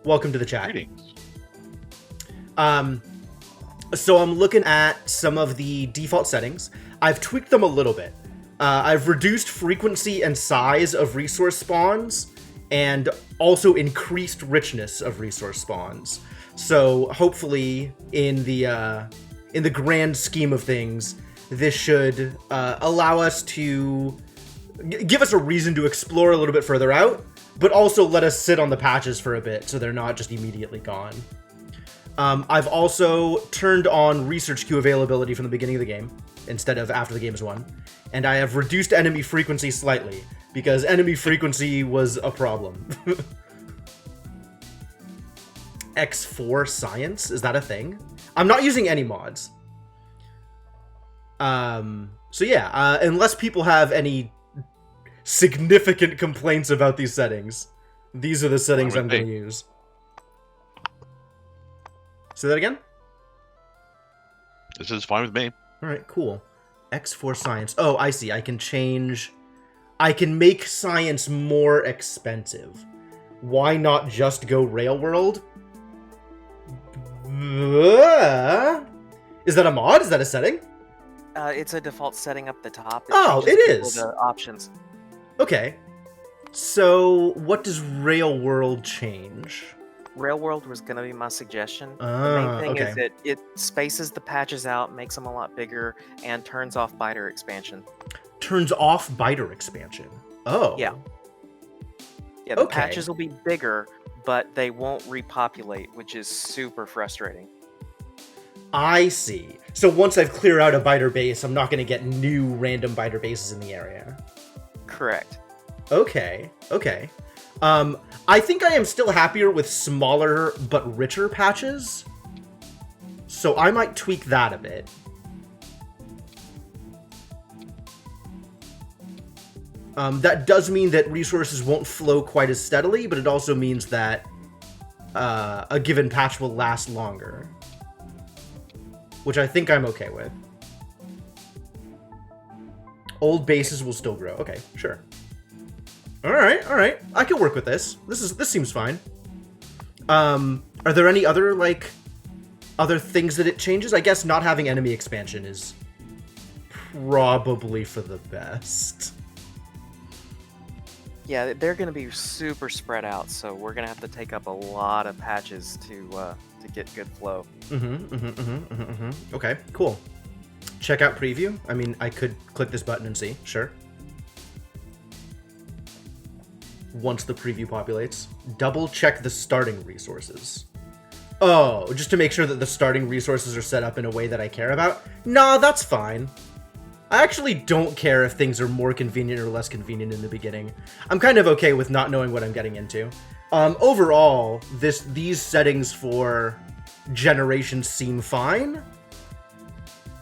Welcome to the chat. Greetings. So I'm looking at some of the default settings. I've tweaked them a little bit. I've reduced frequency and size of resource spawns, and also increased richness of resource spawns. So hopefully, in the grand scheme of things, this should allow us to give us a reason to explore a little bit further out, but also let us sit on the patches for a bit so they're not just immediately gone. I've also turned on research queue availability from the beginning of the game instead of after the game is won, and I have reduced enemy frequency slightly because enemy frequency was a problem. X4 science, is that a thing? I'm not using any mods. So yeah, unless people have any significant complaints about these settings, these are the settings I'm going to use. Say that again? This is fine with me. Alright, cool. X4 science. Oh, I see. I can make science more expensive. Why not just go Railworld? Is that a mod? Is that a setting? It's a default setting up the top. It is. The options. Okay. So, what does Railworld change? Railworld was going to be my suggestion. The main thing is that it spaces the patches out, makes them a lot bigger, and turns off biter expansion. Turns off biter expansion. Oh. Yeah. Yeah, the patches will be bigger, but they won't repopulate, which is super frustrating. I see. So once I've cleared out a biter base, I'm not going to get new random biter bases in the area. Correct. Okay. I think I am still happier with smaller but richer patches, so I might tweak that a bit. That does mean that resources won't flow quite as steadily, but it also means that a given patch will last longer, which I think I'm okay with. Old bases will still grow. Okay, sure. All right. I can work with this. This seems fine. Are there any other other things that it changes? I guess not having enemy expansion is probably for the best. Yeah, they're going to be super spread out, so we're going to have to take up a lot of patches to get good flow. Okay, cool. Check out preview. I mean, I could click this button and see. Sure. Once the preview populates, double check the starting resources. Oh, just to make sure that the starting resources are set up in a way that I care about? Nah, that's fine. I actually don't care if things are more convenient or less convenient in the beginning. I'm kind of okay with not knowing what I'm getting into. Overall, these settings for generation seem fine.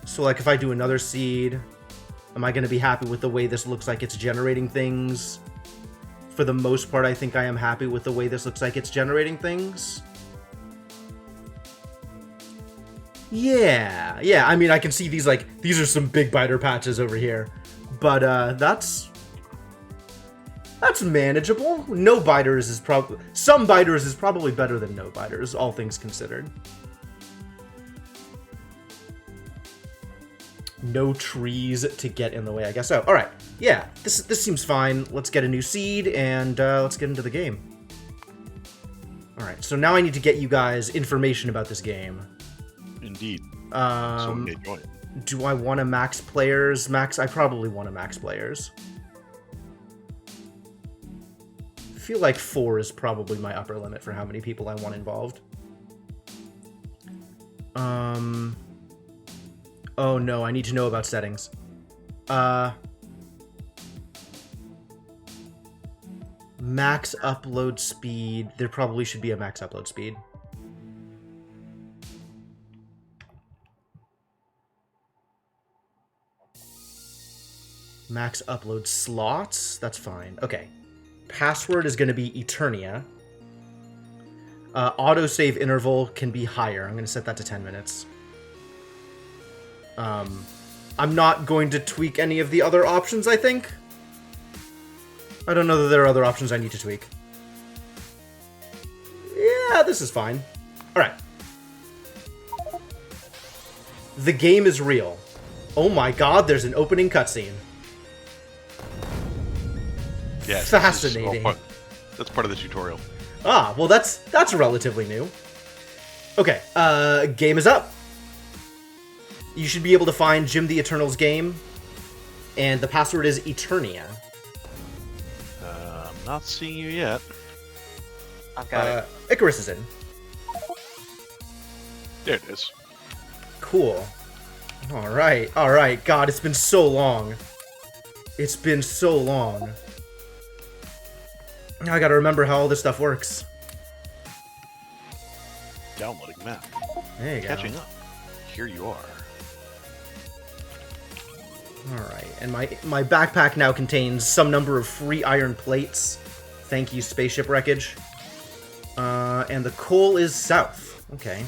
So like if I do another seed, am I going to be happy with the way this looks like it's generating things? For the most part, I think I am happy with the way this looks like it's generating things. Yeah. I mean, I can see these are some big biter patches over here, but that's manageable. No biters is probably some biters is probably better than no biters, all things considered. No trees to get in the way, I guess. Oh, all right. Yeah, this seems fine. Let's get a new seed and let's get into the game. All right. So now I need to get you guys information about this game. Indeed. So we may join it. Do I want to max players? I probably want to max players. I feel like 4 is probably my upper limit for how many people I want involved. Oh no, I need to know about settings. Max upload speed. There probably should be a max upload speed. Max upload slots. That's fine. Okay. Password is going to be Eternia. Autosave interval can be higher. I'm going to set that to 10 minutes. I'm not going to tweak any of the other options, I think. I don't know that there are other options I need to tweak. Yeah, yeah, this is fine. All right. The game is real. Oh my god, there's an opening cutscene. Yes. Fascinating. That's part of the tutorial. Ah, well that's relatively new. Okay, game is up. You should be able to find Jim the Eternal's game, and the password is Eternia. I'm not seeing you yet. I've got it. Icarus is in. There it is. Cool. Alright, alright. God, it's been so long. It's been so long. Now I gotta remember how all this stuff works. Downloading map. There you go. Catching up. Here you are. Alright, and my backpack now contains some number of free iron plates. Thank you, spaceship wreckage. And the coal is south. Okay.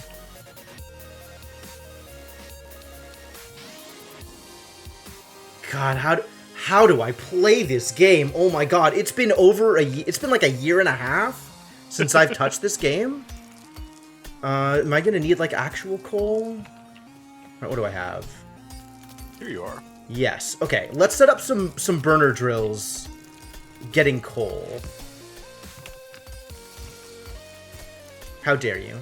God, how do I play this game? Oh my god, it's been like a year and a half since I've touched this game. Am I gonna need like actual coal? What do I have? Here you are. Yes. Okay, let's set up some burner drills getting coal. How dare you?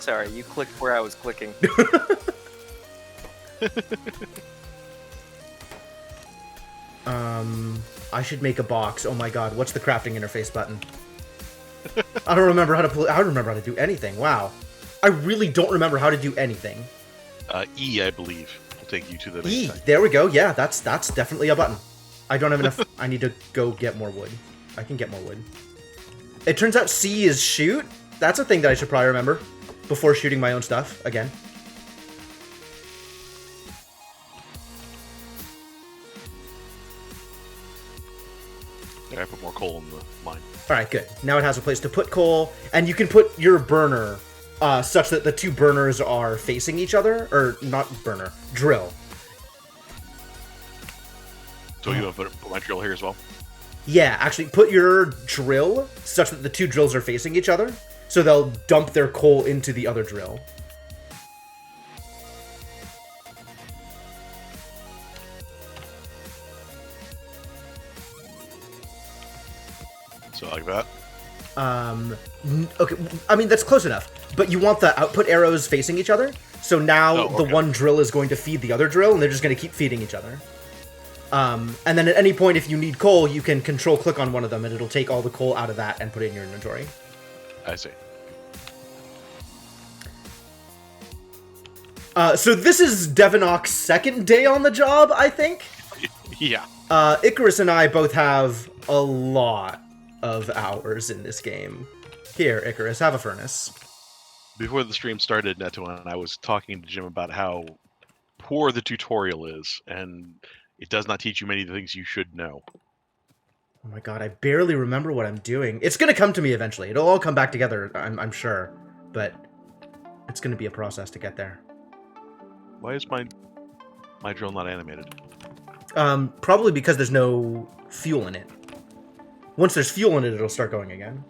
Sorry, you clicked where I was clicking. I should make a box. Oh my god, what's the crafting interface button? I don't remember how to I don't remember how to do anything. Wow. I really don't remember how to do anything. E, I believe, will take you to the E, next there we go. Yeah, that's definitely a button. I don't have enough. I need to go get more wood. I can get more wood. It turns out C is shoot. That's a thing that I should probably remember before shooting my own stuff again. There, I put more coal in the mine. Alright, good. Now it has a place to put coal, and you can put your burner such that the two burners are facing each other, or not burner, drill. So you have put my drill here as well? Yeah, actually put your drill such that the two drills are facing each other, so they'll dump their coal into the other drill. So like that? Okay, I mean, that's close enough. But you want the output arrows facing each other, so now the one drill is going to feed the other drill, and they're just going to keep feeding each other. And then at any point, if you need coal, you can control-click on one of them, and it'll take all the coal out of that and put it in your inventory. I see. So this is Devinok's second day on the job, I think? Yeah. Icarus and I both have a lot of hours in this game. Here, Icarus, have a furnace. Before the stream started, Neto and I was talking to Jim about how poor the tutorial is, and it does not teach you many of the things you should know. Oh my god, I barely remember what I'm doing. It's gonna come to me eventually. It'll all come back together, I'm sure. But it's gonna be a process to get there. Why is my drill not animated? Probably because there's no fuel in it. Once there's fuel in it, it'll start going again.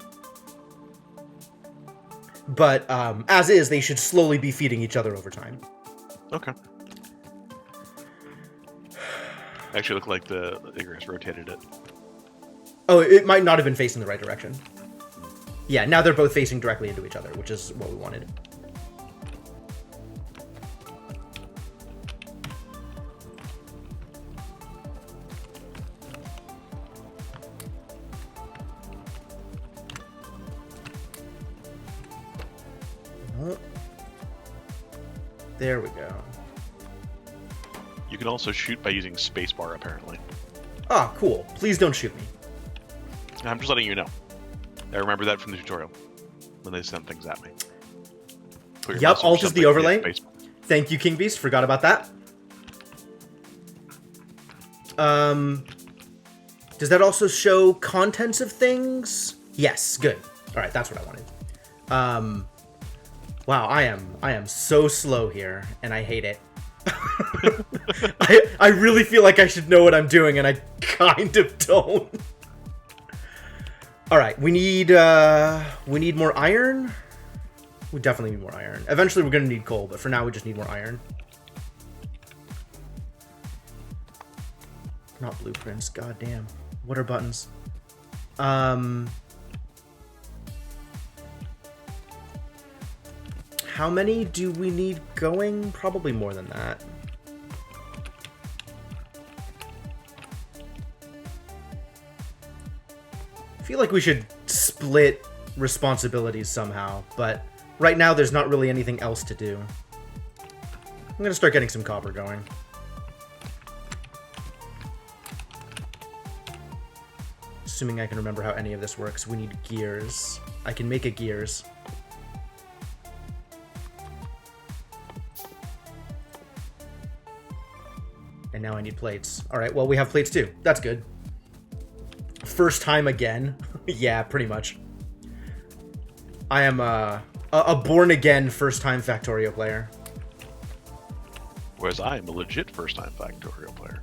But, as is, they should slowly be feeding each other over time. Okay. Actually, looked like the Icarus rotated it. Oh, it might not have been facing the right direction. Yeah, now they're both facing directly into each other, which is what we wanted. There we go. You can also shoot by using spacebar, apparently. Ah, cool. Please don't shoot me. I'm just letting you know. I remember that from the tutorial when they sent things at me. Yep, Alt is the overlay. Thank you, King Beast. Forgot about that. Does that also show contents of things? Yes, good. All right, that's what I wanted. Wow, I am so slow here, and I hate it. I really feel like I should know what I'm doing, and I kind of don't. All right, we need more iron. We definitely need more iron. Eventually, we're gonna need coal, but for now, we just need more iron. Not blueprints. God damn. What are buttons? How many do we need going? Probably more than that. I feel like we should split responsibilities somehow, but right now there's not really anything else to do. I'm gonna start getting some copper going. Assuming I can remember how any of this works, we need gears. I can make a gears. And now I need plates. Alright, well, we have plates too. That's good. First time again. Yeah, pretty much. I am a born-again first-time Factorio player. Whereas I am a legit first-time Factorio player.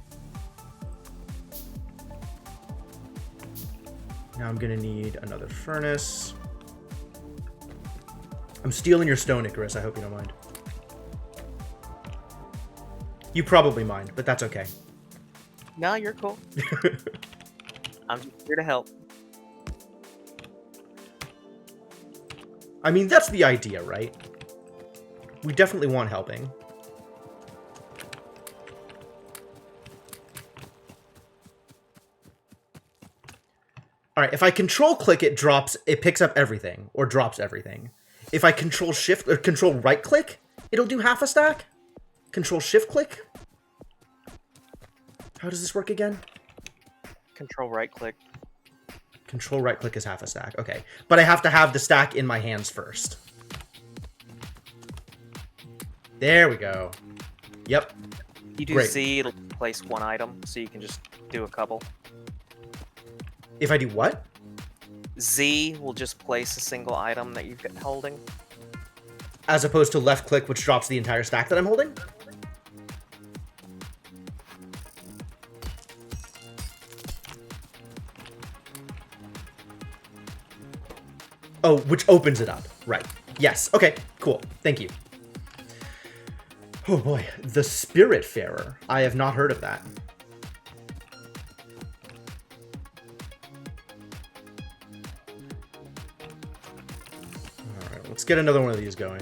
Now I'm gonna need another furnace. I'm stealing your stone, Icarus. I hope you don't mind. You probably mind, but that's okay. No, you're cool. I'm just here to help. I mean, that's the idea, right? We definitely want helping. Alright, if I control click, it picks up everything, or drops everything. If I control shift, or control right click, it'll do half a stack. Control shift click. How does this work again? Control right click. Control right click is half a stack. Okay. But I have to have the stack in my hands first. There we go. Yep. You do Great. Z, it'll place one item, so you can just do a couple. If I do what? Z will just place a single item that you've been holding. As opposed to left click, which drops the entire stack that I'm holding? Oh, which opens it up. Right. Yes. Okay, cool. Thank you. Oh boy. The Spiritfarer. I have not heard of that. Alright, let's get another one of these going.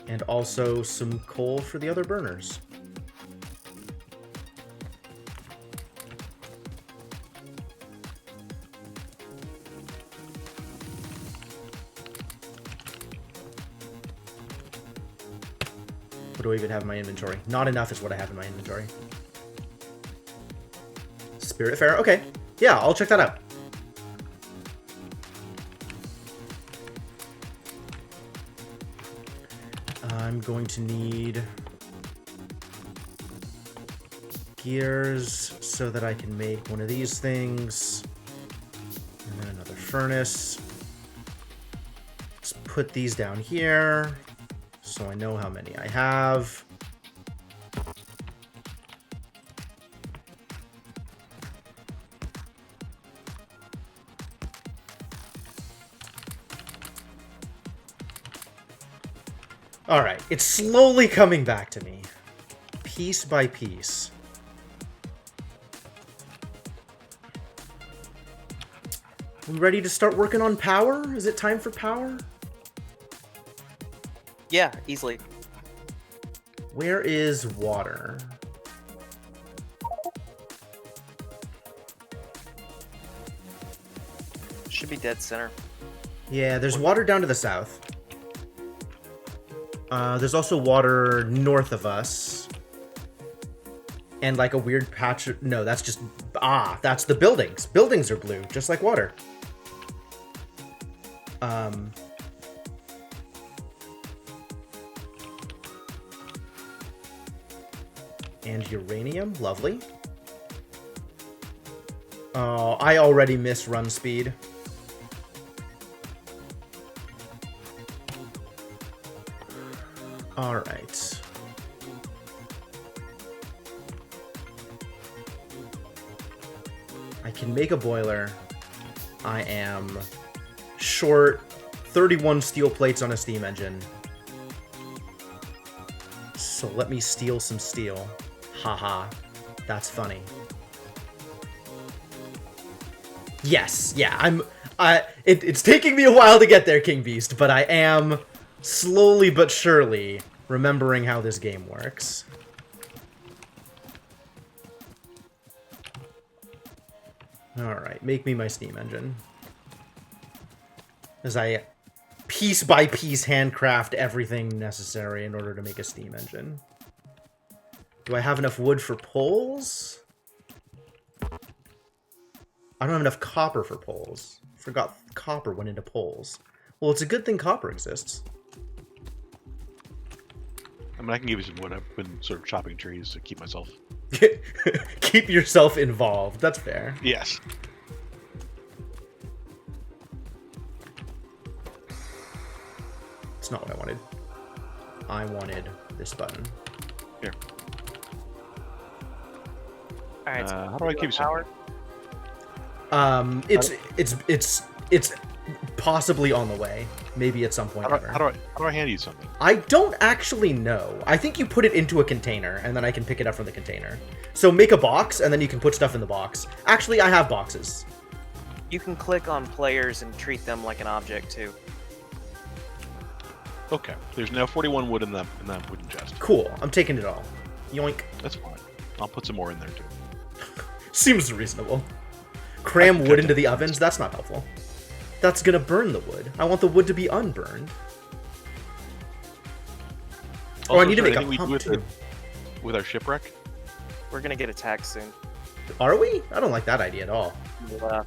And also some coal for the other burners. What do I even have in my inventory? Not enough is what I have in my inventory. Spiritfarer? Okay. Yeah, I'll check that out. I'm going to need gears so that I can make one of these things. And then another furnace. Let's put these down here so I know how many I have. All right, it's slowly coming back to me, piece by piece. We ready to start working on power? Is it time for power? Yeah, easily. Where is water? Should be dead center. Yeah, there's water down to the south. There's also water north of us. And like a weird patch of... No, that's just... Ah, that's the buildings. Buildings are blue, just like water. And uranium, lovely. Oh, I already miss run speed. All right. I can make a boiler. I am short 31 steel plates on a steam engine. So let me steal some steel. Haha. That's funny. Yes, yeah, it's taking me a while to get there, King Beast, but I am slowly but surely remembering how this game works. Alright, make me my steam engine. As I piece by piece handcraft everything necessary in order to make a steam engine. Do I have enough wood for poles? I don't have enough copper for poles. Forgot copper went into poles. Well, it's a good thing copper exists. I mean, I can give you some wood. I've been sort of chopping trees to keep myself... Keep yourself involved. That's fair. Yes. It's not what I wanted. I wanted this button. Here. All right. How do I keep you some? It's possibly on the way. Maybe at some point. How do I hand you something? I don't actually know. I think you put it into a container, and then I can pick it up from the container. So make a box, and then you can put stuff in the box. Actually, I have boxes. You can click on players and treat them like an object too. Okay. There's now 41 wood in that wooden chest. Cool. I'm taking it all. Yoink. That's fine. I'll put some more in there too. Seems reasonable. Cram wood into the ovens? That's not helpful. That's gonna burn the wood. I want the wood to be unburned. Also, I need to make a pump too. With our shipwreck? We're gonna get attacked soon. Are we? I don't like that idea at all. Yeah.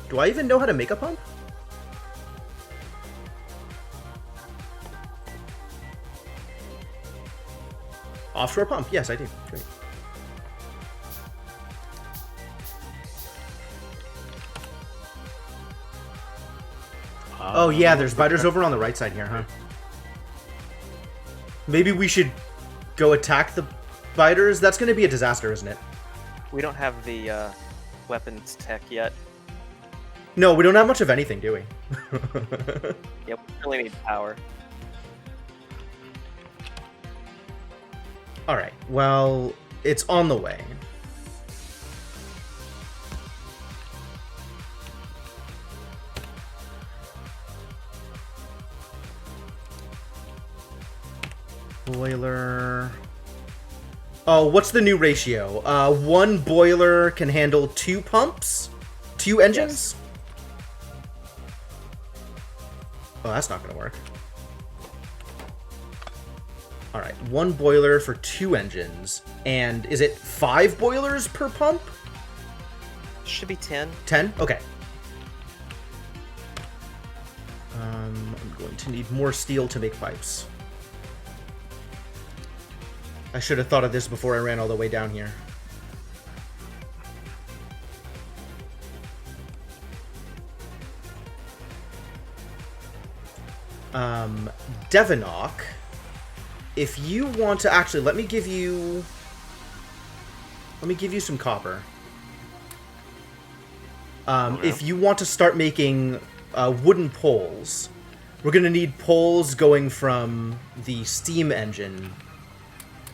Do I even know how to make a pump? Offshore pump. Yes, I do. Great. Oh yeah, there's biters over on the right side here, huh? Maybe we should go attack the biters? That's going to be a disaster, isn't it? We don't have the weapons tech yet. No, we don't have much of anything, do we? Yep, we really need power. Alright, well, it's on the way. Boiler... Oh, what's the new ratio? One boiler can handle 2 pumps? 2 engines? Yes. Oh, that's not gonna work. Alright, 1 boiler for 2 engines. And is it 5 boilers per pump? Should be 10. 10? Okay. I'm going to need more steel to make pipes. I should have thought of this before I ran all the way down here. Devonok, if you want to actually, let me give you some copper. If you want to start making wooden poles, we're gonna need poles going from the steam engine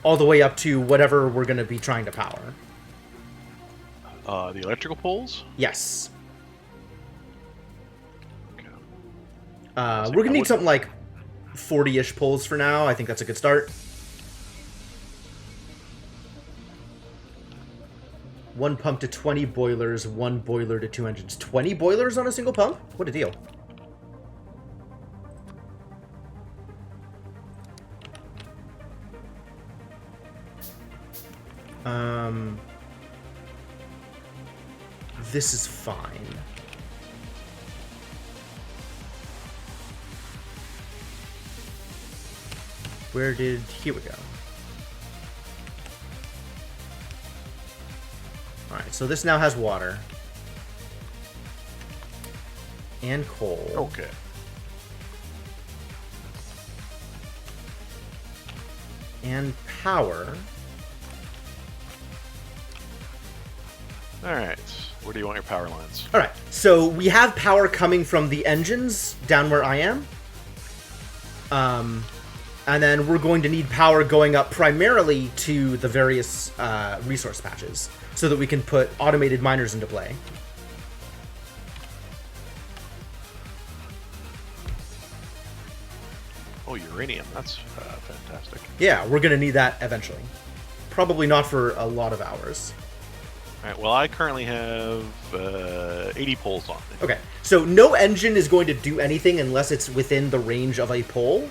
all the way up to whatever we're gonna be trying to power. The electrical poles? Yes. Okay. We're gonna need something like 40-ish poles for now. I think that's a good start. 1 pump to 20 boilers, 1 boiler to 2 engines. 20 boilers on a single pump? What a deal. This is fine. Here we go. Alright, so this now has water. And coal. Okay. And power. Alright. Where do you want your power lines? All right, so we have power coming from the engines down where I am. And then we're going to need power going up primarily to the various resource patches so that we can put automated miners into play. Oh, uranium. That's fantastic. Yeah, we're going to need that eventually. Probably not for a lot of hours. All right, well, I currently have 80 poles on me. Okay, so no engine is going to do anything unless it's within the range of a pole.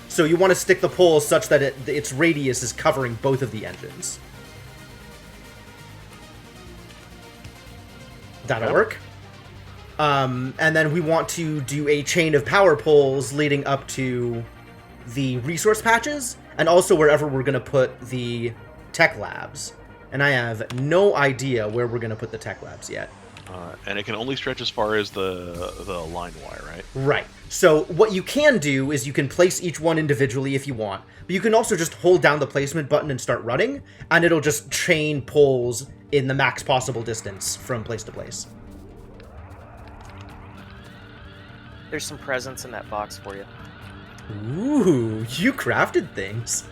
So you want to stick the pole such that its radius is covering both of the engines. That'll work. And then we want to do a chain of power poles leading up to the resource patches, and also wherever we're going to put the tech labs. And I have no idea where we're going to put the tech labs yet. And it can only stretch as far as the line wire, right? Right. So what you can do is you can place each one individually if you want, but you can also just hold down the placement button and start running, and it'll just chain poles in the max possible distance from place to place. There's some presents in that box for you. Ooh, you crafted things.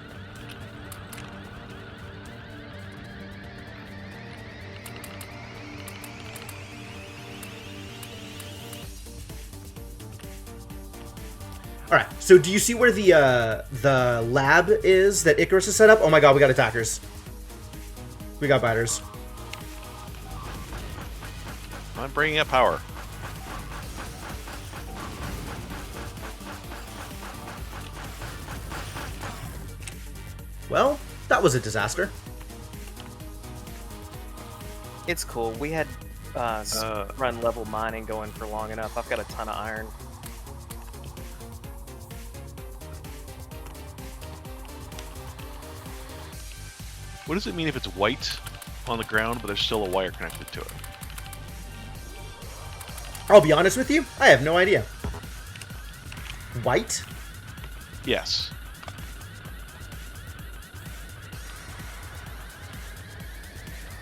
All right. So, do you see where the lab is that Icarus has set up? Oh my God, we got attackers. We got biters. I'm bringing up power. Well, that was a disaster. It's cool. We had run level mining going for long enough. I've got a ton of iron. What does it mean if it's white on the ground, but there's still a wire connected to it? I'll be honest with you, I have no idea. White? Yes.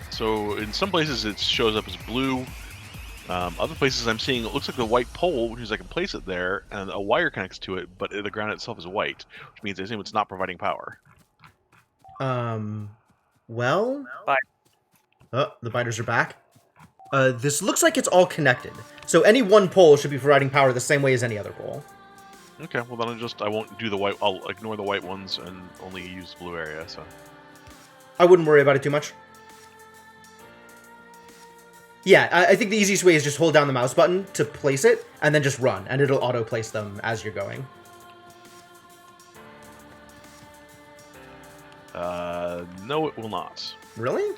So in some places it shows up as blue. Other places I'm seeing it looks like the white pole, which means I can place it there, and a wire connects to it, but the ground itself is white, which means I assume it's not providing power. Well... Bye. Oh, the biters are back. This looks like it's all connected. So any one pole should be providing power the same way as any other pole. Okay, well then I won't do the white. I'll ignore the white ones and only use the blue area. So I wouldn't worry about it too much. Yeah, I think the easiest way is just hold down the mouse button to place it, and then just run, and it'll auto-place them as you're going. No, it will not. Really?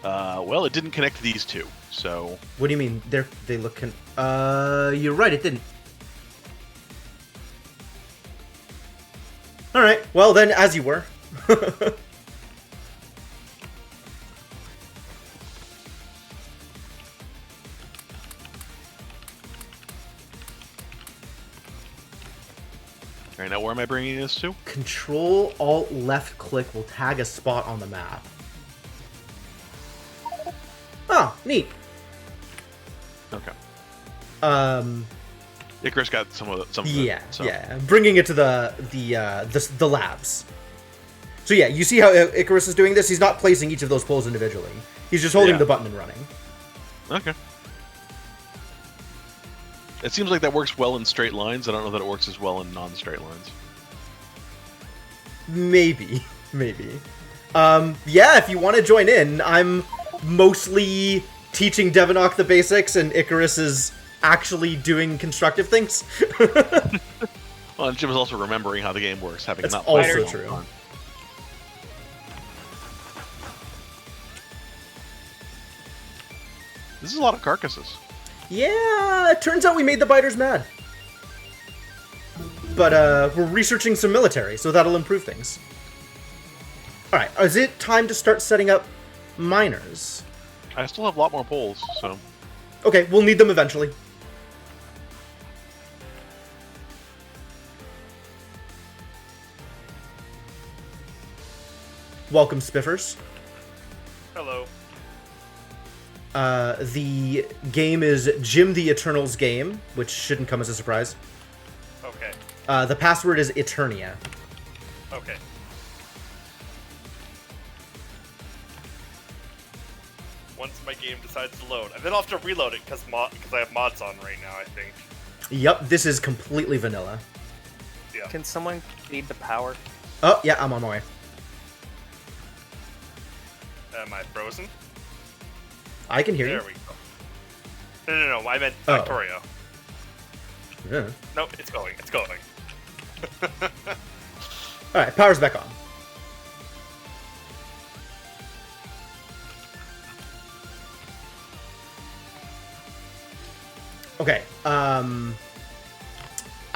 Well, it didn't connect to these two, so... What do you mean? They look... you're right, it didn't. Alright, well then, as you were. Alright, now where am I bringing this to? Control, Alt, left click will tag a spot on the map. Oh, neat. Okay. Um... Icarus got some of Yeah, it, so. yeah. Bringing it to the labs. So yeah, you see how Icarus is doing this? He's not placing each of those poles individually. He's just holding the button and running. Okay. It seems like that works well in straight lines. I don't know that it works as well in non-straight lines. Maybe. Yeah, if you want to join in, I'm mostly teaching Devanok the basics, and Icarus is actually doing constructive things. Well, and Jim is also remembering how the game works, having That's not played also it true. long. This is a lot of carcasses. Yeah, it turns out we made the biters mad. But we're researching some military, so that'll improve things. Alright, is it time to start setting up miners? I still have a lot more poles, so... Okay, we'll need them eventually. Welcome, Spiffers. Hello. The game is Jim the Eternal's game, which shouldn't come as a surprise. Okay. The password is Eternia. Okay. Once my game decides to load, and then I'll have to reload it because I have mods on right now, I think. Yep, this is completely vanilla. Yeah. Can someone need the power? Oh, yeah, I'm on my way. Am I frozen? I can hear There you. we go. No, I meant Oh. Factorio. Yeah. Nope, it's going. It's going. Alright, power's back on. Okay, I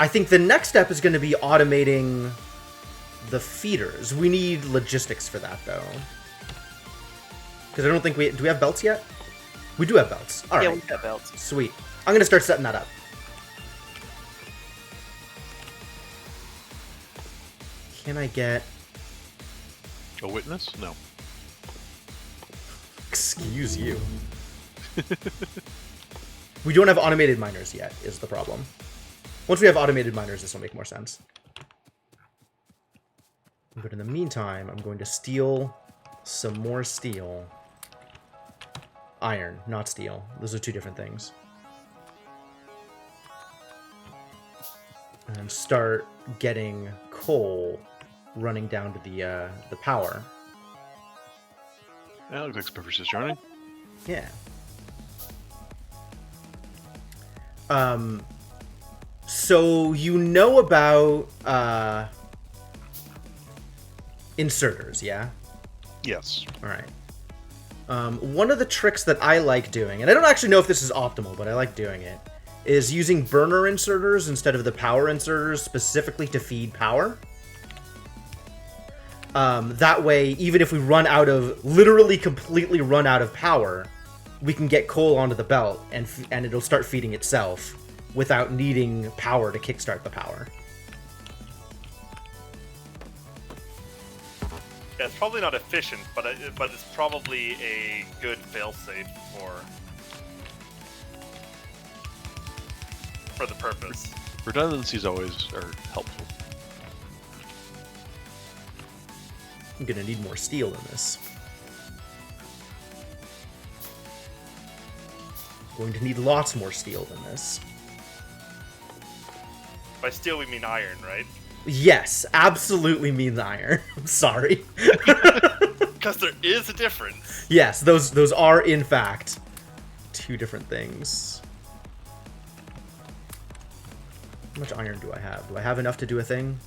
think the next step is going to be automating the feeders. We need logistics for that, though. Because I don't think do we have belts yet? We do have belts. Alright. Yeah, we got belts. Sweet. I'm going to start setting that up. Can I get... A witness? No. Excuse you. We don't have automated miners yet, is the problem. Once we have automated miners, this will make more sense. But in the meantime, I'm going to steal some more steel. Iron, not steel. Those are two different things. And start getting coal running down to the power. Yeah, looks like Spiffer's just joining. Yeah. So you know about inserters, yeah? Yes. All right. One of the tricks that I like doing, and I don't actually know if this is optimal, but I like doing it, is using burner inserters instead of the power inserters specifically to feed power. That way, even if we literally completely run out of power, we can get coal onto the belt, and it'll start feeding itself without needing power to kickstart the power. Yeah, it's probably not efficient, but it's probably a good failsafe for the purpose. Redundancies always are helpful. I'm gonna need more steel in this. Going to need lots more steel than this. By steel, we mean iron, right? Yes, absolutely means iron. I'm sorry. Because there is a difference. Yes, those are in fact two different things. How much iron do I have? Do I have enough to do a thing?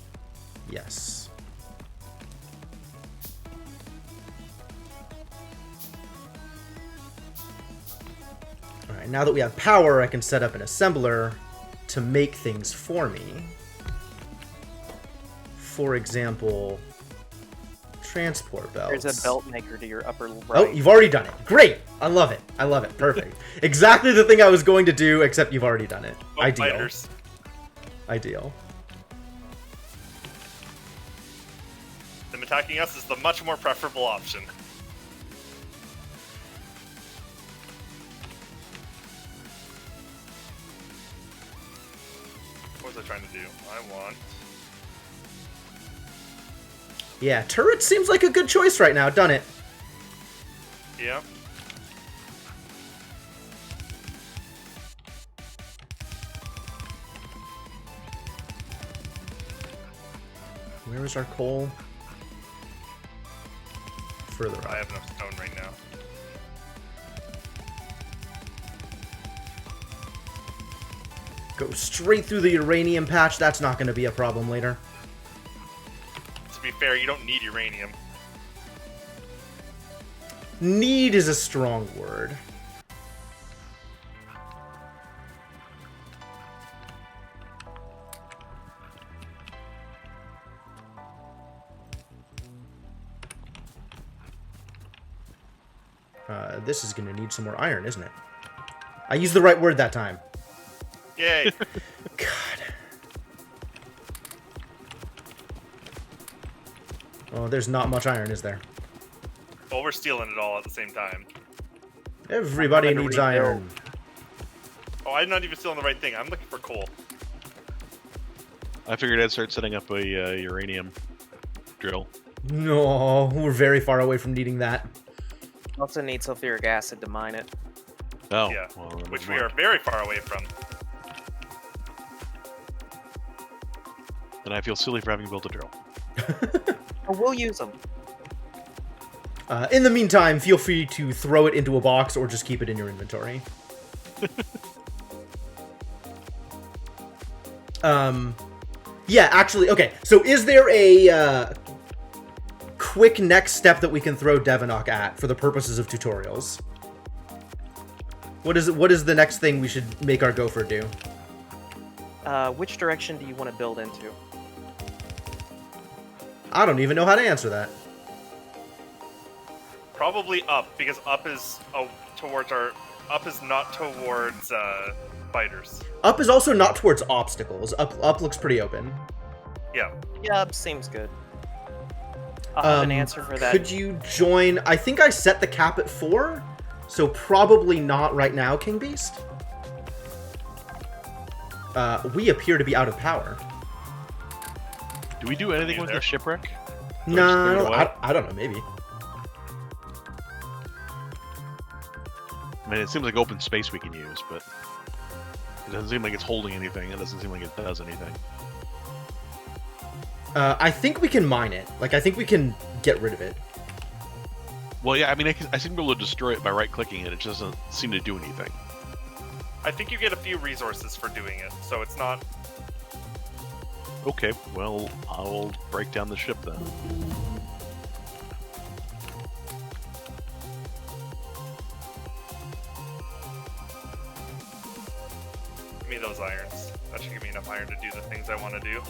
Yes. Alright, now that we have power, I can set up an assembler to make things for me. For example, transport belts. There's a belt maker to your upper right. Oh, you've already done it. Great! I love it. I love it. Perfect. Exactly the thing I was going to do, except you've already done it. Oh, Ideal. Miners. Ideal. Them attacking us is the much more preferable option. What was I trying to do? I want... Yeah, turret seems like a good choice right now. Done it. Yeah. Where is our coal? Further I up. have enough stone right now. Go straight through the uranium patch. That's not going to be a problem later. To be fair, you don't need uranium. Need is a strong word. This is going to need some more iron, isn't it? I used the right word that time. Yay! God. Oh, there's not much iron, is there? Well, we're stealing it all at the same time. Everybody I'm gonna needs rebuild. iron. Oh, I'm not even still on the right thing. I'm looking for coal. I figured I'd start setting up a uranium drill. No, we're very far away from needing that. Also need sulfuric acid to mine it. Oh, Yeah, well, then which never we are mind. very far away from. Then I feel silly for having built a drill. Oh, we'll use them. In the meantime, feel free to throw it into a box or just keep it in your inventory. Yeah, actually, okay. So is there a quick next step that we can throw Devanok at for the purposes of tutorials? What is the next thing we should make our gopher do? Which direction do you want to build into? I don't even know how to answer that. Probably up, because up is towards our. Up is not towards spiders. Up is also not towards obstacles. Up looks pretty open. Yeah. Yep, seems good. I'll have an answer for that. Could you join? I think I set the cap at 4, so probably not right now, King Beast. We appear to be out of power. Do we do anything You with there? the shipwreck? No, away? I don't know, maybe. I mean, it seems like open space we can use, but it doesn't seem like it's holding anything. It doesn't seem like it does anything. I think we can mine it. Like, I think we can get rid of it. Well, yeah, I mean, I seem to be able to destroy it by right-clicking it. It just doesn't seem to do anything. I think you get a few resources for doing it, so it's not. Okay, well, I'll break down the ship then. Give me those irons. That should give me enough iron to do the things I want to do.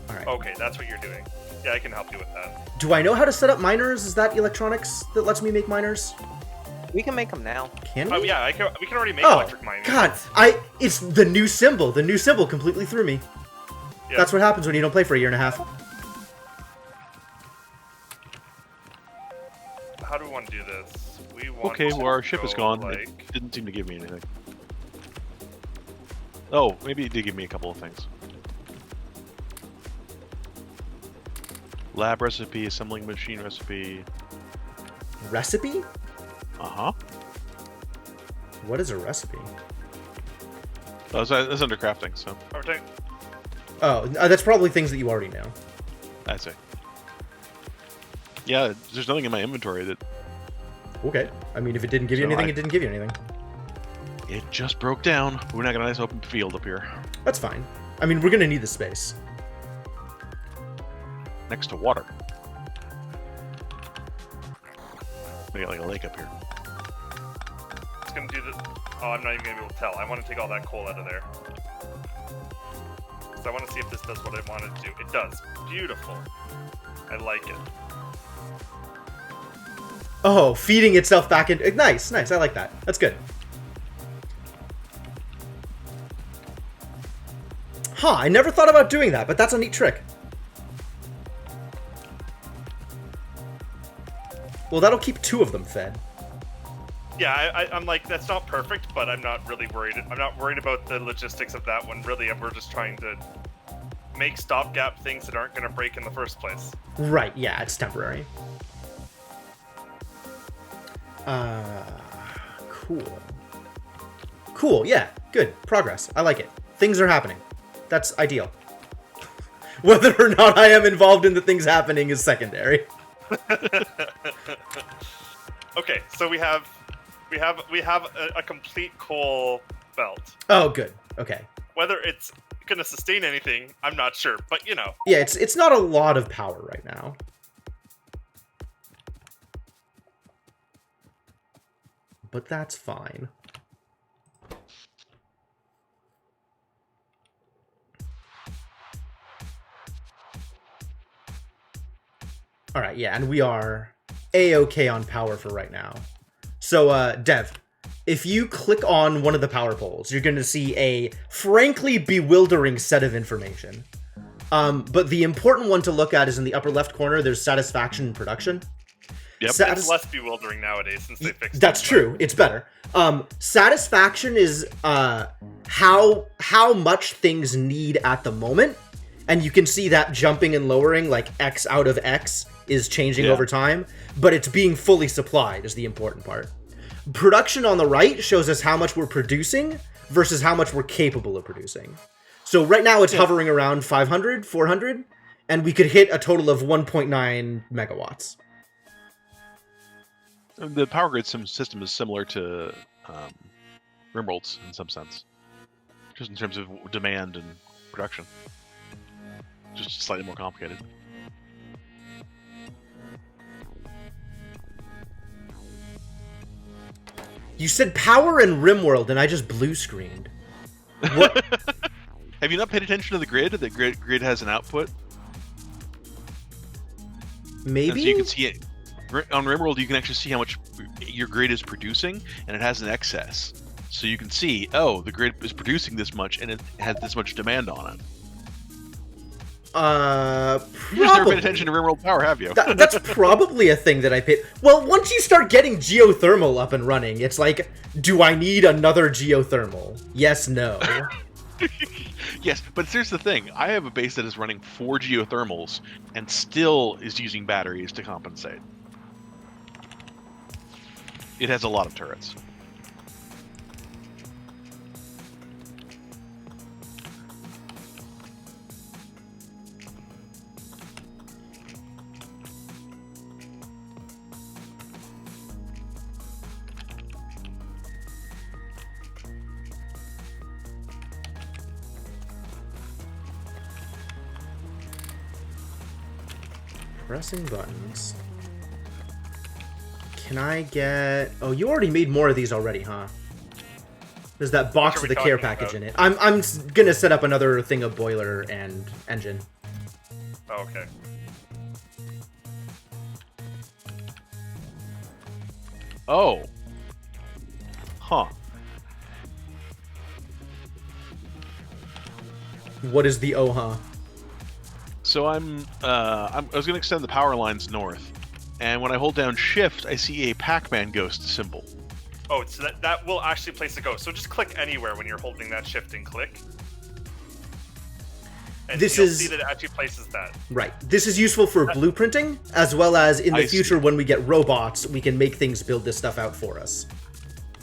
All right. Okay, that's what you're doing. Yeah, I can help you with that. Do I know how to set up miners? Is that electronics that lets me make miners? We can make them now. Can we? Oh yeah, we can already make Oh, electric mining. God, it's the new symbol. The new symbol completely threw me. Yeah. That's what happens when you don't play for a year and a half. How do we want to do this? We want Okay, to well, our ship is go, gone. Like, It didn't seem to give me anything. Oh, maybe it did give me a couple of things. Lab recipe, assembling machine recipe. Recipe? Uh-huh. What is a recipe? Oh, that's under crafting, so everything. Oh, that's probably things that you already know. I see. Yeah, there's nothing in my inventory that... Okay. I mean, if it didn't give you So anything, I- it didn't give you anything. It just broke down. We're not got a nice open field up here. That's fine. I mean, we're gonna need the space. Next to water. We got like a lake up here. It's gonna do the. Oh, I'm not even gonna be able to tell. I want to take all that coal out of there. So I want to see if this does what I want it to do. It does. Beautiful. I like it. Oh, feeding itself back in. Nice, nice. I like that. That's good. Huh, I never thought about doing that, but that's a neat trick. Well, that'll keep 2 of them fed. Yeah, I'm like, that's not perfect, but I'm not really worried. I'm not worried about the logistics of that one, really. We're just trying to make stopgap things that aren't going to break in the first place. Right, yeah, it's temporary. Cool. Cool, yeah, good. Progress. I like it. Things are happening. That's ideal. Whether or not I am involved in the things happening is secondary. Okay, so we have a complete coal belt. Oh, good. Okay. Whether it's going to sustain anything, I'm not sure, but you know. Yeah, it's not a lot of power right now. But that's fine. Alright, yeah, and we are A-okay on power for right now. So, Dev, If you click on one of the power poles, you're going to see a frankly bewildering set of information. But the important one to look at is in the upper left corner, there's satisfaction and production. Yep. It's less bewildering nowadays since they fixed it. That's true. It's better. Satisfaction is how much things need at the moment. And you can see that jumping and lowering, like X out of X is changing over time. But it's being fully supplied is the important part. Production on the right shows us how much we're producing versus how much we're capable of producing. So right now it's hovering around 500, 400, and we could hit a total of 1.9 megawatts. The power grid system is similar to Rimworld's in some sense, just in terms of demand and production. Just slightly more complicated. You said power and Rimworld, and I just blue screened. What? Have you not paid attention to the grid? The grid has an output. Maybe? So you can see it. On Rimworld, you can actually see how much your grid is producing, and it has an excess. So you can see, oh, the grid is producing this much, and it has this much demand on it. Probably. You've just never paid attention to Rimworld power, have you? That's probably a thing that I paid. Well, once you start getting geothermal up and running, it's like, do I need another geothermal? Yes, no. Yes, but here's the thing. I have a base that is running 4 geothermals and still is using batteries to compensate. It has a lot of turrets. Pressing buttons. Can I get... Oh, you already made more of these already, huh? There's that box with the care package in it. I'm gonna set up another thing of boiler and engine. Oh, okay. Oh. Huh. What is the oh-huh? So I was going to extend the power lines north, and when I hold down Shift, I see a Pac-Man ghost symbol. Oh, so that will actually place the ghost. So just click anywhere when you're holding that Shift and click. And you'll see that it actually places that. Right. This is useful for blueprinting, as well as in the future when we get robots, we can make things build this stuff out for us.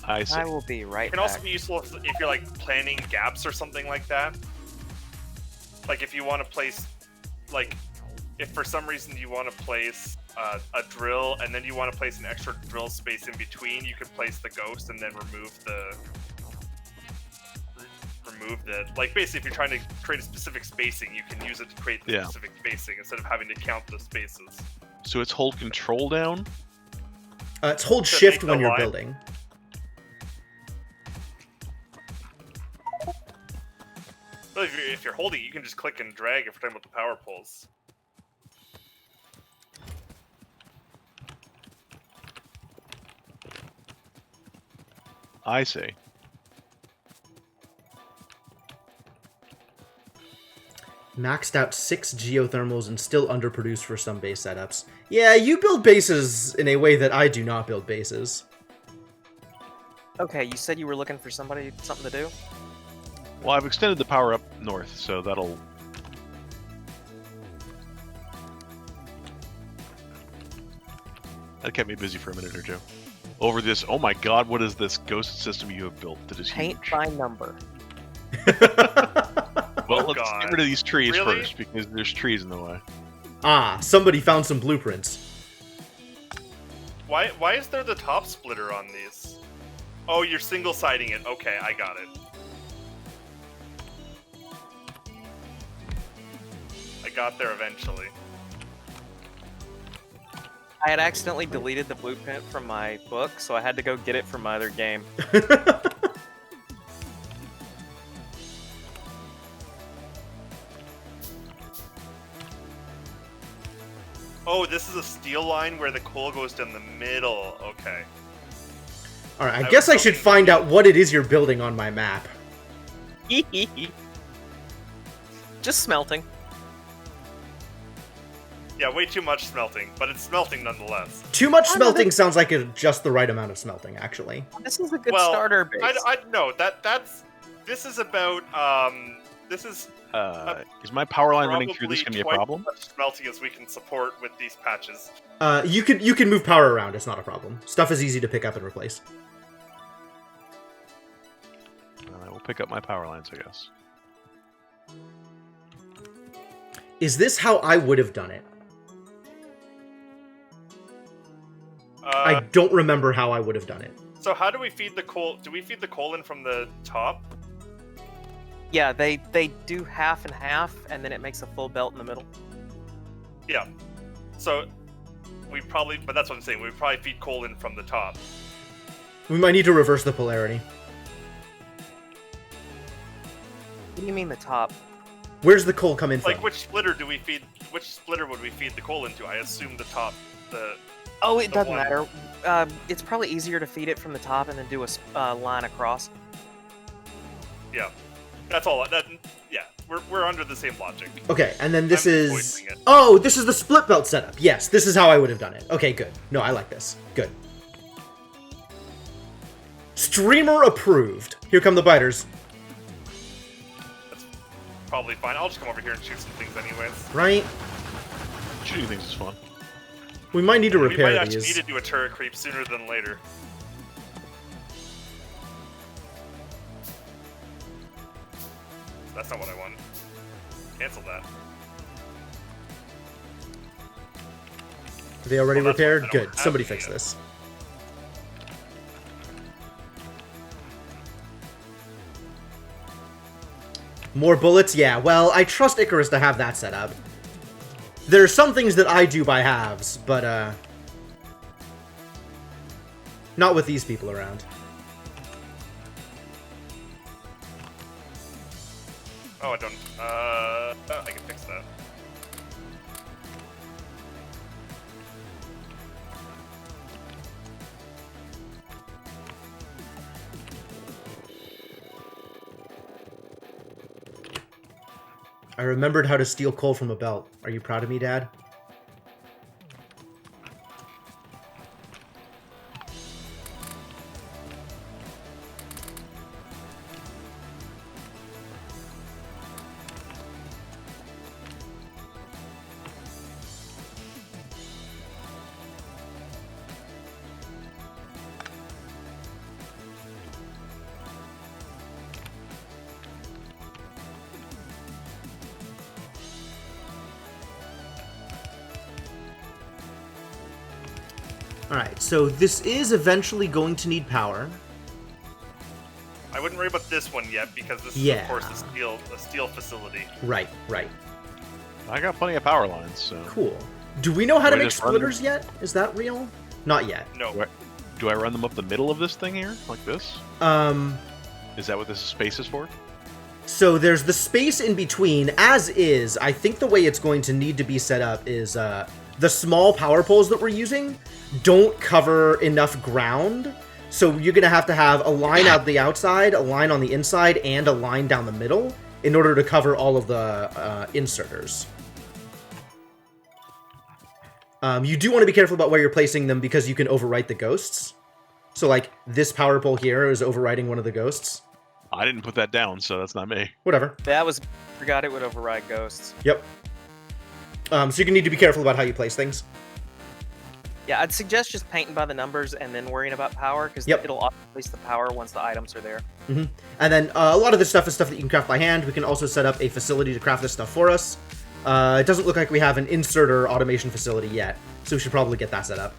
I see. I will be right It can back. also be useful if you're like planning gaps or something like that. Like if you want to place, like, if for some reason you want to place a drill and then you want to place an extra drill space in between, you can place the ghost and then remove the. Like basically, if you're trying to create a specific spacing, you can use it to create the specific spacing instead of having to count the spaces. So it's hold control down? It's hold shift when you're building. But if you're holding, you can just click and drag if you're talking about the power poles. I see. Maxed out 6 geothermals and still underproduced for some base setups. Yeah, you build bases in a way that I do not build bases. Okay, you said you were looking for something to do? Well, I've extended the power up north, so that'll... That kept me busy for a minute or two. Over this, oh my god, what is this ghost system you have built that is Paint huge? by number. Well, let's get rid of these trees Really? first, because there's trees in the way. Ah, somebody found some blueprints. Why is there the top splitter on these? Oh, you're single-siding it. Okay, I got it. I got there eventually. I had accidentally deleted the blueprint from my book, so I had to go get it from my other game. Oh, this is a steel line where the coal goes down the middle. Okay. Alright, I guess I should find out what it is you're building on my map. Just smelting. Yeah, way too much smelting, but it's smelting nonetheless. Too much smelting sounds like just the right amount of smelting, actually. This is a good starter base. No, this is about, this is... is my power line running through this going to be a problem? As much smelting as we can support with these patches. You can move power around, it's not a problem. Stuff is easy to pick up and replace. I will pick up my power lines, I guess. Is this how I would have done it? I don't remember how I would have done it. So how do we feed the coal? Do we feed the coal in from the top? Yeah, they do half and half, and then it makes a full belt in the middle. Yeah. So we probably, but that's what I'm saying. We would probably feed coal in from the top. We might need to reverse the polarity. What do you mean the top? Where's the coal come in from? Like, which splitter do we feed? Which splitter would we feed the coal into? I assume the top. Oh, it doesn't matter. It's probably easier to feed it from the top and then do a line across. Yeah, that's all. Yeah, we're under the same logic. Okay, and then this is... Oh, this is the split belt setup. Yes, this is how I would have done it. Okay, good. No, I like this. Good. Streamer approved. Here come the biters. That's probably fine. I'll just come over here and shoot some things anyways. Right? Shooting things is fun. We might need to repair these. We might actually need to do a turret creep sooner than later. That's not what I wanted. Cancel that. Are they already repaired? I don't Good. have Somebody any fix yet. this. More bullets? Yeah, well, I trust Icarus to have that set up. There are some things that I do by halves, but, not with these people around. Oh, I don't. I can fix that. I remembered how to steal coal from a belt. Are you proud of me, Dad? Alright, so this is eventually going to need power. I wouldn't worry about this one yet because this is, of course, a steel facility. Right, right. I got plenty of power lines, so... Cool. Do we know how to I make just run splitters yet? Is that real? Not yet. No. Do I run them up the middle of this thing here? Like this? Is that what this space is for? So there's the space in between, as is. I think the way it's going to need to be set up is, the small power poles that we're using don't cover enough ground, so you're going to have a line out the outside, a line on the inside, and a line down the middle in order to cover all of the inserters. You do want to be careful about where you're placing them because you can overwrite the ghosts. So, like, this power pole here is overriding one of the ghosts. I didn't put that down, so that's not me. Whatever. Forgot it would override ghosts. Yep. So you're gonna need to be careful about how you place things. Yeah, I'd suggest just painting by the numbers and then worrying about power, because it'll place the power once the items are there. Mm-hmm. And then a lot of this stuff is stuff that you can craft by hand. We can also set up a facility to craft this stuff for us. It doesn't look like we have an inserter automation facility yet, so we should probably get that set up.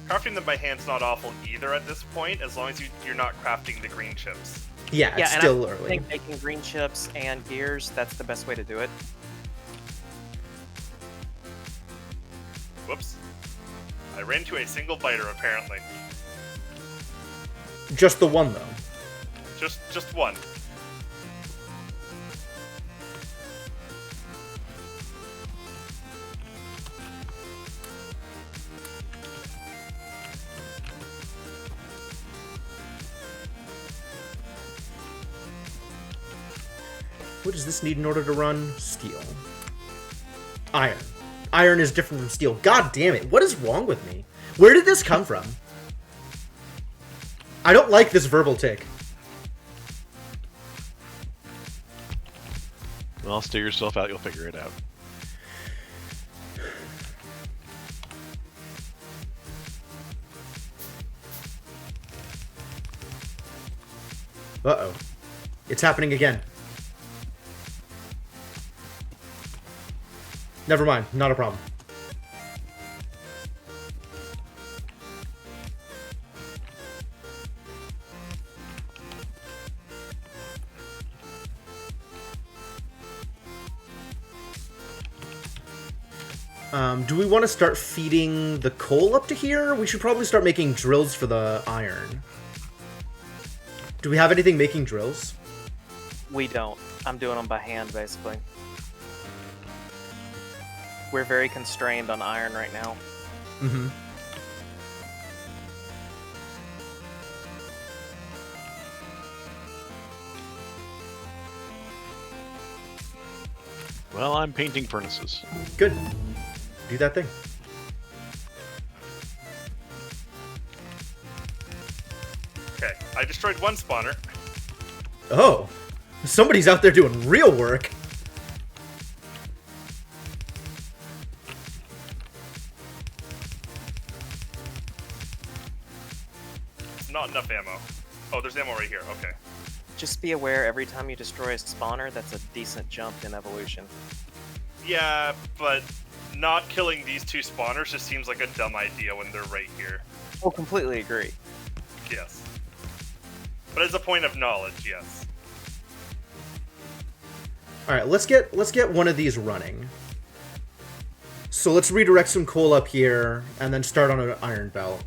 Crafting them by hand's not awful either at this point, as long as you're not crafting the green chips. Yeah, it's still early. I think making green chips and gears, that's the best way to do it. Whoops. I ran into a single biter, apparently. Just the one, though. Just one. What does this need in order to run? Steel. Iron. Iron is different from steel. God damn it. What is wrong with me? Where did this come from? I don't like this verbal tick. Well, steer yourself out. You'll figure it out. Uh-oh. It's happening again. Never mind. Not a problem. Do we want to start feeding the coal up to here? We should probably start making drills for the iron. Do we have anything making drills? We don't. I'm doing them by hand, basically. We're very constrained on iron right now. Mm-hmm. Well, I'm painting furnaces. Good. Do that thing. Okay, I destroyed one spawner. Oh. Somebody's out there doing real work. Not enough ammo. Oh, there's ammo right here. Okay. Just be aware every time you destroy a spawner, that's a decent jump in evolution. Yeah, but not killing these two spawners just seems like a dumb idea when they're right here. Oh, completely agree. Yes. But as a point of knowledge, yes. Alright, let's get one of these running. So let's redirect some coal up here, and then start on an iron belt.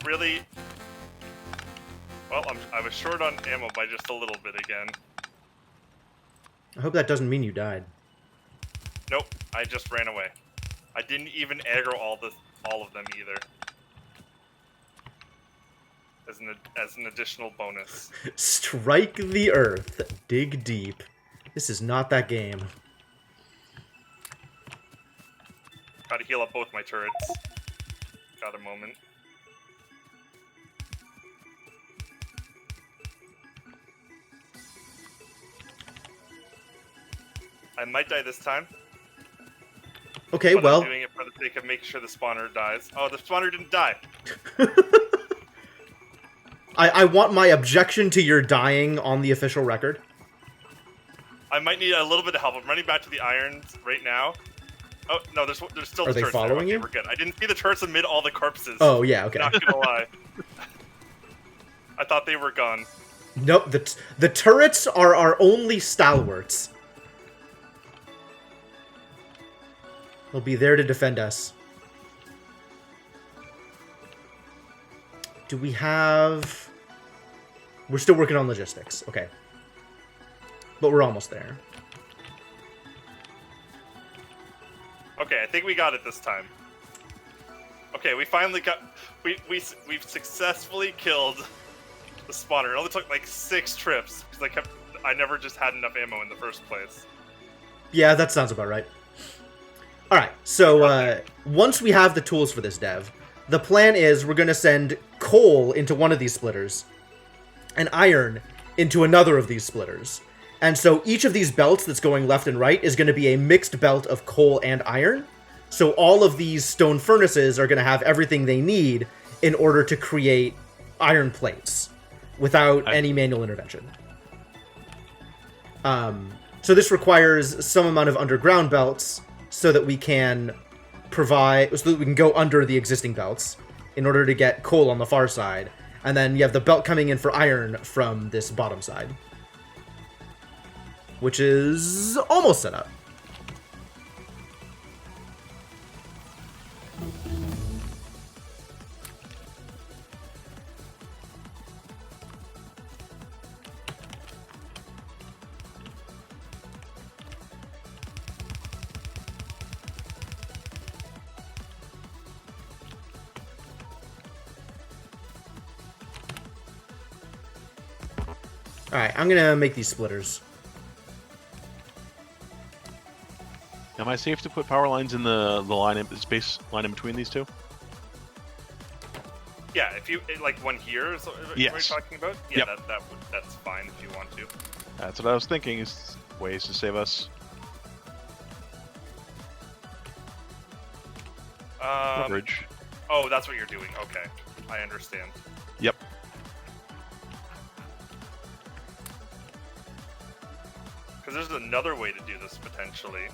Really? Well, I was short on ammo by just a little bit again. I hope that doesn't mean you died. Nope, I just ran away. I didn't even aggro all of them either. As an additional bonus. Strike the earth. Dig deep. This is not that game. Try to heal up both my turrets. Got a moment. I might die this time. Okay, but well. I'm doing it for the sake of making sure the spawner dies. Oh, the spawner didn't die. I want my objection to your dying on the official record. I might need a little bit of help. I'm running back to the irons right now. Oh, no, there's still Are the they turrets following there. Okay, you? we're good. I didn't see the turrets amid all the corpses. Oh, yeah, okay. Not gonna lie. I thought they were gone. Nope, the turrets are our only stalwarts. They'll be there to defend us. Do we have... We're still working on logistics. Okay. But we're almost there. Okay, I think we got it this time. Okay, we finally got... We've successfully killed the spawner. It only took like 6 trips, because I never just had enough ammo in the first place. Yeah, that sounds about right. Alright, so once we have the tools for this dev, the plan is we're going to send coal into one of these splitters, and iron into another of these splitters. And so each of these belts that's going left and right is going to be a mixed belt of coal and iron. So all of these stone furnaces are going to have everything they need in order to create iron plates without any manual intervention. So this requires some amount of underground belts so that we can go under the existing belts in order to get coal on the far side. And then you have the belt coming in for iron from this bottom side. which is almost set up. Alright, I'm gonna make these splitters. Am I safe to put power lines in the line in space line in between these two? Yeah, if you like one here is what Yes. you're talking about. Yeah, that's fine if you want to. That's what I was thinking. Is ways to save us coverage. Oh, that's what you're doing. Okay, I understand. Yep. Because there's another way to do this potentially.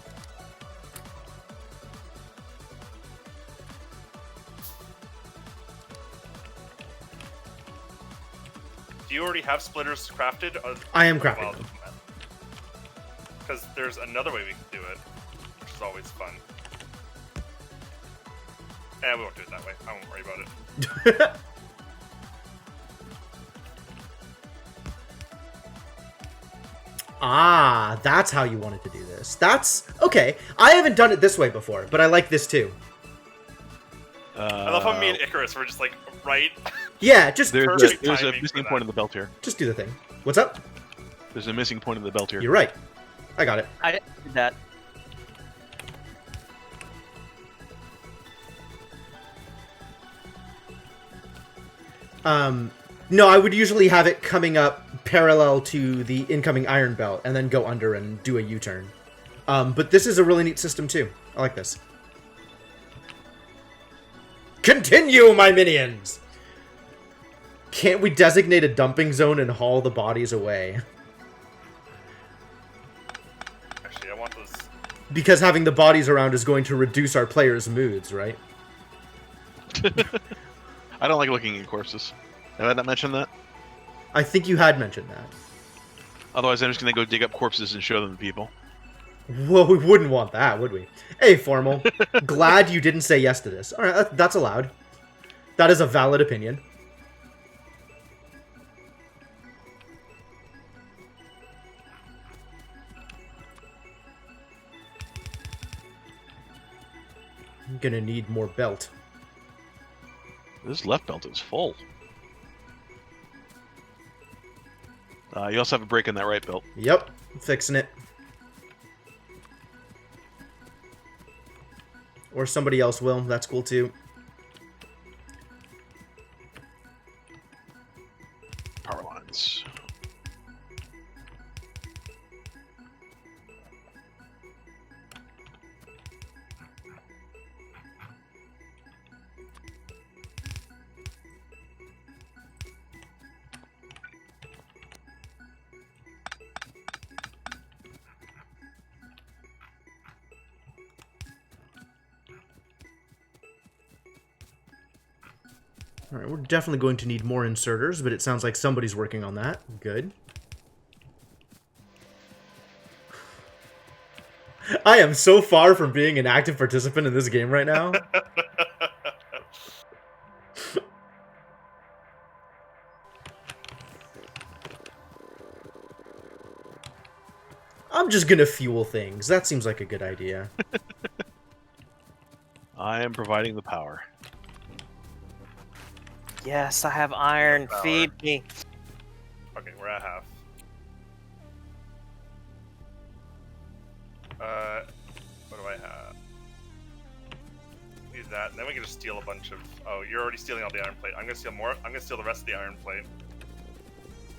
Do you already have splitters crafted? I am crafting them. Because there's another way we can do it, which is always fun. We won't do it that way. I won't worry about it. Ah, that's how you wanted to do this. That's okay. I haven't done it this way before, but I like this too. I love how me and Icarus were just like right. Yeah, just there's perfect a timing missing for point that. in the belt here. just do the thing. What's up? There's a missing point in the belt here. You're right. I got it. I did that. No, I would usually have it coming up parallel to the incoming iron belt and then go under and do a U-turn. But this is a really neat system too. I like this. Continue, my minions! Can't we designate a dumping zone and haul the bodies away? Actually, I want those. Because having the bodies around is going to reduce our players' moods, right? I don't like looking at corpses. Have I not mentioned that? I think you had mentioned that. Otherwise, I'm just gonna go dig up corpses and show them to people. Well, we wouldn't want that, would we? Hey, Formal. Glad you didn't say yes to this. Alright, that's allowed. That is a valid opinion. I'm gonna need more belt. This left belt is full. You also have a break in that right belt. Yep, fixing it. Or somebody else will. That's cool too. Power lines. Alright, we're definitely going to need more inserters, but it sounds like somebody's working on that. Good. I am so far from being an active participant in this game right now. I'm just gonna fuel things. That seems like a good idea. I am providing the power. Yes, I have iron. Power. Feed me. Okay, we're at half. What do I have? Use that, and then we can just steal a bunch of. Oh, you're already stealing all the iron plate. I'm gonna steal more. I'm gonna steal the rest of the iron plate.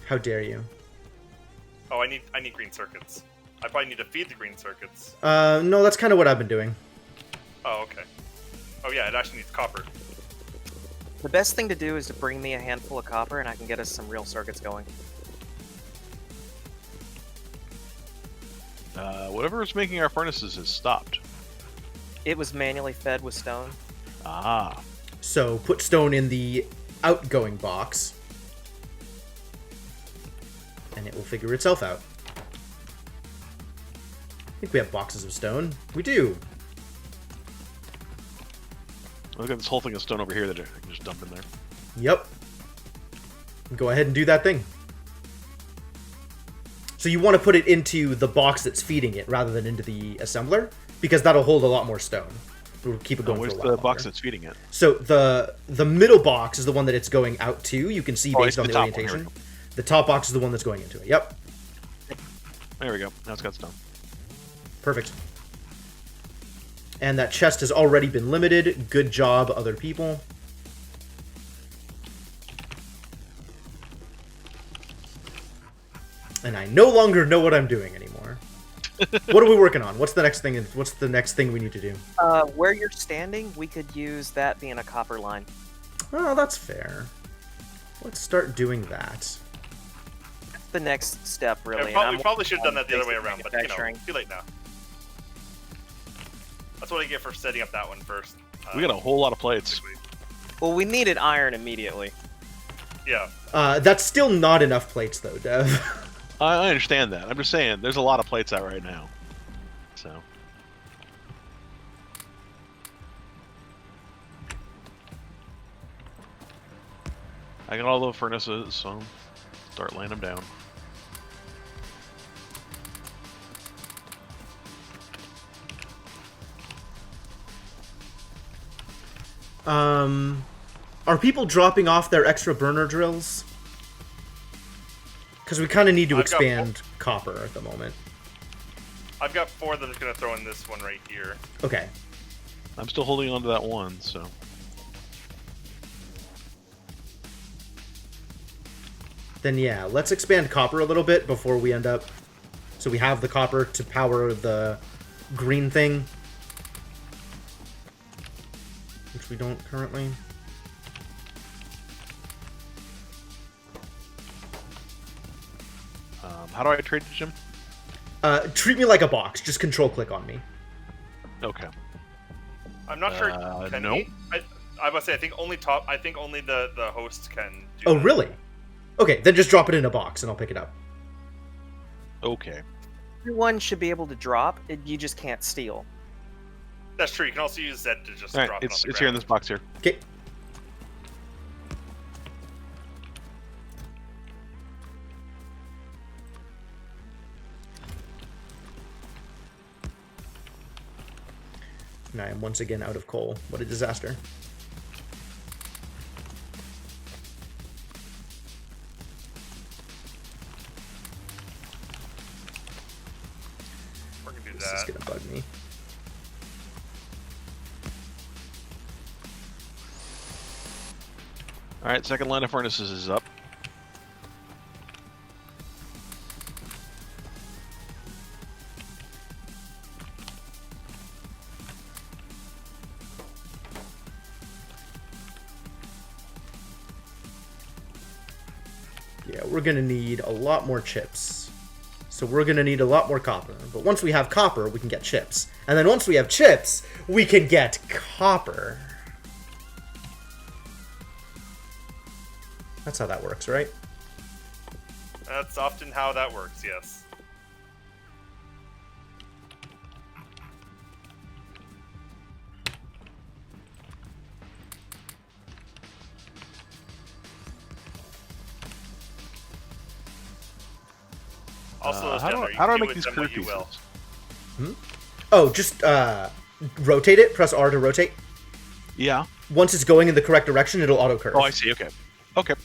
How dare you? Oh, I need green circuits. I probably need to feed the green circuits. No, that's kind of what I've been doing. Oh, okay. Oh yeah, it actually needs copper. The best thing to do is to bring me a handful of copper, and I can get us some real circuits going. Whatever is making our furnaces has stopped. It was manually fed with stone. Ah. So put stone in the outgoing box, and it will figure itself out. think we have boxes of stone. We do. Look at this whole thing of stone over here that I can just dump in there. Yep. Go ahead and do that thing. So you want to put it into the box that's feeding it rather than into the assembler, because that'll hold a lot more stone. We'll keep it going for a Where's while the longer. box that's feeding it? So the middle box is the one that it's going out to. You can see based on the top one. Here we orientation. go. The top box is the one that's going into it. Yep. There we go. Now it's got stone. Perfect. And that chest has already been limited. Good job, other people. And I no longer know what I'm doing anymore. What are we working on? What's the next thing? What's the next thing we need to do? Where you're standing, we could use that being a copper line. Oh, that's fair. Let's start doing that. That's the next step, really. Yeah, we probably should have done that the other way around, but manufacturing. too late now. That's what I get for setting up that one first. We got a whole lot of plates. Well, we needed iron immediately. Yeah. That's still not enough plates, though, Dev. I understand that. I'm just saying, there's a lot of plates out right now. So. I got all the furnaces, so start laying them down. Are people dropping off their extra burner drills? Because we kind of need to expand copper at the moment. I've got 4 that I'm going to throw in this one right here. Okay. I'm still holding on to that one, so. Then yeah, let's expand copper a little bit before we end up... So we have the copper to power the green thing. Which we don't currently. How do I trade to Jim? Treat me like a box. Just control click on me. Okay. I'm not sure. Can no. he? I must say, I think only the host can do Oh, that. really? Okay, then just drop it in a box and I'll pick it up. Okay. Everyone should be able to drop. You just can't steal. That's true. You can also use Z to just All right, drop it on the it's here in ground. this box here. Okay. And I am once again out of coal. What a disaster. We're gonna do This is that. gonna bug me. All right, second line of furnaces is up. Yeah, we're gonna need a lot more chips. So we're gonna need a lot more copper. But once we have copper, we can get chips. And then once we have chips, we can get copper. That's how that works, right? That's often how that works. Yes. Also, those how do down I, there, you how do I can make do with these them clear what you pieces? will. Oh, just rotate it. Press R to rotate. Yeah. Once it's going in the correct direction, it'll auto curve. Oh, I see. Okay. Okay.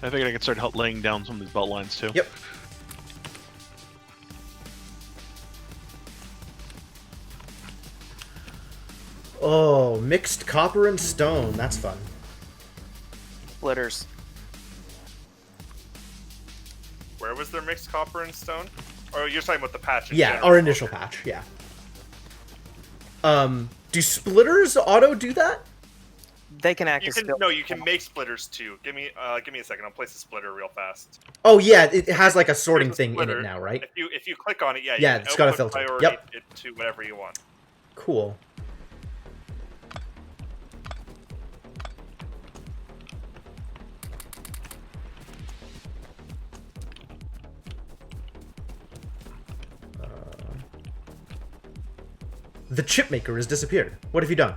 I figured I could start laying down some of these belt lines too. Yep. Oh, mixed copper and stone. That's fun. Splitters. Where was their mixed copper and stone? Or you're talking about the patch? In Yeah, general. our initial Okay. patch. Yeah. Do splitters auto do that? They can act You as can filter. you can make splitters too. Give me a second. I'll place a splitter real fast. Oh yeah, it has like a sorting There's a thing in splitter. it now, right? If you click on it, yeah, Yeah, you can it's got a output filter. priority Yep. it to whatever you want. Cool. The chip maker has disappeared. What have you done?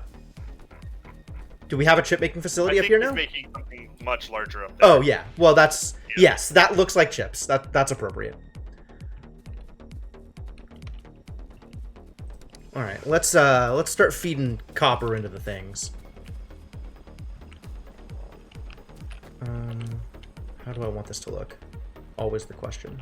Do we have a chip making facility up here now? I think he's making something much larger up there. Oh yeah. Well, that's yes. That looks like chips. That's appropriate. All right. Let's start feeding copper into the things. How do I want this to look? Always the question.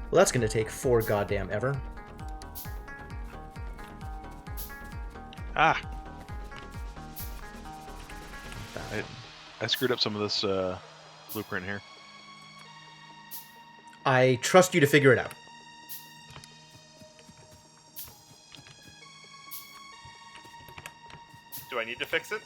Well, that's going to take 4 goddamn ever. Ah! I screwed up some of this blueprint here. I trust you to figure it out. Do I need to fix it?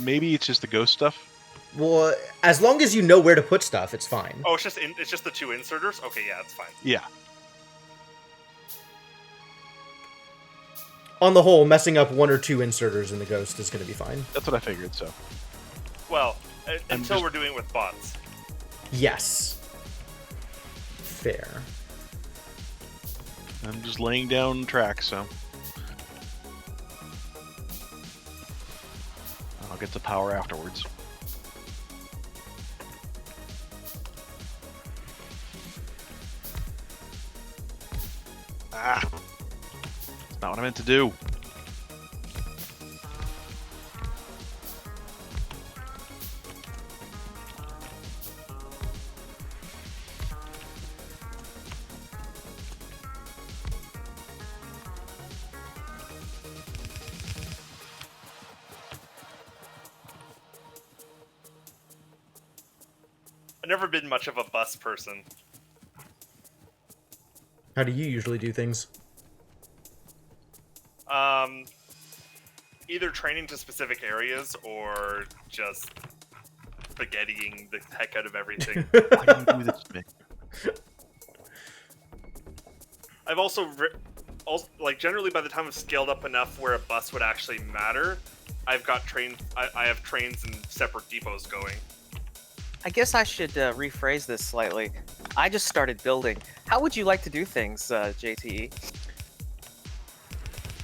Maybe it's just the ghost stuff. Well, as long as you know where to put stuff, it's fine. Oh, it's just the 2 inserters? Okay, yeah, it's fine. Yeah. On the whole, messing up 1 or 2 inserters in the ghost is going to be fine. That's what I figured, so. Well, until we're doing it with bots. Yes. Fair. I'm just laying down tracks, so. I'll get the power afterwards. Ah! That's not what I meant to do. I've never been much of a bus person. How do you usually do things? Either training to specific areas or just spaghettiing the heck out of everything. Why do you do this to me? I've also, like, generally by the time I've scaled up enough where a bus would actually matter, I've got I have trains in separate depots going. I guess I should rephrase this slightly. I just started building. How would you like to do things, JTE?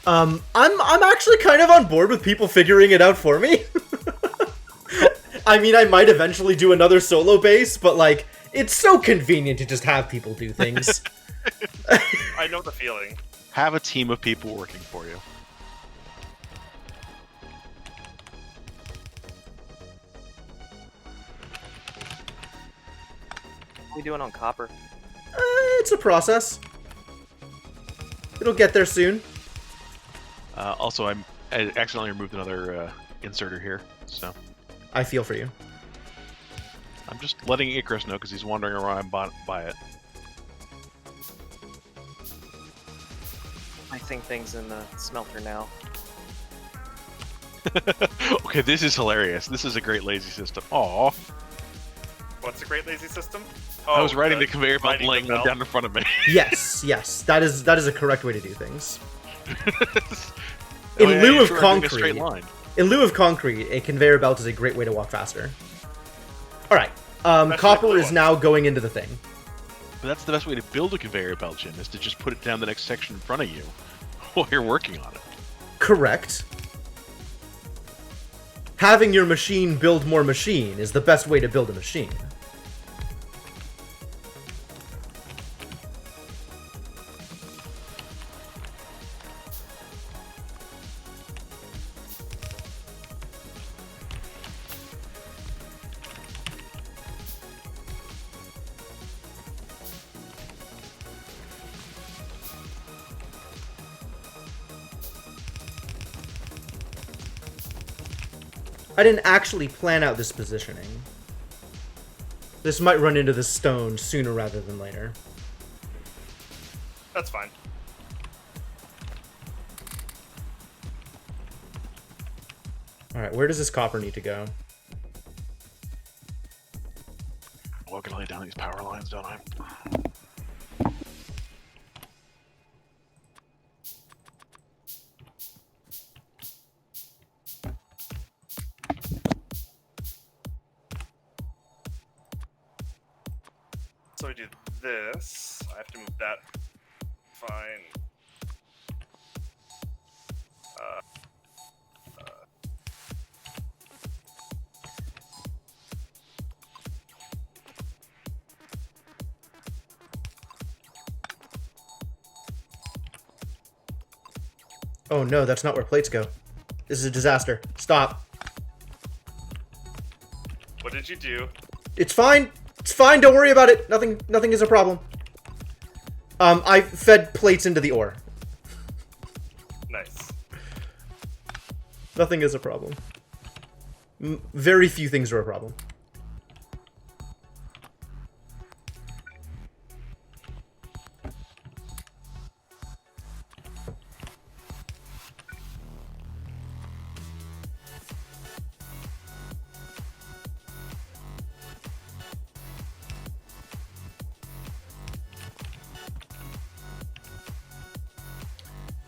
I'm actually kind of on board with people figuring it out for me. I mean, I might eventually do another solo base, but like, it's so convenient to just have people do things. I know the feeling. Have a team of people working for you. What are we doing on copper? It's a process. It'll get there soon. Also, I accidentally removed another inserter here, so. I feel for you. I'm just letting Icarus know because he's wandering around by it. I think things in the smelter now. Okay, this is hilarious. This is a great lazy system. Aww. What's a great lazy system? I was riding the conveyor belt and laying them down in front of me. Yes, yes, that is a correct way to do things. In lieu of concrete, a straight line. In lieu of concrete, a conveyor belt is a great way to walk faster. All right, copper is now going into the thing. But that's the best way to build a conveyor belt, Jim, is to just put it down the next section in front of you while you're working on it. Correct. Having your machine build more machine is the best way to build a machine. I didn't actually plan out this positioning. This might run into the stone sooner rather than later. That's fine. Alright, where does this copper need to go? lay down these power lines, don't I? So we do this. I have to move that. Fine. Oh no, that's not where plates go. This is a disaster. Stop. What did you do? It's fine. It's fine. Don't worry about it. Nothing is a problem. I fed plates into the ore. Nice. Nothing is a problem. Very few things are a problem.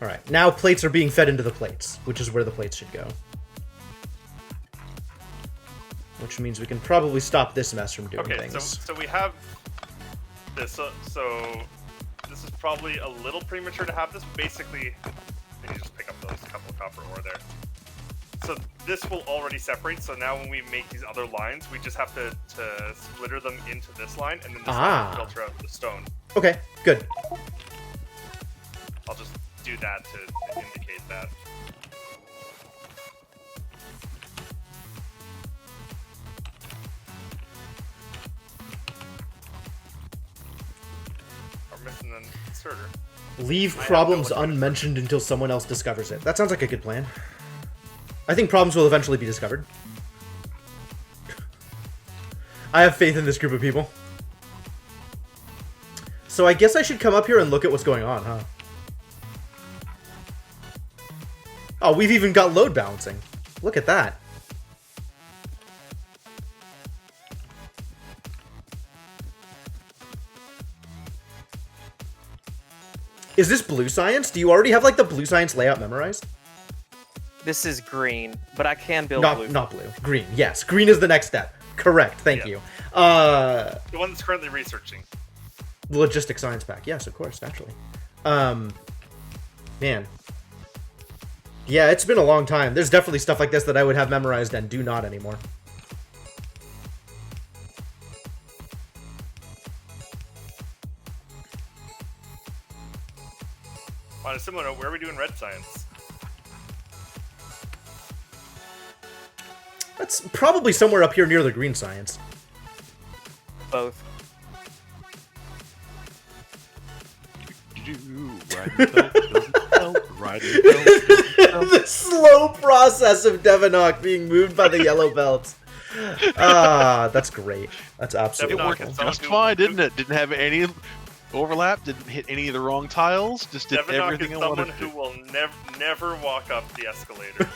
Alright, now plates are being fed into the plates, which is where the plates should go. Which means we can probably stop this mess from doing things. So we have this. So this is probably a little premature to have this. Basically, let me just pick up those couple of copper ore there. So this will already separate. So now when we make these other lines, we just have to splitter them into this line, and then this line will filter out the stone. Okay, good. I'll just do that to indicate that. We're missing an inserter. Leave problems unmentioned until someone else discovers it. That sounds like a good plan. I think problems will eventually be discovered. I have faith in this group of people. So I guess I should come up here and look at what's going on, huh? Oh, we've even got load balancing. Look at that. Is this blue science? Do you already have, like, the blue science layout memorized? This is green, but I can build blue. Not blue. Green. Yes, green is the next step. Correct. Thank you. The one that's currently researching. The logistic science pack. Yes, of course, naturally. Man. Yeah, it's been a long time. There's definitely stuff like this that I would have memorized and do not anymore. On a similar note, where are we doing red science? That's probably somewhere up here near the green science. Both. The slow process of Devonok being moved by the yellow belts. Ah, that's great. That's absolutely It worked just fine, didn't it? Didn't have any overlap, didn't hit any of the wrong tiles, just did everything I wanted to do. Someone who will never walk up the escalator.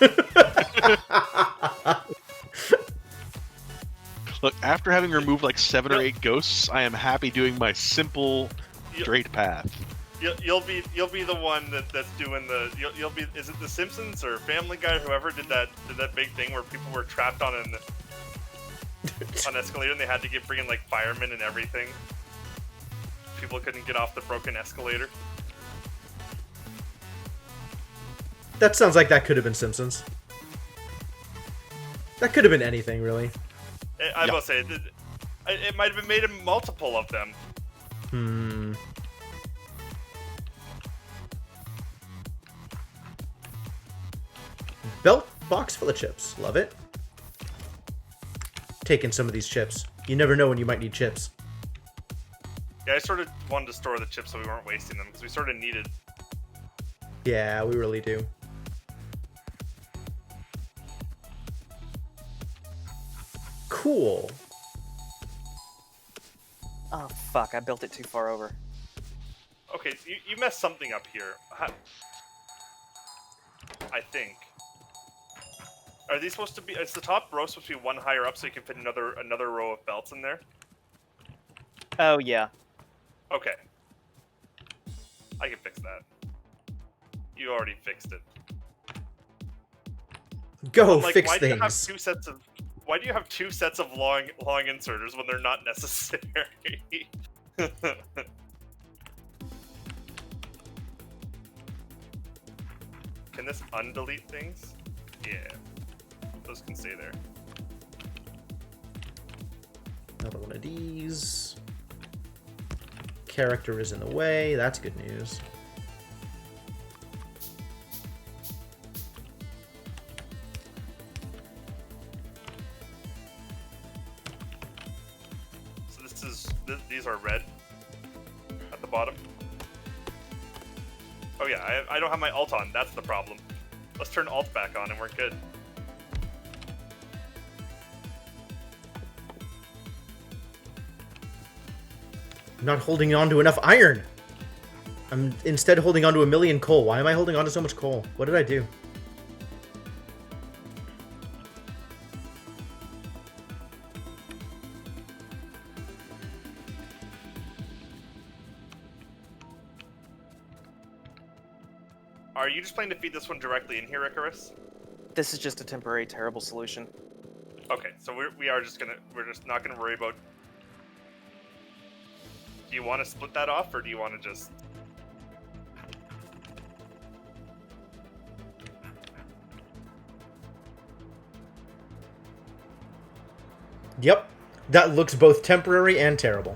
Look, after having removed like 7 or 8 ghosts, I am happy doing my simple, straight path. You'll be the one that's doing the. You'll be. Is it The Simpsons or Family Guy or whoever did that big thing where people were trapped on an escalator and they had to bring in like firemen and everything. People couldn't get off the broken escalator. That sounds like that could have been Simpsons. That could have been anything, really. I will say, it might have been made in multiple of them. Belt box full of chips. Love it. Taking some of these chips. You never know when you might need chips. Yeah, I sort of wanted to store the chips so we weren't wasting them, because we sort of needed. Yeah, we really do. Cool. Oh, fuck. I built it too far over. Okay, you messed something up here. I think. Are these supposed to be... Is the top row supposed to be one higher up so you can fit another row of belts in there? Oh, yeah. Okay. I can fix that. You already fixed it. Go I'm like, fix why things. Do you have why do you have two sets of long inserters when they're not necessary? Can this undelete things? Yeah. Those can stay there. Another one of these. Character is in the way. That's good news. So these are red at the bottom. Oh yeah, I don't have my alt on. That's the problem. Let's turn alt back on and we're good. I'm not holding on to enough iron. I'm instead holding on to 1,000,000 coal. Why am I holding on to so much coal? What did I do? Are you just planning to feed this one directly in here, Icarus? This is just a temporary terrible solution. Okay, so we're just not gonna worry about. Do you want to split that off, or do you want to just? Yep. That looks both temporary and terrible.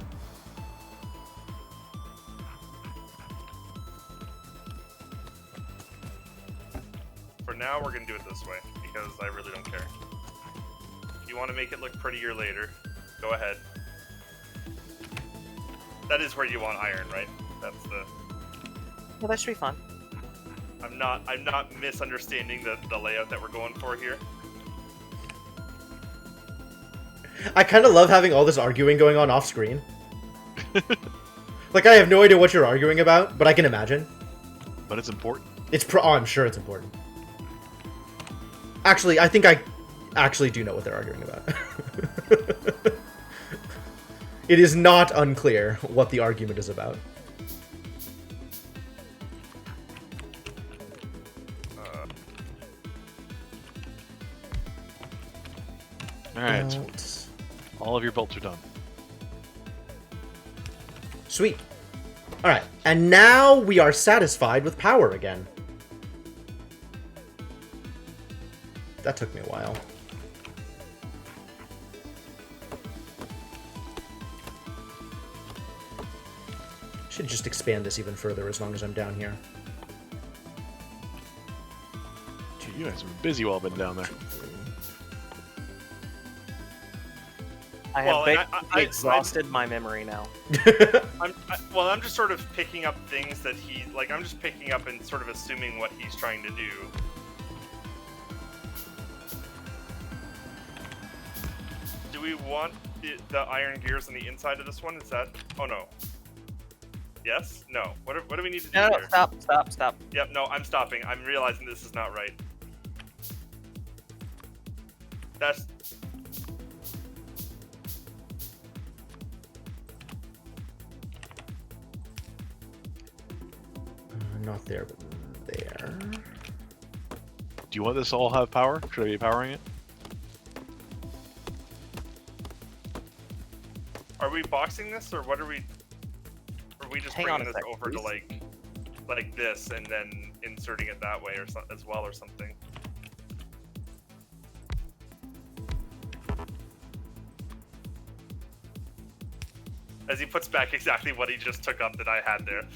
For now, we're gonna do it this way because I really don't care. If you want to make it look prettier later, go ahead. That is where you want iron, right? That's the. Well, that should be fun. I'm not misunderstanding the layout that we're going for here. I kind of love having all this arguing going on off screen. Like, I have no idea what you're arguing about, but I can imagine. But it's important. I'm sure it's important. Actually, I think I actually do know what they're arguing about. It is not unclear what the argument is about. Alright. All of your bolts are done. Sweet. Alright, and now we are satisfied with power again. That took me a while. Should just expand this even further as long as I'm down here. Gee, you guys have been busy while I've been down there. I have basically exhausted my memory now. I'm just sort of picking up things that I'm just picking up and sort of assuming what he's trying to do. Do we want the iron gears on the inside of this one? Is that? Oh no. Yes? No. What do we need to do No, here? stop. Yep, no, I'm stopping. I'm realizing this is not right. That's... Not there, but there. Do you want this to all have power? Should I be powering it? Are we boxing this, or what are we... Are we just bringing this over to like this and then inserting it that way or as well or something? As he puts back exactly what he just took up that I had there.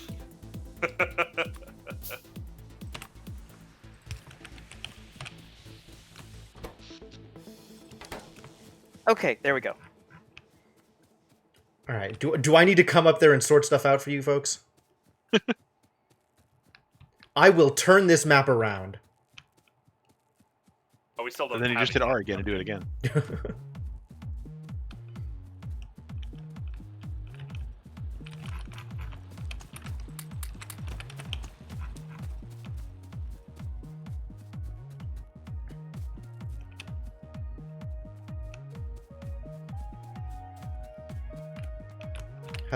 Okay, there we go. All right. Do I need to come up there and sort stuff out for you folks? I will turn this map around. Oh, we still don't. And then you just hit R again and do it again.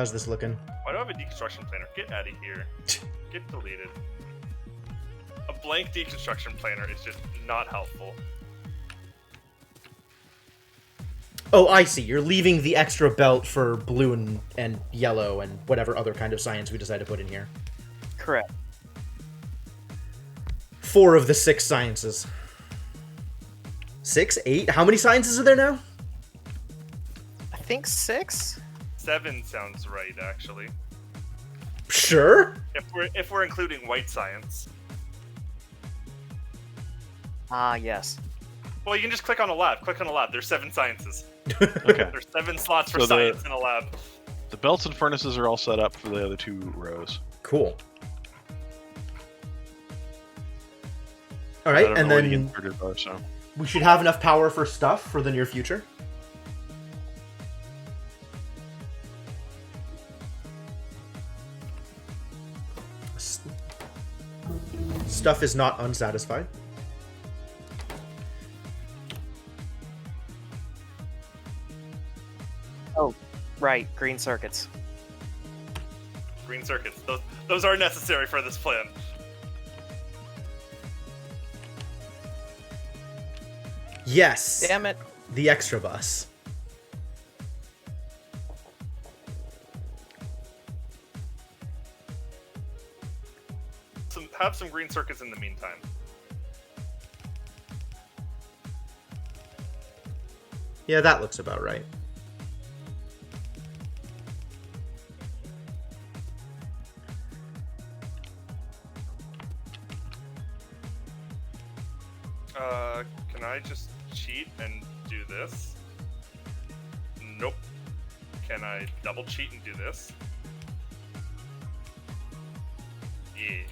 How's this looking? Why do I have a deconstruction planner? Get out of here. Get deleted. A blank deconstruction planner is just not helpful. Oh, I see. You're leaving the extra belt for blue and yellow and whatever other kind of science we decide to put in here. Correct. 4 of the 6 sciences. 6? 8? How many sciences are there now? I think 6. 7 sounds right, actually. Sure. If we're including white science. Ah, yes. Well, you can just click on a lab. Click on a lab. There's 7 sciences. Okay. There's 7 slots for So science in a lab. The belts and furnaces are all set up for the other 2 rows. Cool. All I right, don't and know where the then inverters are, so. we should have enough power for stuff for the near future. Stuff is not unsatisfied. Oh, right. Green circuits. Green circuits. Those are necessary for this plan. Yes. Damn it. The extra bus. Have some green circuits in the meantime. Yeah, that looks about right. Can I just cheat and do this? Nope. Can I double cheat and do this? Yeah.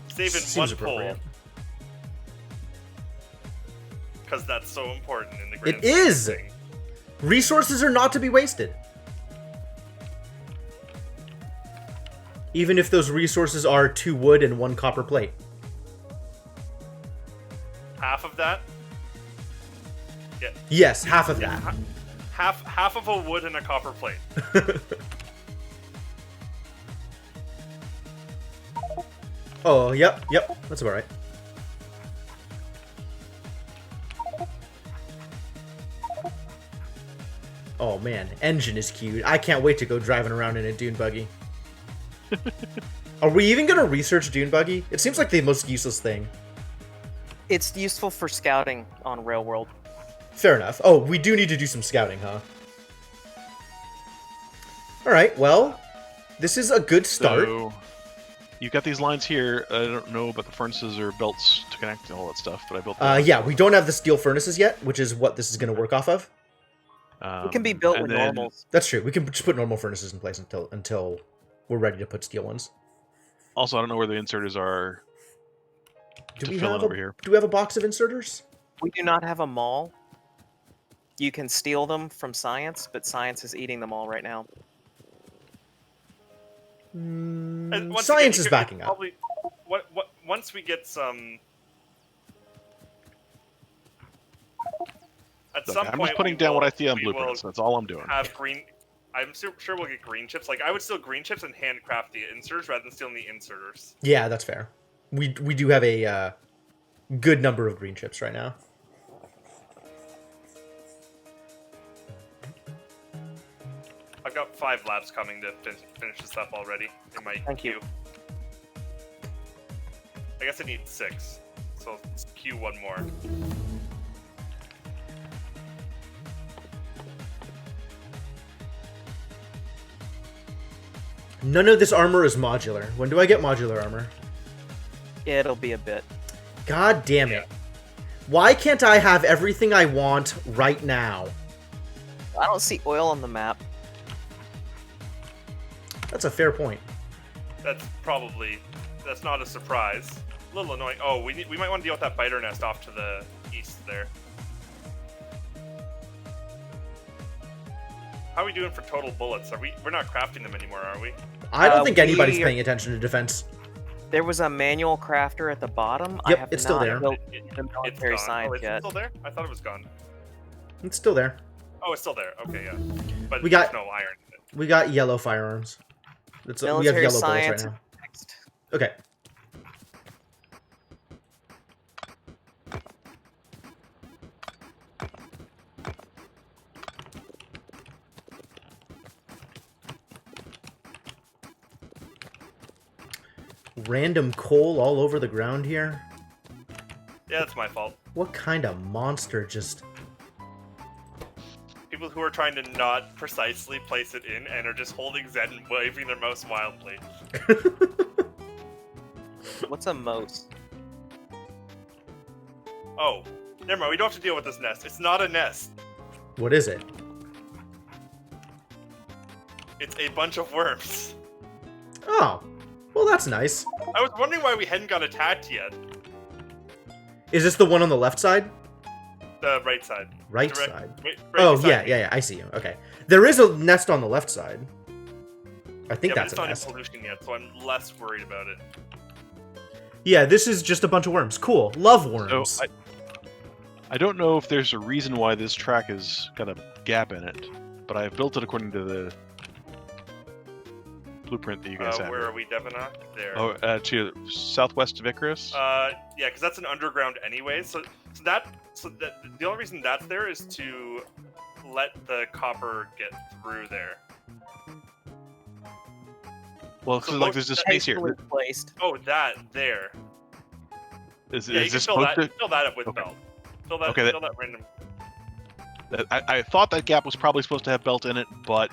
Saving Seems one pull. appropriate. Because that's so important in the grand It is! thing. Resources are not to be wasted. Even if those resources are 2 wood and 1 copper plate. Half of that? Yeah. Yes, half of that. Half of a wood and a copper plate. Oh, yep. That's about right. Oh man, engine is cute. I can't wait to go driving around in a dune buggy. Are we even gonna research dune buggy? It seems like the most useless thing. It's useful for scouting on Railworld. Fair enough. Oh, we do need to do some scouting, huh? Alright, well, this is a good start. So, you've got these lines here. I don't know about the furnaces or belts to connect and all that stuff, but I built them. Yeah, we don't have the steel furnaces yet, which is what this is going to work off of. It can be built with and then- normals. That's true. We can just put normal furnaces in place until we're ready to put steel ones. Also, I don't know where the inserters are Do to we fill have in over here. Do we have a box of inserters? We do not have a mall. You can steal them from Science, but Science is eating them all right now. And once Science again, is backing up. probably, once we get some... At Look, some I'm point, just putting we down what I see on we will blueprints. That's all I'm doing. Have green... I'm sure we'll get green chips. Like, I would steal green chips and handcraft the inserters rather than stealing the inserters. Yeah, that's fair. We do have a good number of green chips right now. I've got 5 labs coming to finish this up already in my Thank you. queue. I guess I need 6, so let's queue 1 more. None of this armor is modular. When do I get modular armor? It'll be a bit. God damn it. Why can't I have everything I want right now? I don't see oil on the map. That's a fair point. That's not a surprise. A little annoying. Oh, we might want to deal with that biter nest off to the east there. How are we doing for total bullets? We're not crafting them anymore, are we? I don't think anybody's we- paying attention to defense. There was a manual crafter at the bottom. Yep, I have it's still not there. built It's the military gone. science Oh, is it yet. still there? I thought it was gone. It's still there. Oh, it's still there. Okay, yeah. but We there's got- no iron in it. We got yellow firearms. We have Military yellow bullets right science now. next. Okay. Random coal all over the ground here. Yeah, that's my fault. What kind of monster just... People who are trying to not precisely place it in and are just holding Z and waving their mouse wildly. What's a mouse? Oh, never mind. We don't have to deal with this nest. It's not a nest. What is it? It's a bunch of worms. Oh, well that's nice. I was wondering why we hadn't got attacked yet. Is this the one on the left side? The right side. Right Direct- side. right Oh, beside yeah, me. I see you. Okay. There is a nest on the left side. I think Yeah, that's but a it's nest. not in pollution yet, so I'm less worried about it. Yeah, this is just a bunch of worms. Cool. Love worms. So I don't know if there's a reason why this track has got a gap in it, but I've built it according to the blueprint that you guys have. Where are we, Devina? There. Oh, to southwest of Icarus. Yeah, because that's an underground anyway. So the only reason that's there is to let the copper get through there. Well, so so like there's a space here. Tastefully placed. Oh, that there. Is Yeah, you can this fill supposed that, fill that up with Okay. belt. Fill that, Okay, fill that random. I thought that gap was probably supposed to have belt in it, but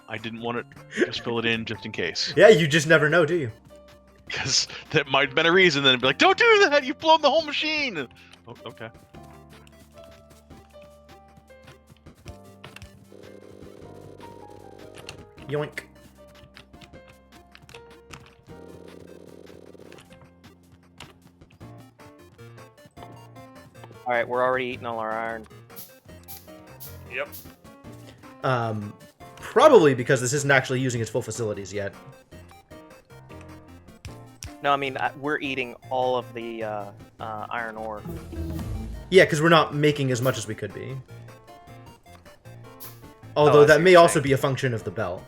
I didn't want to just fill it in just in case. Yeah, you just never know, do you? Because that might have been a reason. Then it'd be like, don't do that! You've blown the whole machine! Oh, okay. Yoink. Alright, we're already eating all our iron. Yep. Probably because this isn't actually using its full facilities yet. No, I mean, we're eating all of the iron ore. Yeah, because we're not making as much as we could be. Although I see that what may you're also saying. be a function of the belt.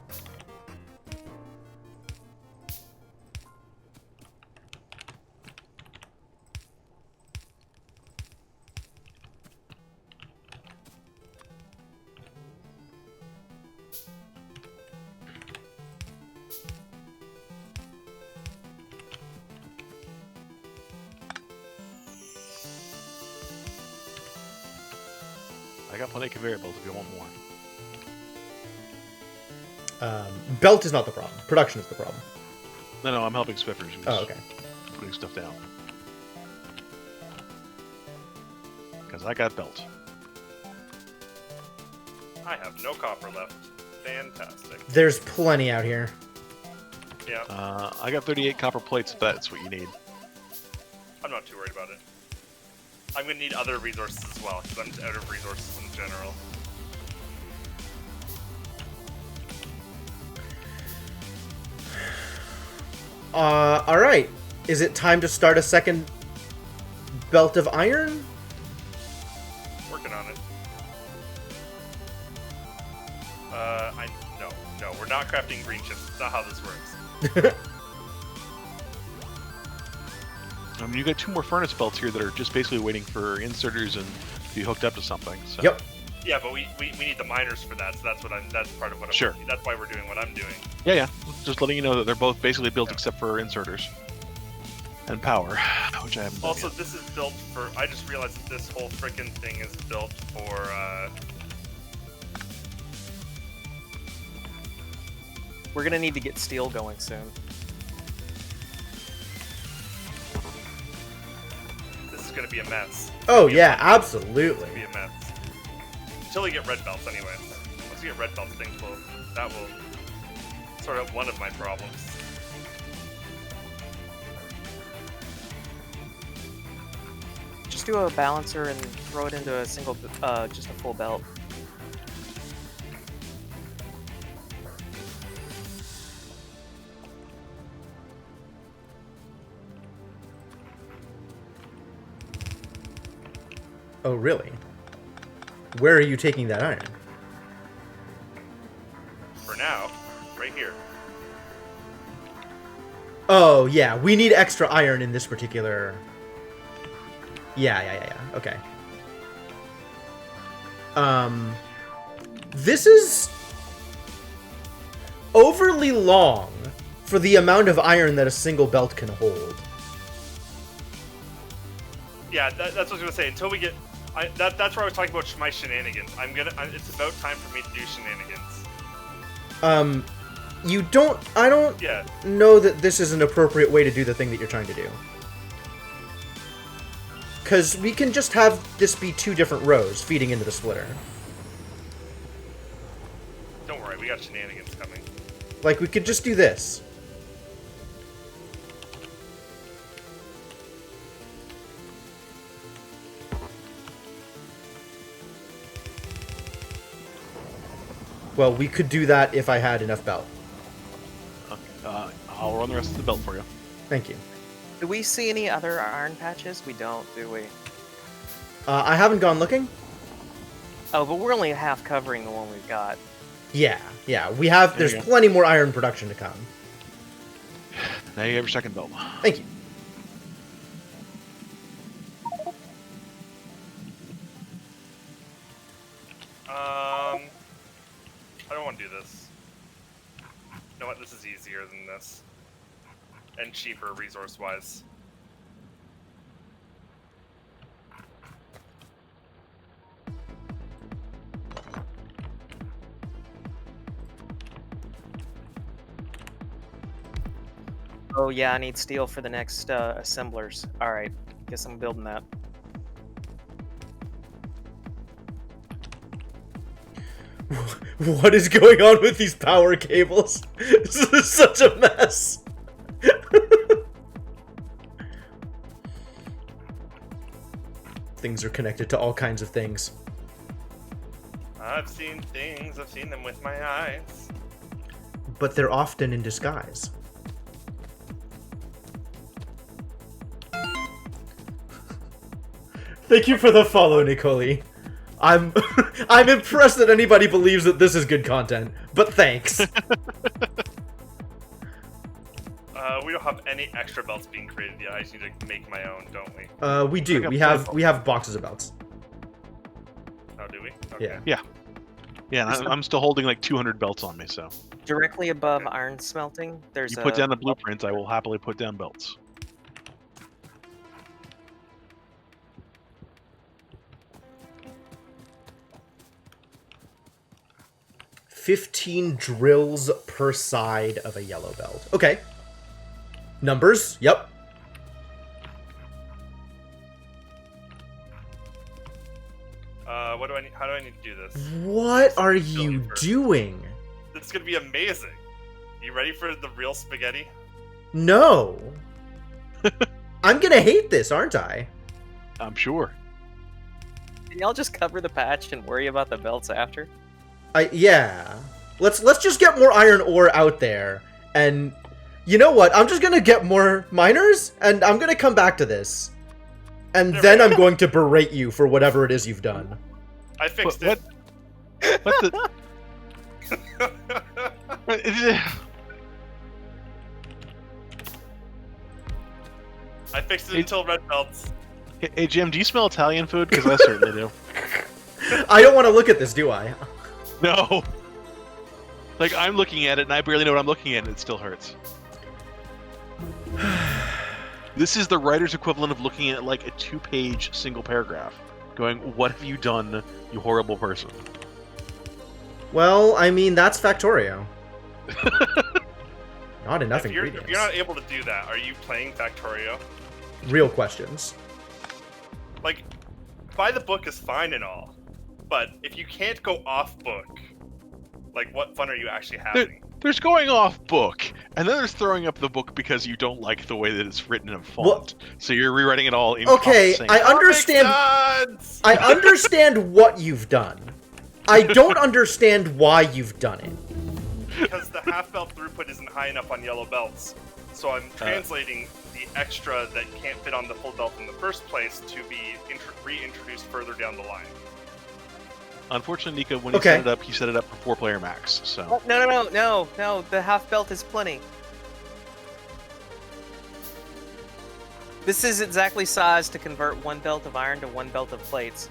I got plenty of conveyor belts if you want more. Belt is not the problem. Production is the problem. No, I'm helping Swifters who's Oh, okay. putting stuff down. Because I got belt. I have no copper left. Fantastic. There's plenty out here. Yeah, I got 38 copper plates if that's what you need. I'm not too worried about it. I'm gonna need other resources as well, because I'm just out of resources in general. Alright. Is it time to start a second belt of iron? Working on it. No, we're not crafting green chips. That's not how this works. I mean, you got 2 more furnace belts here that are just basically waiting for inserters and to be hooked up to something. So. Yep. Yeah, but we need the miners for that, so that's part of what I'm Sure. That's why we're doing what I'm doing. Yeah. Just letting you know that they're both basically built except for inserters. And power, which I haven't done Also, yet. this is built for. I just realized that this whole freaking thing is built for. We're gonna need to get steel going soon. This is gonna be a mess. Oh, yeah, absolutely. It's gonna be a mess. Until we get red belts, anyway. Once we get red belts, that will sort out one of my problems. Just do a balancer and throw it into a single, just a full belt. Oh, really? Where are you taking that iron? here. Oh, yeah. We need extra iron in this particular... Yeah. Okay. This is overly long for the amount of iron that a single belt can hold. Yeah, that's what I was gonna say. Until we get, that's where I was talking about my shenanigans. It's about time for me to do shenanigans. I don't know that this is an appropriate way to do the thing that you're trying to do. Because we can just have this be 2 different rows feeding into the splitter. Don't worry, we got shenanigans coming. Like, we could just do this. Well, we could do that if I had enough belt. Okay, I'll run the rest of the belt for you. Thank you. Do we see any other iron patches? We don't, do we? I haven't gone looking. Oh, but we're only half covering the one we've got. Yeah. We have. There's plenty more iron production to come. Now you have your second belt. Thank you. I don't want to do this. You know what? This is easier than this. And cheaper, resource-wise. Oh yeah, I need steel for the next assemblers. Alright, guess I'm building that. What is going on with these power cables? This is such a mess. Things are connected to all kinds of things. I've seen things, I've seen them with my eyes. But they're often in disguise. Thank you for the follow, Nicoli. I'm impressed that anybody believes that this is good content, but thanks. We don't have any extra belts being created yet. I just need to make my own, don't we? We do. We have boxes of belts. Oh, do we? Okay. Yeah. Yeah, and I'm still holding like 200 belts on me, so. Directly above iron smelting, there's You put down the blueprints, I will happily put down belts. "15 drills per side of a yellow belt." Okay. Numbers? Yep. How do I need to do this? What are you doing? This is gonna be amazing. You ready for the real spaghetti? No. I'm gonna hate this, aren't I? I'm sure. Can y'all just cover the patch and worry about the belts after? Yeah. Let's just get more iron ore out there, and you know what? I'm just gonna get more miners, and I'm gonna come back to this, and then I'm going to berate you for whatever it is you've done. I fixed it. What the? I fixed it until red belts. Hey Jim, do you smell Italian food? Because I certainly do. I don't want to look at this, do I? No. Like, I'm looking at it, and I barely know what I'm looking at, and it still hurts. This is the writer's equivalent of looking at, like, a 2-page single paragraph. Going, what have you done, you horrible person? Well, I mean, that's Factorio. Not enough ingredients. If you're not able to do that, are you playing Factorio? Real questions. Like, by the book is fine and all, but if you can't go off book, like, what fun are you actually having? There's going off book, and then there's throwing up the book because you don't like the way that it's written in font. Well, so you're rewriting it all in okay, I understand. I understand what you've done. I don't understand why you've done it. Because the half belt throughput isn't high enough on yellow belts, so I'm translating the extra that can't fit on the full belt in the first place to be reintroduced further down the line. Unfortunately, Nico, when he set it up, he set it up for 4-player max. So No. The half belt is plenty. This is exactly sized to convert 1 belt of iron to 1 belt of plates.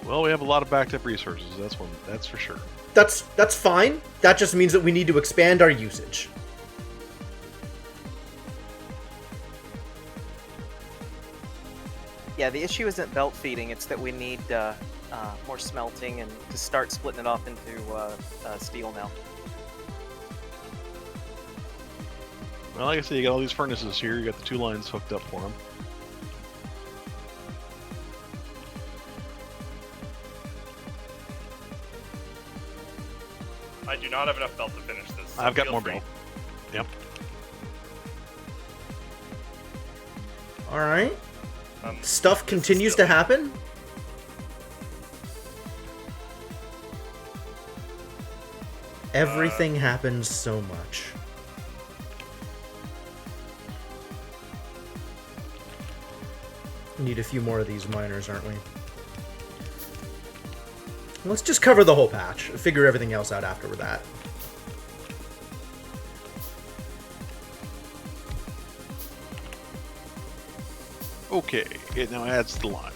Well, we have a lot of backed up resources. That's for sure. That's fine. That just means that we need to expand our usage. Yeah, the issue isn't belt feeding, it's that we need more smelting and to start splitting it off into steel now. Well, like I said, you got all these furnaces here. You got the 2 lines hooked up for them. I do not have enough belt to finish this. So I've got feel more free. belt. Yep. All right. Stuff continues to happen. Everything happens so much. Need a few more of these miners, aren't we? Let's just cover the whole patch. Figure everything else out after that. Okay, it now adds the line.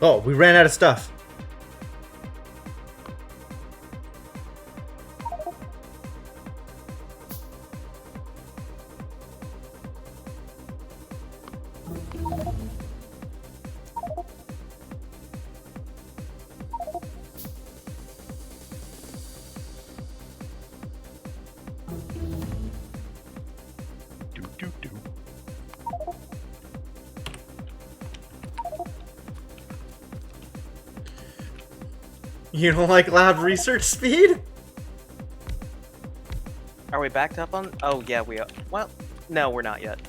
Oh, we ran out of stuff. You don't like lab research speed? Are we backed up on? Oh yeah, we are. Well, no, we're not yet.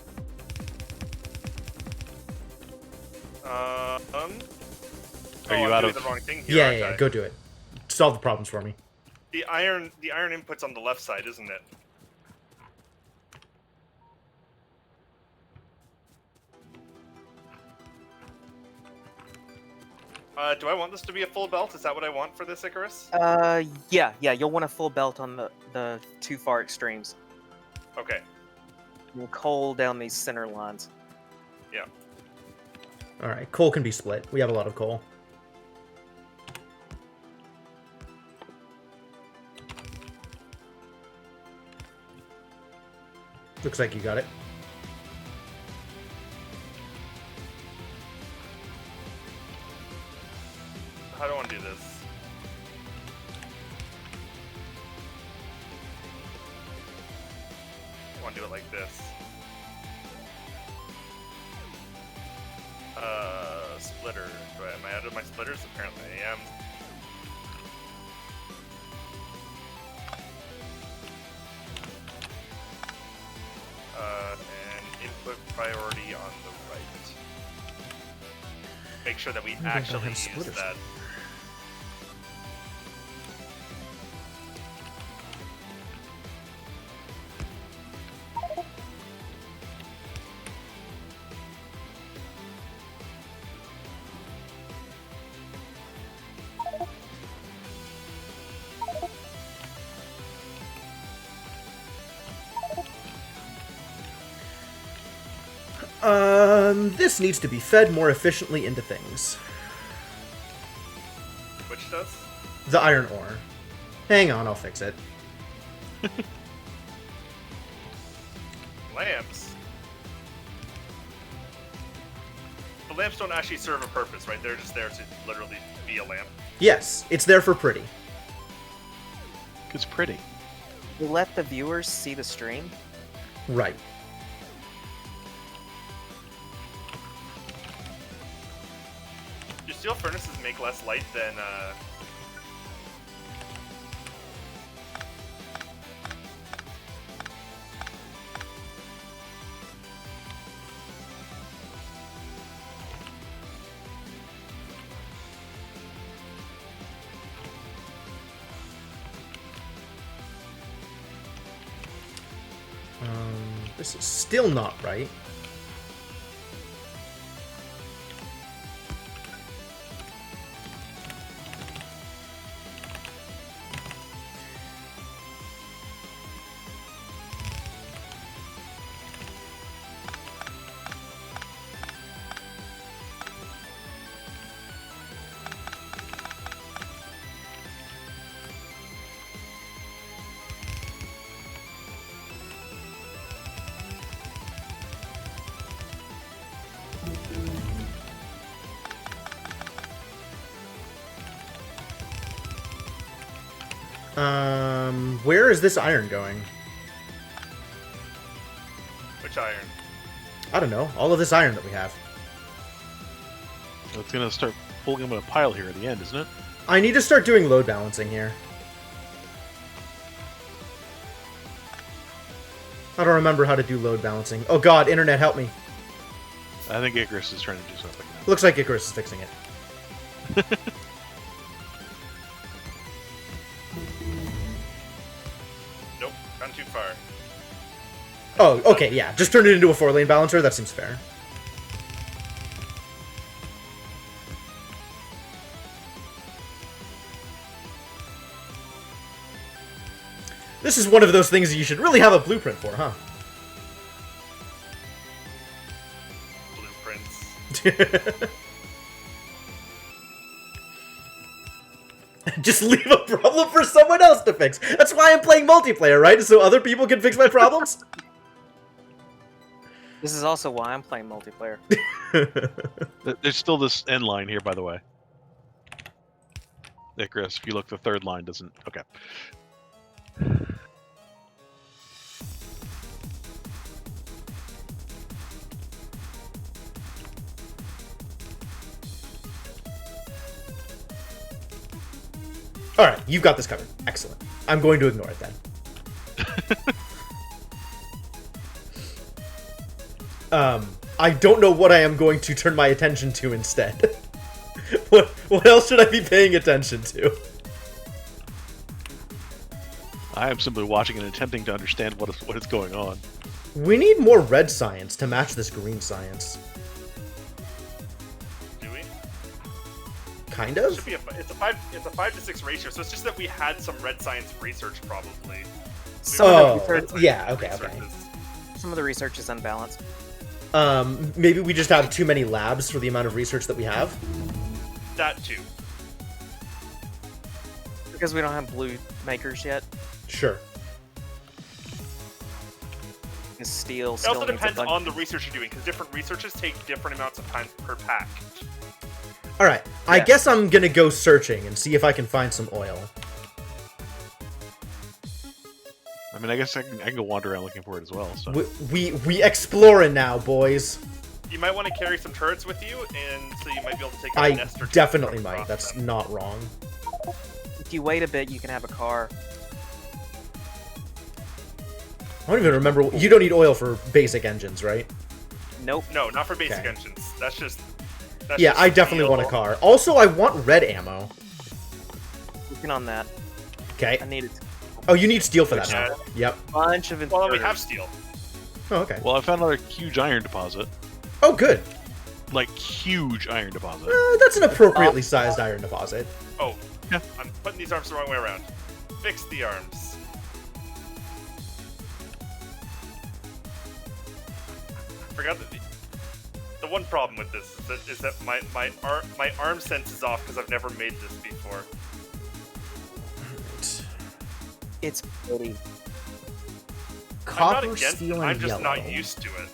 Are you I'm out doing of? the wrong thing here, Yeah, aren't yeah, I? go do it. Solve the problems for me. The iron input's on the left side, isn't it? Do I want this to be a full belt? Is that what I want for this Icarus? Yeah, you'll want a full belt on the 2 far extremes. Okay. And coal down these center lines. Yeah. All right, coal can be split. We have a lot of coal. Looks like you got it. How do I want to do this? I want to do it like this. Splitter. Am I out of my splitters? Apparently I am. And input priority on the right. Make sure that we actually use that. This needs to be fed more efficiently into things. Which does? The iron ore. Hang on, I'll fix it. Lamps. The lamps don't actually serve a purpose, right? They're just there to literally be a lamp. Yes, it's there for pretty. It's pretty. You let the viewers see the stream? Right. Do steel furnaces make less light than This is still not right. Where is this iron going? Which iron? I don't know. All of this iron that we have. So it's gonna start pulling them in a pile here at the end, isn't it? I need to start doing load balancing here. I don't remember how to do load balancing. Oh god, internet, help me. I think Icarus is trying to do something now. Looks like Icarus is fixing it. Nope, gone too far. Oh, okay, yeah. Just turn it into a 4-lane balancer. That seems fair. This is one of those things you should really have a blueprint for, huh? Blueprints. Just leave a problem for someone else to fix. That's why I'm playing multiplayer, right? So other people can fix my problems? This is also why I'm playing multiplayer. There's still this end line here, by the way. Icarus, if you look, the third line doesn't... Okay. Alright, you've got this covered. Excellent. I'm going to ignore it then. I don't know what I am going to turn my attention to instead. What else should I be paying attention to? I am simply watching and attempting to understand what is going on. We need more red science to match this green science. Do we? Kind It of? should be it's a 5 to 6 ratio, so it's just that we had some red science research probably. Some of the Oh, research, yeah, okay, okay. some of the research is unbalanced. Maybe we just have too many labs for the amount of research that we have. That too. Because we don't have blue makers yet. Sure. Because steel It still also needs a depends bunch. on the research you're doing, because different researches take different amounts of time per pack. Alright, I Yeah. guess I'm gonna go searching and see if I can find some oil. I mean, I guess I can go wander around looking for it as well. So We exploring now, boys. You might want to carry some turrets with you, and so you might be able to take a I nest or two definitely across might. That's them. not wrong. If you wait a bit, you can have a car. I don't even remember. You don't need oil for basic engines, right? Nope. No, not for basic Okay. engines. That's just. Yeah, just I definitely want a steel. car. Also, I want red ammo. Working on that. Okay. I needed Oh, you need steel for that, Yeah. huh? Yep. a bunch of Well, then we inserters. have steel. Oh, okay. well, I found another huge iron deposit. Oh, good. Like, huge iron deposit. That's an appropriately sized iron deposit. Oh, Yeah. I'm putting these arms the wrong way around. Fix the arms. Forgot that the one problem with this is that my arm sense is off because I've never made this before. It's pretty. I'm Copper, not against steel, it. and I'm just yellow. not used to it.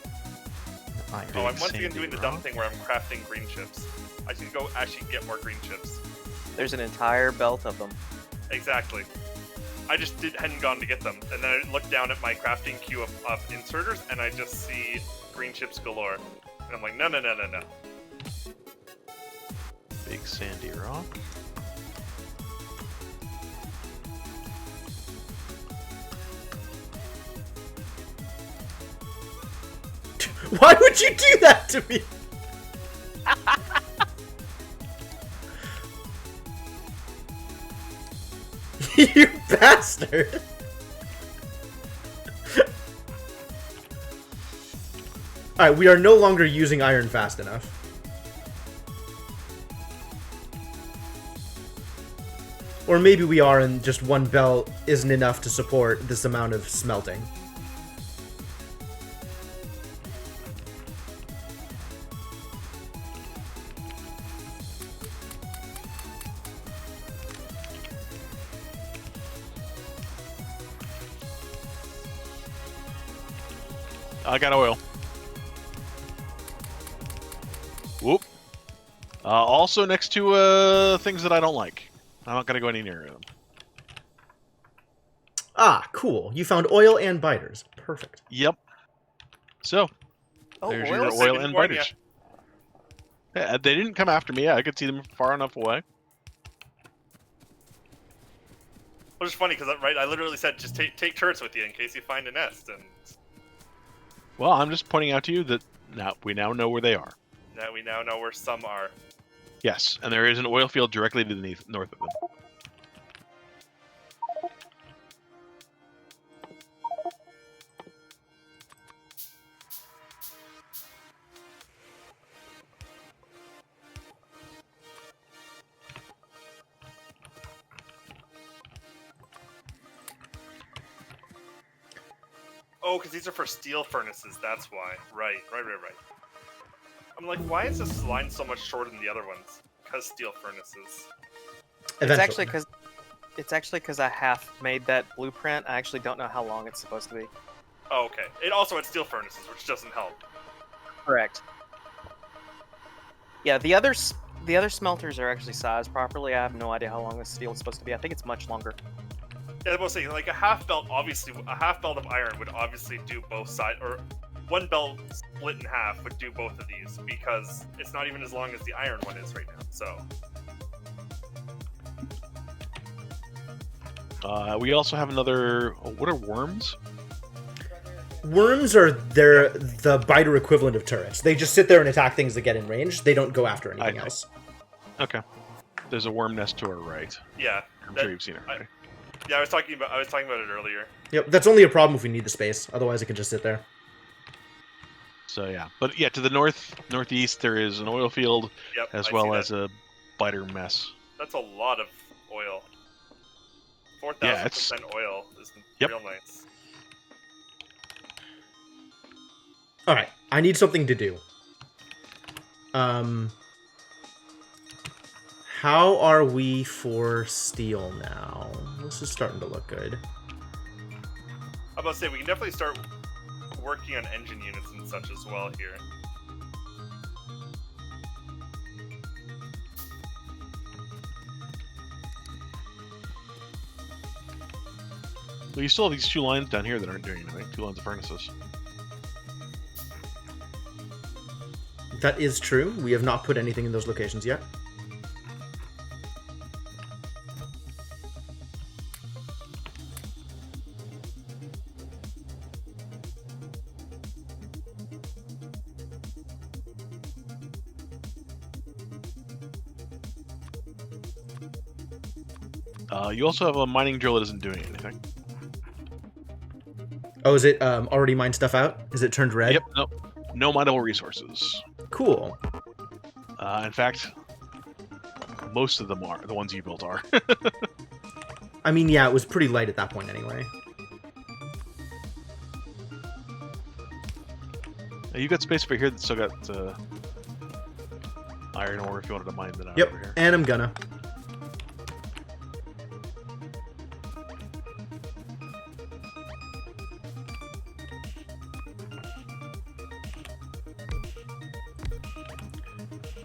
Iron. Oh, I'm once sandy again doing the rock. dumb thing where I'm crafting green chips. I should go actually get more green chips. There's an entire belt of them. Exactly. I just hadn't gone to get them, and then I look down at my crafting queue of inserters, and I just see green chips galore. And I'm like, no, no, no, no, no. Big sandy rock. Why would you do that to me? You bastard! Alright, we are no longer using iron fast enough. Or maybe we are, and just one belt isn't enough to support this amount of smelting. I got oil. Whoop. Also next to things that I don't like. I'm not gonna go any near them. Ah, cool. You found oil and biters. Perfect. Yep. So, Oh, there's oil your oil and biters. Yeah, they didn't come after me. Yeah, I could see them far enough away. Which is funny, because I literally said just take turrets with you in case you find a nest, and... Well, I'm just pointing out to you that we now know where they are. Now we now know where some are. Yes, and there is an oil field directly to the north of them. Oh, because these are for steel furnaces, that's why. Right. I'm like, why is this line so much shorter than the other ones? Because steel furnaces. Eventually. It's actually because I half made that blueprint. I actually don't know how long it's supposed to be. Oh, okay. It also had steel furnaces, which doesn't help. Correct. Yeah, the other smelters are actually sized properly. I have no idea how long this steel is supposed to be. I think it's much longer. Yeah, I was saying, like a half belt of iron would obviously do both sides, or one belt split in half would do both of these, because it's not even as long as the iron one is right now, so. We also have another... Oh, what are worms? Worms are the biter equivalent of turrets. They just sit there and attack things that get in range. They don't go after anything else. Okay. There's a worm nest to our right. Yeah. I'm sure you've seen it already. Yeah, I was talking about it earlier. Yep, that's only a problem if we need the space. Otherwise, it can just sit there. So yeah, but yeah, to the northeast there is an oil field, as well as a biter mess. That's a lot of oil. 4,000% oil is real nice. All right, I need something to do. How are we for steel now? This is starting to look good. I'm about to say, we can definitely start working on engine units and such as well here. Well, you still have these two lines down here that aren't doing anything. 2 lines of furnaces. That is true. We have not put anything in those locations yet. You also have a mining drill that isn't doing anything. Oh, is it already mined stuff out? Is it turned red? Yep, no mineable resources. Cool. In fact, most of them are. The ones you built are. I mean, yeah, it was pretty light at that point anyway. You got space over here that's still got iron ore if you wanted to mine that out Yep, over here. and I'm gonna.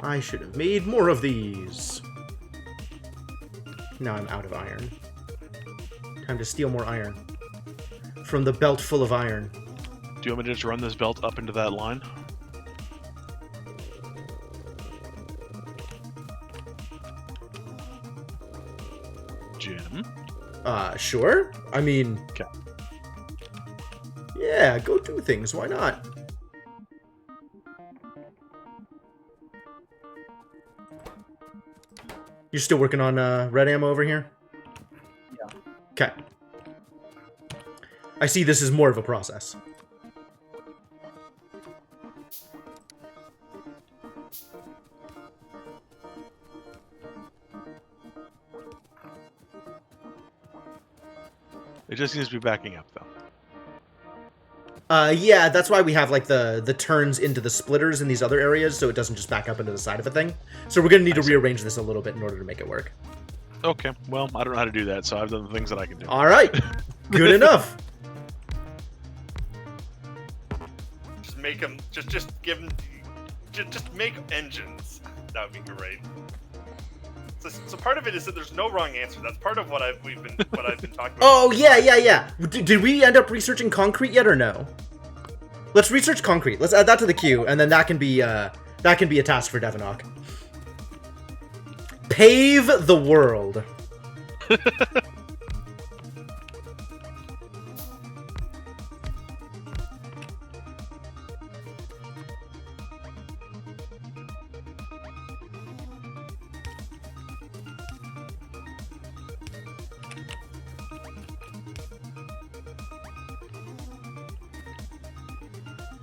I should have made more of these. Now I'm out of iron. Time to steal more iron. From the belt full of iron. Do you want me to just run this belt up into that line? Jim? Sure. I mean... Okay. Yeah, go do things. Why not? You're still working on red ammo over here? Yeah. Okay. I see this is more of a process. It just seems to be backing up, though. Yeah, that's why we have like the turns into the splitters in these other areas, so it doesn't just back up into the side of a thing. So we're gonna need to rearrange this a little bit in order to make it work. Okay, well, I don't know how to do that, so I've done the things that I can do. All right, good enough. Just make them. Just give them. Just make engines. That would be great. So part of it is that there's no wrong answer. That's part of what I've been talking about. Oh yeah. Did we end up researching concrete yet or no? Let's research concrete. Let's add that to the queue, and then that can be a task for Devonok. Pave the world.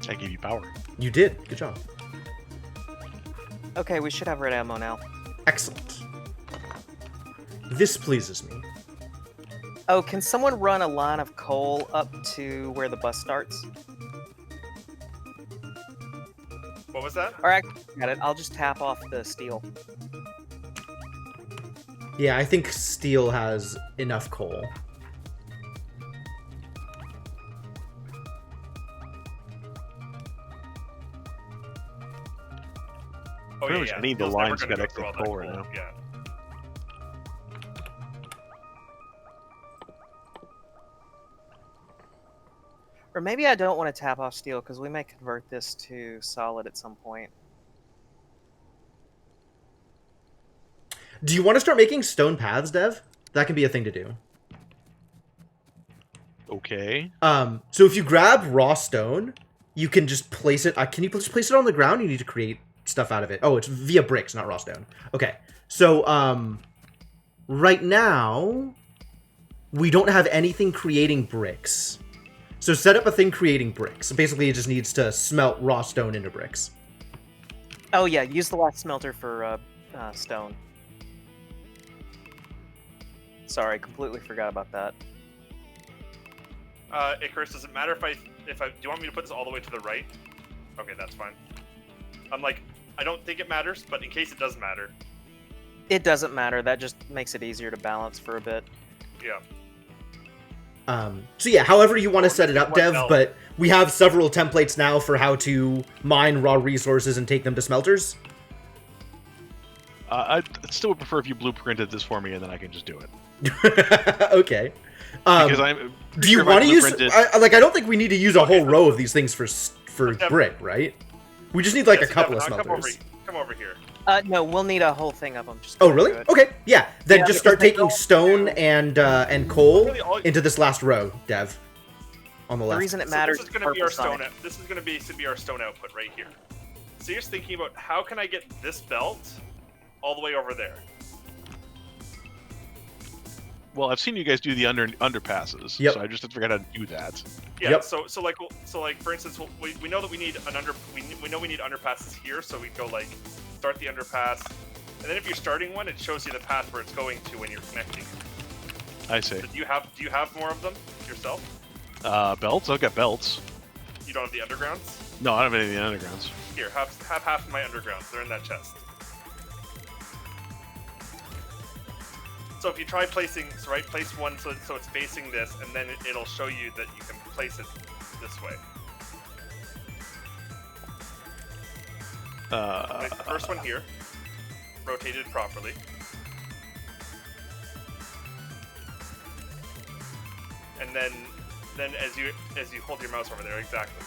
I gave you power. You did. Good job. Okay, we should have red ammo now. Excellent. This pleases me. Oh, can someone run a line of coal up to where the bus starts? What was that? Or I got it. I'll just tap off the steel. Yeah, I think steel has enough coal. Oh Pretty much any of the Steel's never lines gonna got go through extra all that coal right now. Yeah. Or maybe I don't want to tap off steel because we may convert this to solid at some point. Do you want to start making stone paths, Dev? That can be a thing to do. Okay. So if you grab raw stone, you can just place it. Can you just place it on the ground? You need to create stuff out of it. Oh, it's via bricks, not raw stone. Okay. So, right now, we don't have anything creating bricks. So set up a thing creating bricks. Basically, it just needs to smelt raw stone into bricks. Oh yeah, use the last smelter for stone. Sorry, completely forgot about that. Icarus, does it matter if I do you want me to put this all the way to the right? Okay, that's fine. I'm like, I don't think it matters, but in case it does matter. It doesn't matter. That just makes it easier to balance for a bit. Yeah. So yeah, however you want to set it up, Dev, belt. but we have several templates now for how to mine raw resources and take them to smelters. I still would prefer if you blueprinted this for me and then I can just do it. Okay. Because I'm. Do you want to use? I don't think we need to use a whole row of these things for brick, right? We just need like a couple of smelters. Come over here. No, we'll need a whole thing of them. Just Oh, really? Okay, yeah. Then Yeah, just start because they taking don't stone and coal Really all- into this last row, Dev. On the The left. reason it So matters this is going to be our purple stone. sign. This is going to be our stone output right here. So you're just thinking about how can I get this belt all the way over there? Well, I've seen you guys do the underpasses, Yep. so I just figured out how to do that. Yeah. Yep. So like for instance, we know that we need we know we need underpasses here. So we go like start the underpass, and then if you're starting one, it shows you the path where it's going to when you're connecting. I see. So do you have more of them yourself? Belts? I've got belts. You don't have the undergrounds? No, I don't have any of the undergrounds. Here, have half of my undergrounds. They're in that chest. So if you try placing, place one so it's facing this, and then it'll show you that you can place it this way. Like the first one here, rotated properly. And then as you hold your mouse over there, exactly.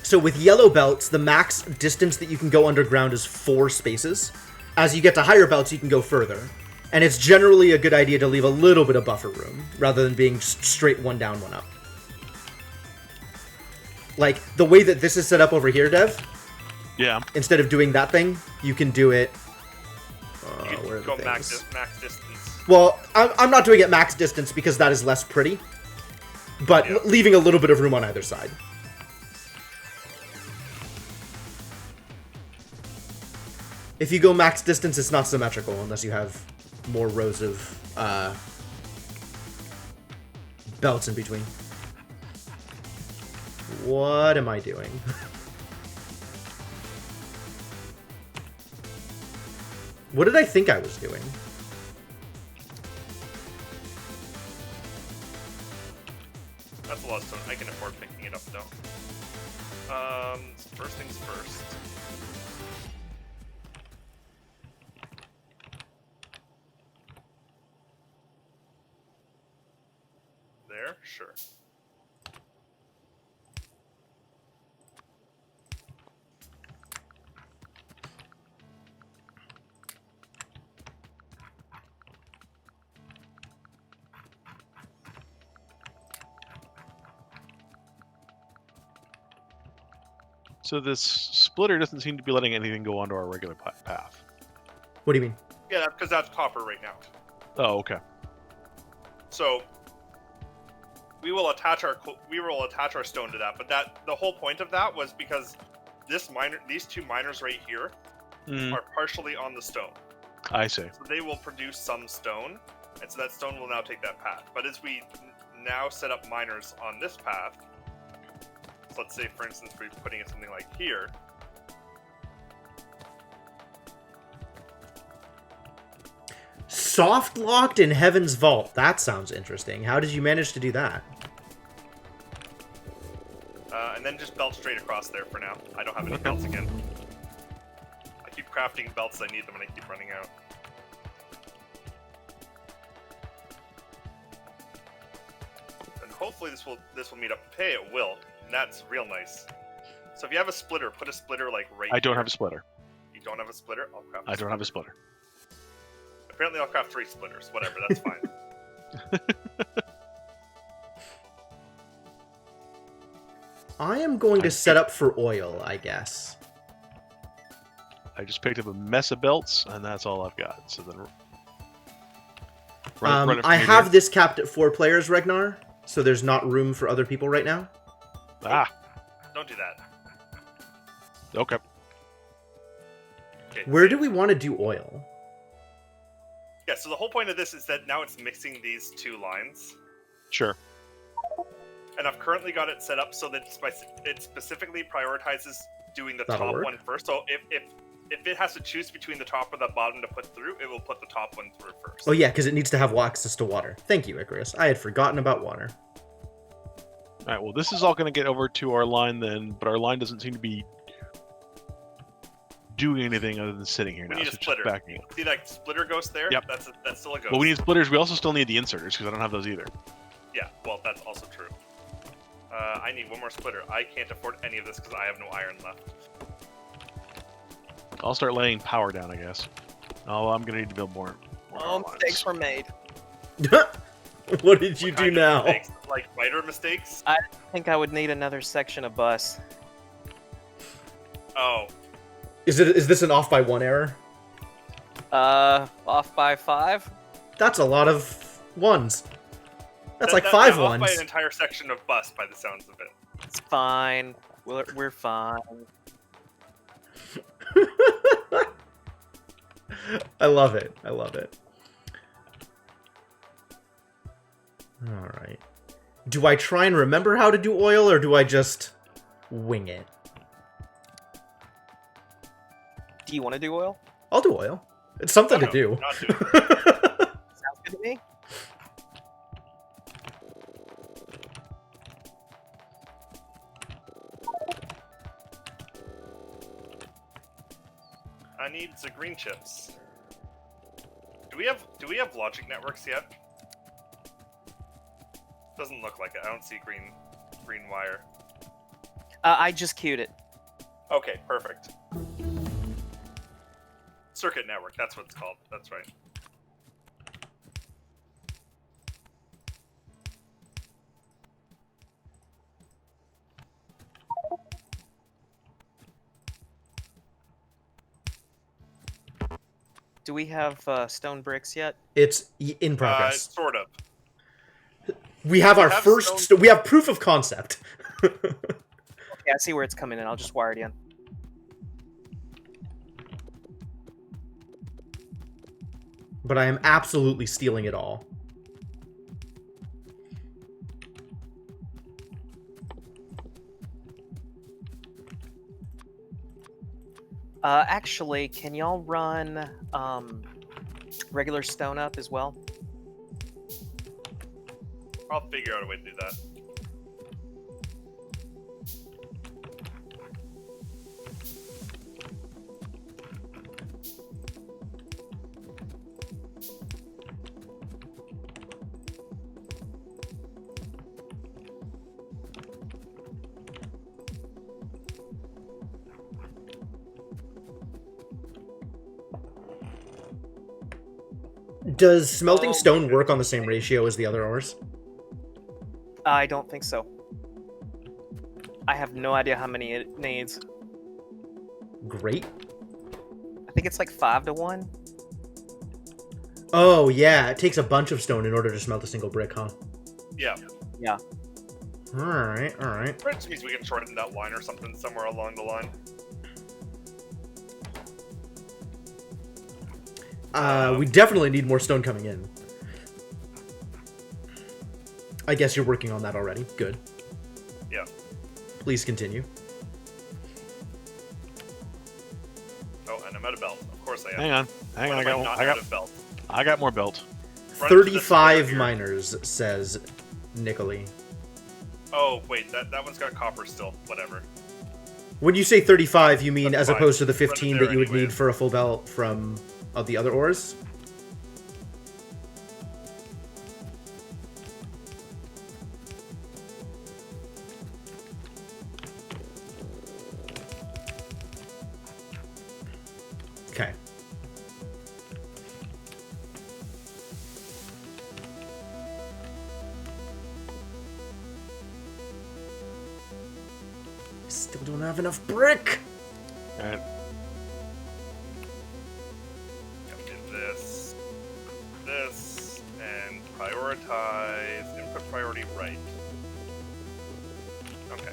So with yellow belts, the max distance that you can go underground is 4 spaces. As you get to higher belts, you can go further. And it's generally a good idea to leave a little bit of buffer room, rather than being straight one down, one up. Like, the way that this is set up over here, Dev, Yeah. instead of doing that thing, you can do it... You where are can the go max things? distance. Well, I'm not doing it max distance because that is less pretty. But Yeah. leaving a little bit of room on either side. If you go max distance, it's not symmetrical unless you have more rows of belts in between. What am I doing? What did I think I was doing? That's a lot of stone. I can afford picking it up though. First things first. There, sure. So this splitter doesn't seem to be letting anything go onto our regular path. What do you mean? Yeah, because that's copper right now. Oh, okay. So we will attach our stone to that. But the whole point of that was because these two miners right here are partially on the stone. I see. So they will produce some stone, and so that stone will now take that path. But as we now set up miners on this path, so let's say, for instance, we're putting it something like here. Soft locked in Heaven's Vault. That sounds interesting. How did you manage to do that? And then just belt straight across there for now. I don't have any belts again. I keep crafting belts as I need them, and I keep running out. And hopefully this will meet up. Hey, it will. And that's real nice. So if you have a splitter, put a splitter like right I don't here. have a splitter. You don't have a splitter? I'll craft I don't have a splitter. Apparently I'll craft 3 splitters. Whatever, that's fine. I am going to set up for oil, I guess. I just picked up a mess of belts, and that's all I've got. So then, I have this capped at 4 players, Regnar, so there's not room for other people right now. Ah, Don't do that. okay. Okay. Where do we want to do oil? Yeah, so the whole point of this is that now it's mixing these 2 lines. Sure. And I've currently got it set up so that it specifically prioritizes doing the That'll top work. one first. So if it has to choose between the top or the bottom to put through, it will put the top one through first. Oh yeah, because it needs to have access to water. Thank you, Icarus. I had forgotten about water. All right. Well, this is all going to get over to our line then, but our line doesn't seem to be doing anything other than sitting here We now. need a So it's splitter. See that splitter ghost there? Yep. That's still a ghost. But we need splitters. We also still need the inserters because I don't have those either. Yeah, well, that's also true. I need one more splitter. I can't afford any of this because I have no iron left. I'll start laying power down, I guess. Oh, I'm gonna need to build more power Mistakes lines. were made. What did you What do kind of now? mistakes? Like miter mistakes? I think I would need another section of bus. Oh, Is this an off by 1 error? Off by 5? That's a lot of ones. That's like 5 off by ones. an entire section of bus, by the sounds of it. It's fine. We're fine. I love it. I love it. Alright. Do I try and remember how to do oil, or do I just wing it? Do you want to do oil? I'll do oil. It's something No, to do. not do it. Sounds good to me. I need the green chips. Do we have logic networks yet? Doesn't look like it. I don't see green wire. I just queued it. Okay, perfect. Circuit network, that's what it's called. That's right. Do we have stone bricks yet? It's in progress. Sort of. We have our have first. stone- We have proof of concept. Okay, I see where it's coming in. I'll just wire it in. but I am absolutely stealing it all. Actually, can y'all run regular stone up as well? I'll figure out a way to do that. Does smelting stone work on the same ratio as the other ores? I don't think so. I have no idea how many it needs. Great. I think it's like 5 to 1. Oh, yeah. It takes a bunch of stone in order to smelt a single brick, huh? Yeah. Yeah. Alright, alright. Or it just means we can shorten that line or something somewhere along the line. We definitely need more stone coming in. I guess you're working on that already. Good. Yeah. Please continue. Oh, and I'm out of belt. Of course I am. Hang on. When am not out of belt. I got more belt. Run to this 35 over here. miners, says Nicoli. Oh, wait, that one's got copper still. Whatever. When you say 35, you mean That's as fine. opposed to the Run it 15 there that you would anyways. need for a full belt from the other ores? Okay. Still don't have enough brick! Alright. Do this, and prioritize input priority right. Okay.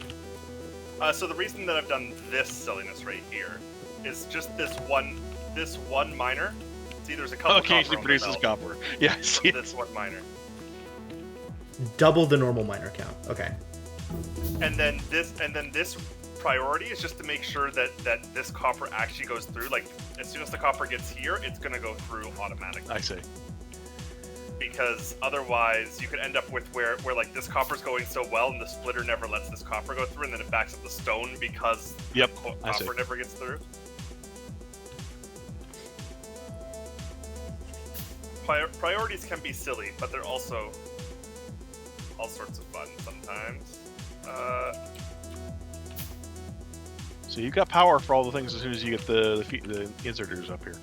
So the reason that I've done this silliness right here is just this one miner. See, there's a couple. Occasionally copper on the produces belt copper. Yeah, I from see it. this one miner, Double the normal miner count. Okay. and then this priority is just to make sure that this copper actually goes through. Like as soon as the copper gets here, it's gonna go through automatically. I see. Because otherwise you could end up with where like this copper's going so well and the splitter never lets this copper go through and then it backs up the stone because Yep, the I see. copper never gets through. Priorities can be silly, but they're also all sorts of fun sometimes. So you got power for all the things as soon as you get the inserters up here.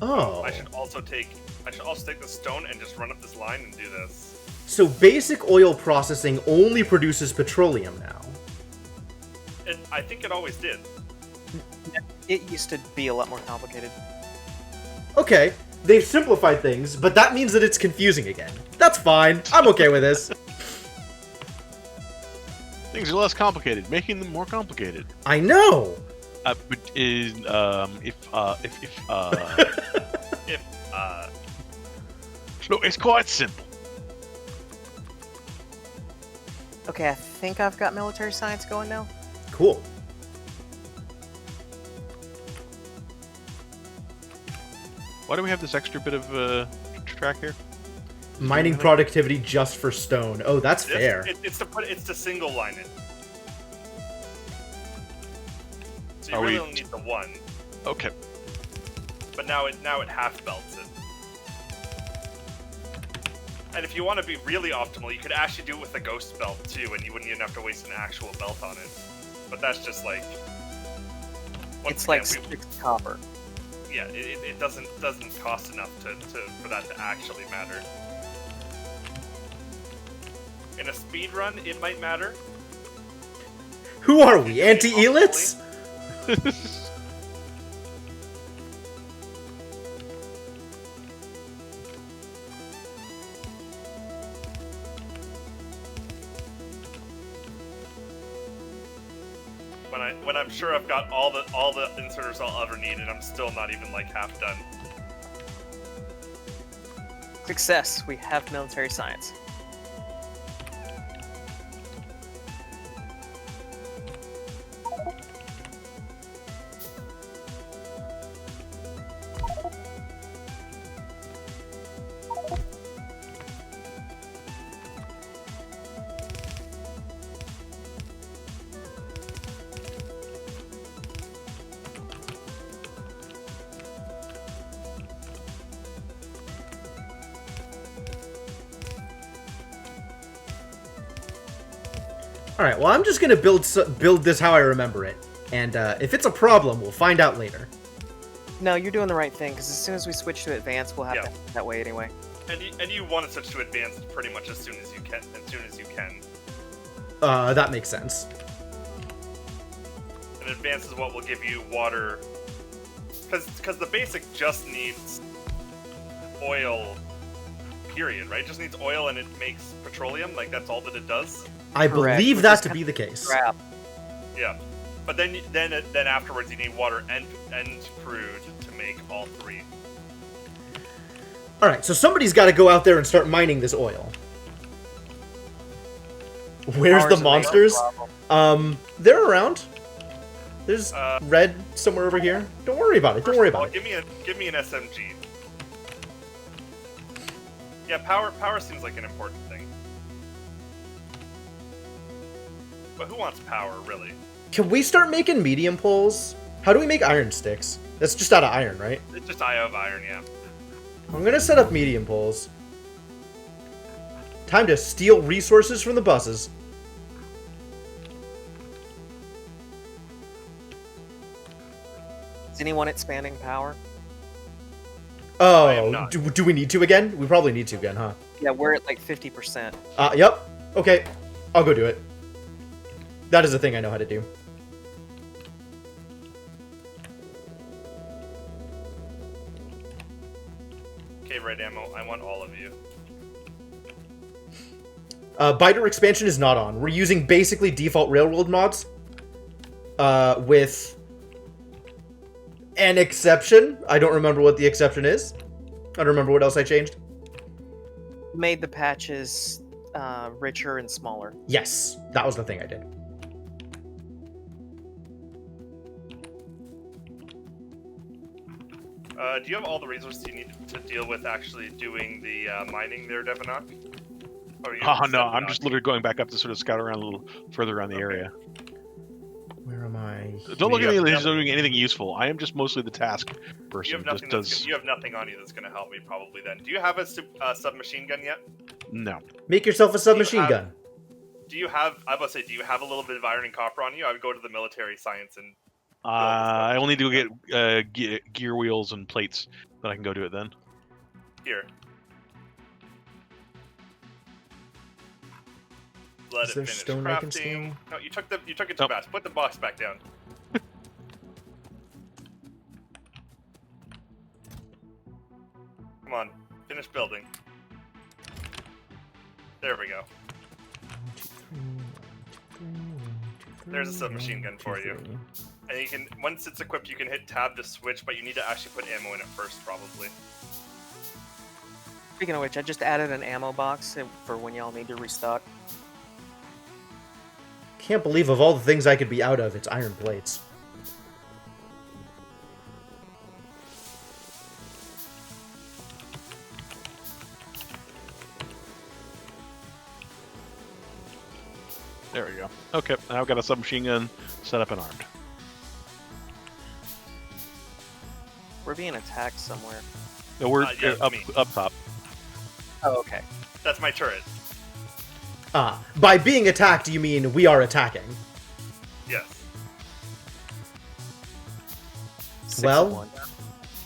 Oh. I should also take the stone and just run up this line and do this. So basic oil processing only produces petroleum now. I think it always did. It used to be a lot more complicated. Okay, they've simplified things, but that means that it's confusing again. That's fine. I'm okay with this. Things are less complicated, making them more complicated. I know. But if no, it's quite simple. Okay, I think I've got military science going now. Cool. Why do we have this extra bit of track here? Mining productivity just for stone. Oh, that's This- fair. It's to single line it. So you Are really we- only need the one, Okay. but now it half belts it. And if you want to be really optimal, you could actually do it with a ghost belt too, and you wouldn't even have to waste an actual belt on it. But that's just like It's like again, 6 copper. yeah, it doesn't cost enough for that to actually matter. In a speed run, it might matter. Who are we? Anti-elites? When I'm sure I've got all the inserters I'll ever need, and I'm still not even like half done. Success. We have military science. All right. Well, I'm just gonna build this how I remember it, and if it's a problem, we'll find out later. No, you're doing the right thing, because as soon as we switch to advanced, we'll have Yeah. to that way anyway. And you want to switch to advanced pretty much as soon as you can. That makes sense. And advanced is what will give you water, because the basic just needs oil. Period. Right? It just needs oil and it makes petroleum. Like that's all that it does. I Correct, believe which that is to kind be the case. Crap. Yeah. But then afterwards you need water and crude to make all three. All right. So somebody's got to go out there and start mining this oil. Where's the Ours is monsters? no problem. They're around. There's Uh, red somewhere over here. Don't worry about it. Don't worry about it. Give me an SMG. Yeah, power seems like an important thing. But who wants power, really? Can we start making medium poles? How do we make iron sticks? That's just out of iron, right? It's just I have iron, yeah. I'm gonna set up medium poles. Time to steal resources from the buses. Is anyone expanding power? I am Oh, not. do we need to again? We probably need to again, huh? Yeah, we're at like 50%. Yep. Okay, I'll go do it. That is a thing I know how to do. Okay, red ammo, I want all of you. Biter expansion is not on. We're using basically default railroad mods. With an exception. I don't remember what the exception is. I don't remember what else I changed. Made the patches richer and smaller. Yes, that was the thing I did. Do you have all the resources you need to deal with actually doing the mining there, Devanok? Oh no, I'm just literally going back up to sort of scout around a little further around the area. Where am I? Don't look at me have like he's doing anything useful. I am just mostly the task You person. have nothing. You have nothing on you that's going to help me probably. Then, do you have a submachine gun yet? No. Make yourself a submachine have- gun. Do you have? I was about to say, do you have a little bit of iron and copper on you? I would go to the military science and. I only need to go get gear wheels and plates. Then I can go do it then. Here. Let Is it there finish stone I can crafting. steal? No, you took it too Nope. fast. Put the box back down. Come on, finish building. There we go. There's a submachine gun for you. And you can, once it's equipped, you can hit tab to switch, but you need to actually put ammo in it first, probably. Speaking of which, I just added an ammo box for when y'all need to restock. Can't believe of all the things I could be out of, it's iron plates. There we go. Okay, now I've got a submachine gun set up and armed. We're being attacked somewhere. No, we're Yeah, it's me. up top. Oh, okay. That's my turret. By being attacked, you mean we are attacking. Yes. 6 Well- of 1.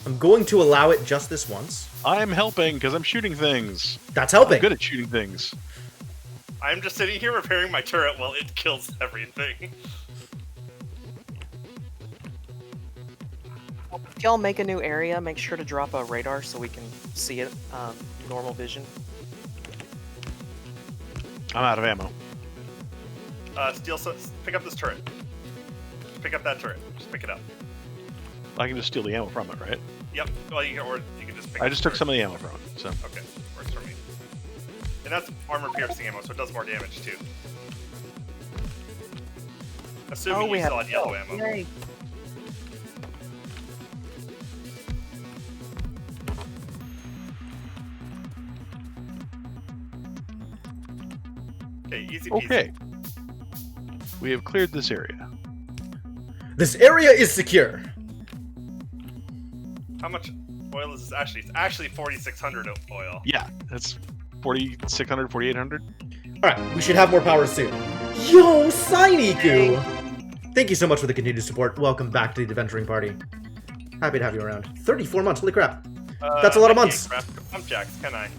I'm going to allow it just this once. I'm helping because I'm shooting things. That's I'm helping. good at shooting things. I'm just sitting here repairing my turret while it kills everything. If y'all make a new area, make sure to drop a radar so we can see it normal vision. I'm out of ammo. Pick up this turret. pick up that turret. Just pick it up. I can just steal the ammo from it, right? Yep. Well, you can just pick I up just the took turret. some of the ammo from it, so. Okay, works for me. And that's armor piercing ammo, so it does more damage too. Assuming you still had yellow ammo. Yay. Okay, easy peasy. Okay. We have cleared this area. This area is secure. How much oil is this actually? It's actually 4,600 oil. Yeah, that's 4,600, 4,800. All right, we should have more power soon. Yo, Siniku! Thank you so much for the continued support. Welcome back to the adventuring party. Happy to have you around. 34 months, holy crap. That's a lot of I months. can't craft pump jacks, can I?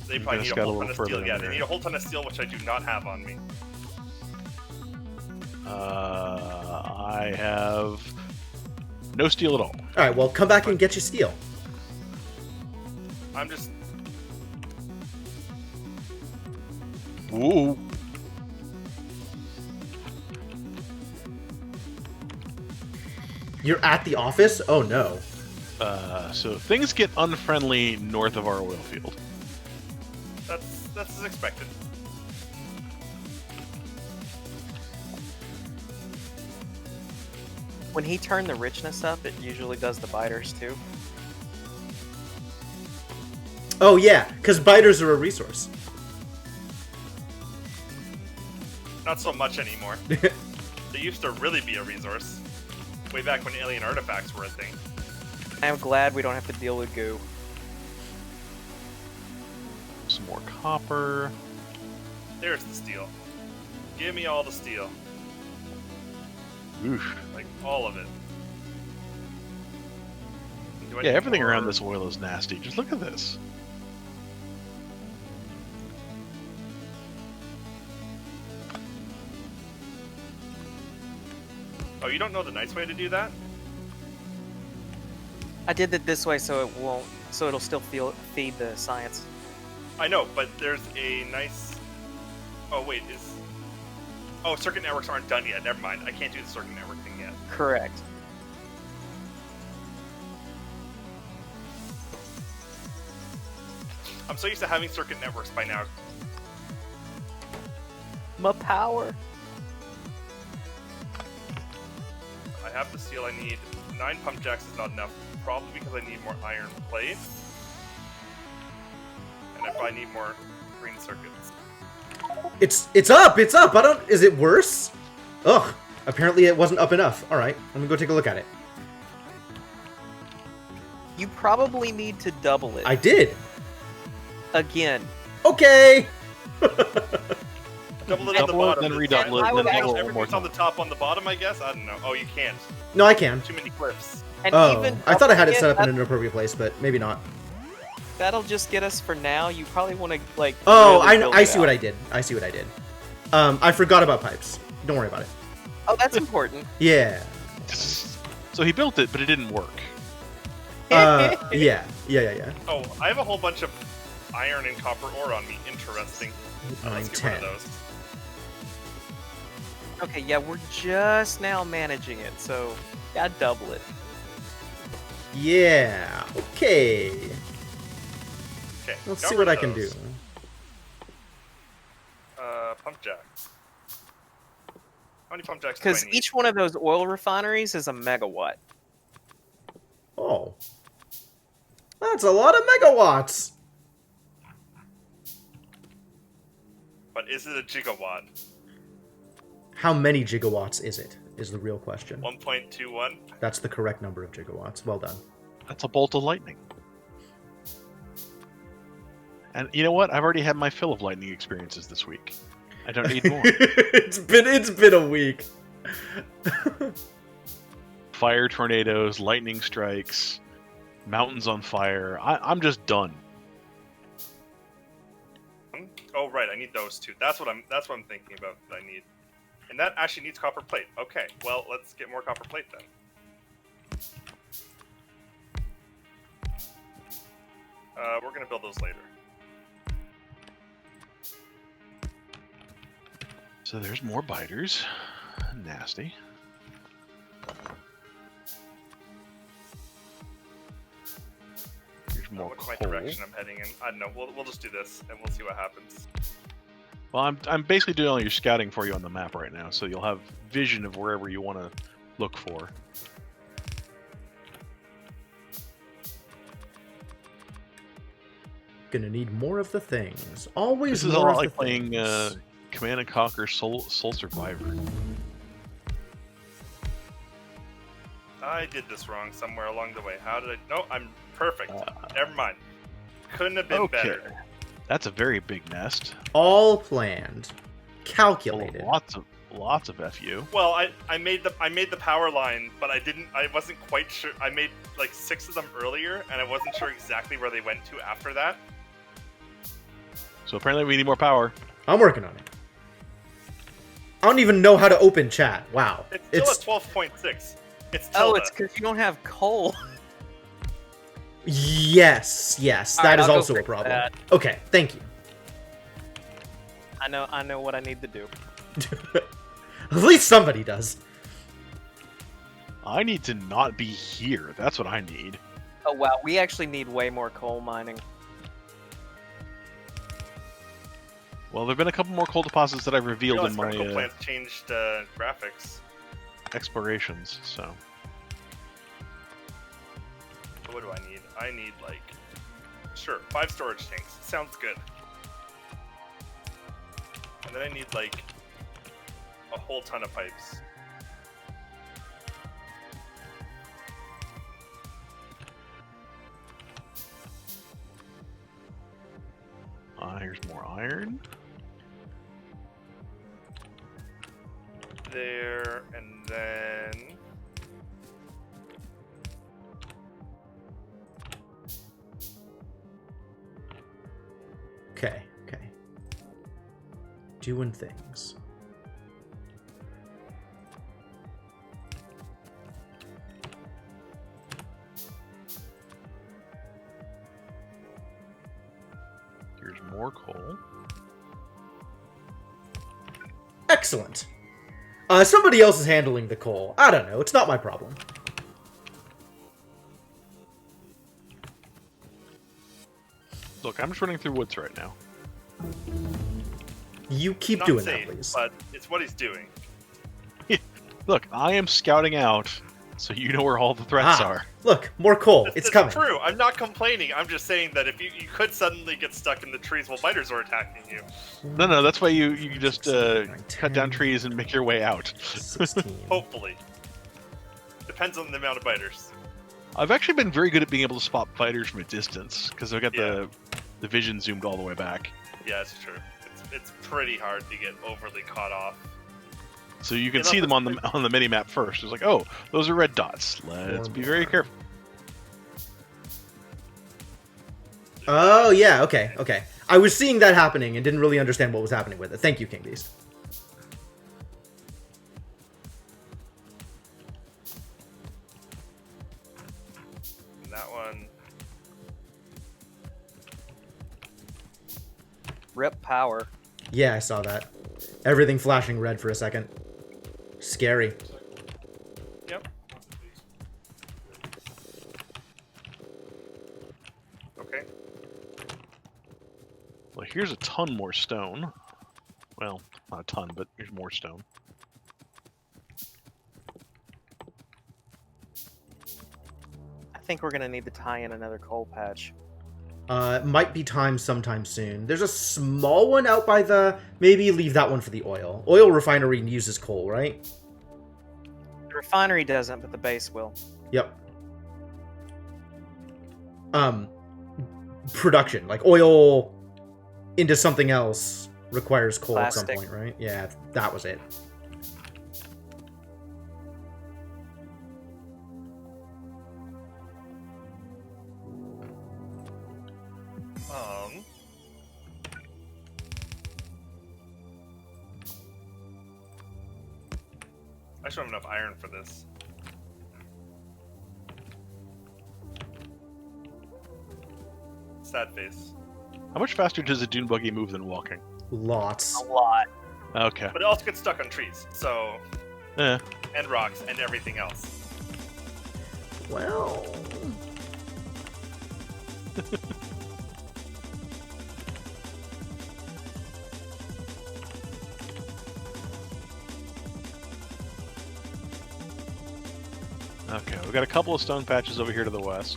They probably need Just a got a whole ton little of further steel. in Yeah, there. they need a whole ton of steel, which I do not have on me. I have no steel at all. All right, well, come back and get your steel. I'm just... Ooh. You're at the office? Oh, no. So things get unfriendly north of our oil field. That's as expected. When he turned the richness up, it usually does the biters too. Oh, yeah, because biters are a resource. Not so much anymore. They used to really be a resource. Way back when alien artifacts were a thing. I'm glad we don't have to deal with goo. Some more copper. There's the steel. Give me all the steel. Oof. Like, all of it. Do I Yeah, need everything more? around this oil is nasty. Just look at this. Oh, you don't know the nice way to do that? I did it this way so it won't, so it'll still feed the science. I know, but there's a nice... Oh, wait, is... Oh, circuit networks aren't done yet. Never mind. I can't do the circuit network thing yet. Correct. I'm so used to having circuit networks by now. My power. I have the steel I need. 9 pump jacks is not enough. Probably because I need more iron plate. And I probably need more green circuits. It's up! It's up! I don't... Is it worse? Ugh. Apparently it wasn't up enough. Alright, let me go take a look at it. You probably need to double it. I did! Again. Okay! Double it at the Double it, bottom. then redouble it, I then would double it one more Everything's on time. the top on the bottom, I guess? I don't know. Oh, you can't. No, I can. Too many cliffs. And Oh, even I thought I had it doubling set up in that- an appropriate place, but maybe not. That'll just get us for now. You probably want to, like... Oh, really I know. build I it see what out. I did. I see what I did. I forgot about pipes. Don't worry about it. Oh, that's important. Yeah. So he built it, but it didn't work. Yeah. Oh, I have a whole bunch of iron and copper ore on me. Interesting. Let's get rid of 9, 10. those. Okay, yeah, we're just now managing it, so yeah, double it. Yeah. Okay. Okay. Let's got see rid what I of can do. those. Pump jacks. How many pump jacks do I Because need? each one of those oil refineries is a megawatt. Oh. That's a lot of megawatts. But is it a gigawatt? How many gigawatts is it? Is the real question. 1.21? That's the correct number of gigawatts. Well done. That's a bolt of lightning. And you know what? I've already had my fill of lightning experiences this week. I don't need more. it's been a week. Fire tornadoes, lightning strikes, mountains on fire. I'm just done. Oh right, I need those two. That's what I'm thinking about that I need. And that actually needs copper plate. Okay, well let's get more copper plate then. We're gonna build those later. So there's more biters. Nasty. Here's more What's my coal. direction I'm heading in? I don't know. We'll just do this, and we'll see what happens. Well, I'm basically doing all your scouting for you on the map right now, so you'll have vision of wherever you want to look for. Gonna need more of the things. Always This is a more lot of like the playing things. Command and Conquer Soul Survivor. I did this wrong somewhere along the way. How did I? No, I'm perfect. Never mind. Couldn't have been better. That's a very big nest. All planned, Full calculated. of lots of FU. Well, I made the power line, but I wasn't quite sure. I made like 6 of them earlier, and I wasn't sure exactly where they went to after that. So apparently we need more power. I'm working on it. I don't even know how to open chat. Wow. It's still at 12.6. It's tilde. Oh, it's because you don't have coal. Yes, All that right, is I'll go also a fix problem. that. Okay, thank you. I know what I need to do. At least somebody does. I need to not be here. That's what I need. Oh wow, we actually need way more coal mining. Well, there've been a couple more coal deposits that I've revealed in my Critical plants changed graphics. explorations. So So what do I need? I need like, sure, 5 storage tanks. Sounds good. And then I need like a whole ton of pipes. here's more iron. There, and then Okay. Doing things. Here's more coal. Excellent. Somebody else is handling the coal. I don't know. It's not my problem. Look, I'm just running through woods right now. You keep not doing safe, that, please. but it's what he's doing. Look, I am scouting out, so you know where all the threats are. Look, more coal. It's coming. True. I'm not complaining. I'm just saying that if you could suddenly get stuck in the trees while biters are attacking you. No, that's why you just 16, cut down 10, trees and make your way out. 16. Hopefully. Depends on the amount of biters. I've actually been very good at being able to spot fighters from a distance, because I've got Yeah. the vision zoomed all the way back. Yeah, it's true. It's pretty hard to get overly caught off. So you can Yeah, see them on that's the mini map first. It's like, oh, those are red dots. Let's be very careful. Oh, yeah, okay. I was seeing that happening and didn't really understand what was happening with it. Thank you, King Beast. And that one. Rip power. Yeah, I saw that. Everything flashing red for a second. Scary. Yep. Okay. Well, here's a ton more stone. Well, not a ton, but here's more stone. I think we're gonna need to tie in another coal patch. Might be time sometime soon. There's a small one out by the... Maybe leave that one for the oil. Oil refinery uses coal, right? The refinery doesn't, but the base will. Yep. Production. Like, oil into something else requires coal at some Plastic. point, right? Yeah, that was it. I just don't have enough iron for this. Sad face. How much faster does a dune buggy move than walking? Lots. A lot. Okay. But it also gets stuck on trees, so Yeah. and rocks and everything else. Well. Okay, we got a couple of stone patches over here to the west.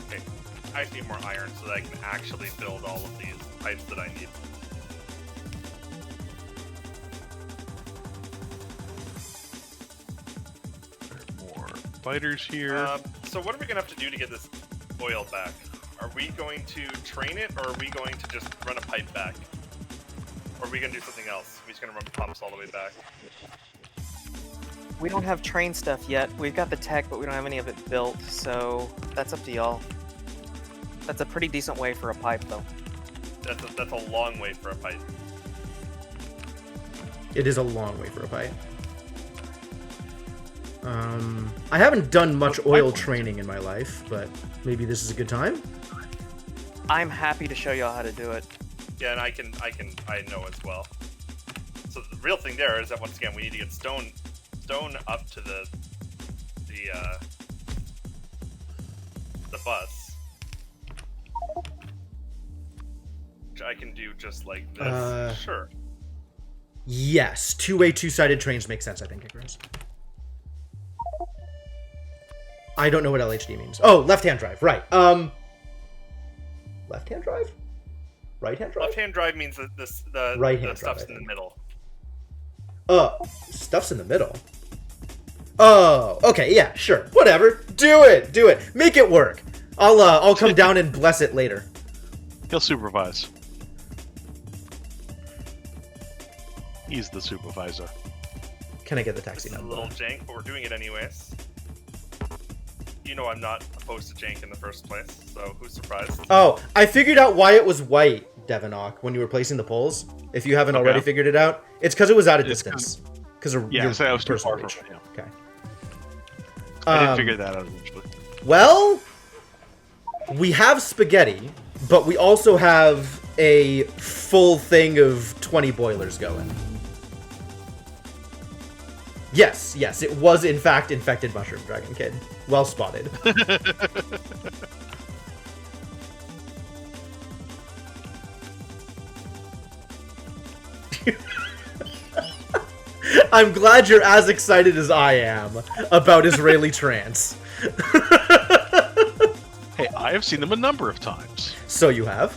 Okay, I just need more iron so that I can actually build all of these pipes that I need. More spiders here. So what are we gonna have to do to get this oil back? Are we going to train it, or are we going to just run a pipe back? Or are we gonna do something else? We're just gonna run pumps all the way back. We don't have train stuff yet. We've got the tech, but we don't have any of it built, so that's up to y'all. That's a pretty decent way for a pipe, though. That's a long way for a pipe. It is a long way for a pipe. I haven't done much oil training in my life, but maybe this is a good time. I'm happy to show y'all how to do it. Yeah, and I know as well. So the real thing there is that once again we need to get stone up to the bus, which I can do just like this. Sure. Yes, two-way, two-sided trains make sense, I think, Icarus. I don't know what LHD means. Oh, left-hand drive, right. Left-hand drive? Right-hand drive? Left-hand drive means that the Right-hand stuff's drive, in the middle. Stuff's in the middle. Oh, okay, yeah, sure. Whatever. Do it. Make it work. I'll come down and bless it later. He'll supervise. He's the supervisor. Can I get the taxi This is a number? little jank, but we're doing it anyways. You know I'm not opposed to jank in the first place, so who's surprised? Oh, I figured out why it was white, Devonok, when you were placing the poles. If you haven't already figured it out, it's because it was at a distance. Because Yeah, so I was too far reach. from him. Okay. I didn't figure that out eventually. Well, we have spaghetti, but we also have a full thing of 20 boilers going. Yes, it was in fact infected mushroom dragon kid. Well spotted. I'm glad you're as excited as I am about Israeli trance. Hey, I have seen them a number of times. So you have?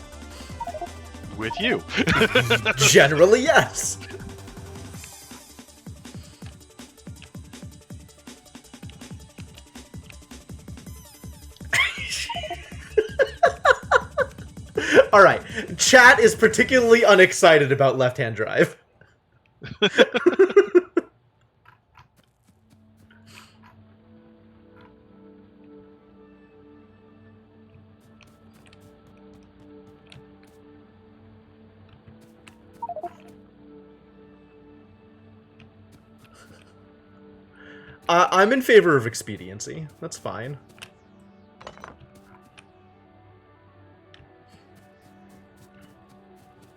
With you. Generally, yes. All right. Chat is particularly unexcited about left-hand drive. I'm in favor of expediency. That's fine.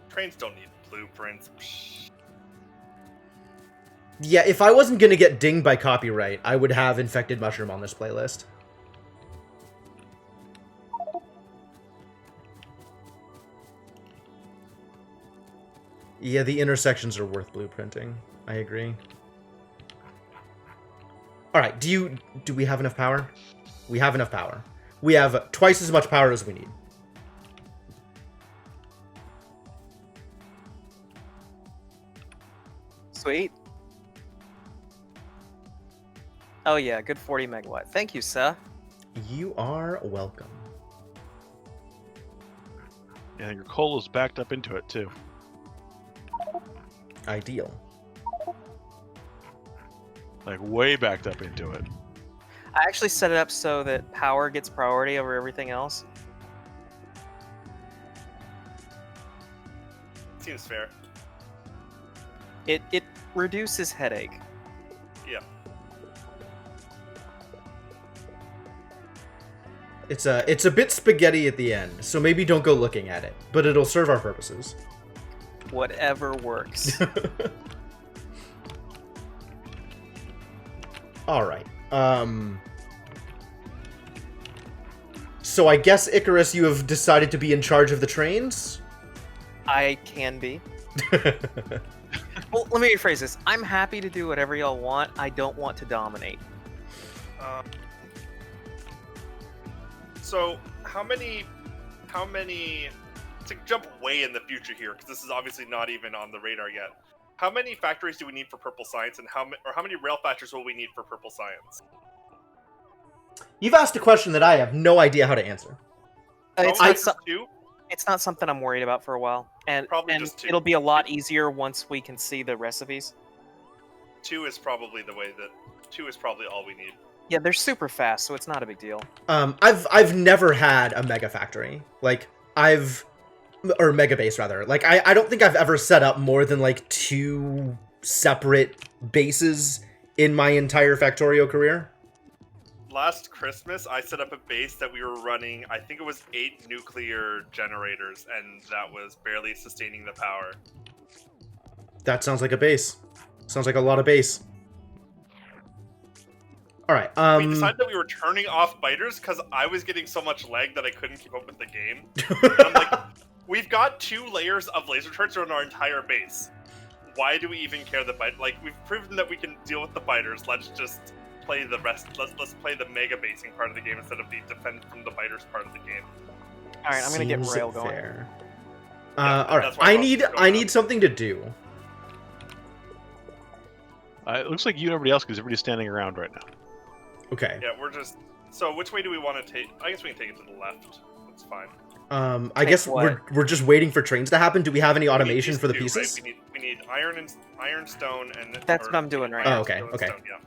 Trains don't need blueprints. Psh. Yeah, if I wasn't gonna get dinged by copyright, I would have Infected Mushroom on this playlist. Yeah, the intersections are worth blueprinting. I agree. Alright, do we have enough power? We have enough power. We have twice as much power as we need. Sweet. Oh yeah, good 40 megawatt. Thank you, sir. You are welcome. Yeah, your coal is backed up into it, too. Ideal. Like, way backed up into it. I actually set it up so that power gets priority over everything else. Seems fair. It reduces headache. Yeah. It's a bit spaghetti at the end, so maybe don't go looking at it, but it'll serve our purposes. Whatever works. All right. So I guess, Icarus, you have decided to be in charge of the trains? I can be. Well, let me rephrase this. I'm happy to do whatever y'all want. I don't want to dominate. So how many? To jump way in the future here, because this is obviously not even on the radar yet. How many factories do we need for purple science, and how many rail factories will we need for purple science? You've asked a question that I have no idea how to answer. It's not something I'm worried about for a while, and just 2. It'll be a lot easier once we can see the recipes. 2 is probably the way that 2 is probably all we need. Yeah, they're super fast, so it's not a big deal. I've never had a mega factory. Or mega base rather. Like I don't think I've ever set up more than like 2 separate bases in my entire Factorio career. Last Christmas, I set up a base that we were running, I think it was 8 nuclear generators, and that was barely sustaining the power. That sounds like a base. Sounds like a lot of base. Alright, We decided that we were turning off biters because I was getting so much lag that I couldn't keep up with the game. And I'm like, we've got 2 layers of laser turrets on our entire base. Why do we even care the bite? Like, we've proven that we can deal with the biters. Let's just play the rest. Let's play the mega basing part of the game instead of the defend from the biters part of the game. All right, I'm gonna get rail going. Fair. Yeah, all right, I need something to do. It looks like you and everybody else, because everybody's standing around right now. Okay. Yeah, we're just. So which way do we want to take? I guess we can take it to the left. That's fine. I guess we're just waiting for trains to happen. Do we have any automation for the 2, pieces? Right? We need iron, stone, and. That's what I'm doing right now. Oh, okay. Okay. Stone, yeah.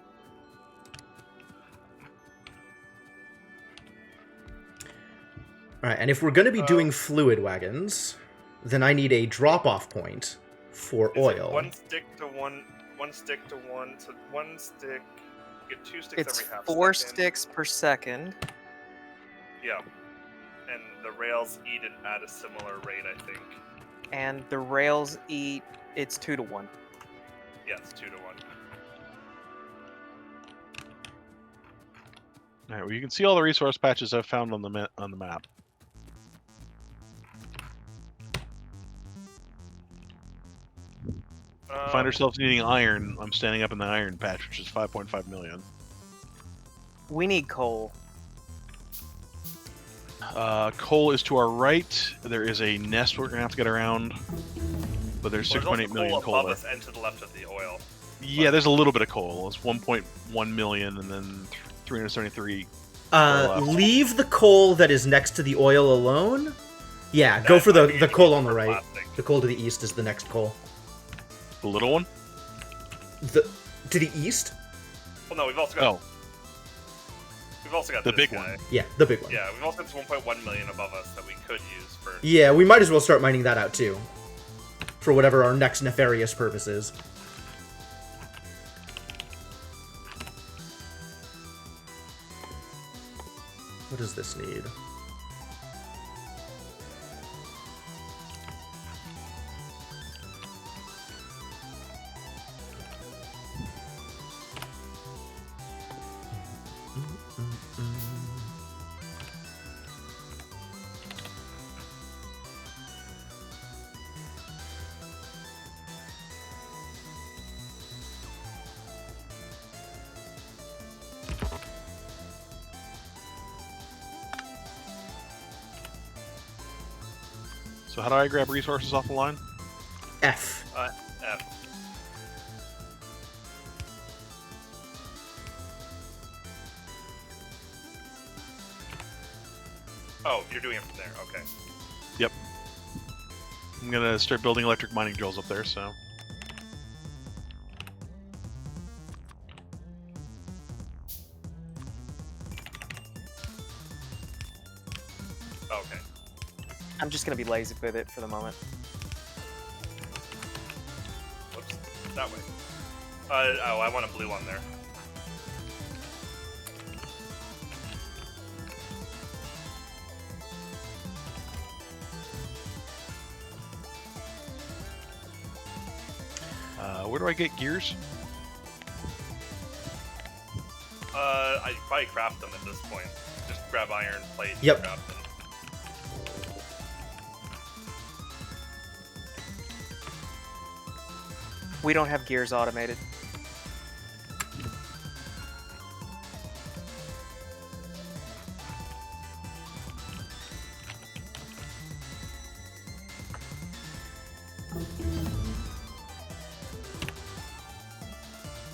All right, and if we're going to be doing fluid wagons, then I need a drop-off point for oil. 1 stick to 1. 1 stick to 1. So 1 stick. You get 2 sticks It's every half 4 second. sticks per second. Yeah. And the rails eat it at a similar rate, I think. And the rails eat. It's 2 to 1. Yeah, it's 2 to 1. All right. Well, you can see all the resource patches I've found on the map. Find ourselves needing iron. I'm standing up in the iron patch, which is 5.5 million. We need coal. Coal is to our right. There is a nest we're gonna have to get around, but there's 6.8 million coal above there. us and to the left of the oil. Yeah, there's a little bit of coal. It's 1.1 million, and then 373. Leave the coal that is next to the oil alone. Yeah, go for the coal on the right. Plastic. The coal to the east is the next coal. The little one? To the east? Well, no, we've also got. Oh, We've also got the this big guy. one. Yeah, the big one. Yeah, we've also got 1.1 million above us that we could use for. Yeah, we might as well start mining that out too. For whatever our next nefarious purpose is. What does this need? So how do I grab resources off the line? F. F. Oh, you're doing it from there. Okay. Yep. I'm gonna start building electric mining drills up there, so. Okay. I'm just gonna be lazy with it for the moment. Whoops. That way. Oh, I want a blue one there. where do I get gears? I probably craft them at this point. Just grab iron plate Yep. and craft them. We don't have gears automated.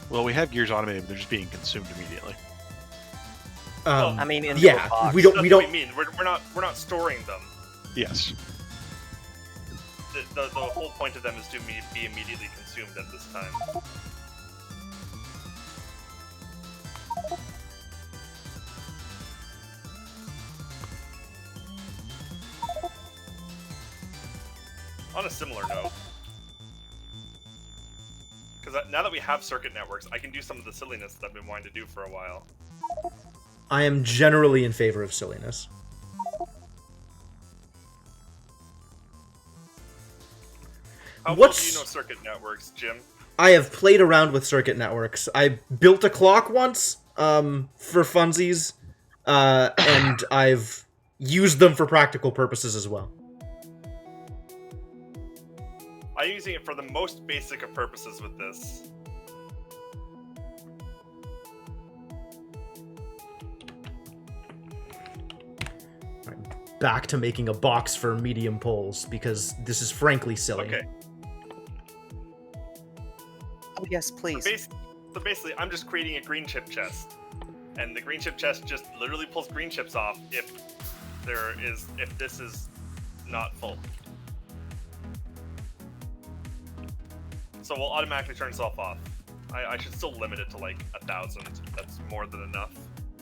Well, we have gears automated, but they're just being consumed immediately. Well, I mean, into yeah, a box. we don't. That's We what don't. we mean. We're not storing them. Yes. The whole point of them is to be immediately consumed at this time. On a similar note, because now that we have circuit networks, I can do some of the silliness that I've been wanting to do for a while. I am generally in favor of silliness. How well What's- do you know circuit networks, Jim? I have played around with circuit networks. I built a clock once, for funsies, and I've used them for practical purposes as well. I'm using it for the most basic of purposes with this. Back to making a box for medium poles, because this is frankly silly. Okay. Oh, yes, please. So basically, I'm just creating a green chip chest, and the green chip chest just literally pulls green chips off if this is not full. So we'll automatically turn itself off. I should still limit it to like 1,000. That's more than enough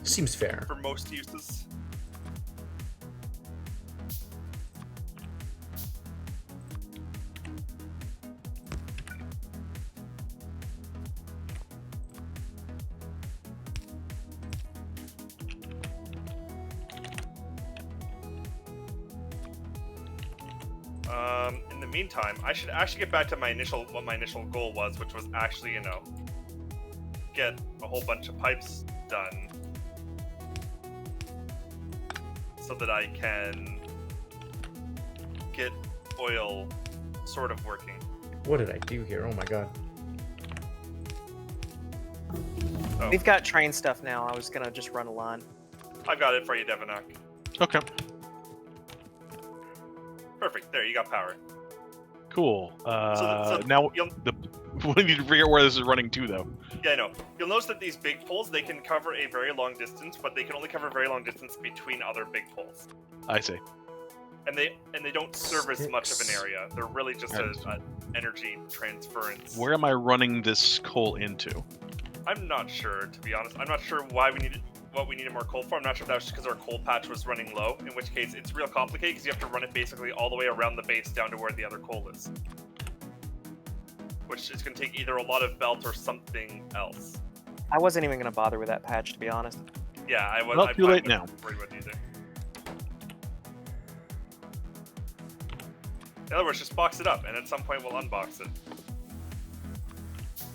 Seems fair. for most uses. In the meantime, I should actually get back to what my initial goal was, which was actually, get a whole bunch of pipes done so that I can get oil sort of working. What did I do here? Oh my god. Oh, We've got train stuff now. I was gonna just run a line. I've got it for you, Devanak. Okay. Perfect. There, you got power. Cool. So Now you'll- we need to figure out where this is running to, though. Yeah, I know. You'll notice that these big poles, they can cover a very long distance, but they can only cover a very long distance between other big poles. I see. And they don't serve as much of an Sticks. area. They're really just a energy transference. Where am I running this coal into? I'm not sure, to be honest. I'm not sure why we needed more coal for. I'm not sure if that was just because our coal patch was running low, in which case it's real complicated because you have to run it basically all the way around the base down to where the other coal is. Which is going to take either a lot of belt or something else. I wasn't even gonna bother with that patch, to be honest. Yeah, I was. Well, I too late wasn't now. worried about it either. In other words, just box it up, and at some point we'll unbox it.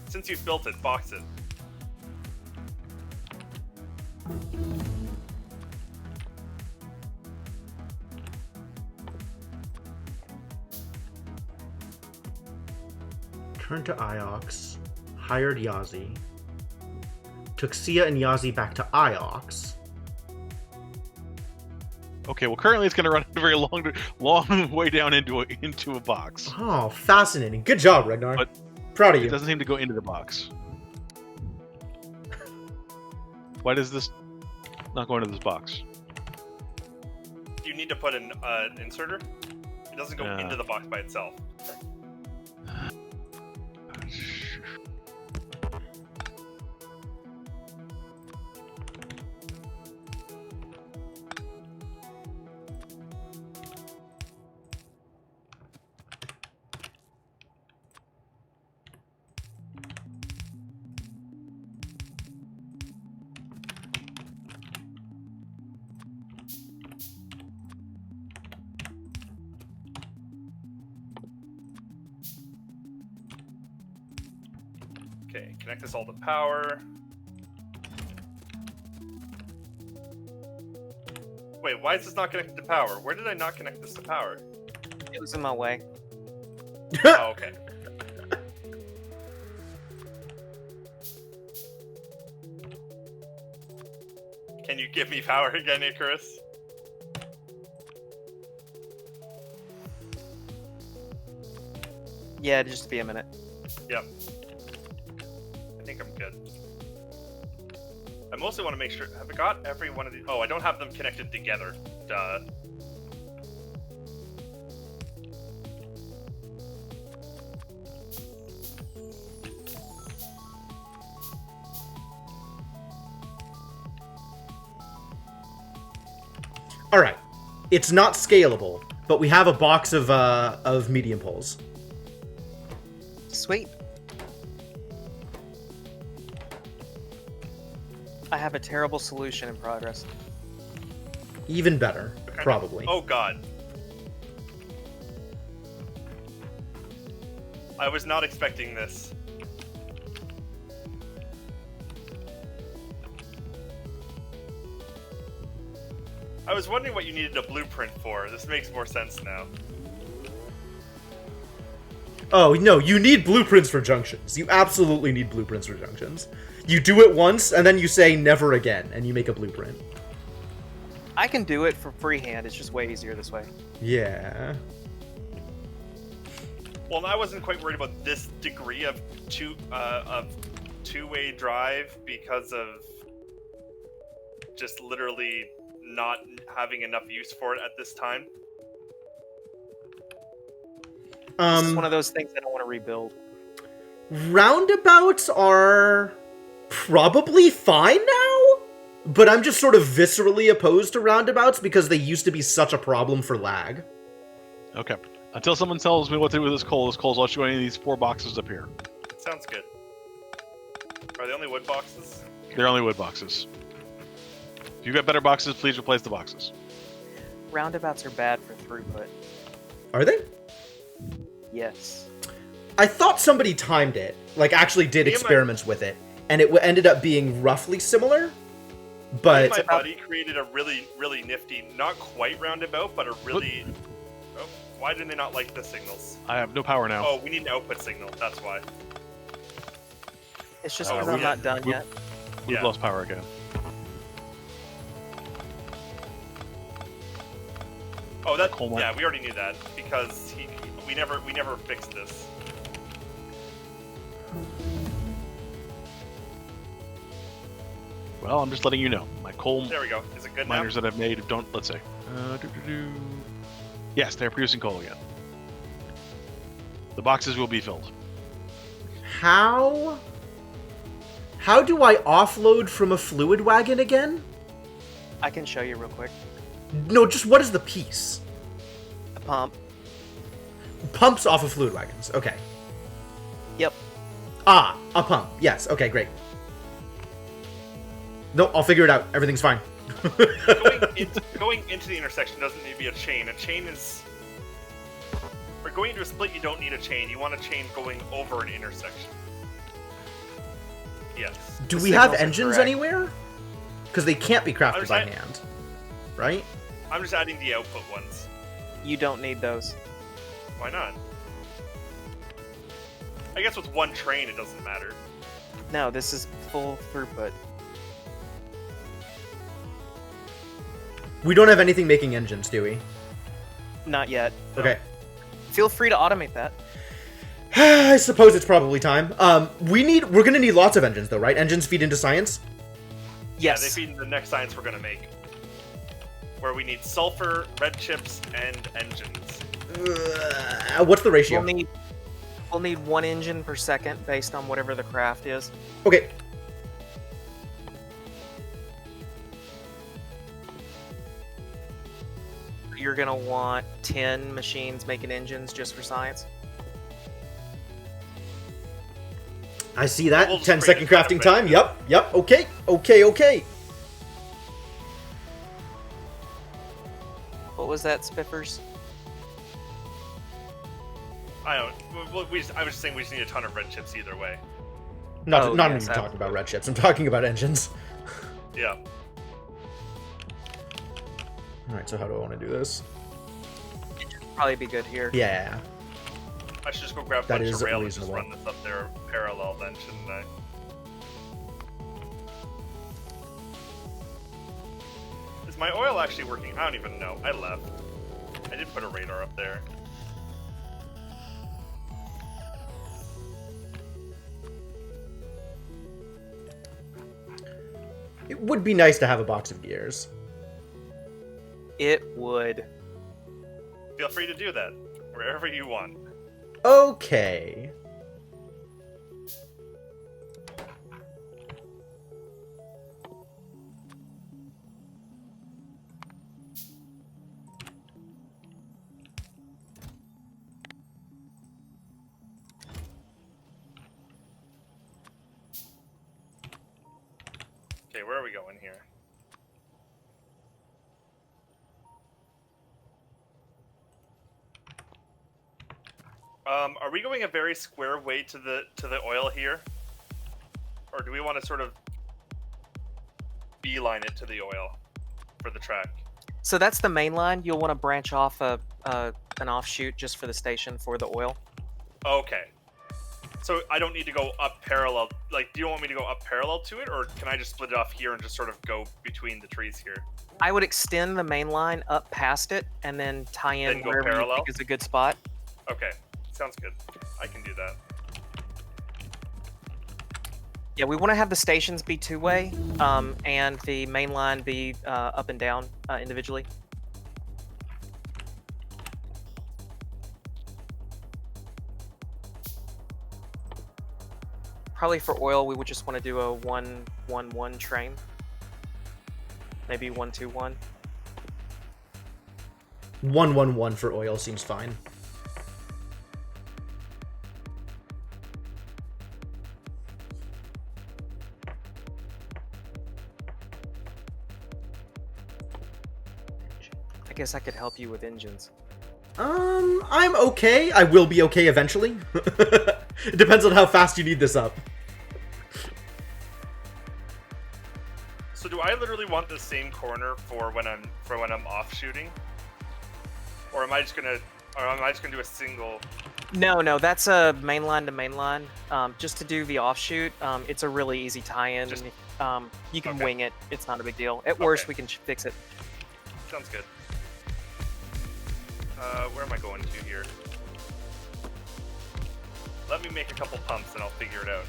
Since you've built it, box it. Turned to Iox, hired Yazi, took Sia and Yazi back to Iox. Okay, well, currently it's going to run a very long way down into a box. Oh, fascinating. Good job, Ragnar. But Proud of It you. doesn't seem to go into the box. Why does this not go into this box? You need to put an inserter. It doesn't go Yeah. into the box by itself. Okay, connect this all to power. Wait, why is this not connected to power? Where did I not connect this to power? It was in my way. Oh, okay. Can you give me power again, Icarus? Yeah, just be a minute. Yep. I think I'm good. I mostly want to make sure... Have I got every one of these? Oh, I don't have them connected together. Duh. All right. It's not scalable, but we have a box of medium poles. Sweet. I have a terrible solution in progress. Even better, probably. Oh god. I was not expecting this. I was wondering what you needed a blueprint for. This makes more sense now. Oh, no, you need blueprints for junctions. You absolutely need blueprints for junctions. You do it once, and then you say never again, and you make a blueprint. I can do it for freehand. It's just way easier this way. Yeah. Well, I wasn't quite worried about this degree of two-way drive because of just literally not having enough use for it at this time. This is one of those things I don't want to rebuild. Roundabouts are probably fine now, but I'm just sort of viscerally opposed to roundabouts because they used to be such a problem for lag. Okay. Until someone tells me what to do with this coal's I'll show any of these 4 boxes up here. Sounds good. Are they only wood boxes? They're only wood boxes. If you've got better boxes, please replace the boxes. Roundabouts are bad for throughput. Are they? Yes. I thought somebody timed it, like actually did experiments with it, and it ended up being roughly similar, but... My buddy created a really, really nifty, not quite roundabout, but a really... Oh, why did they not like the signals? I have no power now. Oh, we need an output signal, that's why. It's just because I'm not done yet. We've lost power again. Oh, that yeah, we already knew that because we never fixed this. Well, I'm just letting you know. My coal There we go. Is it good now? miners that I've made don't. Let's see. Yes, they're producing coal again. The boxes will be filled. How do I offload from a fluid wagon again? I can show you real quick. No, just what is the piece? A pump. Pumps off of fluid wagons. Okay. Yep. Ah, a pump. Yes. Okay, great. No, I'll figure it out. Everything's fine. Going into the intersection doesn't need to be a chain. A chain is... For going into a split, you don't need a chain. You want a chain going over an intersection. Yes. Do we have engines anywhere? Because they can't be crafted by hand. Right? I'm just adding the output ones. You don't need those. Why not? I guess with one train it doesn't matter. No, this is full throughput. We don't have anything making engines, do we? Not yet. Okay. Feel free to automate that. I suppose it's probably time. We're gonna need lots of engines though, right? Engines feed into science? Yes. Yeah, they feed into the next science we're gonna make. Where we need sulfur, red chips, and engines. What's the ratio? We'll need 1 engine per second based on whatever the craft is. Okay. You're gonna want 10 machines making engines just for science. I see that. We'll just 10-second create a crafting time. Yep. Okay. What was that, Spiffers? I was just saying we just need a ton of red chips either way. Not even talking about red ships. I'm talking about engines. Yeah. All right. So how do I want to do this? Probably be good here. Yeah. I should just go grab a bunch of rail and just run this up there parallel then, shouldn't I? Is my oil actually working? I don't even know. I left. I did put a radar up there. It would be nice to have a box of gears. It would. Feel free to do that wherever you want. Okay. Okay, where are we going here? Are we going a very square way to the oil here? Or do we want to sort of beeline it to the oil for the track? So that's the main line. You'll want to branch off an offshoot just for the station for the oil. Okay. So I don't need to go up parallel. Like, do you want me to go up parallel to it, or can I just split it off here and just sort of go between the trees here? I would extend the main line up past it and then tie in wherever you think is a good spot. Okay, sounds good. I can do that. Yeah, we want to have the stations be two-way, and the main line be up and down individually. Probably for oil, we would just want to do a 1-1-1 train. Maybe 1-2-1. 1-1-1 for oil seems fine. I guess I could help you with engines. I'm okay. I will be okay eventually. It depends on how fast you need this up. So do I literally want the same corner for when I'm off shooting? Or am I just gonna do a single? No, that's a mainline to mainline. Just to do the offshoot, it's a really easy tie-in. You can wing it. It's not a big deal. At worst, we can fix it. Sounds good. Where am I going to here? Let me make a couple pumps and I'll figure it out.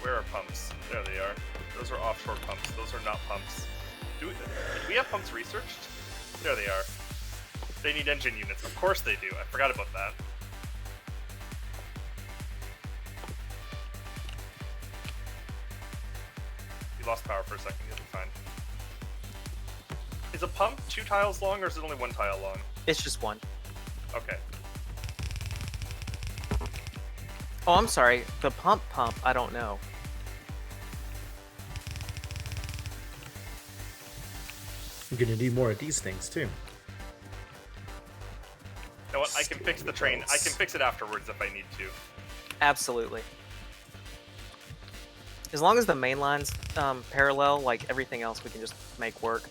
Where are pumps? There they are. Those are offshore pumps. Those are not pumps. Did we have pumps researched? There they are. They need engine units. Of course they do. I forgot about that. You lost power for a second. You'll be fine. Is a pump 2 tiles long or is it only 1 tile long? It's just one. Okay. Oh, I'm sorry. The pump, I don't know. I'm gonna need more of these things too. You know what? I can fix the train. I can fix it afterwards if I need to. Absolutely. As long as the main line's parallel, like everything else we can just make work.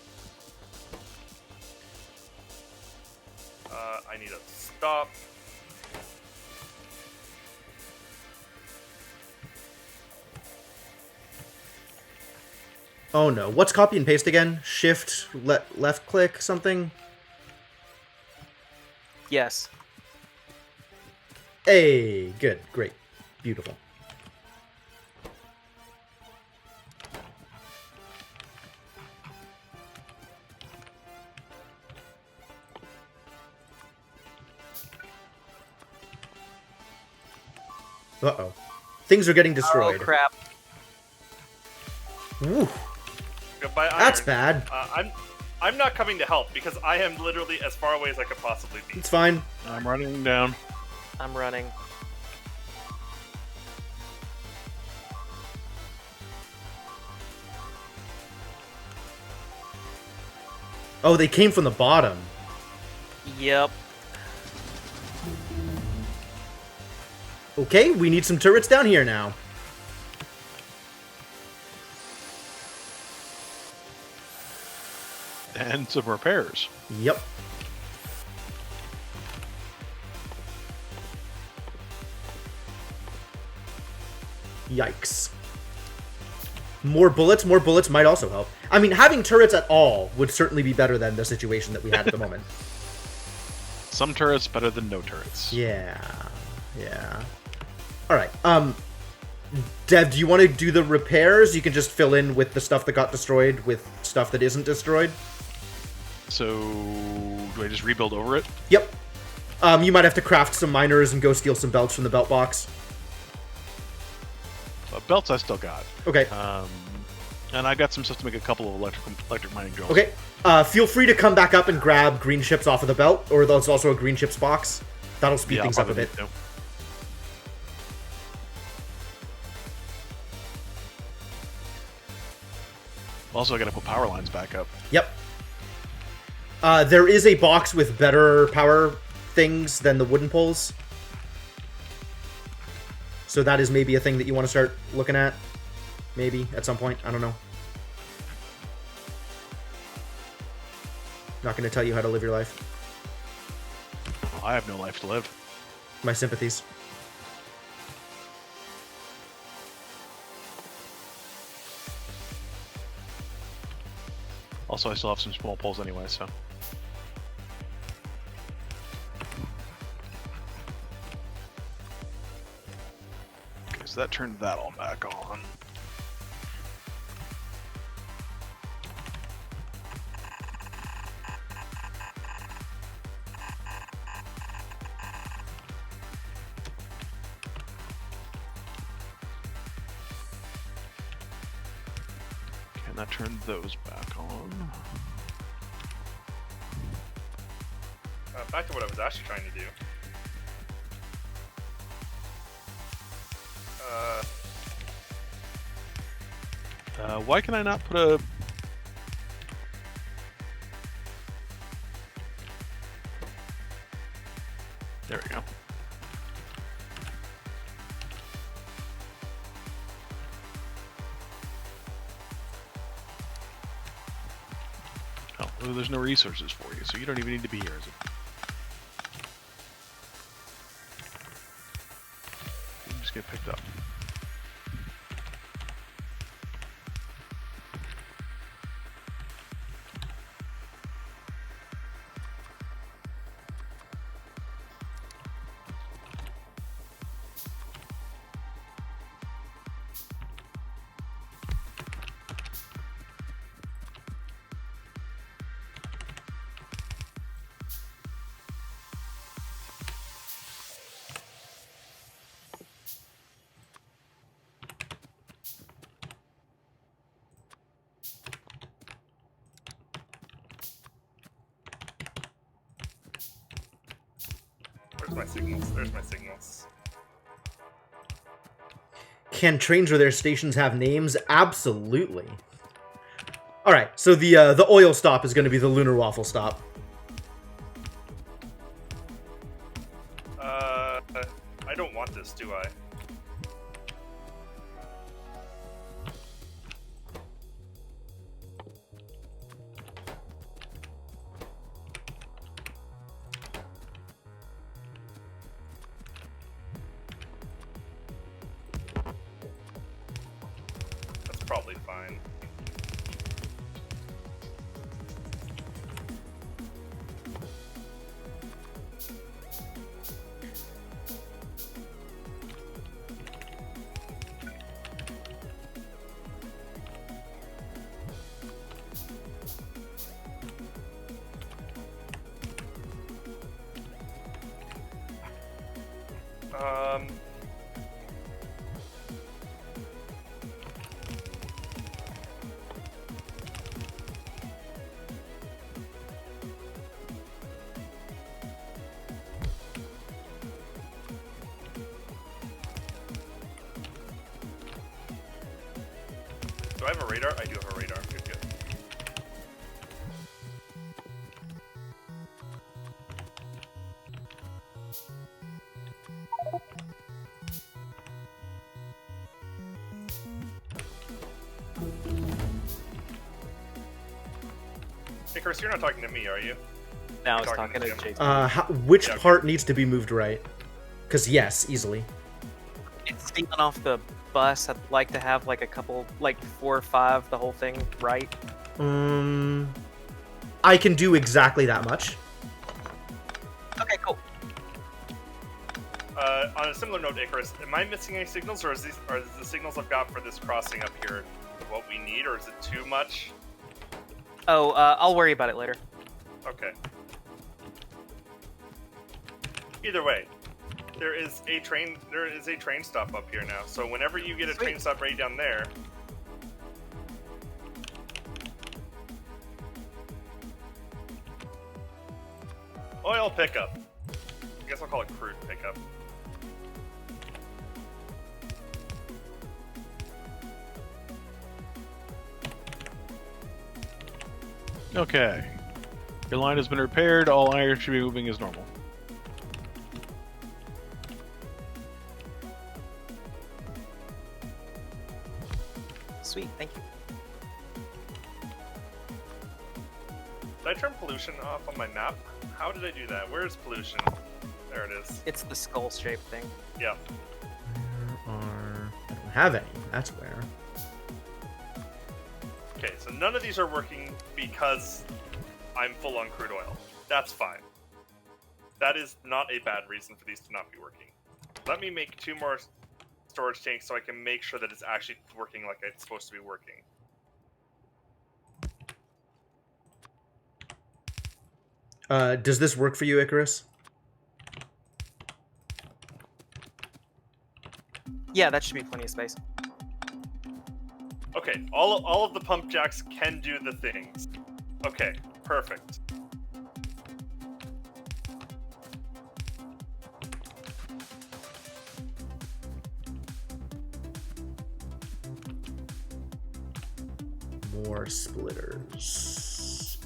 I need a stop. Oh no, what's copy and paste again? Shift, left click, something? Yes. Hey, good, great, beautiful. Uh-oh. Things are getting destroyed. Oh, crap. Woo. Goodbye, iron. That's bad. I'm not coming to help because I am literally as far away as I could possibly be. It's fine. I'm running down. I'm running. Oh, they came from the bottom. Yep. Okay, we need some turrets down here now. And some repairs. Yep. Yikes. More bullets might also help. I mean, having turrets at all would certainly be better than the situation that we had at the moment. Some turrets better than no turrets. Yeah. Alright, Dev, do you want to do the repairs? You can just fill in with the stuff that got destroyed with stuff that isn't destroyed. So, do I just rebuild over it? Yep. You might have to craft some miners and go steal some belts from the belt box. Belts I still got. Okay. And I got some stuff to make a couple of electric mining drones. Okay. Feel free to come back up and grab green chips off of the belt, or there's also a green chips box. That'll speed things up a bit. Also, I gotta put power lines back up. Yep. There is a box with better power things than the wooden poles. So that is maybe a thing that you want to start looking at. Maybe, at some point. I don't know. Not going to tell you how to live your life. Well, I have no life to live. My sympathies. Also, I still have some small poles anyway, so... Okay, so that turned that all back on. And that turned those back on. Back to what I was actually trying to do. Why can I not put a... There we go. Oh, well, there's no resources for you, so you don't even need to be here, is it? You just get picked up. Where's my signals? There's my signals. Can trains or their stations have names? Absolutely. Alright, so the oil stop is going to be the Lunar Waffle stop. I don't want this, do I? That's probably fine. Do I have a radar? I do have a radar. Good, good. Chris, you're not talking to me, are you? Now I was You're talking to him. Jason. Which Yeah, okay. part needs to be moved right? Because yes, easily. It's stealing off the bus. I'd like to have like a couple, like 4 or 5, the whole thing right. I can do exactly that much. Okay, cool. On a similar note, Icarus, am I missing any signals, or are the signals I've got for this crossing up here what we need, or is it too much? Oh, I'll worry about it later. Okay. Either way, there is a train stop up here now. So whenever you get a train stop right down there, oil pickup. I guess I'll call it crude pickup. Okay. Your line has been repaired. All iron should be moving as normal. Sweet, thank you. Did I turn pollution off on my map? How did I do that? Where is pollution? There it is. It's the skull-shaped thing. Yeah. I don't have any. That's where. Okay, so none of these are working because I'm full on crude oil. That's fine. That is not a bad reason for these to not be working. Let me make 2 more storage tanks so I can make sure that it's actually working like it's supposed to be working. Does this work for you, Icarus? Yeah, that should be plenty of space. Okay, all of the pump jacks can do the things. Okay, perfect. More splitters.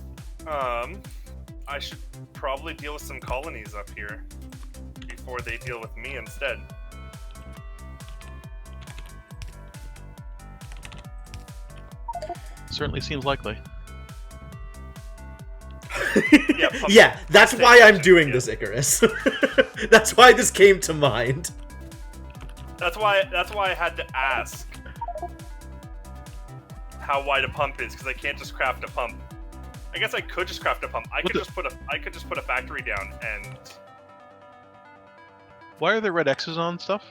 I should probably deal with some colonies up here before they deal with me instead. Certainly seems likely. Yeah, that's why I'm doing yeah. this, Icarus. That's why this came to mind. That's why I had to ask how wide a pump is, because I can't just craft a pump. I guess I could just craft a pump. I could just put a factory down and. Why are there red X's on stuff?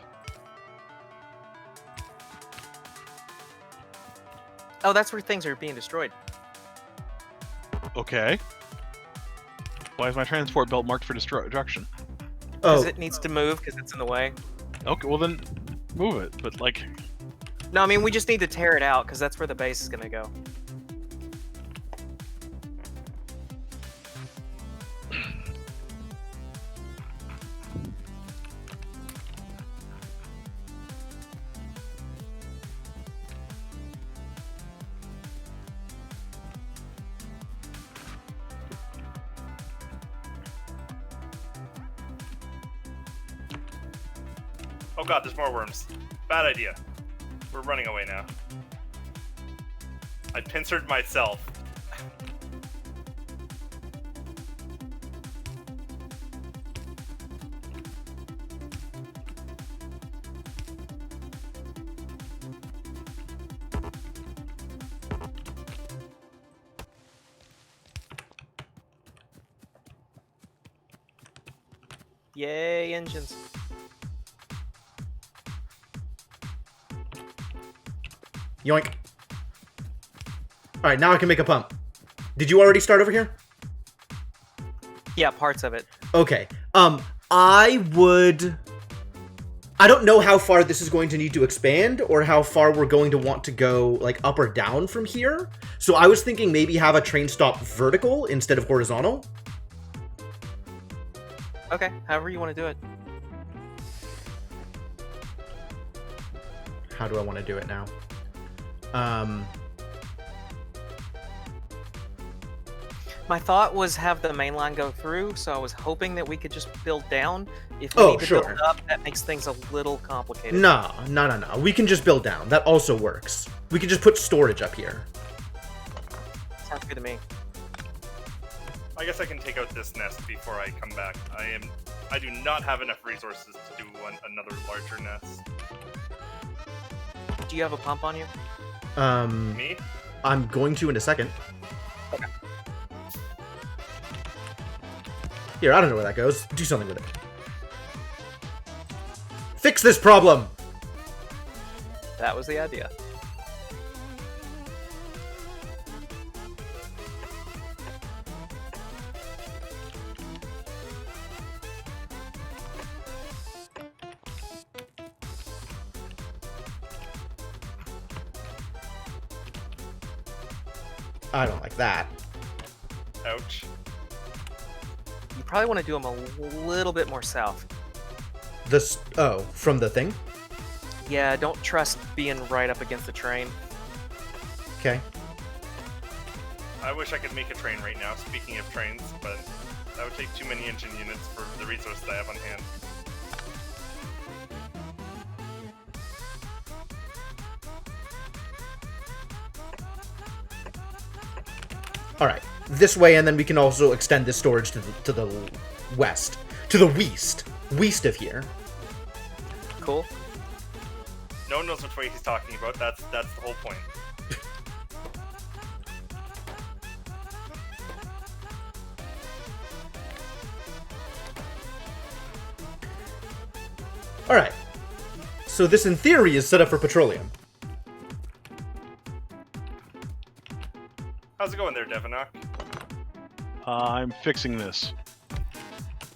Oh, that's where things are being destroyed. Okay. Why is my transport belt marked for destruction? Because Oh, it needs to move because it's in the way. Okay, well then, move it. But like, No, I mean, we just need to tear it out because that's where the base is going to go. Oh god, there's more worms. Bad idea. We're running away now. I pincered myself. Yay, engines. yoink. Alright, now I can make a pump. Did you already start over here? Yeah, parts of it. Okay. I don't know how far this is going to need to expand or how far we're going to want to go, like, up or down from here. So I was thinking maybe have a train stop vertical instead of horizontal. Okay, however you want to do it. How do I want to do it now? My thought was have the main line go through, so I was hoping that we could just build down. If we Oh, need to sure. build up, that makes things a little complicated. No. We can just build down. That also works. We can just put storage up here. Sounds good to me. I guess I can take out this nest before I come back. I do not have enough resources to do another larger nest. Do you have a pump on you? Me? I'm going to in a second. Okay. Here, I don't know where that goes. Do something with it. Fix this problem! That was the idea. I don't like that. Ouch. You probably want to do them a little bit more south. Oh, from the thing? Yeah, don't trust being right up against the train. Okay. I wish I could make a train right now, speaking of trains, but that would take too many engine units for the resources I have on hand. Alright. This way, and then we can also extend this storage to the west. To the west. West of here. Cool. No one knows which way he's talking about. That's the whole point. Alright. So this, in theory, is set up for petroleum. How's it going there, Devanok? I'm fixing this.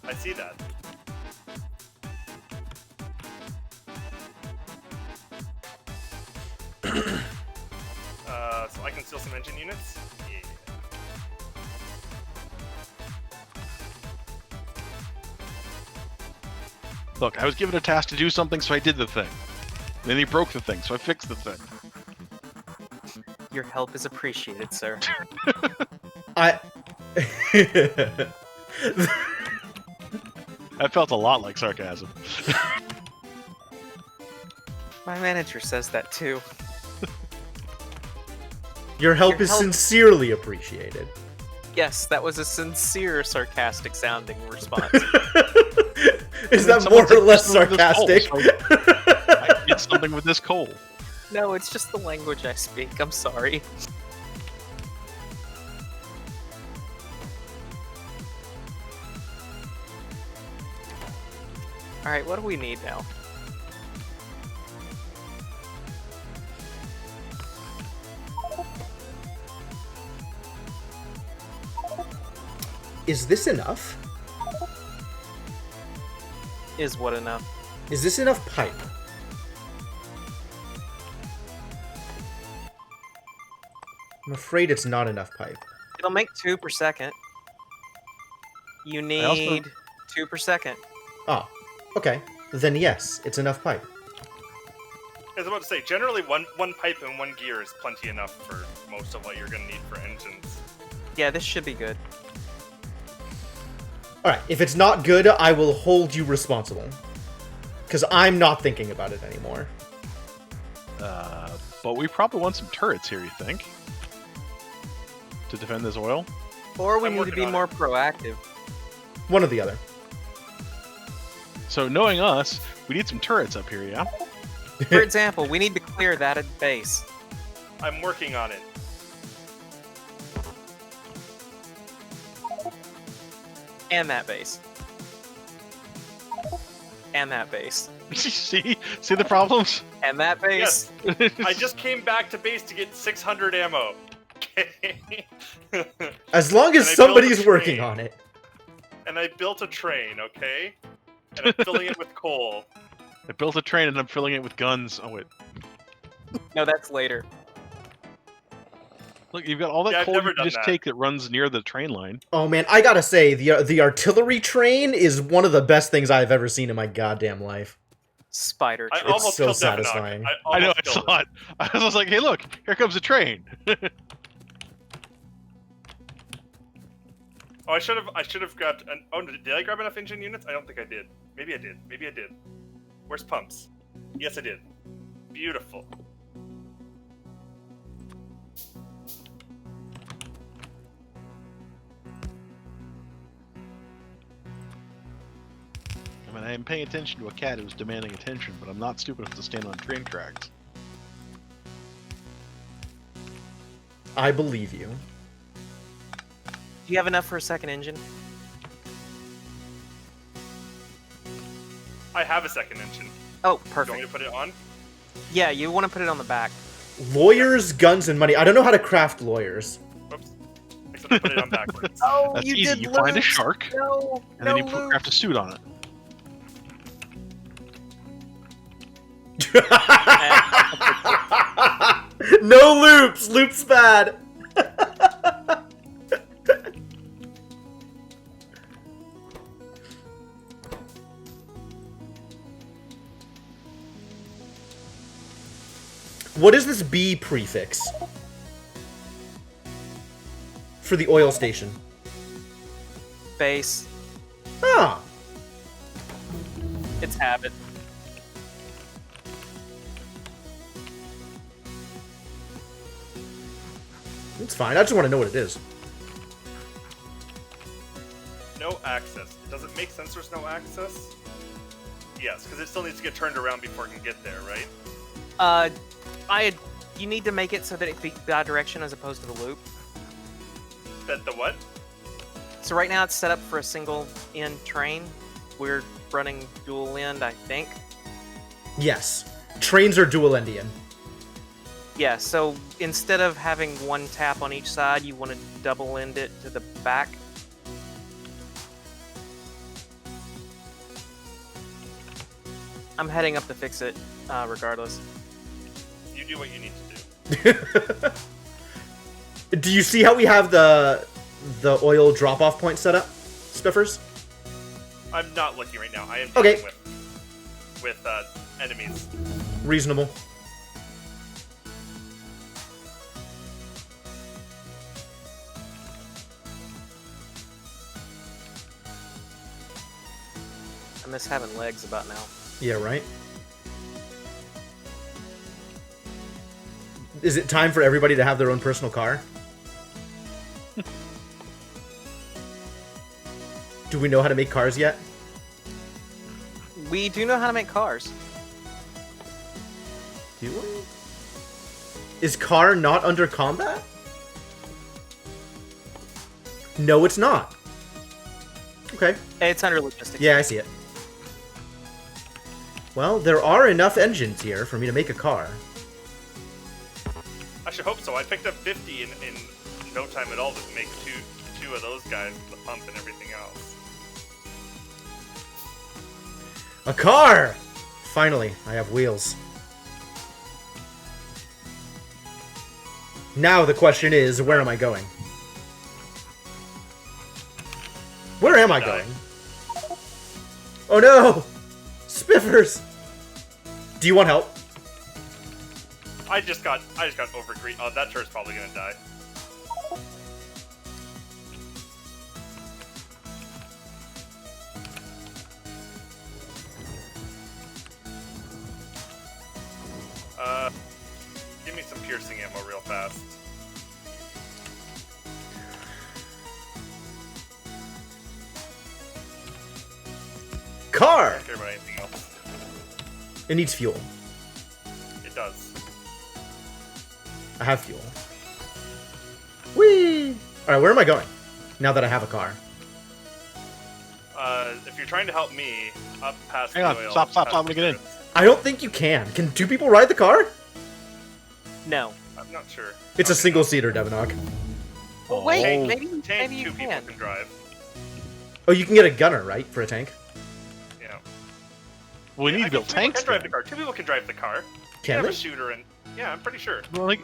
I see that. So I can steal some engine units? Yeah. Look, I was given a task to do something, so I did the thing. Then he broke the thing, so I fixed the thing. Your help is appreciated, sir. I... That felt a lot like sarcasm. My manager says that too. Your help Your is help- sincerely appreciated. Yes, that was a sincere, sarcastic sounding response. Is that Someone more or said less something with this sarcastic? coal, so I did something with this coal. No, it's just the language I speak. I'm sorry. Alright, what do we need now? Is this enough? Is what enough? Is this enough pipe? I'm afraid it's not enough pipe. It'll make 2 per second. You also- need 2 per second. Oh, okay. Then yes, it's enough pipe. I was about to say, generally one pipe and one gear is plenty enough for most of what you're going to need for engines. Yeah, this should be good. Alright, if it's not good, I will hold you responsible. Because I'm not thinking about it anymore. But we probably want some turrets here, you think? To defend this oil? Or we I'm need to working be on more proactive. One or the other. So knowing us, we need some turrets up here, yeah? For example, we need to clear that at base. I'm working on it. And that base. And that base. See the problems? And that base. Yes, I just came back to base to get 600 ammo. Okay. As long as And I built a somebody's working train. on it. And I built a train, okay? And I'm filling it with coal. I built a train and I'm filling it with guns. Oh wait, No, that's later. look, you've got all that Yeah, I've coal you never can done just that. take that runs near the train line. Oh man, I gotta say, the artillery train is one of the best things I've ever seen in my goddamn life. Spider I train. It's almost so killed Devanok. satisfying. I know, almost I killed saw him. it. I was like, hey, look, here comes a train. Oh, I should have grabbed an. Oh, did I grab enough engine units? I don't think I did. Maybe I did. Maybe I did. Where's pumps? Yes, I did. Beautiful. mean, I am paying attention to a cat who's demanding attention, but I'm not stupid enough to stand on train tracks. I believe you. Do you have enough for a second engine? I have a second engine. Oh, Do you want me perfect. to put it on? Yeah, you want to put it on the back. Lawyers, guns, and money. I don't know how to craft lawyers. Oops. Except I put it on backwards. Oh, That's easy. You find a shark, No, and then you craft a suit on it. No loops. Loops bad. What is this B prefix? For the oil station. Base. Ah. It's habit. It's fine. I just want to know what it is. No access. Does it make sense there's no access? Yes, because it still needs to get turned around before it can get there, right? You need to make it so that it be bi-direction as opposed to the loop. That the what? So right now it's set up for a single end train. We're running dual end, I think. Yes. Trains are dual endian. Yeah, so instead of having one tap on each side, you want to double end it to the back. I'm heading up to fix it, regardless. You do what you need to do. Do you see how we have the oil drop-off point set up, Spiffers? I'm not looking right now. I am Okay. dealing with enemies. Reasonable. I miss having legs about now. Yeah, right? Is it time for everybody to have their own personal car? Do we know how to make cars yet? We do know how to make cars. Do we? Is car not under combat? No, it's not. Okay. It's under logistics. Yeah, I see it. Well, there are enough engines here for me to make a car. I should hope so. I picked up 50 in no time at all to make two of those guys, the pump and everything else. A car! Finally, I have wheels. Now the question is, where am I going? Where am I going? Oh no! Spiffers! Do you want help? I just got overgreed. Oh, that turret's probably gonna die. Give me some piercing ammo real fast. I Car! don't care about anything else. It needs fuel. It does. I have fuel. Whee! Alright, where am I going? Now that I have a car. If you're trying to help me, up past Hang the on, oil. stop, past I'm gonna the get in. turrets. I don't think you can. Can two people ride the car? No. I'm not sure. It's a Okay, single-seater, Devonog. Well, wait, Oh. maybe Tank, you two people can. can drive. Oh, you can get a gunner, right? For a tank? Yeah. We need to build Two people tanks. can drive the then. car. Two people can drive the car. You Can have they? a shooter and yeah, I'm pretty sure. Well, like,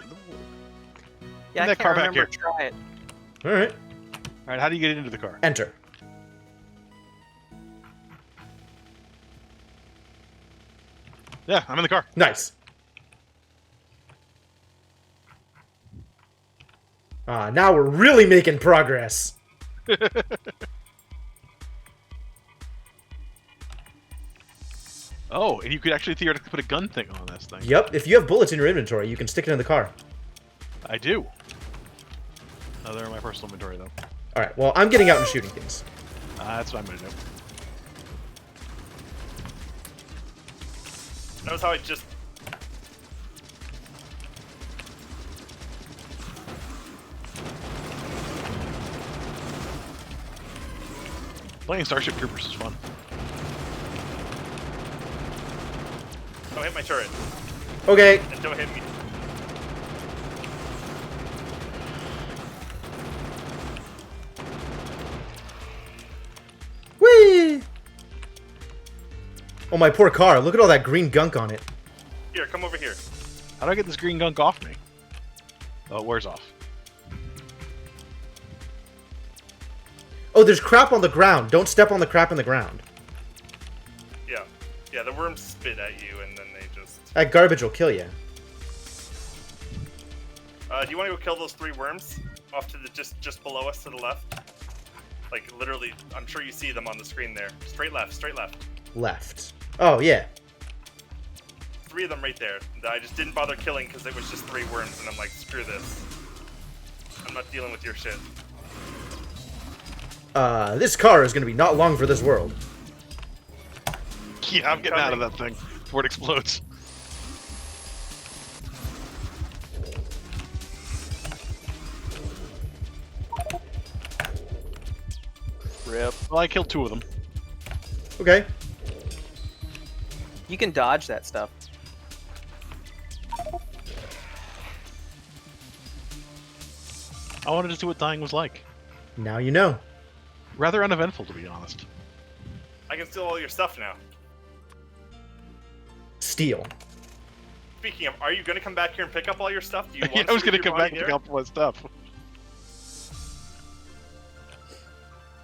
Yeah, I that can't car back remember. here. Try it. Alright. all right, how do you get into the car? Enter. Yeah, I'm in the car. Nice. Now we're really making progress. Oh, and you could actually theoretically put a gun thing on this thing. Yep, if you have bullets in your inventory, you can stick it in the car. I do. Oh, they're in my personal inventory, though. Alright, well, I'm getting out and shooting things. That's what I'm gonna do. That was how I just... Playing Starship Troopers is fun. Don't hit my turret. Okay. And don't hit me. Whee! Oh, my poor car. Look at all that green gunk on it. Here, come over here. How do I get this green gunk off me? Oh, it wears off. Oh, there's crap on the ground. Don't step on the crap in the ground. Yeah. Yeah, the worms spit at you and then they just... That garbage will kill you. do you want to go kill those 3 worms? Off to the just below us to the left? Like, literally, I'm sure you see them on the screen there. Straight left, straight left. Left. Oh, yeah. 3 of them right there that I just didn't bother killing because it was just 3 worms, and I'm like, screw this. I'm not dealing with your shit. This car is gonna be not long for this world. Yeah, I'm getting out of that thing before it explodes. Rip. Well, I killed 2 of them. Okay. You can dodge that stuff. I wanted to see what dying was like. Now you know. Rather uneventful, to be honest. I can steal all your stuff now. Steal. Speaking of, are you going to come back here and pick up all your stuff? Do you want Yeah, I was to gonna leave your come back body and pick here? up my stuff.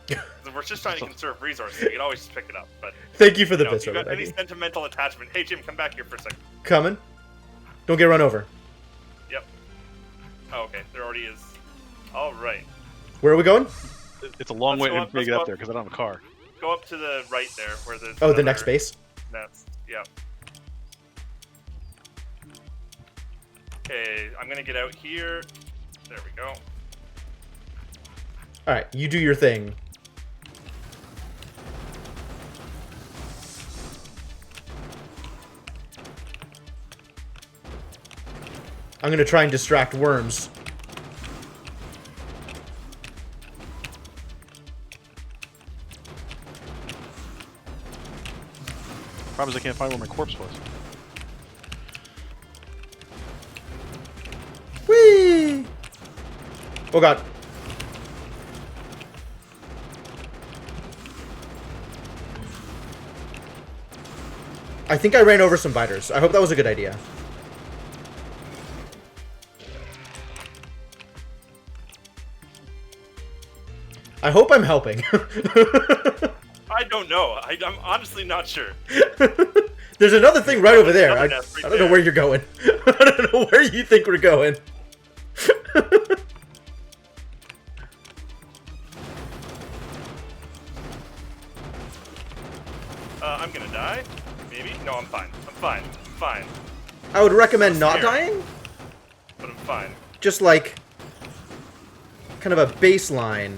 'Cause we're just trying to conserve resources. You can always just pick it up. But Thank you for the you know, bits, if you got Robert. any sentimental attachment, hey Jim, come back here for a second. Coming. Don't get run over. Yep. Oh, okay. There already is. All right. Where are we going? It's a long Let's way go to up- make let's it go up up. there because I don't have a car. Go up to the right there, where there's. Oh, the next another base. nest. Yeah. Okay, I'm gonna get out here. There we go. All right, you do your thing. I'm gonna try and distract worms. Problem is I can't find where my corpse was. Whee! Oh god. I think I ran over some biters. I hope that was a good idea. I hope I'm helping. I don't know. I'm honestly not sure. There's another thing right over there. Another I nest right don't know there. where you're going. I don't know where you think we're going. I'm gonna die. Maybe? No, I'm fine. I'm fine. I'm fine. I would recommend not Scared. dying. But I'm fine. Just like kind of a baseline.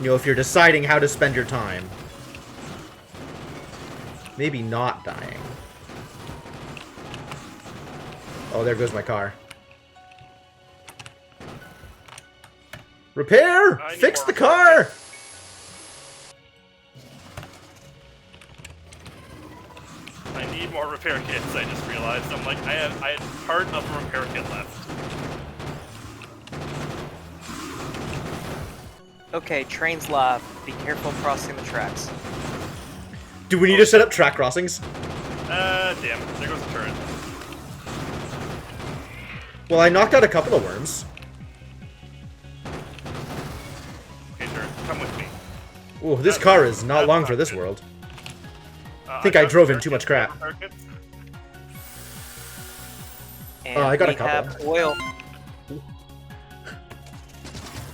You know, if you're deciding how to spend your time. Maybe not dying. Oh, there goes my car. Repair! I need Fix more the repair car! I need more repair kits. I just realized. I'm like, I had part of a repair kit left. Okay, train's live. Be careful crossing the tracks. Do we need to set up track crossings? Damn. There goes the turret. Well, I knocked out a couple of worms. Okay, turret, come with me. Ooh, this car is not long for this world. think I got drove in repair too much kits, crap. repair kits. And I got a we couple. have oil.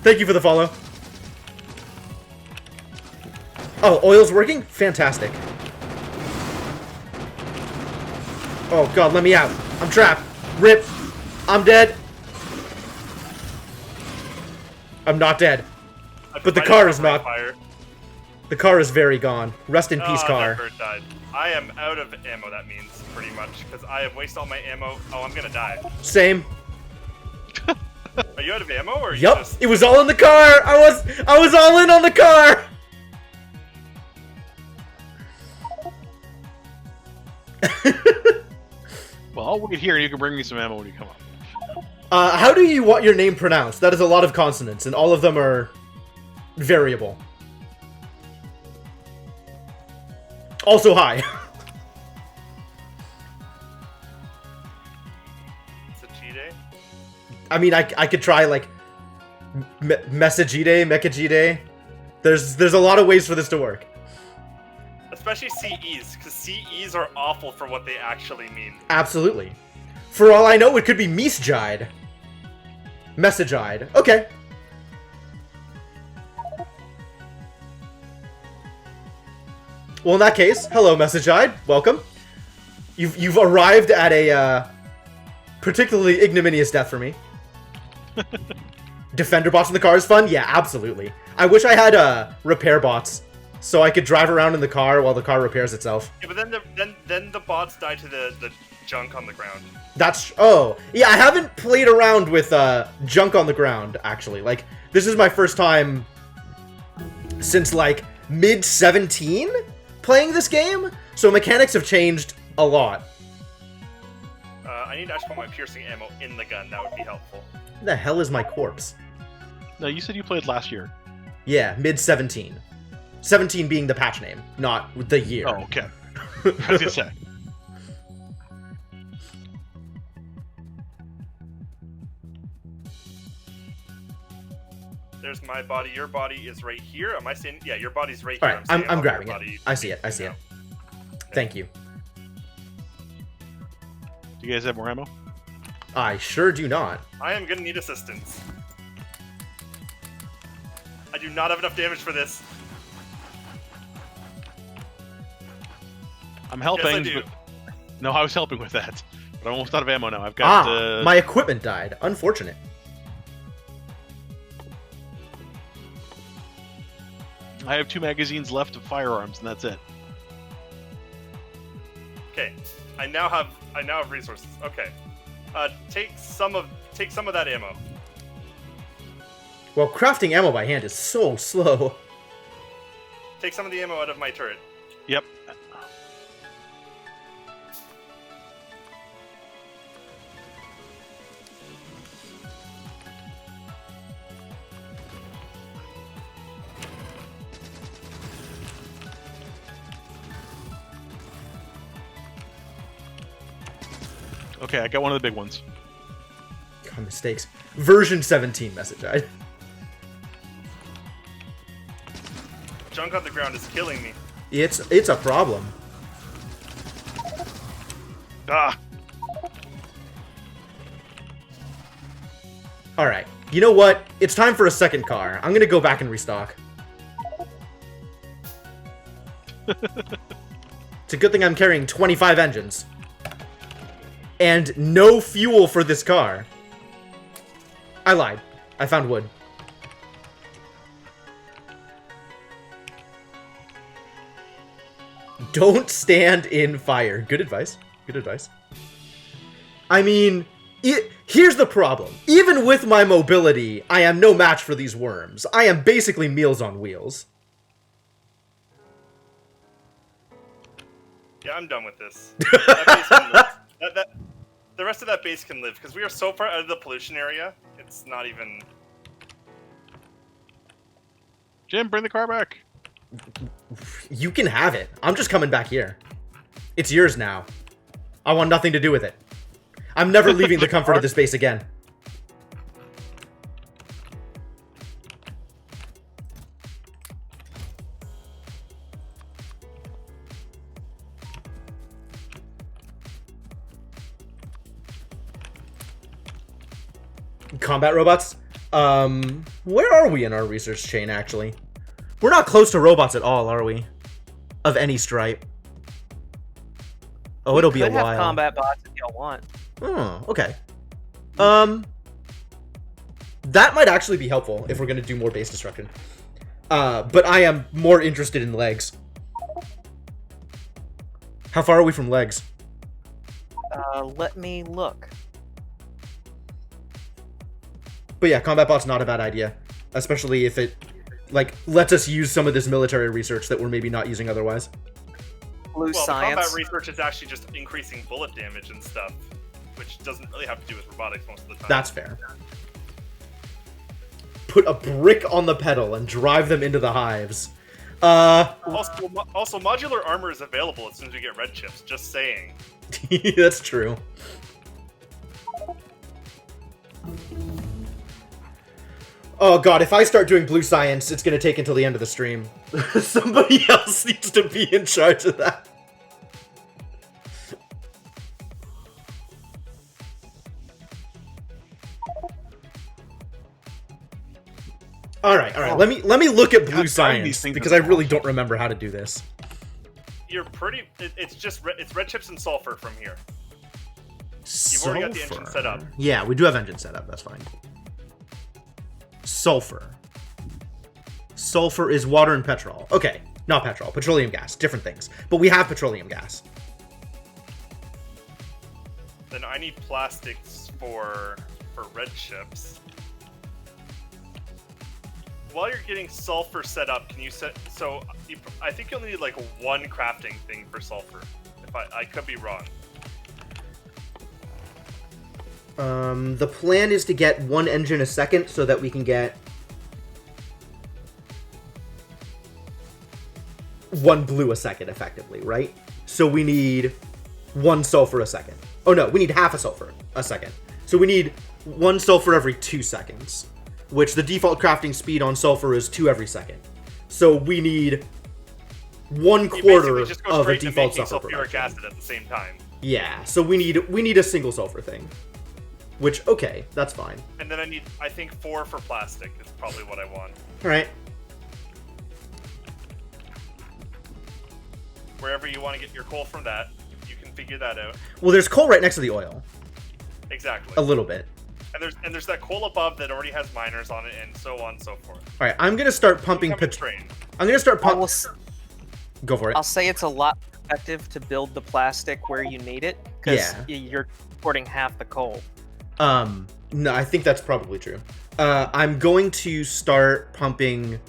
Thank you for the follow. Oh, oil's working? Fantastic. Oh god, let me out. I'm trapped. Rip. I'm dead. I'm not dead. I But the might car have is caught not. Fire. The car is very gone. Rest in peace, That car. bird died. I am out of ammo, that means, pretty much, because I have wasted all my ammo. Oh, I'm gonna die. Same. Are you out of ammo, or are you Yup, just... it was all in the car. I was all in on the car. Well, I'll wait here and you can bring me some ammo when you come up. How do you want your name pronounced? That is a lot of consonants, and all of them are variable. Also, hi. It's a G-Day? I mean, I could try, like, Messagide, Mekagide. There's a lot of ways for this to work. Especially CEs, because CEs are awful for what they actually mean. Absolutely. For all I know, it could be Mesjide. Messagide. Okay. Well, in that case, hello, Messagide. Welcome. You've arrived at a particularly ignominious death for me. Defender bots in the car is fun? Yeah, absolutely. I wish I had repair bots, so I could drive around in the car while the car repairs itself. Yeah, but then the bots die to the junk on the ground. Oh, yeah, I haven't played around with junk on the ground, actually. Like, this is my first time since, like, mid-17 playing this game, so mechanics have changed a lot. I need to actually put my piercing ammo in the gun. That would be helpful. Who the hell is my corpse? No, you said you played last year. Yeah, mid-17. 17 being the patch name, not the year. Oh, okay. I was gonna say. There's my body. Your body is right here. Am I saying? Yeah, your body's right All here. right, saying I'm your grabbing it. body I see it. I see it. Thank you. Do you guys have more ammo? I sure do not. I am gonna need assistance. I do not have enough damage for this. I'm helping. Yes, I do. But... No, I was helping with that. But I'm almost out of ammo now. I've got... My equipment died. Unfortunate. I have 2 magazines left of firearms, and that's it. Okay, I now have resources. Okay, take some of that ammo. Well, crafting ammo by hand is so slow. Take some of the ammo out of my turret. Yep. Okay, I got one of the big ones. God, mistakes. Version 17 message. Junk on the ground is killing me. It's a problem. Ah! Alright. You know what? It's time for a second car. I'm gonna go back and restock. It's a good thing I'm carrying 25 engines. And no fuel for this car. I lied. I found wood. Don't stand in fire. Good advice. Good advice. I mean, here's the problem. Even with my mobility, I am no match for these worms. I am basically Meals on Wheels. Yeah, I'm done with this. That base can live. The rest of that base can live, because we are so far out of the pollution area, it's not even... Jim, bring the car back. You can have it. I'm just coming back here. It's yours now. I want nothing to do with it. I'm never leaving the comfort of this base again. Combat robots? Where are we in our research chain, actually? We're not close to robots at all, are we? Of any stripe. Oh, it'll be a Could have while. combat bots if y'all want. Oh, okay. That might actually be helpful if we're gonna do more base destruction. But I am more interested in legs. How far are we from legs? Let me look. But yeah, combat bot's not a bad idea, especially if it like lets us use some of this military research that we're maybe not using otherwise. Blue Well, the science. combat research is actually just increasing bullet damage and stuff, which doesn't really have to do with robotics most of the time. That's fair. Put a brick on the pedal and drive them into the hives. Also, modular armor is available as soon as we get red chips. Just saying. That's true. Oh god, if I start doing blue science, it's gonna take until the end of the stream. Somebody else needs to be in charge of that. All right. Let me look at blue God, finding science these things because is I really don't remember how to do this. You're pretty. It's red chips and sulfur from here. You've already got the engine set up. Yeah, we do have engine set up. That's fine. Sulfur. Sulfur is water and petrol. Okay, not petrol. Petroleum gas. Different things. But we have petroleum gas. Then I need plastics for red chips. While you're getting sulfur set up, can you set? So I think you'll need like one crafting thing for sulfur. If I could be wrong. The plan is to get one engine a second so that we can get one blue a second, effectively, right? So we need one sulfur a second. Oh no, we need half a sulfur a second. So we need one sulfur every 2 seconds, which the default crafting speed on sulfur is 2 every second. So we need 1/4 just go of a straight to default making sulfur sulfuric production. acid at the same time. Yeah, so we need a single sulfur thing. Which, okay, that's fine. And then I think 4 for plastic is probably what I want. Alright. Wherever you want to get your coal from that, you can figure that out. Well, there's coal right next to the oil. Exactly. A little bit. And there's that coal above that already has miners on it, and so on and so forth. Alright, I'm gonna start pumping Train. I'm gonna start I pumping. will Go for it. I'll say it's a lot effective to build the plastic where you need it, because Yeah. you're importing half the coal. No, I think that's probably true. I'm going to start pumping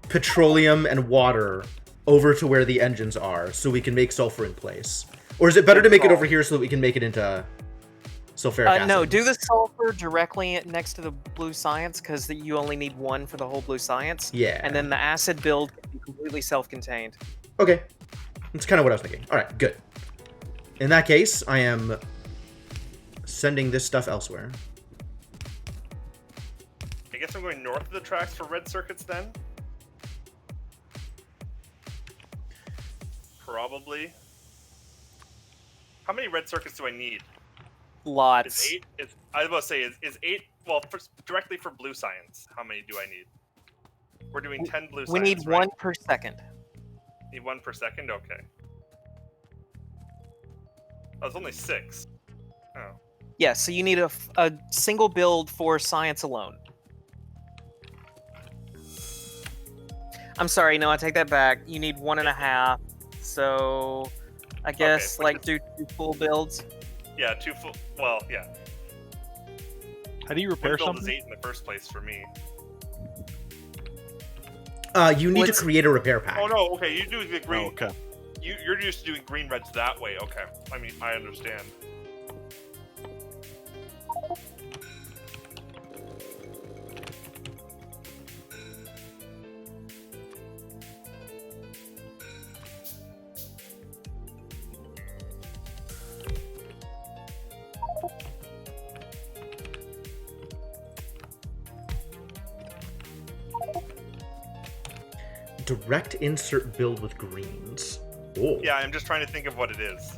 petroleum and water over to where the engines are so we can make sulfur in place. Or is it better to make it over here so that we can make it into sulfuric acid? No, do the sulfur directly next to the blue science, because you only need one for the whole blue science. Yeah. And then the acid build can be completely self-contained. Okay. That's kind of what I was thinking. Alright, good. In that case, I am sending this stuff elsewhere. I guess I'm going north of the tracks for red circuits then? Probably. How many red circuits do I need? Lots. Is 8? I was about to say, is 8... Well, directly for blue science, how many do I need? We're doing 10 blue science, We need right? 1 per second. Need 1 per second? Okay. Oh, it's only 6. Oh. Yeah, so you need a single build for science alone. I'm sorry, no, I take that back. You need 1.5. So I guess Okay, do 2 full builds. Yeah, 2 full... Well, yeah. How do you One repair build is something? 8 in the first place for me. You need to create a repair pack. Oh no, okay, you do the green... Oh, okay. You're used to doing green reds that way, okay. I mean, I understand. Direct insert build with greens. Oh. Yeah, I'm just trying to think of what it is.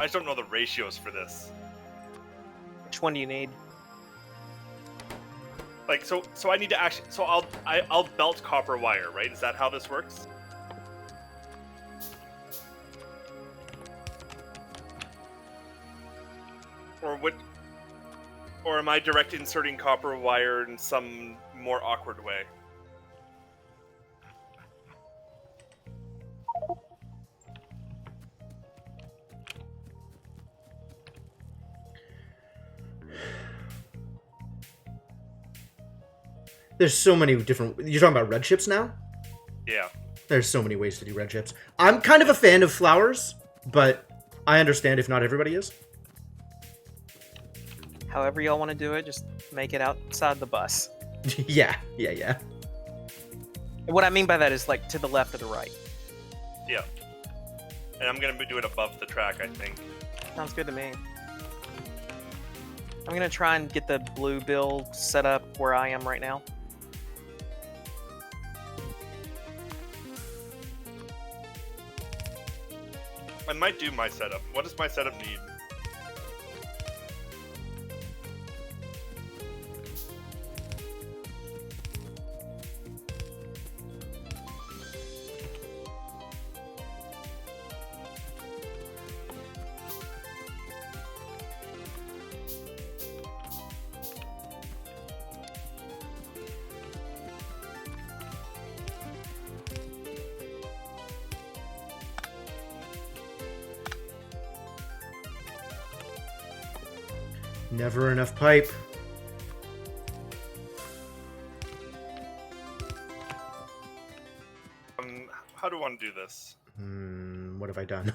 I just don't know the ratios for this. Which one do you need? Like, so I need to actually. So I'll belt copper wire, right? Is that how this works? Or am I direct inserting copper wire in some more awkward way? There's so many different... You're talking about red chips now? Yeah. There's so many ways to do red chips. I'm kind of a fan of flowers, but I understand if not everybody is. However y'all want to do it, just make it outside the bus. Yeah. And what I mean by that is like to the left or the right. Yeah. And I'm gonna do it above the track, I think. Sounds good to me. I'm gonna try and get the blue build set up where I am right now. I might do my setup. What does my setup need? Never enough pipe. How do I want to do this? What have I done?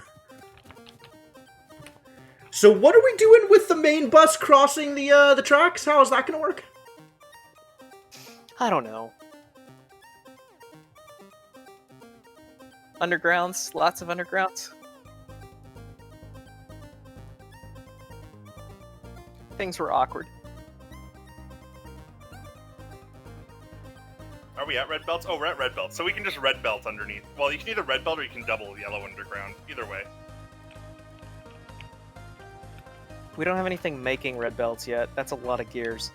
So what are we doing with the main bus crossing the tracks? How is that gonna work? I don't know. Undergrounds, lots of undergrounds. Things were awkward. Are we at red belts? Oh, we're at red belts. So we can just red belt underneath. Well, you can either red belt or you can double yellow underground. Either way. We don't have anything making red belts yet. That's a lot of gears.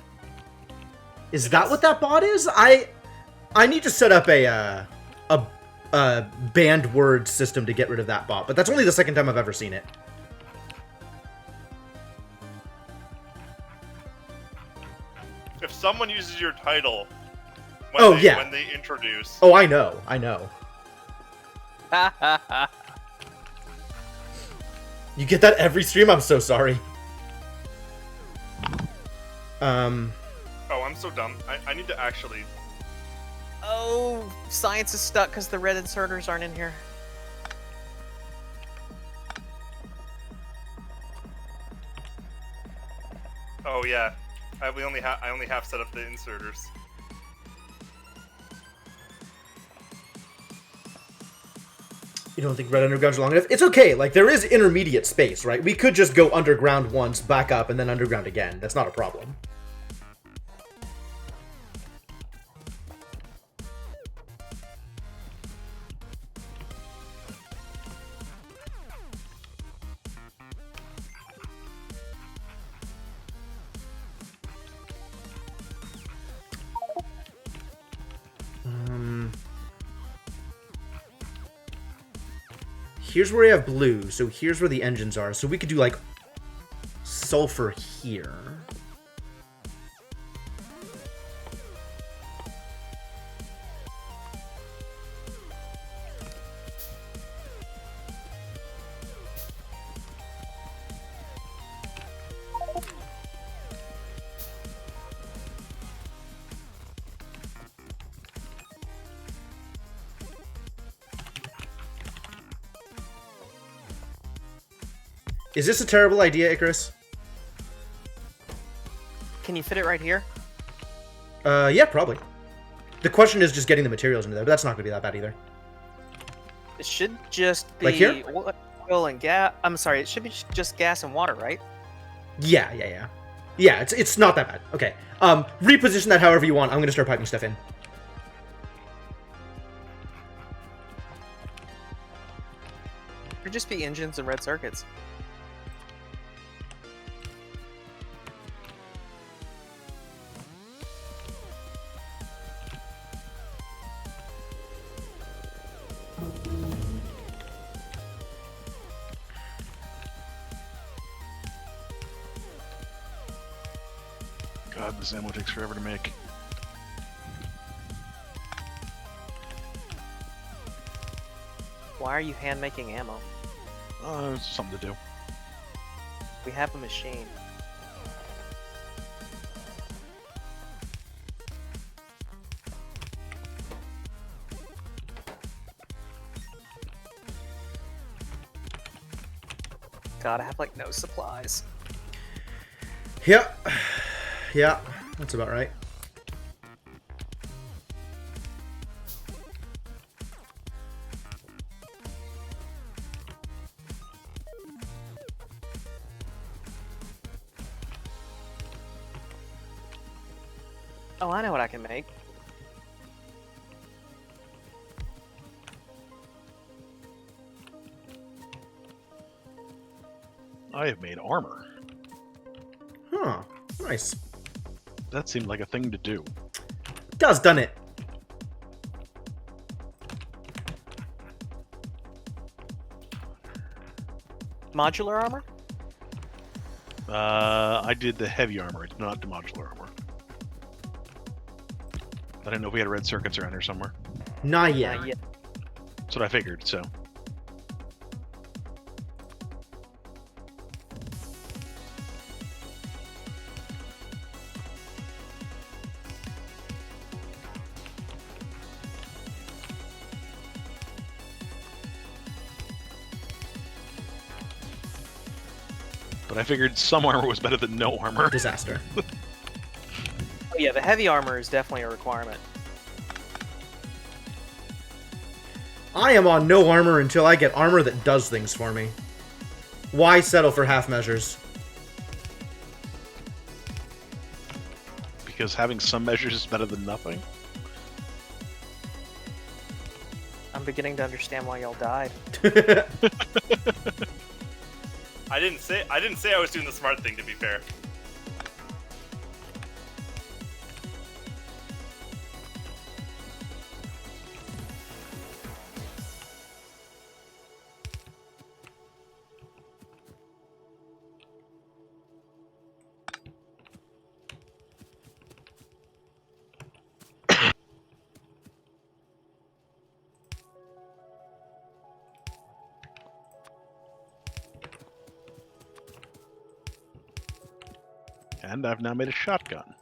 Is that what that bot is? I need to set up a banned word system to get rid of that bot, but that's only the second time I've ever seen it. If someone uses your title when they introduce... Oh, I know. You get that every stream? I'm so sorry. Oh, I'm so dumb. I need to actually... Oh, science is stuck because the red inserters aren't in here. Oh, yeah. I only half set up the inserters. You don't think red underground's long enough? It's okay. Like, there is intermediate space, right? We could just go underground once, back up, and then underground again. That's not a problem. Here's where we have blue, so here's where the engines are. So we could do, like, sulfur here. Is this a terrible idea, Icarus? Can you fit it right here? Yeah, probably. The question is just getting the materials into there, but that's not going to be that bad either. It should just be Like here? oil and gas. I'm sorry, it should be just gas and water, right? Yeah. Yeah, it's not that bad. Okay. Reposition that however you want. I'm going to start piping stuff in. It should just be engines and red circuits. God, this ammo takes forever to make. Why are you hand making ammo? It's something to do. We have a machine. God, I have like no supplies. Yep. Yeah, that's about right. Oh, I know what I can make. I have made armor. Huh. Nice. That seemed like a thing to do. Does, done it. Modular armor? I did the heavy armor. I did not the modular armor. I didn't know if we had red circuits around here somewhere. Not yet. Not yet. That's what I figured, so. But I figured some armor was better than no armor. Disaster. Oh yeah, the heavy armor is definitely a requirement. I am on no armor until I get armor that does things for me. Why settle for half measures? Because having some measures is better than nothing. I'm beginning to understand why y'all died. I didn't say I was doing the smart thing, to be fair. And I've now made a shotgun.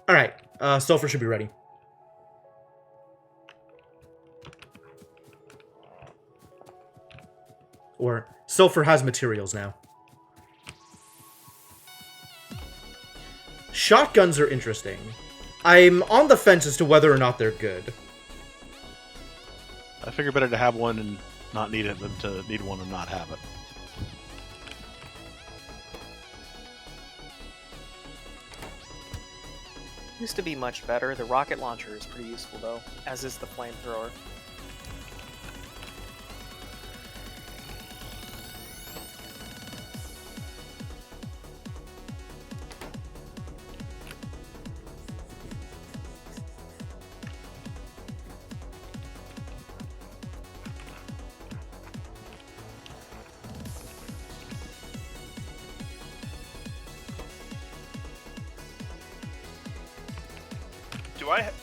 Alright, sulfur should be ready. Or, sulfur has materials now. Shotguns are interesting. I'm on the fence as to whether or not they're good. I figure better to have one and not need it than to need one and not have it. Used to be much better. The rocket launcher is pretty useful though, as is the flamethrower.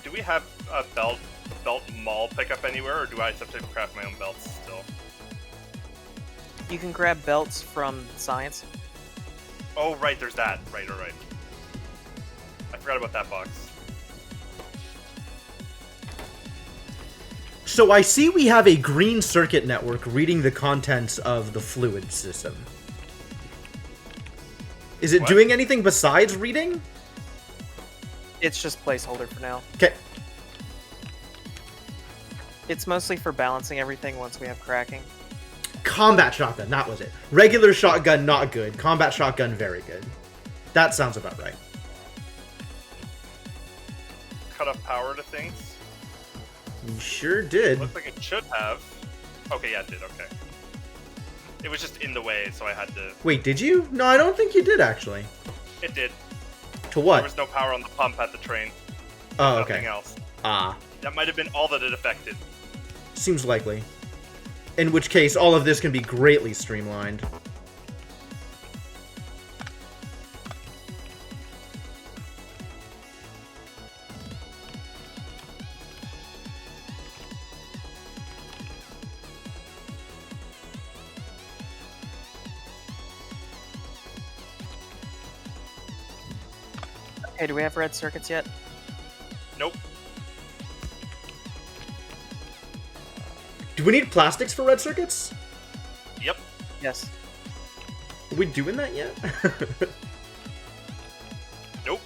Do we have a belt mall pickup anywhere, or do I have to craft my own belts still? You can grab belts from science. Oh, right, there's that. Right. I forgot about that box. So I see we have a green circuit network reading the contents of the fluid system. Is it What? doing anything besides reading? It's just placeholder for now. Okay. It's mostly for balancing everything once we have cracking. Combat shotgun, that was it. Regular shotgun, not good. Combat shotgun, very good. That sounds about right. Cut off power to things. You sure did. Looks like it should have. Okay, yeah, it did. Okay. It was just in the way, so I had to. Wait, did you? No, I don't think you did, actually. It did. To There what? was no power on the pump at the train. Oh, Nothing okay. else. Ah, That might have been all that it affected. seems likely. In which case, all of this can be greatly streamlined. Hey, do we have red circuits yet? Nope. Do we need plastics for red circuits? Yep. Yes. Are we doing that yet? Nope.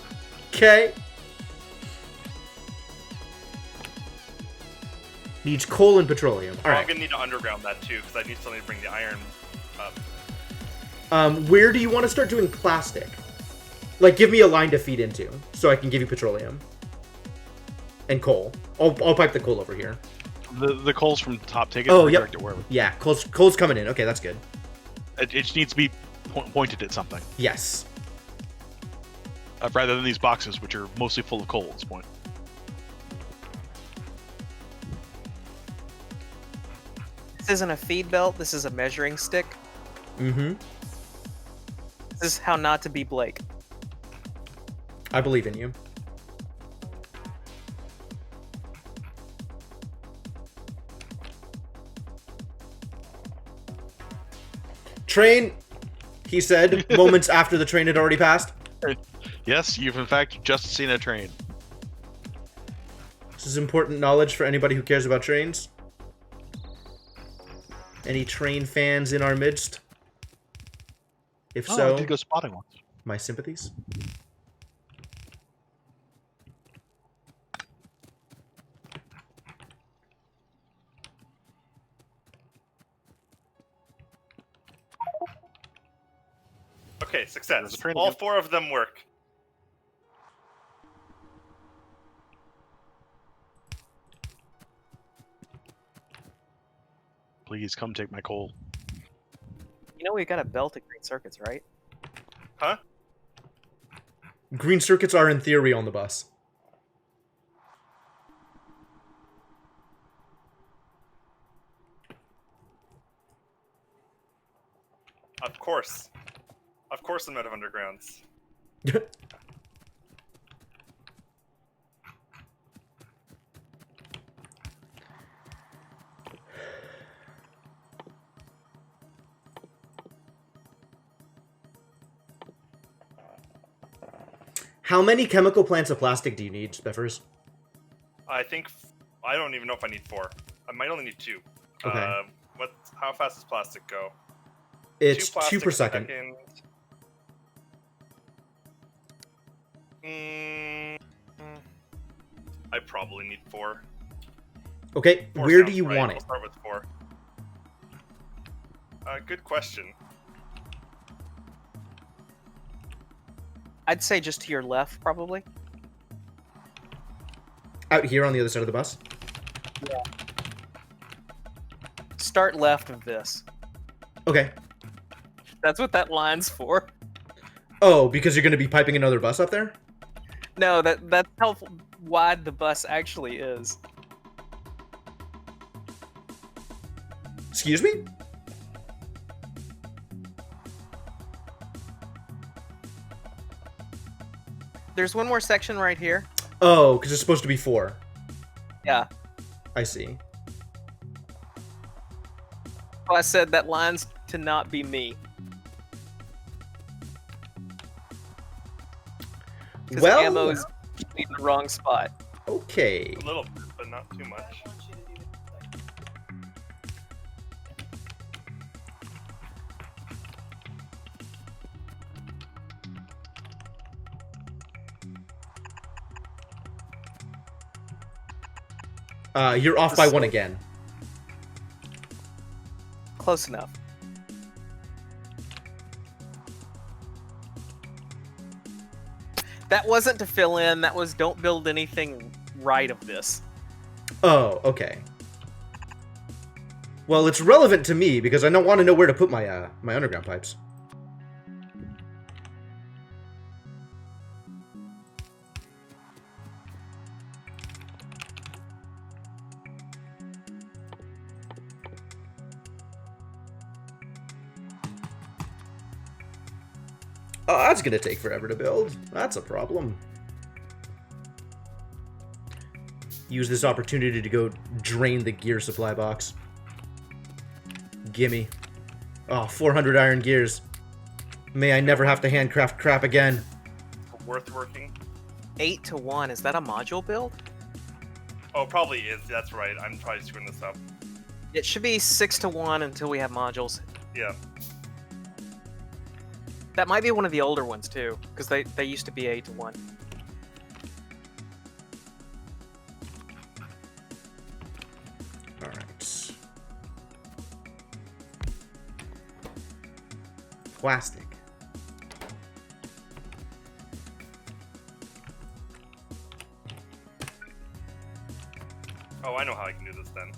Okay. Needs coal and petroleum. All I'm right. gonna need to underground that too, because I need something to bring the iron up. Where do you want to start doing plastic? Like, give me a line to feed into, so I can give you petroleum and coal. I'll pipe the coal over here. The coal's from the top. Take it. Oh, and yep. redirect it wherever. Yeah, coal's coming in. Okay, that's good. It just needs to be pointed at something, Yes. rather than these boxes, which are mostly full of coal at this point. This isn't a feed belt. This is a measuring stick. Mm-hmm. This is how not to be Blake. I believe in you. Train, he said, moments after the train had already passed. Yes, you've in fact just seen a train. This is important knowledge for anybody who cares about trains. Any train fans in our midst? If Oh, so, I did go spotting once. my sympathies. Okay, There's success. a train All again. 4 of them work. Please come take my coal. You know we've got a belt of green circuits, right? Huh? Green circuits are in theory on the bus. Of course. Of course I'm out of undergrounds. How many chemical plants of plastic do you need, Spiffers? I think... I don't even know if I need 4. I might only need 2. Okay. How fast does plastic go? It's 2 plastic per a second. I probably need 4. Okay, 4 where do sounds you right. want I'll it? start with 4. Good question. I'd say just to your left, probably. Out here on the other side of the bus? Start left of this. Okay. That's what that line's for. Oh, because you're going to be piping another bus up there? No, that's how wide the bus actually is. Excuse me? There's one more section right here. Oh, because it's supposed to be 4. Yeah. I see. So I said that line's to not be me. Because Well, ammo's in the wrong spot. okay. A little bit, but not too much. You're off by 1 again. Close enough. That wasn't to fill in, that was don't build anything right of this. Oh, okay. Well, it's relevant to me because I don't want to know where to put my my underground pipes. Oh, that's gonna take forever to build. That's a problem. Use this opportunity to go drain the gear supply box. Gimme. Oh, 400 iron gears. May I never have to handcraft crap again. Worth working. 8 to 1. Is that a module build? Oh, probably is. That's right. I'm probably screwing this up. It should be 6 to 1 until we have modules. Yeah. That might be one of the older ones too, because they used to be 8 to 1. All right. Plastic. Oh, I know how I can do this then.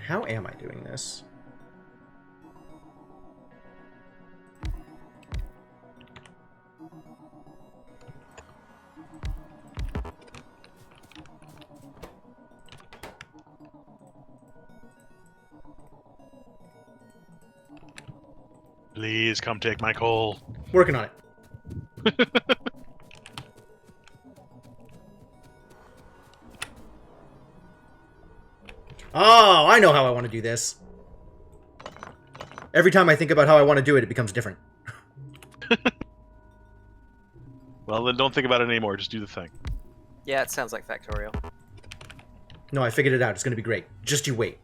How am I doing this? Please come take my coal. Working on it. Oh, I know how I want to do this. Every time I think about how I want to do it, it becomes different. Well, then don't think about it anymore. Just do the thing. Yeah, it sounds like Factorio. No, I figured it out. It's going to be great. Just you wait.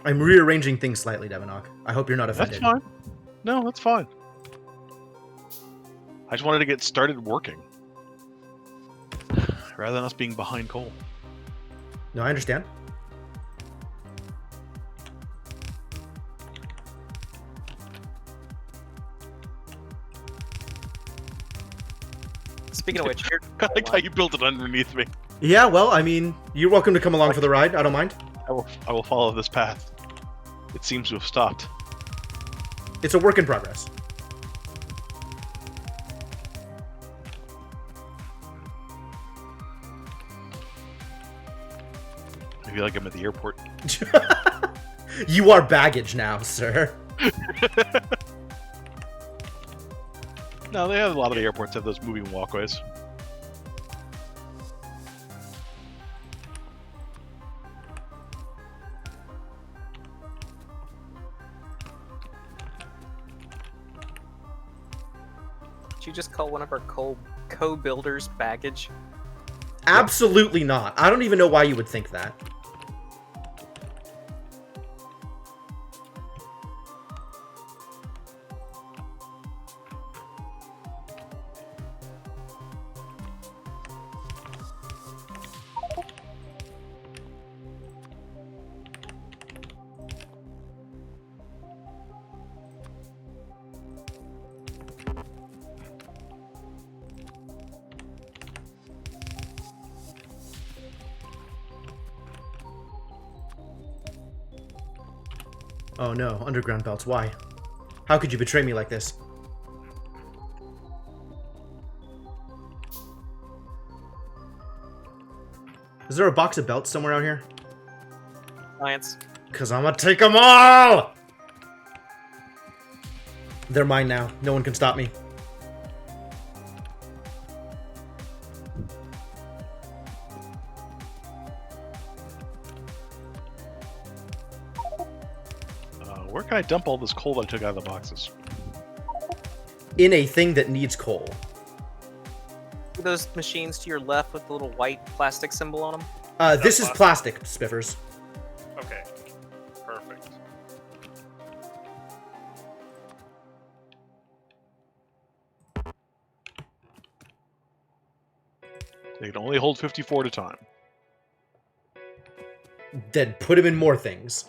I'm rearranging things slightly, Devanok. I hope you're not offended. That's fine. No, that's fine. I just wanted to get started working. Rather than us being behind coal. No, I understand. Speaking of which, here, I like how you built it underneath me. Yeah, well, I mean, you're welcome to come along for the ride. I don't mind. I will follow this path. It seems to have stopped. It's a work in progress. I feel like I'm at the airport. You are baggage now, sir. No, they have a lot of the airports have those moving walkways. did you just call one of our co-builders baggage? Absolutely not. I don't even know why you would think that. Oh no, underground belts, why? How could you betray me like this? Is there a box of belts somewhere out here? Science. Cause I'm gonna take them all! They're mine now. No one can stop me. Where can I dump all this coal that I took out of the boxes? In a thing that needs coal. Those machines to your left with the little white plastic symbol on them? This is plastic, Spiffers. Okay. Perfect. They can only hold 54 at a time. Then put him in more things.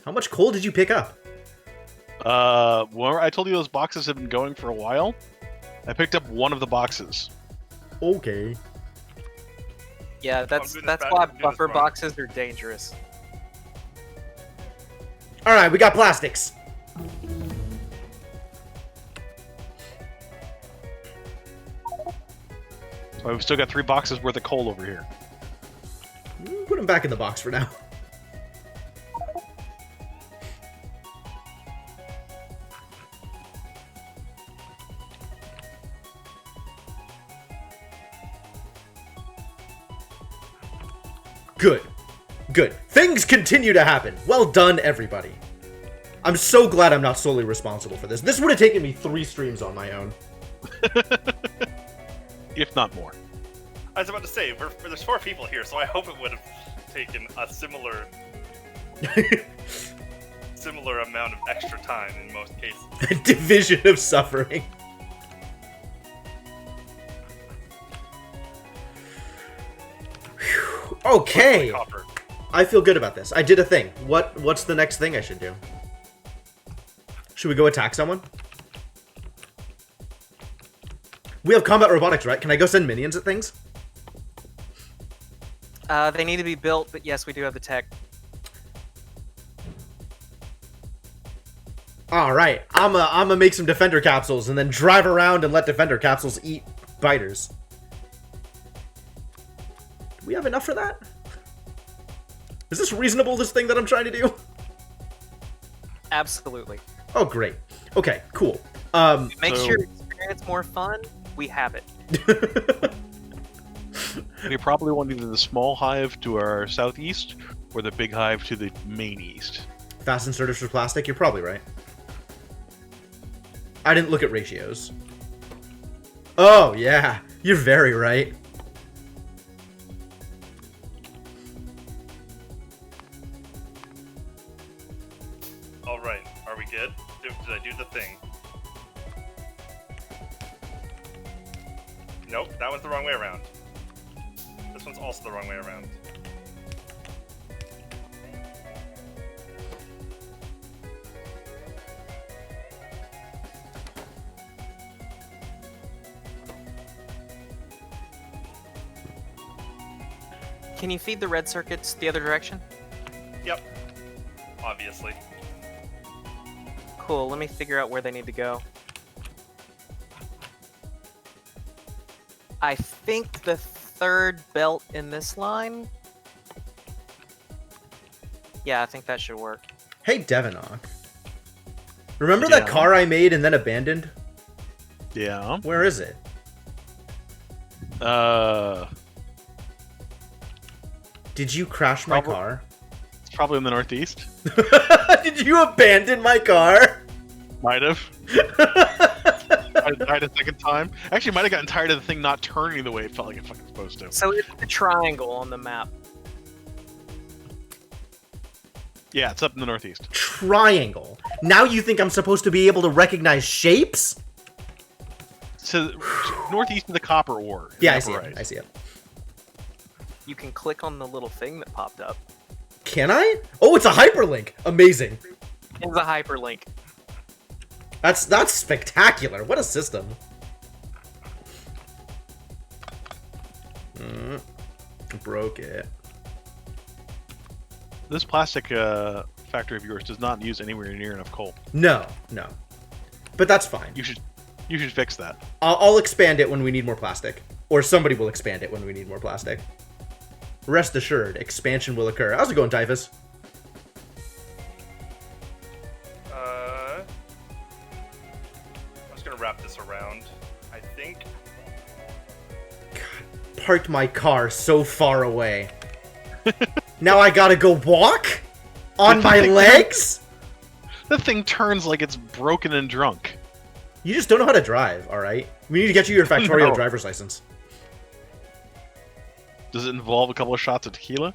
How much coal did you pick up? Well, I told you those boxes have been going for a while. I picked up one of the boxes. Okay. Yeah, that's doing this why bad, I'm doing this buffer wrong. boxes are dangerous. Alright, we got plastics. Well, we've still got 3 boxes worth of coal over here. Put them back in the box for now. Good. Good. Things continue to happen. Well done, everybody. I'm so glad I'm not solely responsible for this. This would have taken me 3 streams on my own. If not more. I was about to say, there's 4 people here, so I hope it would have taken a similar amount of extra time in most cases. Division of suffering. Whew. Okay. Copper. I feel good about this. I did a thing. What's the next thing I should do? Should we go attack someone? We have combat robotics, right? Can I go send minions at things? They need to be built, but yes, we do have the tech. All right, I'm gonna make some defender capsules and then drive around and let defender capsules eat biters. Do we have enough for that? Is this reasonable, this thing that I'm trying to do? Absolutely. Oh, great. Okay, cool. Makes your experience more fun. We have it. We probably want either the small hive to our southeast or the big hive to the main east. Fast inserters for plastic, you're probably right. I didn't look at ratios. Oh, yeah. You're very right. Alright, are we good? Did I do the thing? Nope, that one's the wrong way around. This one's also the wrong way around. Can you feed the red circuits the other direction? Yep. Obviously. Cool, let me figure out where they need to go. I think the 3rd belt in this line? Yeah, I think that should work. Hey, Devinock. Remember that car I made and then abandoned? Yeah. Where is it? Did you crash my car? It's probably in the northeast. Did you abandon my car? Might have. I died a second time. Actually, might have gotten tired of the thing not turning the way it felt like it fucking supposed to. So it's the triangle on the map. Yeah, it's up in the northeast. Triangle. Now you think I'm supposed to be able to recognize shapes? So northeast of the copper ore. Yeah, I see it. I see it. You can click on the little thing that popped up. Can I? Oh, it's a hyperlink. Amazing. It's a hyperlink. That's spectacular. What a system. Broke it. This plastic factory of yours does not use anywhere near enough coal. No. But that's fine. You should fix that. I'll expand it when we need more plastic. Or somebody will expand it when we need more plastic. Rest assured, expansion will occur. How's it going, Typhus? I'm just gonna wrap this around, I think. God, parked my car so far away. Now I gotta go walk? On my legs? The thing turns like it's broken and drunk. You just don't know how to drive, alright? We need to get you your Factorio No. driver's license. Does it involve a couple of shots of tequila?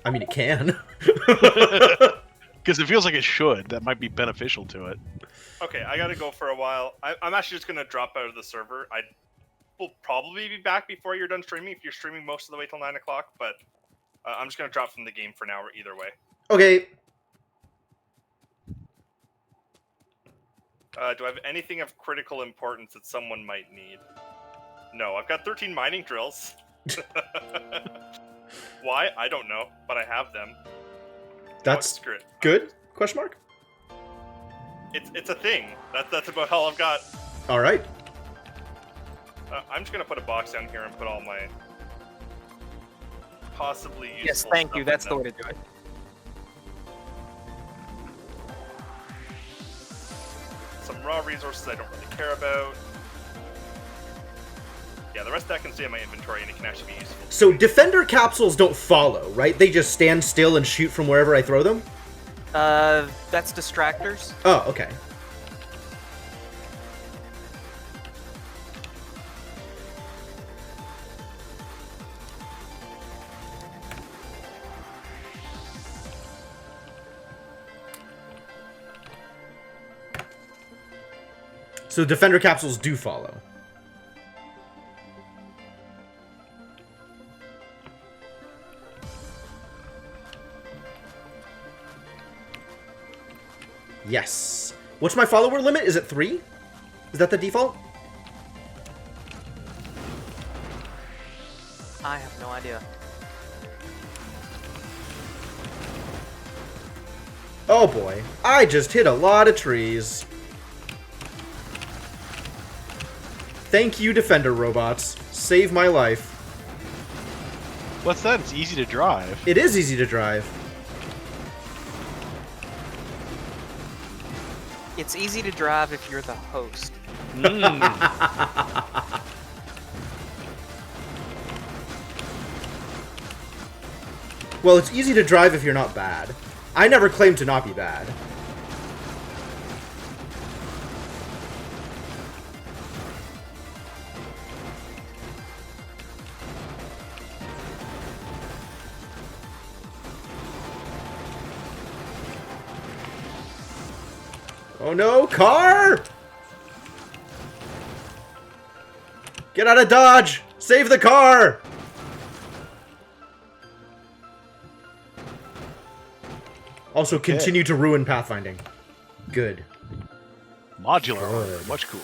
I mean, it can. Because it feels like it should. That might be beneficial to it. Okay, I gotta go for a while. I'm actually just gonna drop out of the server. I will probably be back before you're done streaming, if you're streaming most of the way till 9 o'clock, but I'm just gonna drop from the game for now, either way. Okay. Do I have anything of critical importance that someone might need? No, I've got 13 mining drills. Why? I don't know, but I have them. That's good. good? Question mark? It's a thing. That's about all I've got. All right. I'm just gonna put a box down here and put all my possibly useful Yes, thank stuff you. in That's the them. way to do it. Some raw resources I don't really care about. Yeah, the rest of that can stay in my inventory and it can actually be useful. So defender capsules don't follow, right? They just stand still and shoot from wherever I throw them? That's distractors. Oh, okay. So defender capsules do follow. Yes. What's my follower limit? Is it 3? Is that the default? I have no idea. Oh boy. I just hit a lot of trees. Thank you, defender robots. Save my life. What's that? It's easy to drive. It is easy to drive. It's easy to drive if you're the host. Well, it's easy to drive if you're not bad. I never claimed to not be bad. Oh no, car! Get out of Dodge! Save the car! Also, continue to ruin pathfinding. Good. Modular armor, Good. much cooler.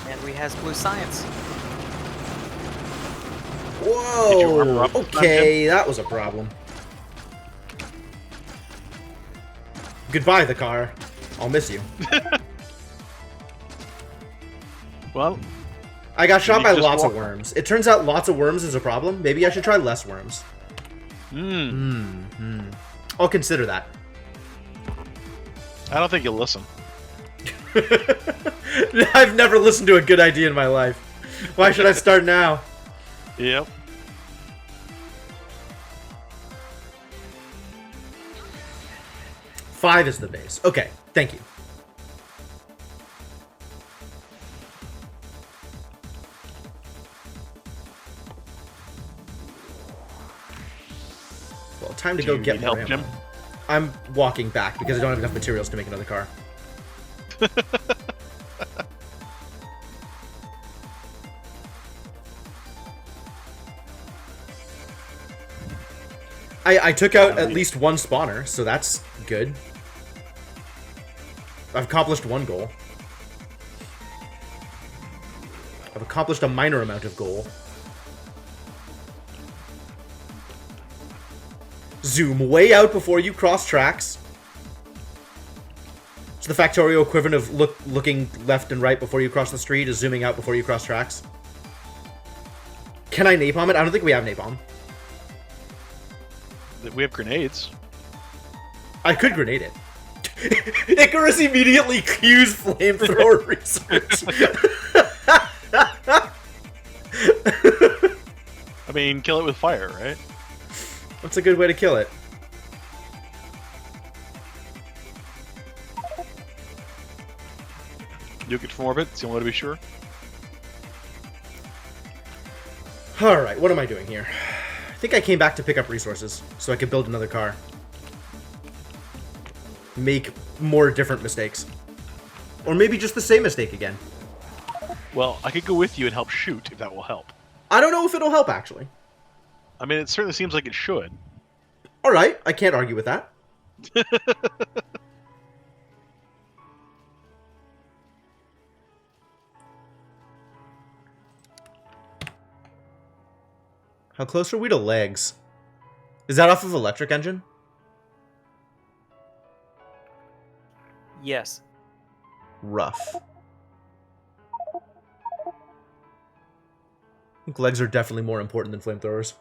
And we has blue science. Whoa! Did you armor up this time, Okay, that was a problem. Goodbye, the car. I'll miss you. Well, I got shot you by just lots of walk- worms. It turns out lots of worms is a problem. Maybe I should try less worms. I'll consider that. I don't think you'll listen. I've never listened to a good idea in my life. Why should I start now? Yep. Five is the base. Okay, thank you. Well, time to Do go you get need more help, ammo. Jim? I'm walking back because I don't have enough materials to make another car. I took out at least one spawner, so that's good. I've accomplished one goal. I've accomplished a minor amount of goal. Zoom way out before you cross tracks. It's the Factorio equivalent of looking left and right before you cross the street is zooming out before you cross tracks. Can I napalm it? I don't think we have napalm. We have grenades. I could grenade it. Icarus immediately cues flamethrower research. I mean, kill it with fire, right? What's a good way to kill it? Nuke it from orbit. It's the only way to be sure. Alright, what am I doing here? I think I came back to pick up resources so I could build another car. Make more different mistakes. Or maybe just the same mistake again. Well, I could go with you and help shoot if that will help. I don't know if it'll help, actually. I mean, it certainly seems like it should. Alright, I can't argue with that. How close are we to legs? Is that off of electric engine? Yes. Rough. I think legs are definitely more important than flamethrowers.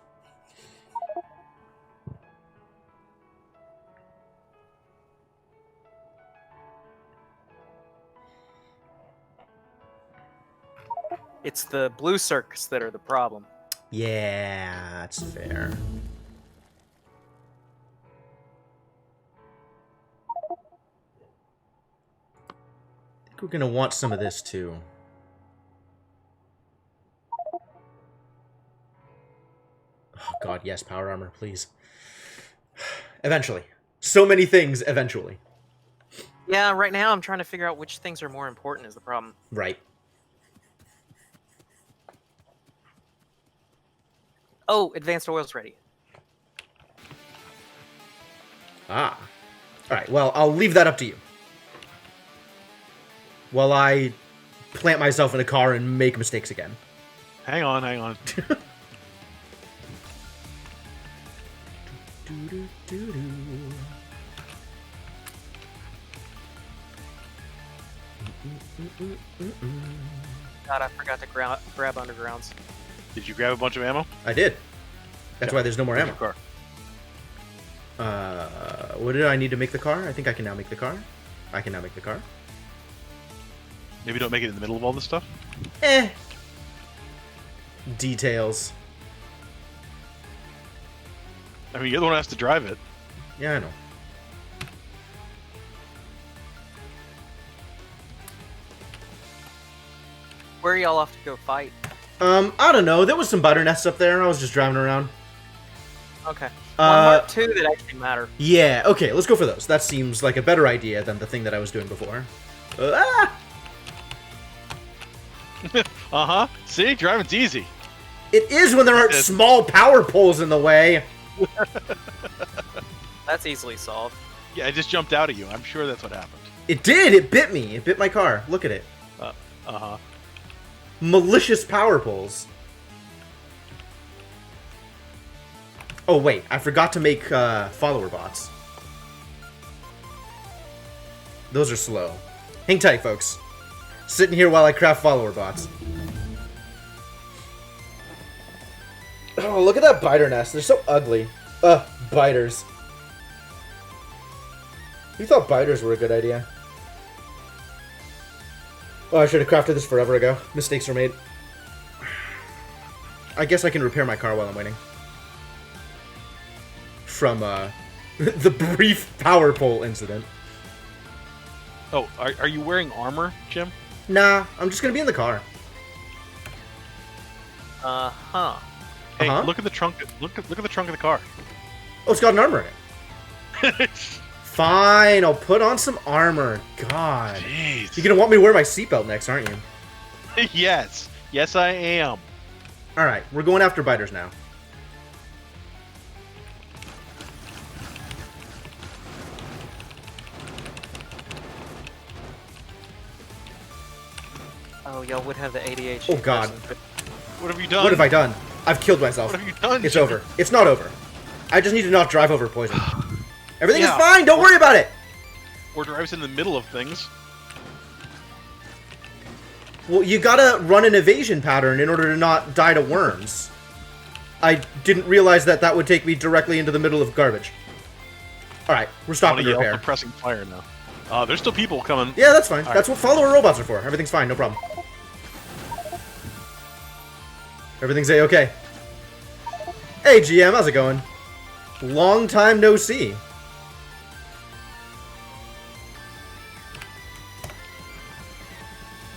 It's the blue circuits that are the problem. Yeah, that's fair. I think we're gonna want some of this too. Oh god, yes, power armor, please. Eventually. So many things, eventually. Yeah, right now I'm trying to figure out which things are more important is the problem. Right. Oh, advanced oil's ready. Ah. Alright, well, I'll leave that up to you. While I plant myself in a car and make mistakes again. Hang on, hang on. God, I forgot to grab undergrounds. Did you grab a bunch of ammo? I did. That's why there's no more Where's ammo. your car? What did I need to make the car? I think I can now make the car. I can now make the car. Maybe don't make it in the middle of all this stuff? Eh. Details. I mean, you're the one who has to drive it. Yeah, I know. Where are y'all off to go fight? I don't know. There was some butter nests up there. I was just driving around. Okay. One mark two that actually matter. Yeah, okay, let's go for those. That seems like a better idea than the thing that I was doing before. Uh-huh. See? Driving's easy. It is when there aren't Yes. small power poles in the way. That's easily solved. Yeah, I just jumped out at you. I'm sure that's what happened. It did. It bit me. It bit my car. Look at it. Uh-huh. Malicious power poles. Oh, wait. I forgot to make follower bots. Those are slow. Hang tight, folks. Sitting here while I craft follower bots. Oh, look at that biter nest. They're so ugly. Ugh, biters. You thought biters were a good idea. Oh, I should have crafted this forever ago. Mistakes were made. I guess I can repair my car while I'm waiting. From, the brief power pole incident. Oh, are you wearing armor, Jim? Nah, I'm just gonna be in the car. Uh-huh. Hey, Uh-huh. look at the trunk. Look at the trunk of the car. Oh, it's got an armor in it. Fine, I'll put on some armor. God. Jeez. You're gonna want me to wear my seatbelt next, aren't you? Yes. Yes, I am. Alright, we're going after biters now. Oh, y'all would have the ADHD. Oh, God. person. What have you done? What have I done? I've killed myself. What have you done? It's Jim? over. It's not over. I just need to not drive over poison. Everything is Yeah. fine, don't worry about it! Or drives in the middle of things. Well, you gotta run an evasion pattern in order to not die to worms. I didn't realize that that would take me directly into the middle of garbage. Alright, we're I stopping want to to yell repair. for pressing fire now. There's still people coming. Yeah, that's fine. All That's what follower robots are for. Everything's fine, no problem. Everything's A-okay. Hey, GM, how's it going? Long time no see.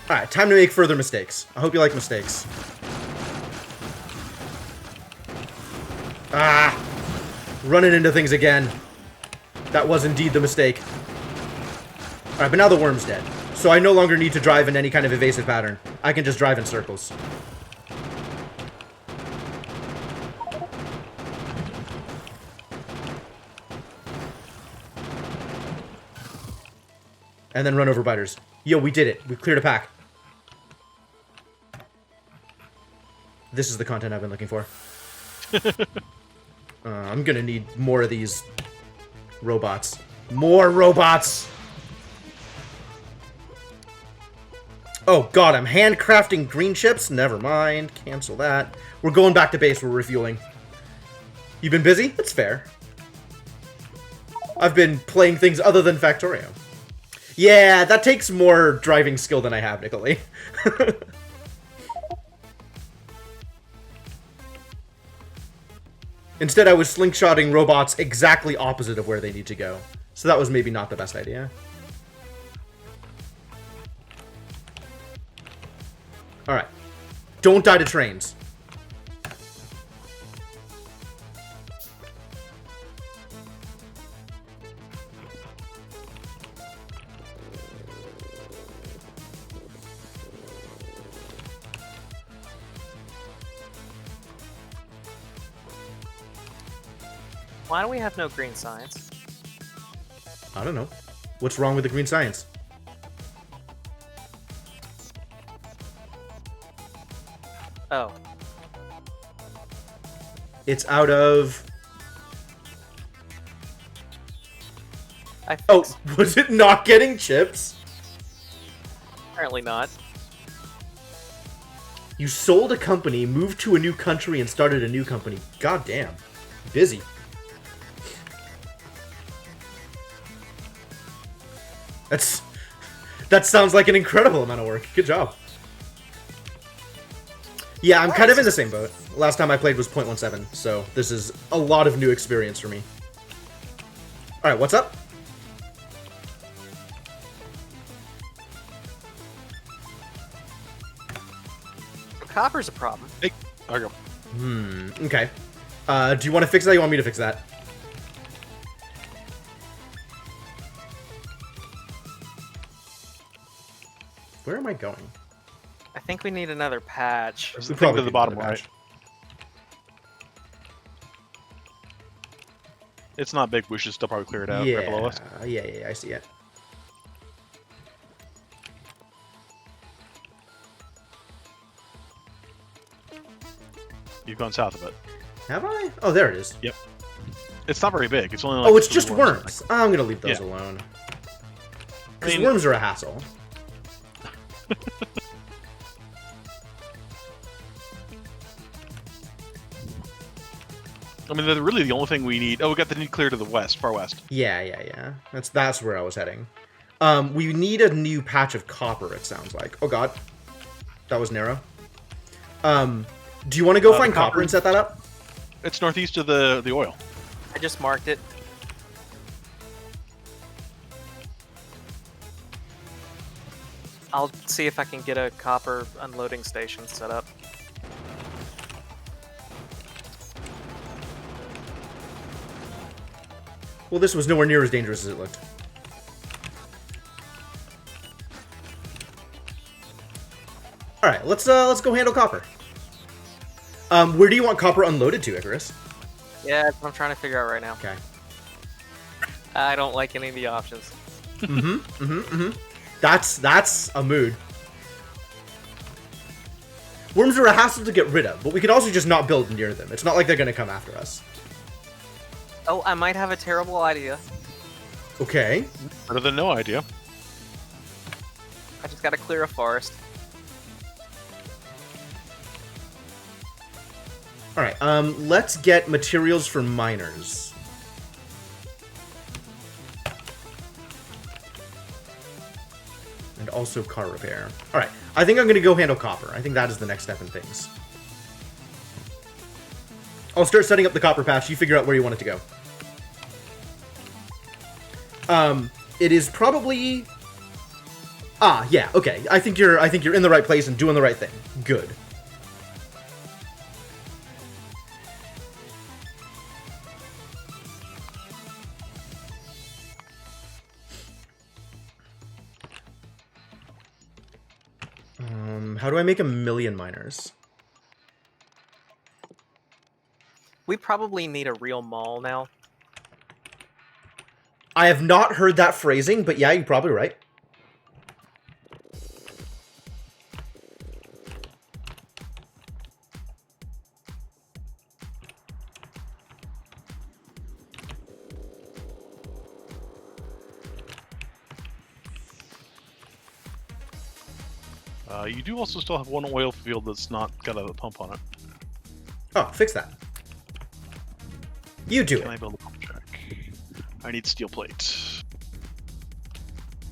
Alright, time to make further mistakes. I hope you like mistakes. Ah! Running into things again. That was indeed the mistake. Alright, but now the worm's dead. So I no longer need to drive in any kind of evasive pattern. I can just drive in circles. And then run over biters. Yo, we did it. We cleared a pack. This is the content I've been looking for. I'm gonna need more of these robots. More robots! Oh god, I'm handcrafting green chips? Never mind. Cancel that. We're going back to base. We're refueling. You've been busy? That's fair. I've been playing things other than Factorio. Yeah, that takes more driving skill than I have, Nicolai. Instead, I was slingshotting robots exactly opposite of where they need to go. So that was maybe not the best idea. Alright. Don't die to trains. Why do we have no green science? I don't know. What's wrong with the green science? Oh. It's out of... I think Oh, was it not getting chips? apparently not. You sold a company, moved to a new country, and started a new company. God damn. Busy. That sounds like an incredible amount of work. Good job. Yeah, I'm kind of in the same boat. Last time I played was 0.17, so this is a lot of new experience for me. Alright, what's up? Copper's a problem. Hey, there you go. Okay. Do you want to fix that or you want me to fix that? Where am I going? I think we need another patch. There's the We thing probably to the need bottom another right. patch. It's not big. We should still probably clear it out right below us. Yeah, I see it. You've gone south of it. Have I? Oh, there it is. Yep. It's not very big. It's only like Oh, it's 3 just worms. I'm gonna leave those Yeah. alone. I Because mean- worms are a hassle. I mean, they're really the only thing we need. Oh, we got the need clear to the west, far west. Yeah. That's where I was heading. We need a new patch of copper, it sounds like. Oh god. That was narrow. Do you want to go find the copper copper- and set that up? It's northeast of the oil. I just marked it. I'll see if I can get a copper unloading station set up. Well, this was nowhere near as dangerous as it looked. Alright, let's go handle copper. Where do you want copper unloaded to, Icarus? Yeah, that's what I'm trying to figure out right now. Okay. I don't like any of the options. That's a mood. Worms are a hassle to get rid of, but we could also just not build near them. It's not like they're gonna come after us. Oh, I might have a terrible idea. Okay. Better than no idea. I just gotta clear a forest. Alright, let's get materials for miners. And also car repair. Alright, I think I'm gonna go handle copper. I think that is the next step in things. I'll start setting up the copper patch. You figure out where you want it to go. It is probably... Ah, yeah, okay. I think you're in the right place and doing the right thing. Good. How do I make 1,000,000 miners? We probably need a real mall now. I have not heard that phrasing, but yeah, you're probably right. You do also still have one oil field that's not got a pump on it. Oh, fix that. You do Can I it. build a pump track? I need steel plate.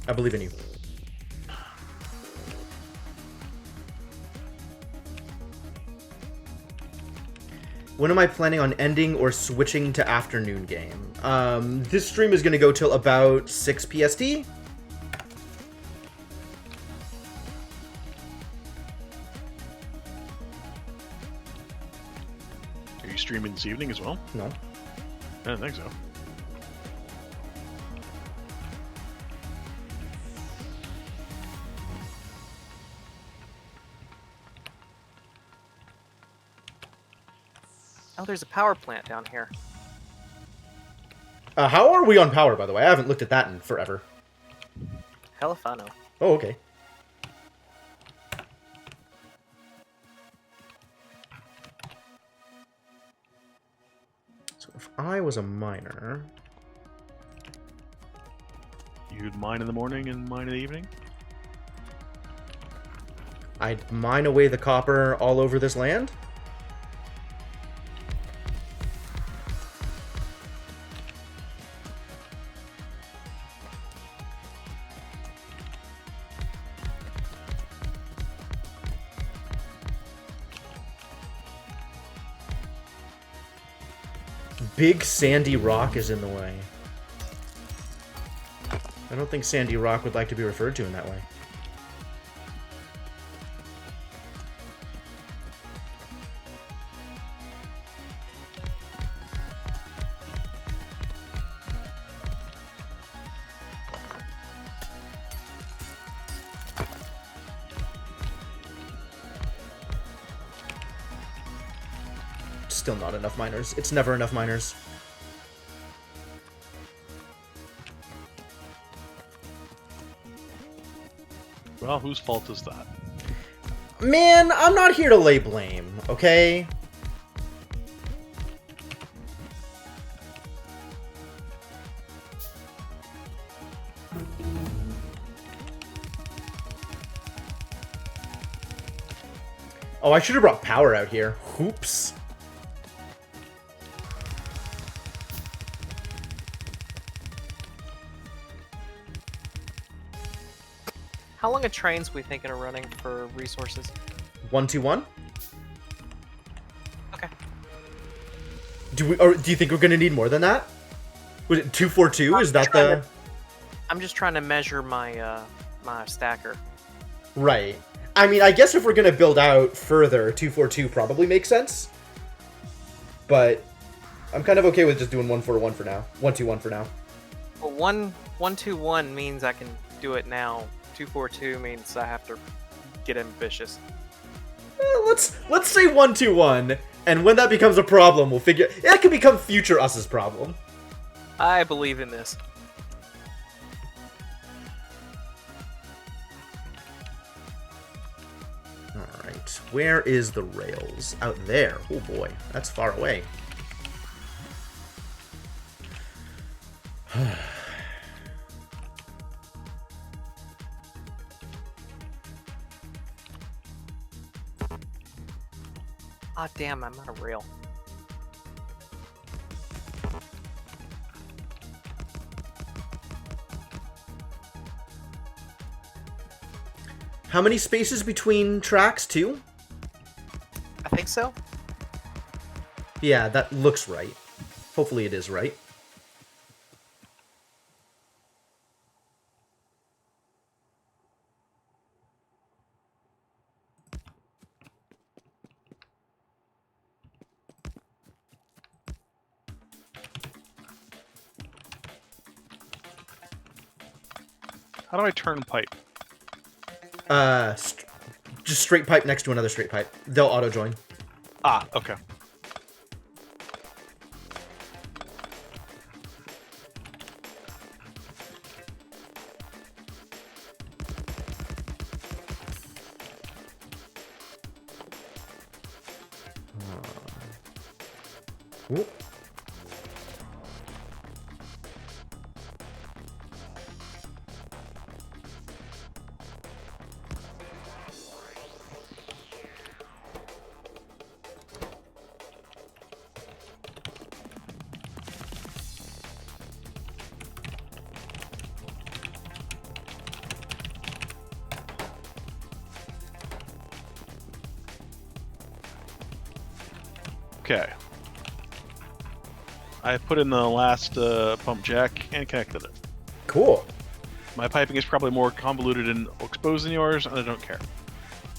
I believe in you. When am I planning on ending or switching to afternoon game? This stream is going to go till about 6 PST. Are you streaming this evening as well? No. I don't think so. Oh, there's a power plant down here. How are we on power, by the way? I haven't looked at that in forever. Hell if I know. Oh, okay. So if I was a miner... You'd mine in the morning and mine in the evening? I'd mine away the copper all over this land? Big sandy rock is in the way. I don't think sandy rock would like to be referred to in that way. Still not enough miners. It's never enough miners. Well, whose fault is that? Man, I'm not here to lay blame, okay? Oh, I should have brought power out here. Oops. How long a train's we thinking of running for resources? 121? Okay. Do you think we're gonna need more than that? Was it 242? Is that the... I'm just trying to measure my my stacker. Right. I mean, I guess if we're gonna build out further, 242 probably makes sense. But I'm kind of okay with just doing 141 for now. 121 for now. Well, 121 means I can do it now. 242 means I have to get ambitious. Let's say 121, and when that becomes a problem, we'll figure... That could become future us's problem. I believe in this. Alright, where is the rails? Out there. Oh boy, that's far away. Ah, damn, I'm out of rail. How many spaces between tracks, too? I think so. Yeah, that looks right. Hopefully it is right. How do I turn pipe? Just straight pipe next to another straight pipe. They'll auto-join. Ah, okay. Ooh. Okay. I put in the last pump jack and connected it. Cool. My piping is probably more convoluted and exposed than yours, and I don't care.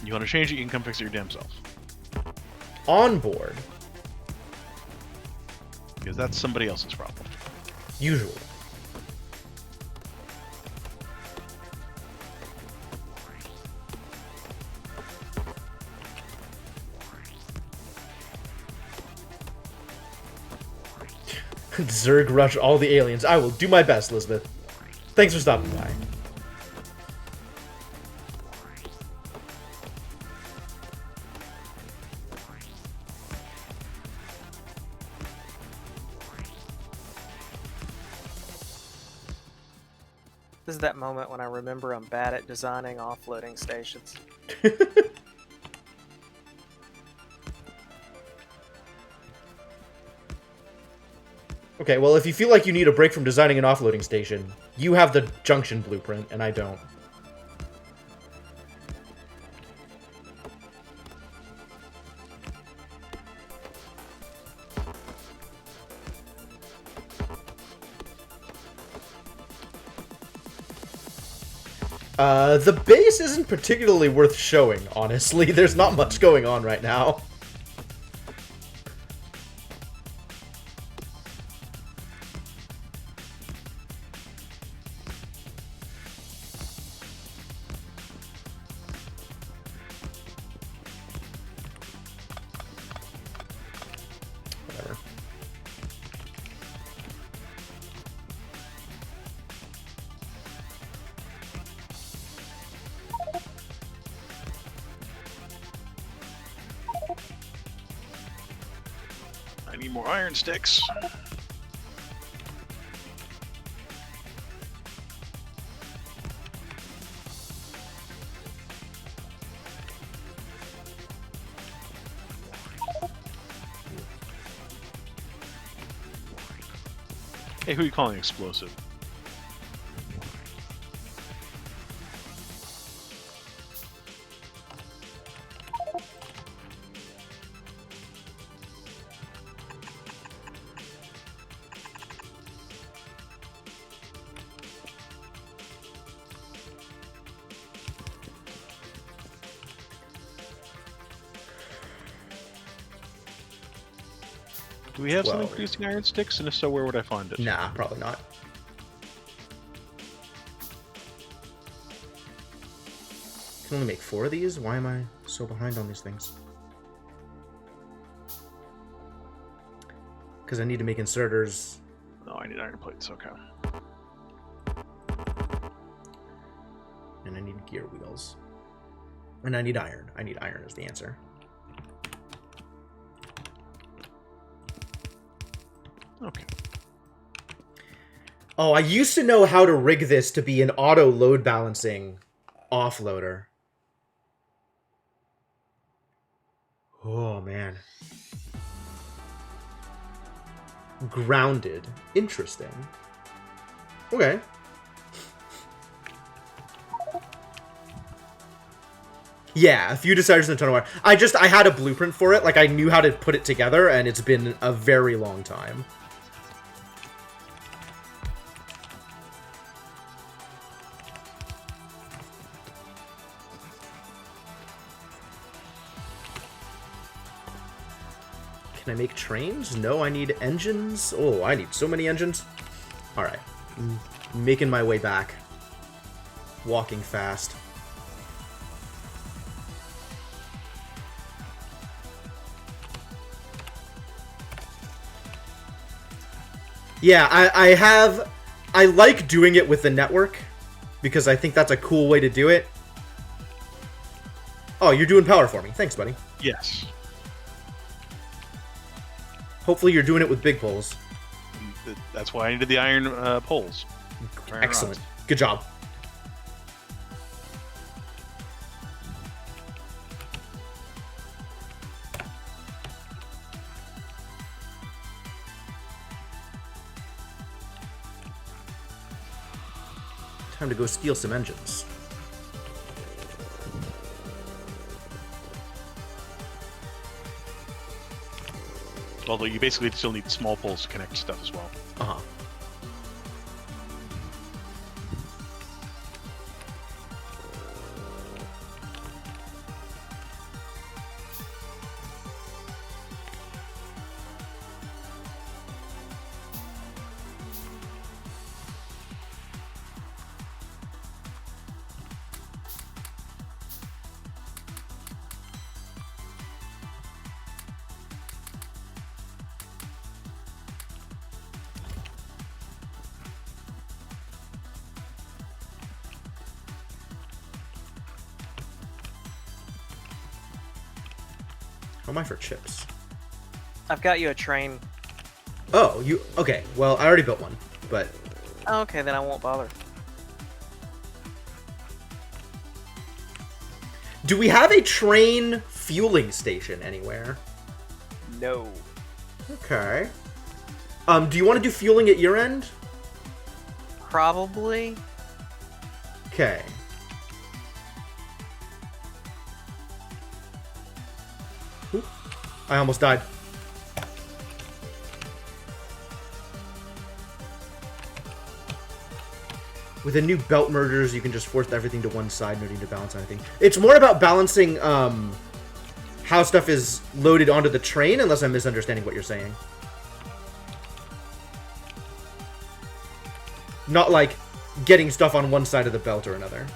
You want to change it, you can come fix it your damn self. On board. Because that's somebody else's problem. Usually. Zerg rush all the aliens. I will do my best, Elizabeth. Thanks for stopping by. This is that moment when I remember I'm bad at designing offloading stations. Okay, well, if you feel like you need a break from designing an offloading station, you have the junction blueprint, and I don't. The base isn't particularly worth showing, honestly. There's not much going on right now. Whatever. I need more iron sticks. Hey, who are you calling explosive? Do we have something Well- producing iron sticks? And if so, where would I find it? Nah, probably not. Can only make 4 of these? Why am I so behind on these things? Because I need to make inserters. No, I need iron plates, okay. And I need gear wheels. And I need iron. I need iron is the answer. Okay. Oh, I used to know how to rig this to be an auto load balancing offloader. Oh, man. Grounded. Interesting. Okay. Yeah, a few deciders in a ton of wire. I had a blueprint for it. Like, I knew how to put it together, and it's been a very long time. Can I make trains? No, I need engines. Oh, I need so many engines. Alright. Making my way back. Walking fast. Yeah, I like doing it with the network, because I think that's a cool way to do it. Oh, you're doing power for me. Thanks, buddy. Yes. Hopefully you're doing it with big poles. That's why I needed the iron poles. Iron Excellent. rods. Good job. Time to go steal some engines. Although you basically still need small poles to connect stuff as well. Uh-huh. How am I for chips? I've got you a train. Oh, you... Okay, well, I already built one, but... Oh, okay, then I won't bother. Do we have a train fueling station anywhere? No. Okay. Do you want to do fueling at your end? Probably. Okay. Oop. I almost died. With the new belt mergers, you can just force everything to one side, no need to balance anything. It's more about balancing how stuff is loaded onto the train, unless I'm misunderstanding what you're saying. Not like getting stuff on one side of the belt or another.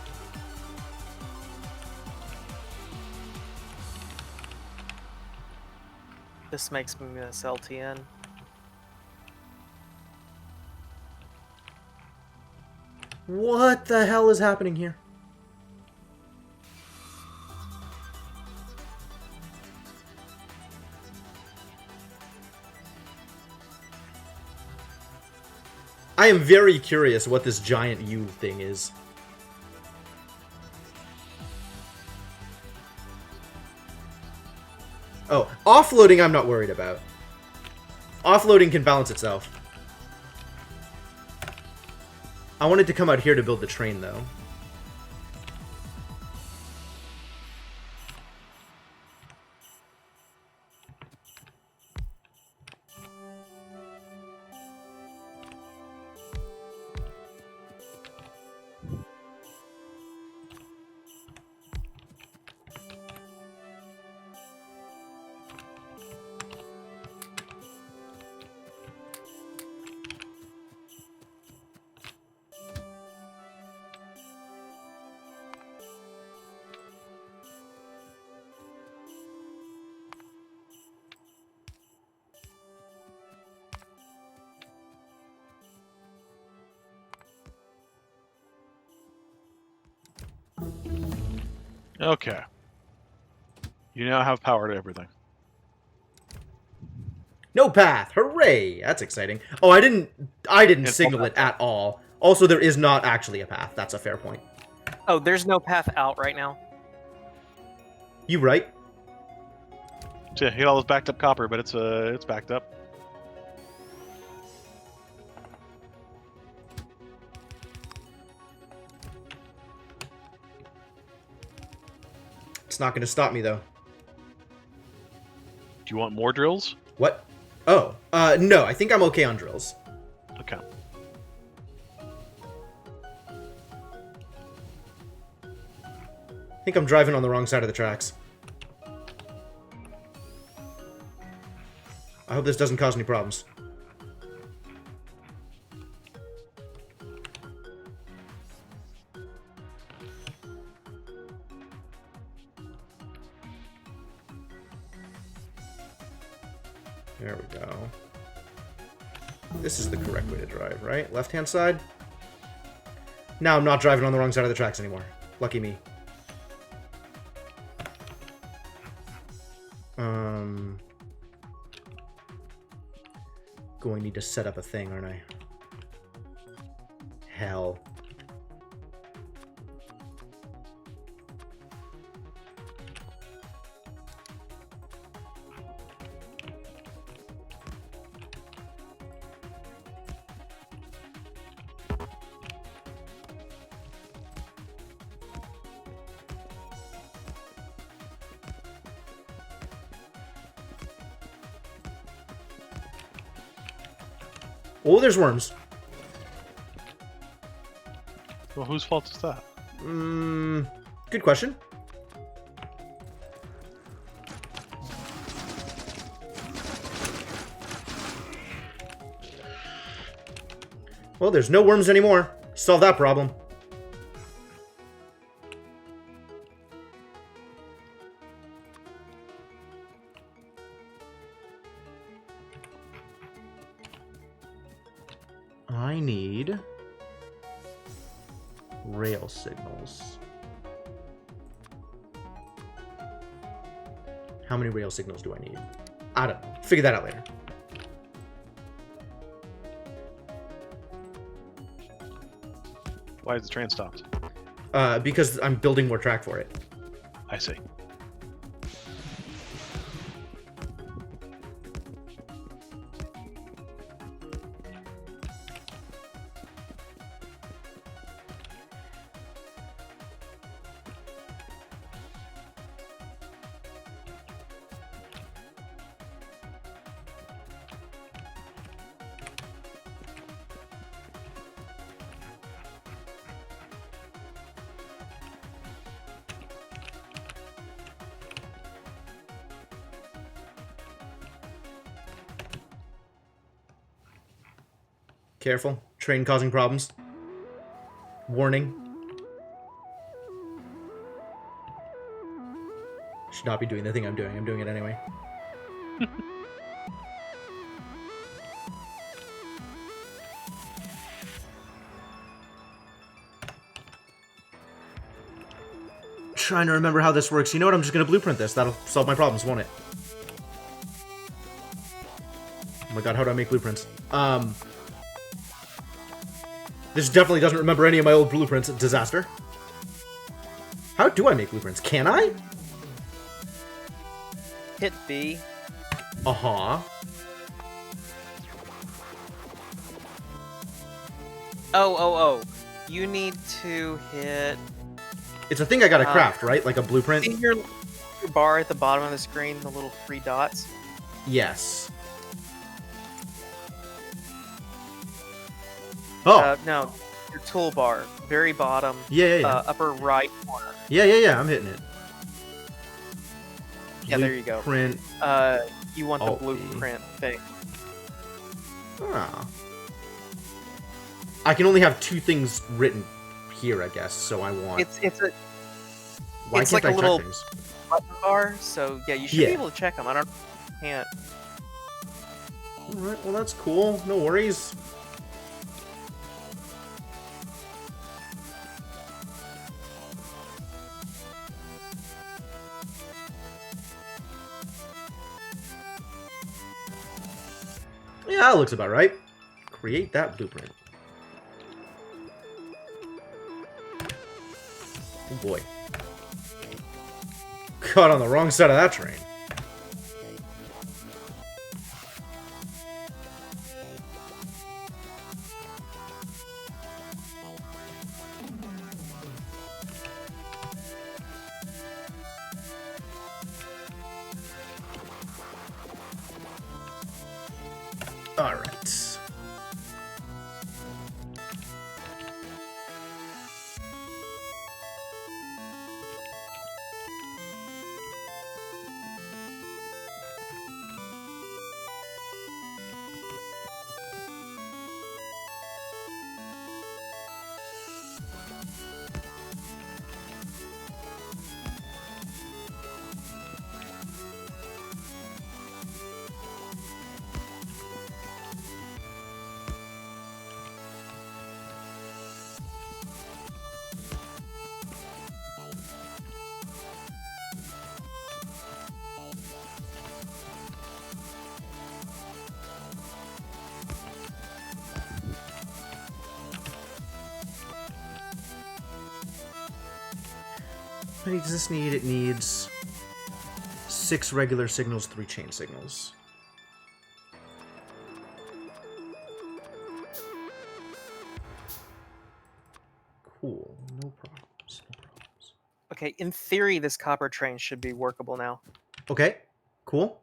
This makes me miss LTN. What the hell is happening here? I am very curious what this giant U thing is. Oh, offloading I'm not worried about. Offloading can balance itself. I wanted to come out here to build the train, though. Okay. You now have power to everything. No path! Hooray! That's exciting. Oh, I didn't It's signal it at all. Also, there is not actually a path. That's a fair point. Oh, there's no path out right now. You right? So yeah, hit all this backed up copper, but it's backed up. It's not going to stop me, though. Do you want more drills? What? Oh, no. I think I'm okay on drills. Okay. I think I'm driving on the wrong side of the tracks. I hope this doesn't cause any problems. There we go. This is the correct way to drive, right? Left-hand side? Now I'm not driving on the wrong side of the tracks anymore. Lucky me. Going to need to set up a thing, aren't I? Hell. Oh, there's worms. Well, whose fault is that? Good question. Well, there's no worms anymore. Solve that problem. I need rail signals. How many rail signals do I need? I don't know. Figure that out later. Why is the train stopped? Because I'm building more track for it. I see. Careful. Train causing problems. Warning. Should not be doing the thing I'm doing. I'm doing it anyway. Trying to remember how this works. You know what? I'm just going to blueprint this. That'll solve my problems, won't it? Oh my god, how do I make blueprints? This definitely doesn't remember any of my old blueprints. Disaster. How do I make blueprints? Can I? Hit B. Uh-huh. Oh. You need to hit... It's a thing I gotta craft, right? Like a blueprint? See your bar at the bottom of the screen, the little three dots? Yes. Oh! No, your toolbar, very bottom, Yeah. upper right corner. Yeah, I'm hitting it. Yeah, there you go. Print. You want the Alt-B. blueprint thing. Ah. I can only have two things written here, I guess, so I want... It's Why it's can't like a I check little things? button bar, so yeah, you should Yeah. be able to check them. I don't can't. Alright, well that's cool. No worries. Yeah, that looks about right. Create that blueprint. Oh boy. Caught on the wrong side of that train. All right. How many does this need? It needs 6 regular signals, 3 chain signals. Cool. No problems. No problems. Okay, in theory, this copper train should be workable now. Okay. Cool.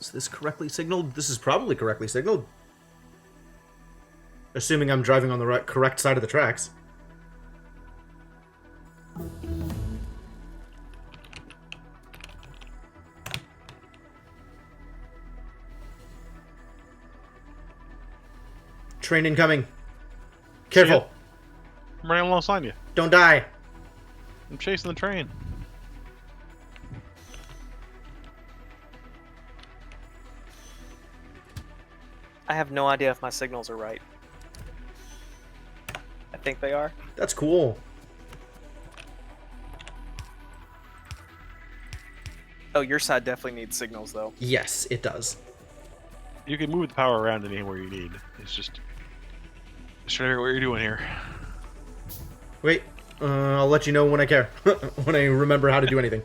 Is this correctly signaled? This is probably correctly signaled. Assuming I'm driving on the correct side of the tracks. Train incoming. Careful. I'm right alongside you. Don't die. I'm chasing the train. I have no idea if my signals are right. I think they are. That's cool. Oh, your side definitely needs signals, though. Yes, it does. You can move the power around anywhere you need. It's just trying to figure out what you're doing here. Wait, I'll let you know when I care. When I remember how to do anything.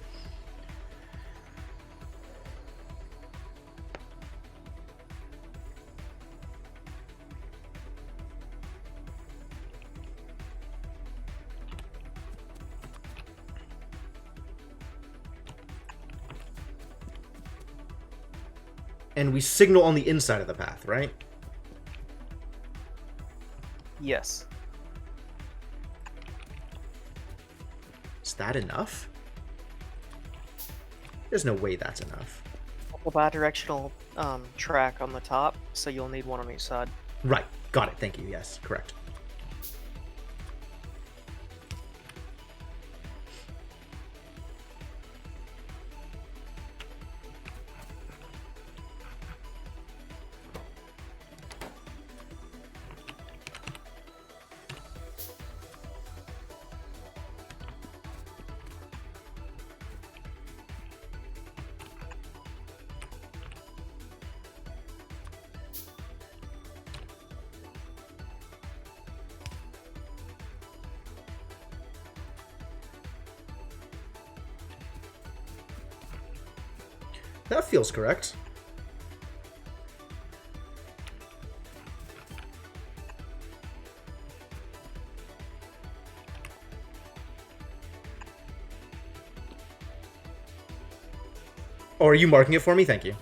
And we signal on the inside of the path, right? Yes. Is that enough? There's no way that's enough. A bi-directional track on the top, so you'll need one on each side. Right. Got it. Thank you. Yes, correct. That feels correct. Oh, are you marking it for me? Thank you.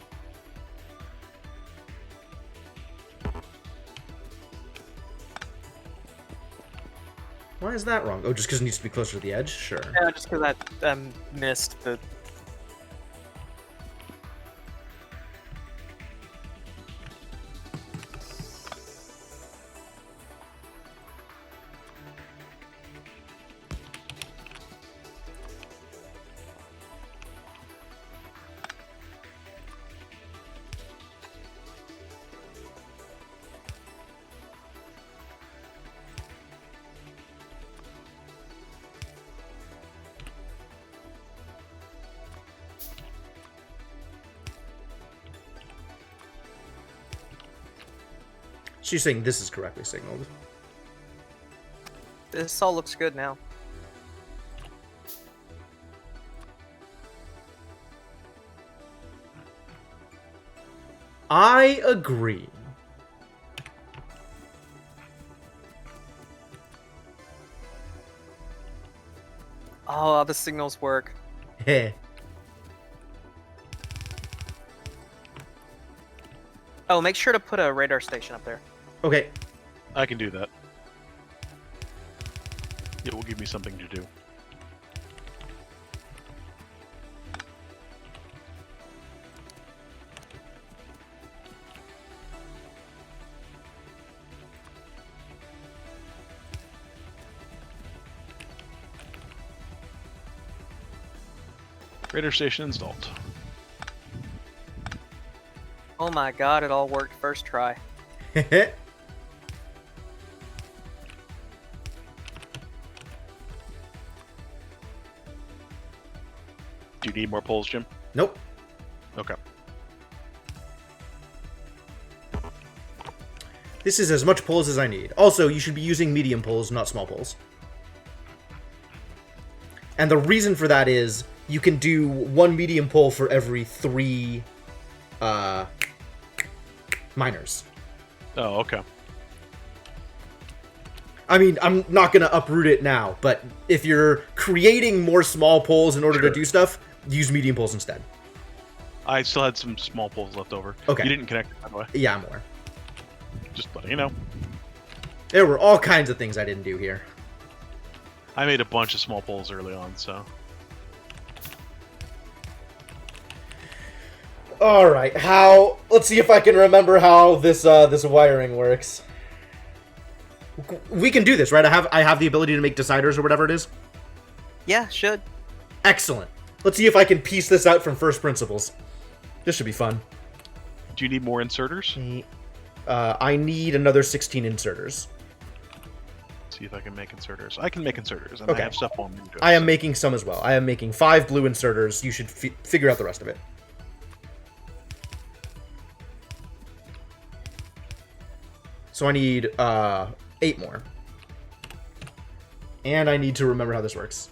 Why is that wrong? Oh, just because it needs to be closer to the edge? Sure. Yeah, just because I missed the... She's saying this is correctly signaled. This all looks good now. I agree. Oh, the signals work. Heh. Oh, make sure to put a radar station up there. Okay. I can do that. It will give me something to do. Radar station installed. Oh my god, it all worked first try. Do you need more poles, Jim? Nope. Okay. This is as much poles as I need. Also, you should be using medium poles, not small poles. And the reason for that is you can do one medium pole for every 3 miners. Oh, okay. I mean, I'm not going to uproot it now, but if you're creating more small poles in order to do stuff, use medium poles instead. I still had some small poles left over. Okay. You didn't connect it, by the way. Yeah, I'm aware. Just letting you know. There were all kinds of things I didn't do here. I made a bunch of small poles early on, so... All right, let's see if I can remember how this wiring works. We can do this, right? I have the ability to make deciders or whatever it is. Yeah, should. Excellent. Let's see if I can piece this out from first principles. This should be fun. Do you need more inserters? I need another 16 inserters. See if I can make inserters. I can make inserters, and Okay. I have stuff on me to do it, I am so- making some as well. I am making 5 blue inserters. You should figure out the rest of it. So I need 8 more. And I need to remember how this works.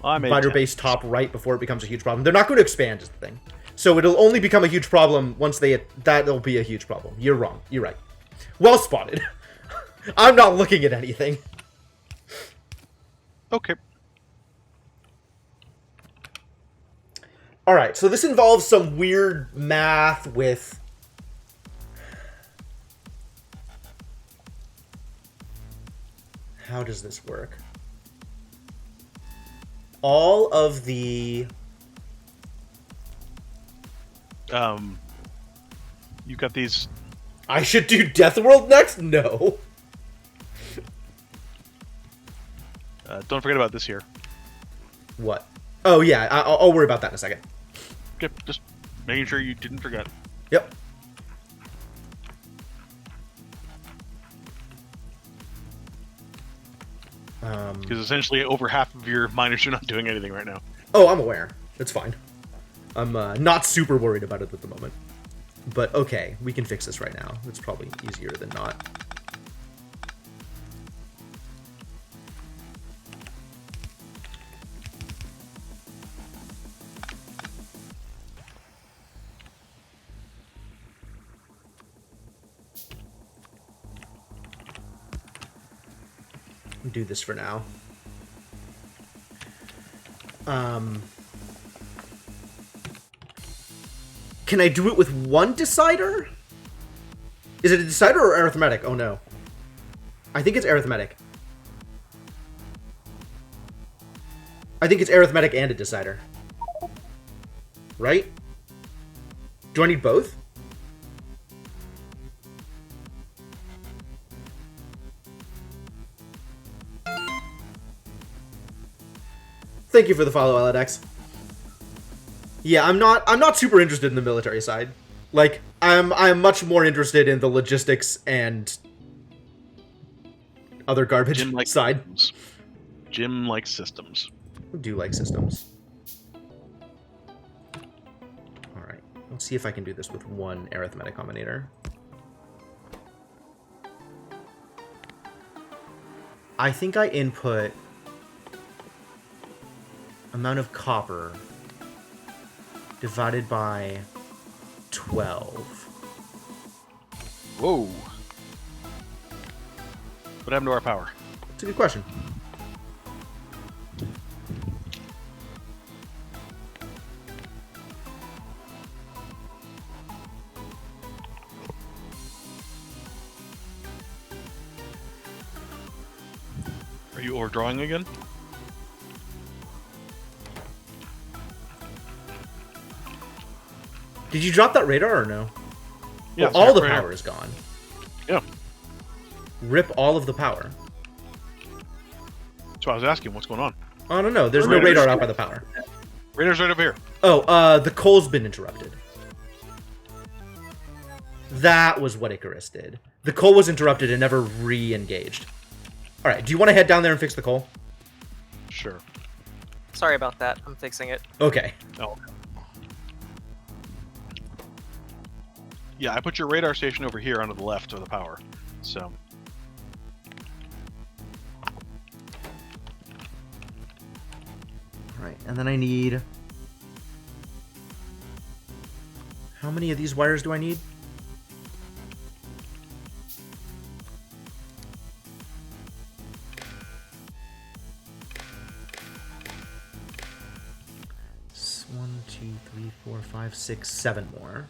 I made Divider 10. base top right before it becomes a huge problem. They're not going to expand is the thing. So it'll only become a huge problem once that'll be a huge problem. You're wrong. You're right. Well spotted. I'm not looking at anything. Okay. Alright, so this involves some weird math with... How does this work? All of the... You got these... I should do Death World next? No. don't forget about this here. What? Oh, yeah, I'll worry about that in a second. Okay, just making sure you didn't forget. Yep. Because essentially over half of your miners are not doing anything right now. Oh, I'm aware. It's fine. I'm not super worried about it at the moment. But okay, we can fix this right now. It's probably easier than not. Do this for now. Can I do it with one decider? Is it a decider or arithmetic? Oh no. I think it's arithmetic. I think it's arithmetic and a decider. Right? Do I need both? Thank you for the follow, LNX. Yeah, I'm not super interested in the military side. Like, I'm much more interested in the logistics and other garbage Jim likes side. systems. Jim likes systems. I do like systems. Alright, let's see if I can do this with one arithmetic combinator. I think I input amount of copper divided by 12. Whoa. What happened to our power? That's a good question. Are you overdrawing again? Did you drop that radar or no? Yeah, Well, all the right power here. is gone. Yeah. Rip all of the power. So I was asking, what's going on? I don't know. There's no Radar's radar out by the power. Radar's right over here. Oh, the coal's been interrupted. That was what Icarus did. The coal was interrupted and never re-engaged. Alright, do you want to head down there and fix the coal? Sure. Sorry about that. I'm fixing it. Okay. Oh. Yeah, I put your radar station over here onto the left of the power. So. Alright, and then I need... How many of these wires do I need? 1, 2, 3, 4, 5, 6, 7 more.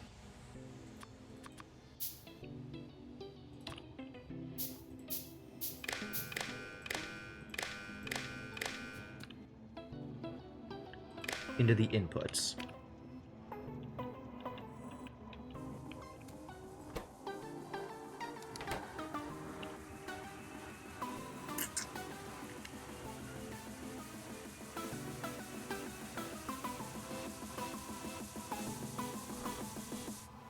Into the inputs.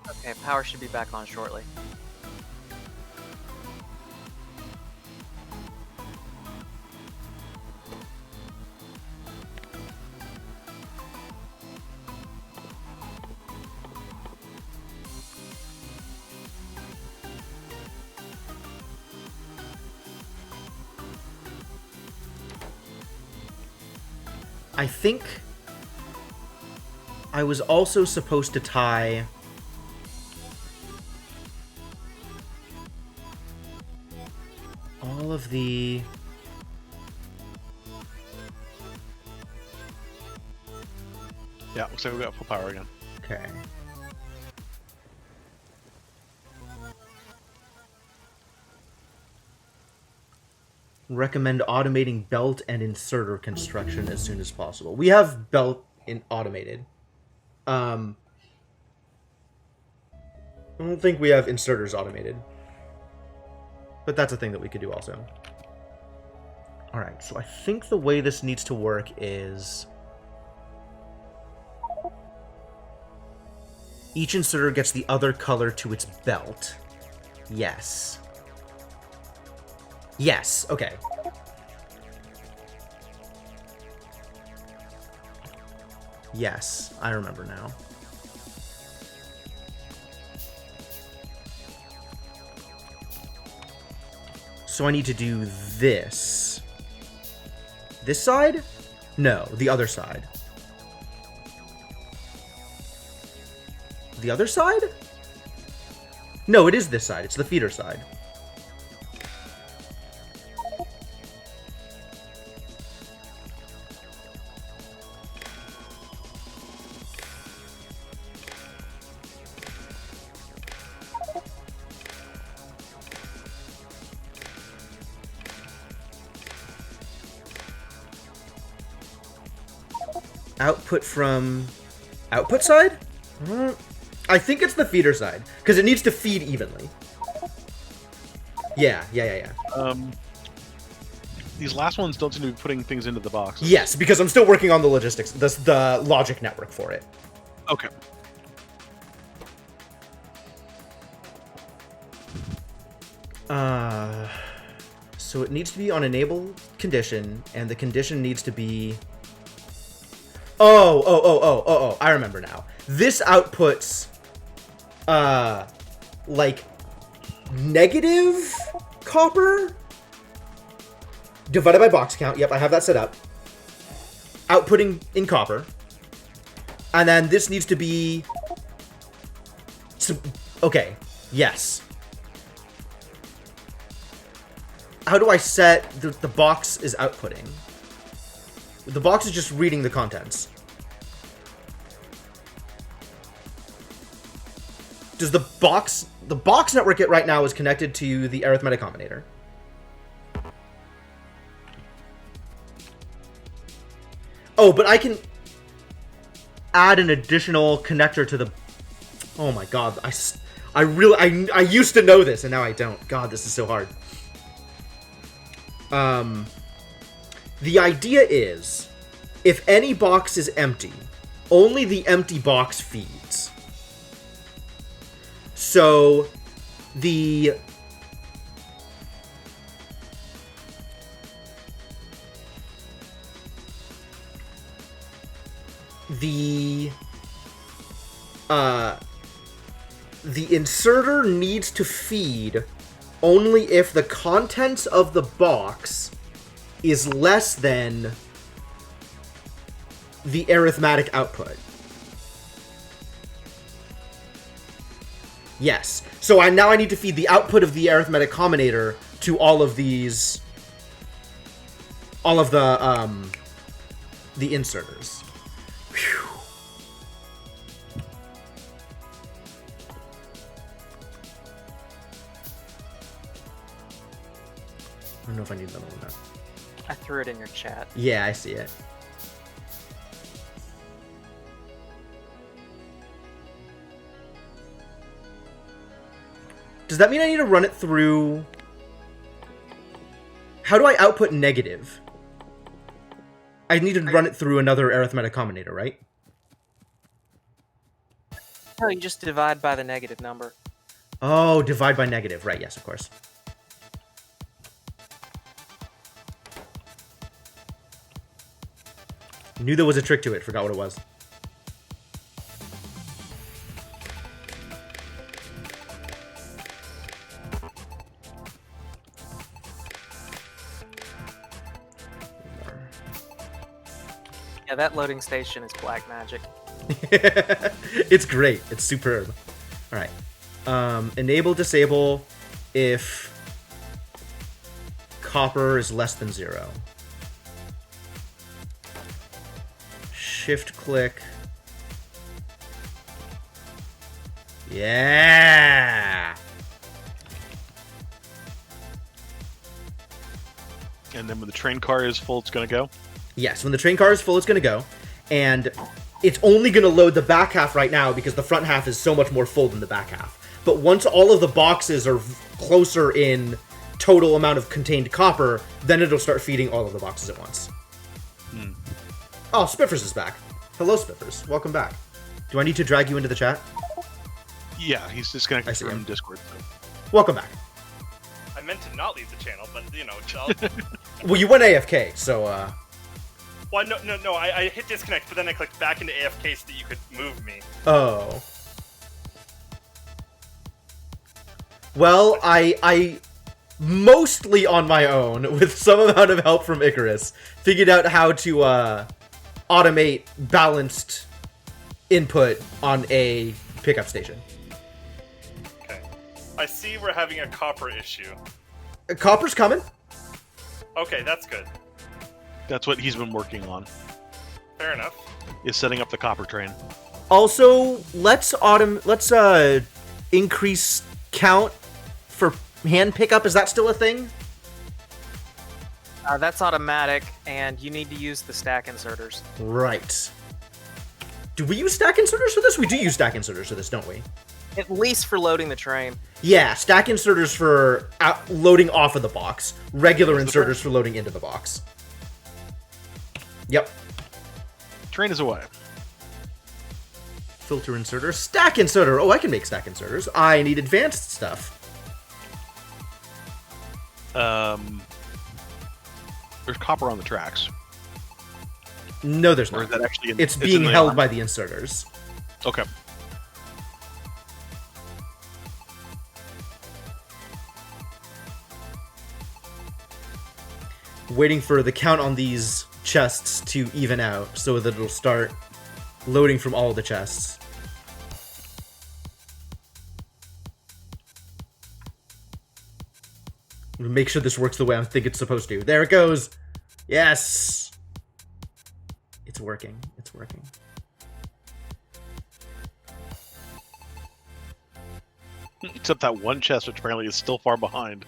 Okay, power should be back on shortly. I think I was also supposed to tie all of the... Yeah, looks like we got full power again. Okay. Recommend automating belt and inserter construction as soon as possible. We have belt automated. I don't think we have inserters automated. But that's a thing that we could do also. Alright, so I think the way this needs to work is... each inserter gets the other color to its belt. Yes. Yes, okay. Yes, I remember now. So I need to do this. This side? No, the other side. The other side? No, it is this side. It's the feeder side. Output from... output side? I think it's the feeder side, because it needs to feed evenly. Yeah. These last ones don't seem to be putting things into the box. Yes, because I'm still working on the logistics, the logic network for it. Okay. So it needs to be on enable condition, and the condition needs to be... Oh, I remember now. This outputs, like, negative copper divided by box count. Yep, I have that set up. Outputting in copper. And then this needs to be... okay, yes. How do I set the box is outputting? The box is just reading the contents. Does the box network right now is connected to the arithmetic combinator? Oh, but I can add an additional connector to the... Oh my god, I used to know this and now I don't. God, this is so hard. The idea is, if any box is empty, only the empty box feeds. So, the inserter needs to feed only if the contents of the box is less than the arithmetic output. Yes. So now I need to feed the output of the arithmetic combinator to all of these... all of the inserters. Whew. don't know if I need another one now. I threw it in your chat. Yeah, I see it. Does that mean I need to run it through... How do I output negative? I need to run it through another arithmetic combinator, right? No, you just divide by the negative number. Oh, divide by negative. Right, yes, of course. Knew there was a trick to it. Forgot what it was. Yeah, that loading station is black magic. It's great. It's superb. All right. Enable, disable if copper is less than 0. Shift click. Yeah. And then when the train car is full, it's going to go? Yes, when the train car is full, it's going to go. And it's only going to load the back half right now because the front half is so much more full than the back half. But once all of the boxes are closer in total amount of contained copper, then it'll start feeding all of the boxes at once. Hmm. Oh, Spiffers is back. Hello, Spiffers. Welcome back. Do I need to drag you into the chat? Yeah, he's disconnected I see from him. Discord. So. Welcome back. I meant to not leave the channel, but you know. Well, you went AFK, so, Well, no. I hit disconnect, but then I clicked back into AFK so that you could move me. Oh. Well, I mostly on my own, with some amount of help from Icarus, figured out how to automate balanced input on a pickup station. Okay. I see we're having a copper issue. Copper's coming. Okay, that's good. That's what he's been working on, Fair enough. is setting up the copper train. Also, let's increase count for hand pickup. Is that still a thing? That's automatic, and you need to use the stack inserters. Right. Do we use stack inserters for this? We do use stack inserters for this, don't we? At least for loading the train. Yeah, stack inserters for loading off of the box. Regular inserters for loading into the box. Yep. Train is away. Filter inserter. Stack inserter! Oh, I can make stack inserters. I need advanced stuff. There's copper on the tracks. No, there's Or is not. that actually It's in being the held alarm? by the inserters. Okay. Waiting for the count on these chests to even out so that it'll start loading from all the chests. Make sure this works the way I think it's supposed to. There it goes! Yes! It's working. It's working. Except that one chest, which apparently is still far behind.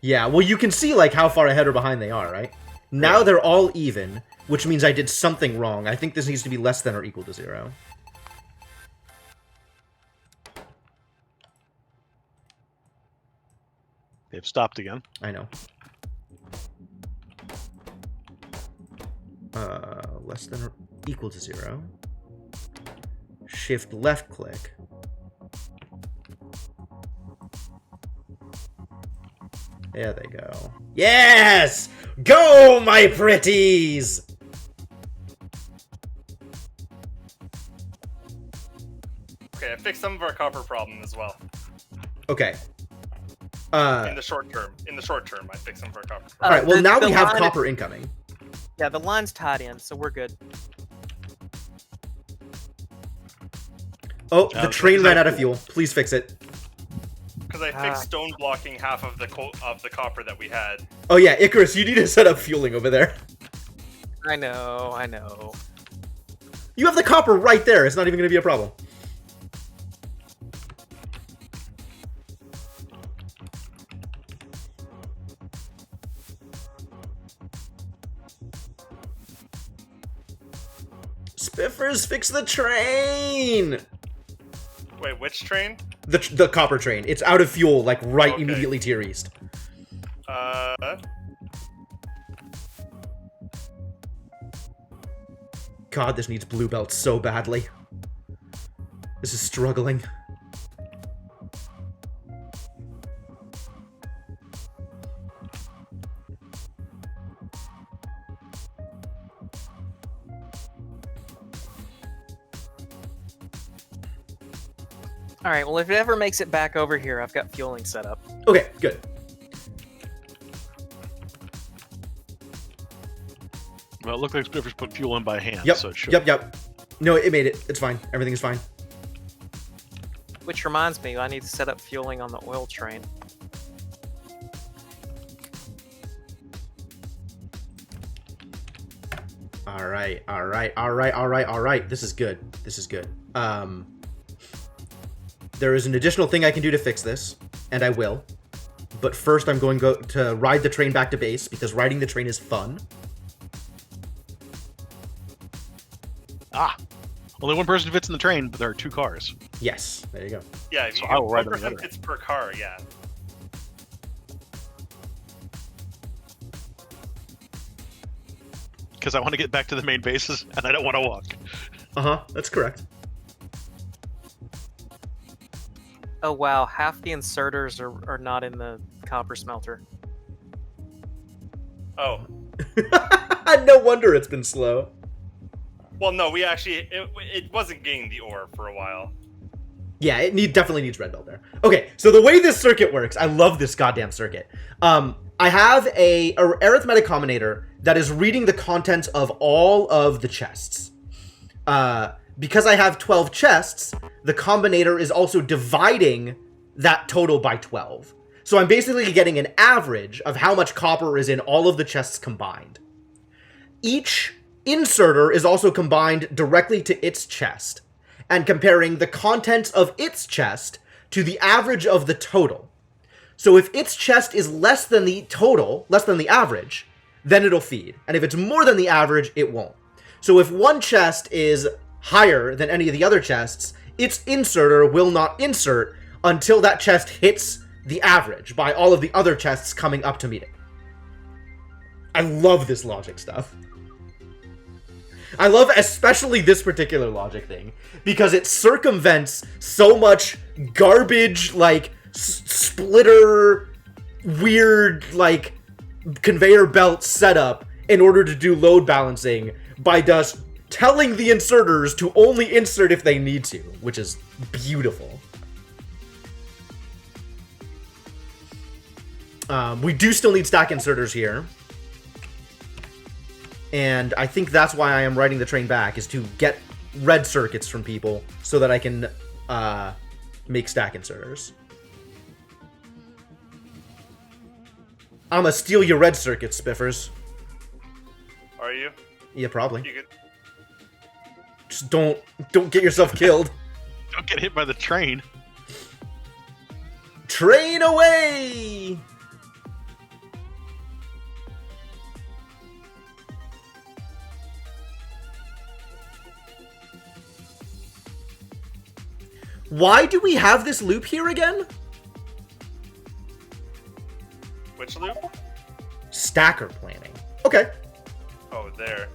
Yeah, well, you can see, like, how far ahead or behind they are, right? Now Yeah. they're all even, which means I did something wrong. I think this needs to be less than or equal to 0. They've stopped again. I know. Less than or equal to 0. Shift left click. There they go. Yes! Go, my pretties! Okay, I fixed some of our copper problem as well. Okay. In the short term. I fixed some of our copper problem. Alright, well, now we have line- copper incoming. Yeah, the line's tied in, so we're good. Oh, the train is ran that- out of fuel. Please fix it. Because I fixed stone blocking half of the copper that we had. Oh yeah, Icarus, you need to set up fueling over there. I know. You have the copper right there. It's not even going to be a problem. Spiffers, fix the train! Wait, which train? The copper train. It's out of fuel, like, right Okay. immediately to your east. God, this needs blue belts so badly. This is struggling. All right. Well, if it ever makes it back over here, I've got fueling set up. Okay, good. Well, it looked like Spiffers put fuel in by hand, Yep, so it should. yep. No, it made it. It's fine. Everything is fine. Which reminds me, I need to set up fueling on the oil train. All right. This is good. There is an additional thing I can do to fix this, and I will. But first, I'm going to ride the train back to base, because riding the train is fun. Ah! Only one person fits in the train, but there are 2 cars. Yes, there you go. Yeah, if So you I will go ride one on the person other. fits per car, yeah. Because I want to get back to the main bases, and I don't want to walk. Uh-huh, that's correct. Oh wow, half the inserters are not in the copper smelter. Oh. No wonder it's been slow. Well, no, we actually... It wasn't getting the ore for a while. Yeah, it definitely needs red belt there. Okay, so the way this circuit works, I love this goddamn circuit. I have a arithmetic combinator that is reading the contents of all of the chests. Because I have 12 chests, the combinator is also dividing that total by 12. So I'm basically getting an average of how much copper is in all of the chests combined. Each inserter is also combined directly to its chest, and comparing the contents of its chest to the average of the total. So if its chest is less than the total, less than the average, then it'll feed. And if it's more than the average, it won't. So if one chest is higher than any of the other chests, its inserter will not insert until that chest hits the average by all of the other chests coming up to meet it. I love this logic stuff. I love especially this particular logic thing, because it circumvents so much garbage, like, splitter, weird, like, conveyor belt setup in order to do load balancing by just telling the inserters to only insert if they need to, which is beautiful. We do still need stack inserters here. And I think that's why I am riding the train back, is to get red circuits from people so that I can make stack inserters. I'ma steal your red circuits, Spiffers. Are you? Yeah, probably. You could... Just don't get yourself killed. Don't get hit by the train. Train away! Why do we have this loop here again? Which loop? Stacker planning. Okay. Oh, there.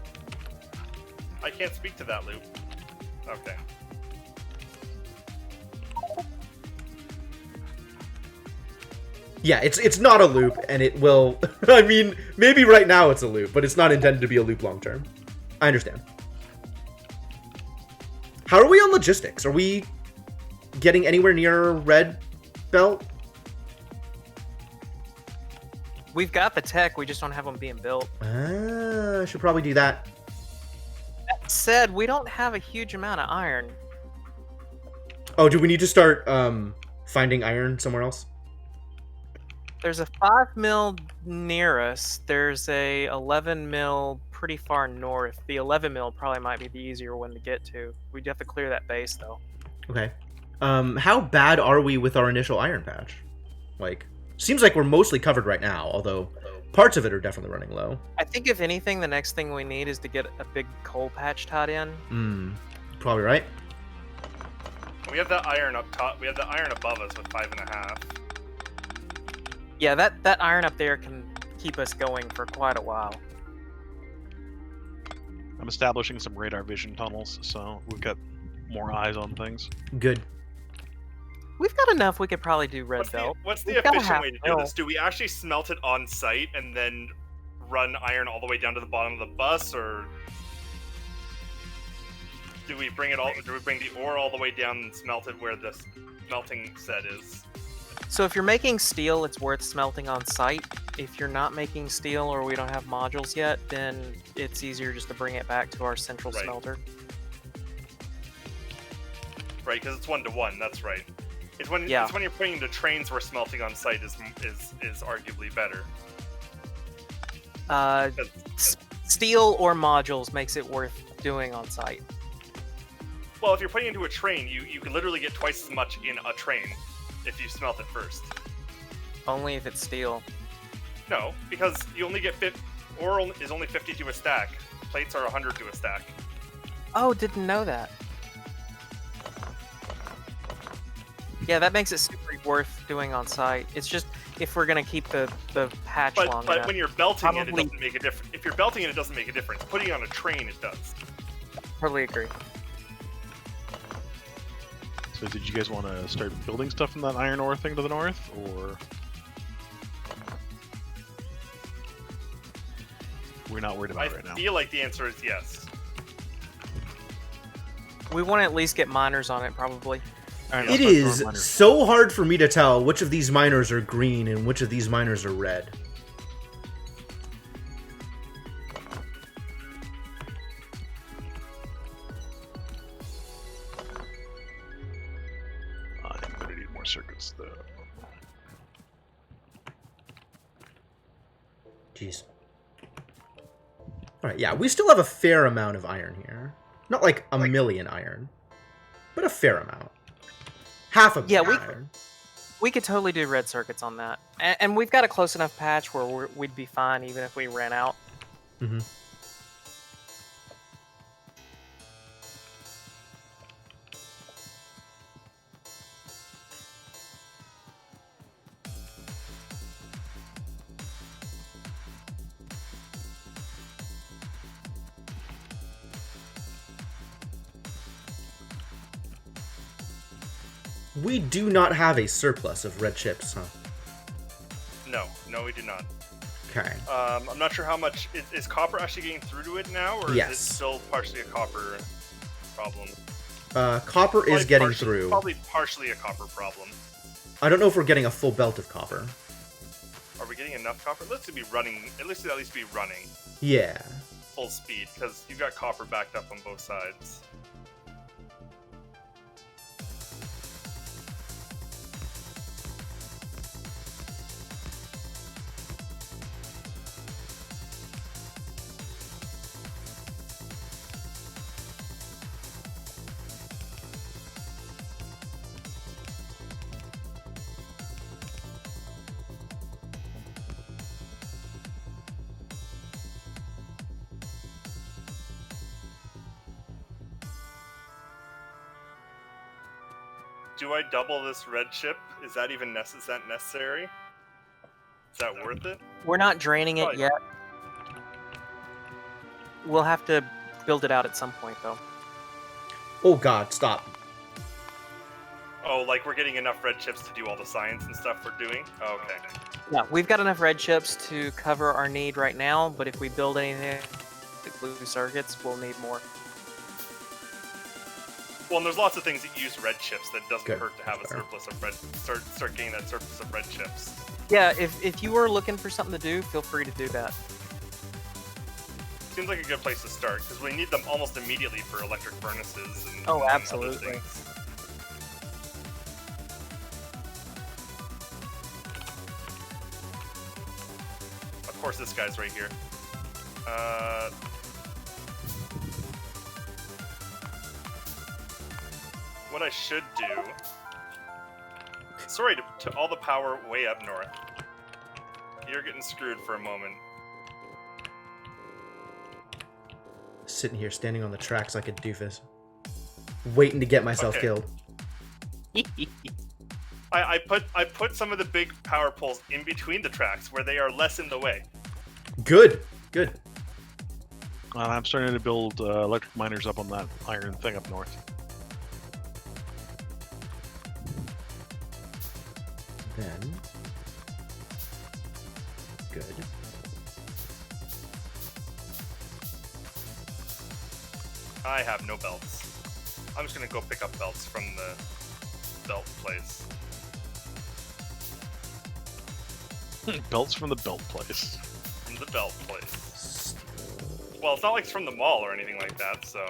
I can't speak to that loop. Okay. Yeah, it's not a loop, and it will... I mean, maybe right now it's a loop, but it's not intended to be a loop long term. I understand. How are we on logistics? Are we getting anywhere near red belt? We've got the tech, we just don't have them being built. I should probably do that. That said, we don't have a huge amount of iron. Oh, do we need to start finding iron somewhere else? There's a 5 mil near us. There's a 11 mil pretty far north. The 11 mil probably might be the easier one to get to. We'd have to clear that base, though. Okay. How bad are we with our initial iron patch? Like, Seems like we're mostly covered right now, although parts of it are definitely running low. I think if anything, the next thing we need is to get a big coal patch tied in. Probably right. We have the iron up top. We have the iron above us with 5.5. Yeah, that iron up there can keep us going for quite a while. I'm establishing some radar vision tunnels, so we've got more eyes on things. Good. We've got enough. We could probably do red belt. What's the We've got a efficient half way to do mil. this? Do we actually smelt it on site and then run iron all the way down to the bottom of the bus, or do we bring the ore all the way down and smelt it where the smelting set is? So if you're making steel, it's worth smelting on site. If you're not making steel or we don't have modules yet, then it's easier just to bring it back to our central Right. smelter. Right, because it's 1-to-1. That's right. It's when Yeah. it's when you're putting the trains where smelting on site is arguably better. Steel or modules makes it worth doing on site. Well, if you're putting it into a train, you can literally get twice as much in a train if you smelt it first. Only if it's steel. No, because you only get ore is only 50 to a stack. Plates are 100 to a stack. Oh, didn't know that. Yeah, that makes it super worth doing on site. It's just if we're gonna keep the patch long But enough. when you're belting it, it Probably- doesn't make a difference. If you're belting it, it doesn't make a difference. Putting it on a train, it does. Totally agree. So did you guys want to start building stuff from that iron ore thing to the north, or we're not worried about I it right now? feel like the answer is yes. We want to at least get miners on it, probably. All right, It let's start is throwing miners. so hard for me to tell which of these miners are green and which of these miners are red. I'm gonna need more circuits though. Jeez. Alright, yeah, we still have a fair amount of iron here. Not like a million iron, but a fair amount. Half of Yeah, iron. We could totally do red circuits on that. And we've got a close enough patch where we'd be fine even if we ran out. Mm-hmm. We do not have a surplus of red chips, huh? No, we do not. Okay. I'm not sure how much is copper actually getting through to it now, or Yes. is it still partially a copper problem? Copper is Probably getting partially- through. Probably partially a copper problem. I don't know if we're getting a full belt of copper. Are we getting enough copper? Let's be running. At least be running Yeah. full speed, because you've got copper backed up on both sides. Do I double this red chip? Is that even necessary? Is that worth it? We're not draining it Probably. yet. We'll have to build it out at some point, though. Oh god, stop. Oh, like we're getting enough red chips to do all the science and stuff we're doing? Oh, okay. Yeah, we've got enough red chips to cover our need right now, but if we build anything like blue circuits, we'll need more. Well, and there's lots of things that use red chips that doesn't Good. hurt to have a Fair. surplus of red. Start getting that surplus of red chips. Yeah, if you were looking for something to do, feel free to do that. Seems like a good place to start because we need them almost immediately for electric furnaces and Oh, and other absolutely. things. Of course, this guy's right here. What I should do. sorry to all the power way up north. You're getting screwed for a moment. Sitting here, standing on the tracks like a doofus. Waiting to get myself Okay. killed. I put some of the big power poles in between the tracks where they are less in the way. Good. Good. I'm starting to build electric miners up on that iron thing up north. Then. Good. I have no belts. I'm just gonna go pick up belts from the belt place. Belts from the belt place. From the belt place. Well, it's not like it's from the mall or anything like that, so...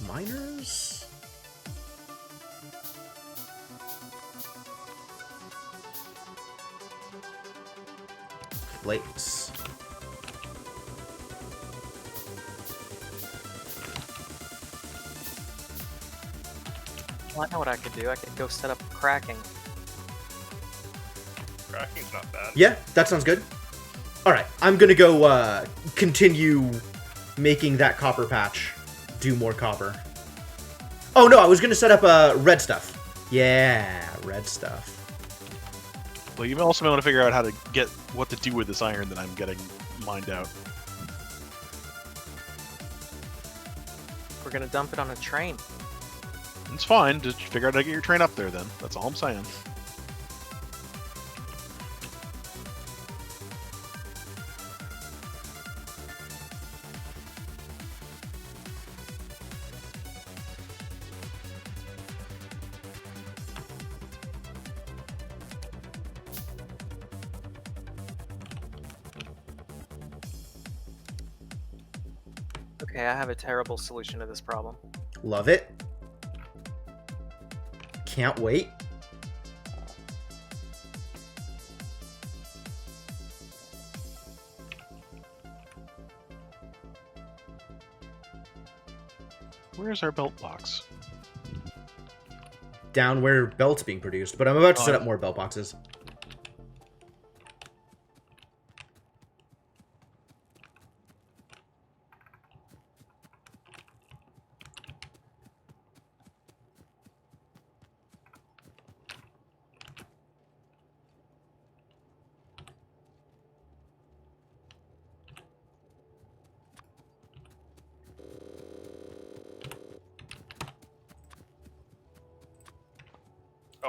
Miners? Plates. Well, I know what I could do. I could go set up cracking. Cracking's not bad. Yeah, that sounds good. Alright, I'm gonna go continue making that copper patch do more copper. Oh no, I was gonna set up red stuff. Yeah, red stuff. Well, you also may want to figure out how to get what to do with this iron that I'm getting mined out. We're gonna dump it on a train. It's fine. Just figure out how to get your train up there then. That's all I'm saying. Okay, I have a terrible solution to this problem. Love it. Can't wait. Where's our belt box? Down where belt's being produced, but I'm about to set up more belt boxes.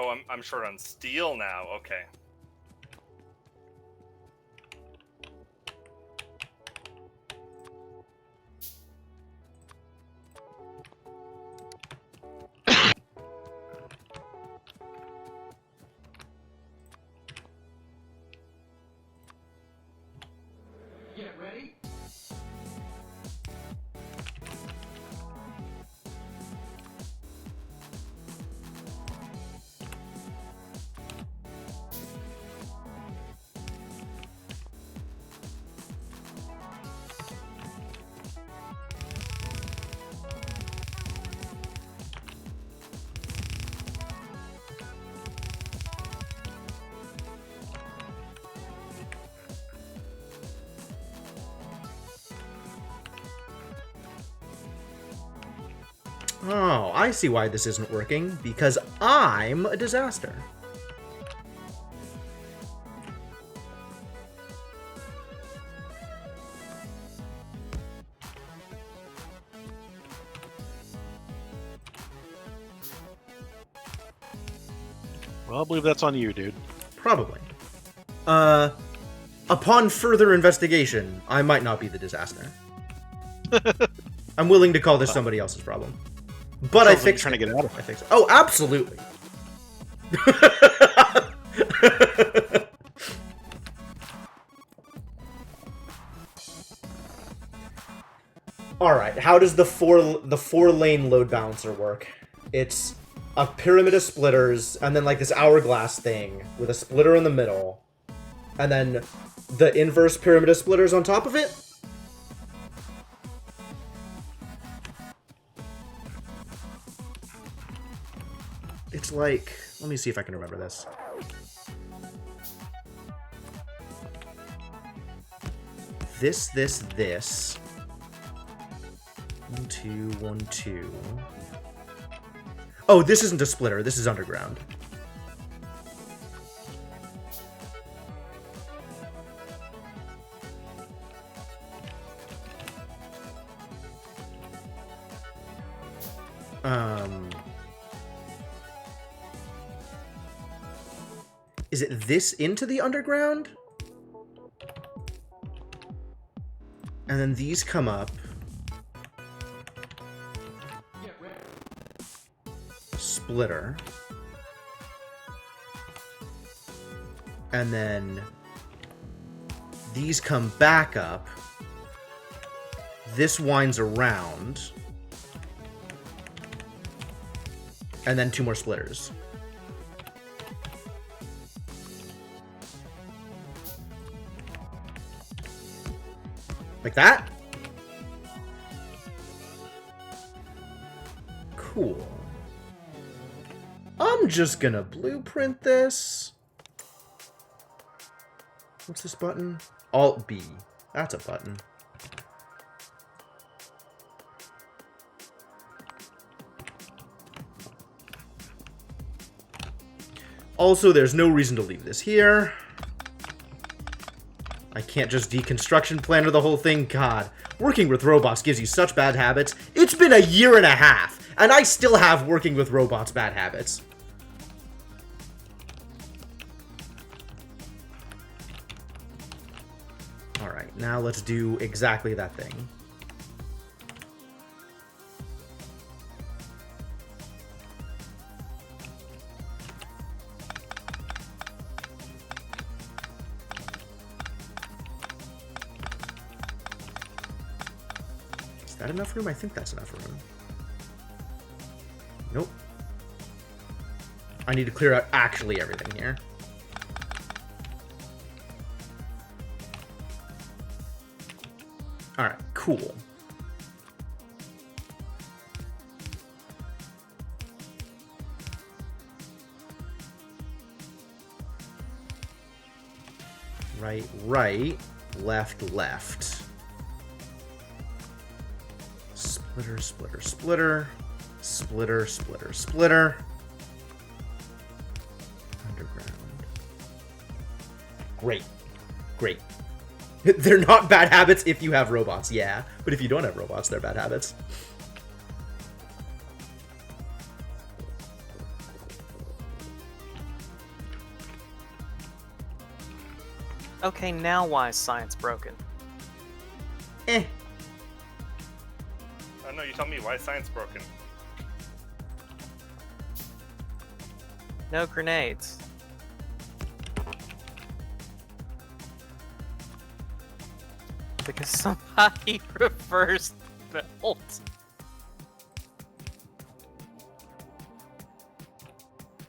Oh, I'm short on steel now. Okay. Get ready. Oh, I see why this isn't working. Because I'm a disaster. Well, I believe that's on you, dude. Probably. Upon further investigation, I might not be the disaster. I'm willing to call this somebody else's problem. But I Sounds like you're fixed trying it. to get out of it. I fixed it. Oh, absolutely. All right, how does the four lane load balancer work? It's a pyramid of splitters, and then like this hourglass thing with a splitter in the middle, and then the inverse pyramid of splitters on top of it. looks like. Let me see if I can remember this. This. 1, 2, 1, 2. Oh, this isn't a splitter. This is underground. Is it this into the underground? And then these come up. Get ready. Splitter. And then these come back up. This winds around. And then 2 more splitters. Like that? Cool. I'm just gonna blueprint this. What's this button? Alt B. That's a button. Also, there's no reason to leave this here. I can't just deconstruction planner the whole thing. God, working with robots gives you such bad habits. It's been 1.5 years, and I still have working with robots bad habits. Alright, now let's do exactly that thing. Is that enough room? I think that's enough room. Nope. I need to clear out actually everything here. Alright, cool. Right, left. Splitter. Underground. Great. They're not bad habits if you have robots, yeah. But if you don't have robots, they're bad habits. Okay, now why is science broken? Eh. I don't know, you tell me, why is science broken? No grenades. Because somebody reversed built.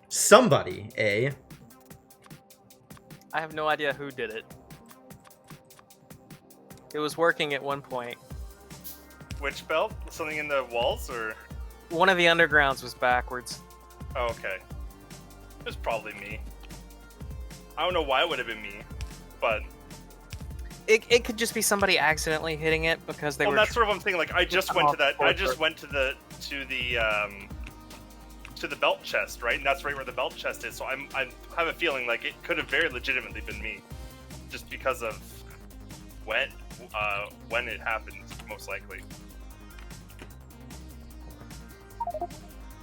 Somebody, eh? I have no idea who did it. It was working at one point. Which belt? Something in the walls, or? One of the undergrounds was backwards. Oh, okay. It was probably me. I don't know why it would have been me, but... It could just be somebody accidentally hitting it because they well, were... that's sort of what I'm thinking. Like, I just went to that. I just Off went to the belt chest, right? And that's right where the belt chest is. So I have a feeling like it could have very legitimately been me, just because of when it happened, most likely.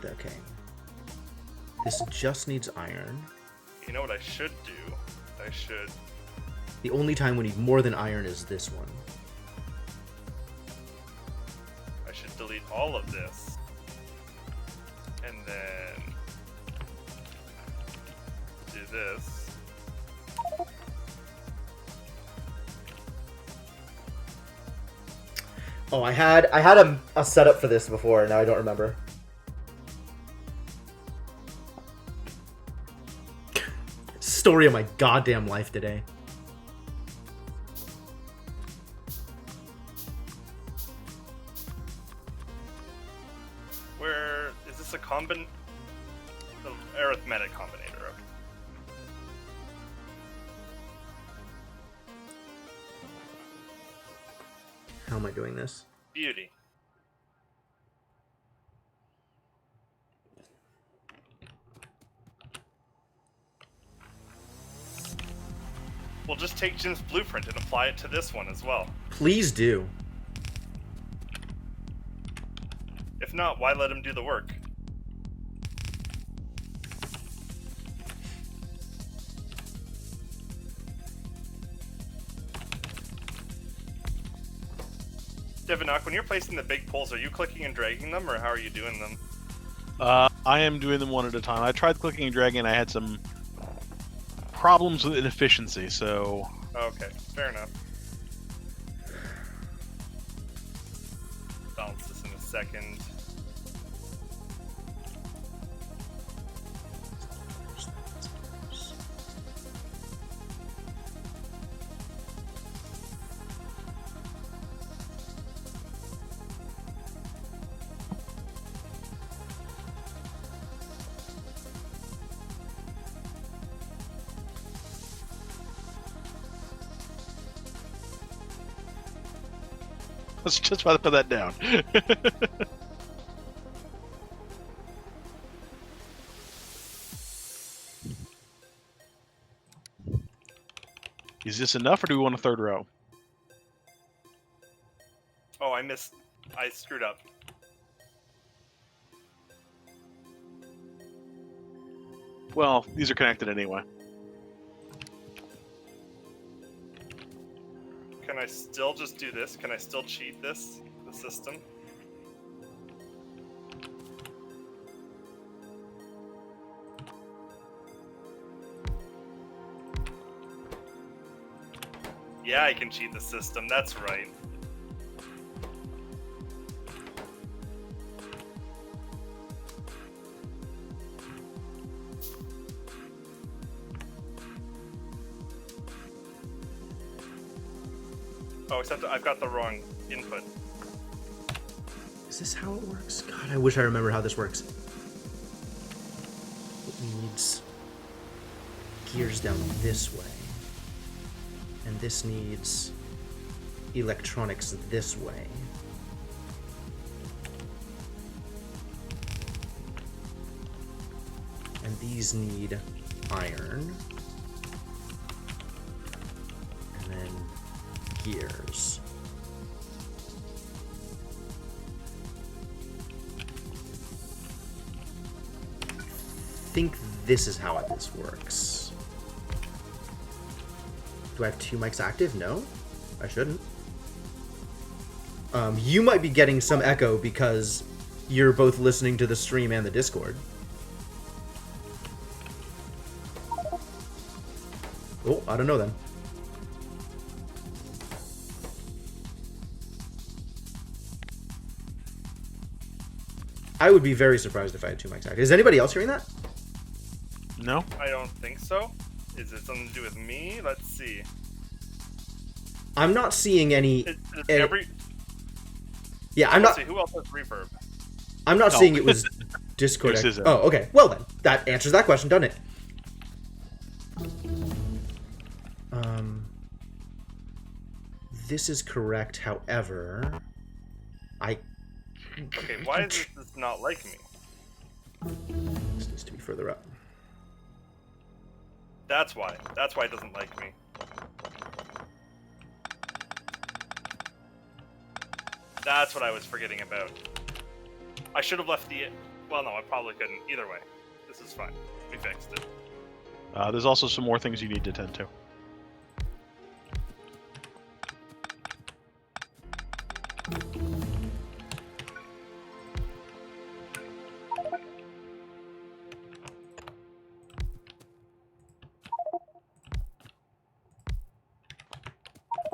Okay. This just needs iron. You know what I should do? I should. The only time we need more than iron is this one. I should delete all of this, and then do this. Oh, I had a setup for this before, now I don't remember. Story of my goddamn life today. Where is this a The arithmetic combinator. How am I doing this? Beauty. We'll just take Jim's blueprint and apply it to this one as well. Please do. If not, why let him do the work? Devinok, when you're placing the big poles, are you clicking and dragging them, or how are you doing them? I am doing them one at a time. I tried clicking and dragging, and I had some problems with inefficiency, so... Okay, fair enough. Balance this in a second. I was just about to put that down. Is this enough, or do we want a third row? Oh, I screwed up. Well, these are connected anyway. Can I still just do this? Can I still cheat the system? Yeah, I can cheat the system, that's right. Oh, except I've got the wrong input. Is this how it works? God, I wish I remember how this works. It needs gears down this way. And this needs electronics this way. And these need iron. And then gears. I think this is how this works. Do I have two mics active? No, I shouldn't. You might be getting some echo because you're both listening to the stream and the Discord. Oh, I don't know then. I would be very surprised if I had two mics active. Is anybody else hearing that? No? I don't think so. Is it something to do with me? Let's see. I'm not seeing any. Yeah, I'm Let's not. see, who else has reverb? I'm not No. seeing it was Discord. This is it. Oh, okay. Well then, that answers that question, doesn't it? This is correct. However, Okay, why is this not like me? This needs to be further up. That's why. That's why it doesn't like me. That's what I was forgetting about. I should have left the... Well, no, I probably couldn't. Either way, this is fine. We fixed it. There's also some more things you need to tend to.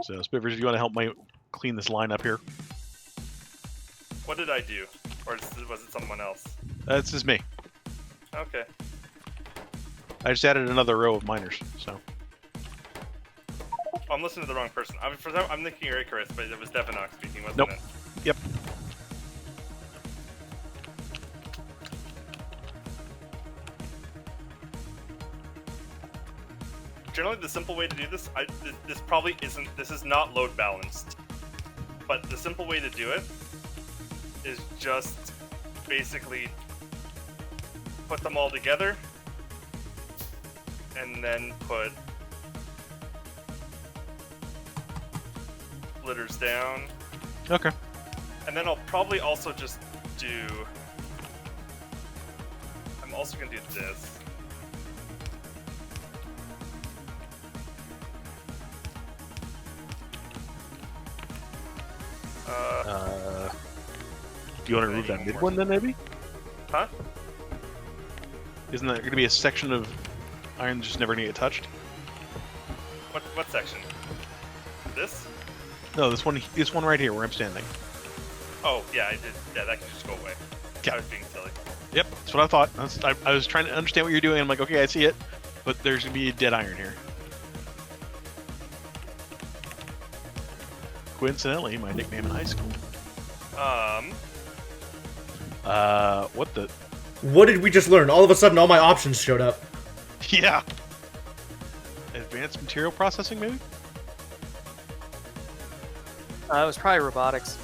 So, Spivers, if you want to help me clean this line up here. What did I do? Or was it someone else? This is me. Okay. I just added another row of miners, so. Oh, I'm listening to the wrong person. I'm thinking you're Icarus, but it was Devinok speaking, wasn't Nope. it? the simple way to do this, this probably isn't. This is not load balanced, but the simple way to do it is just basically put them all together, and then put splitters down. Okay. And then I'll probably also just do. I'm also gonna do this. Do you want to remove that mid one then, maybe? Huh? Isn't that going to be a section of iron that's just never going to get touched? What section? This? No, this one right here where I'm standing. Oh yeah, I did. Yeah, that can just go away. Yeah. I was being silly. Yep, that's what I thought. I was trying to understand what you're doing. I'm like, okay, I see it, but there's going to be a dead iron here. Coincidentally, my nickname in high school. What the? What did we just learn? All of a sudden, all my options showed up. Yeah. Advanced material processing, maybe? It was probably robotics.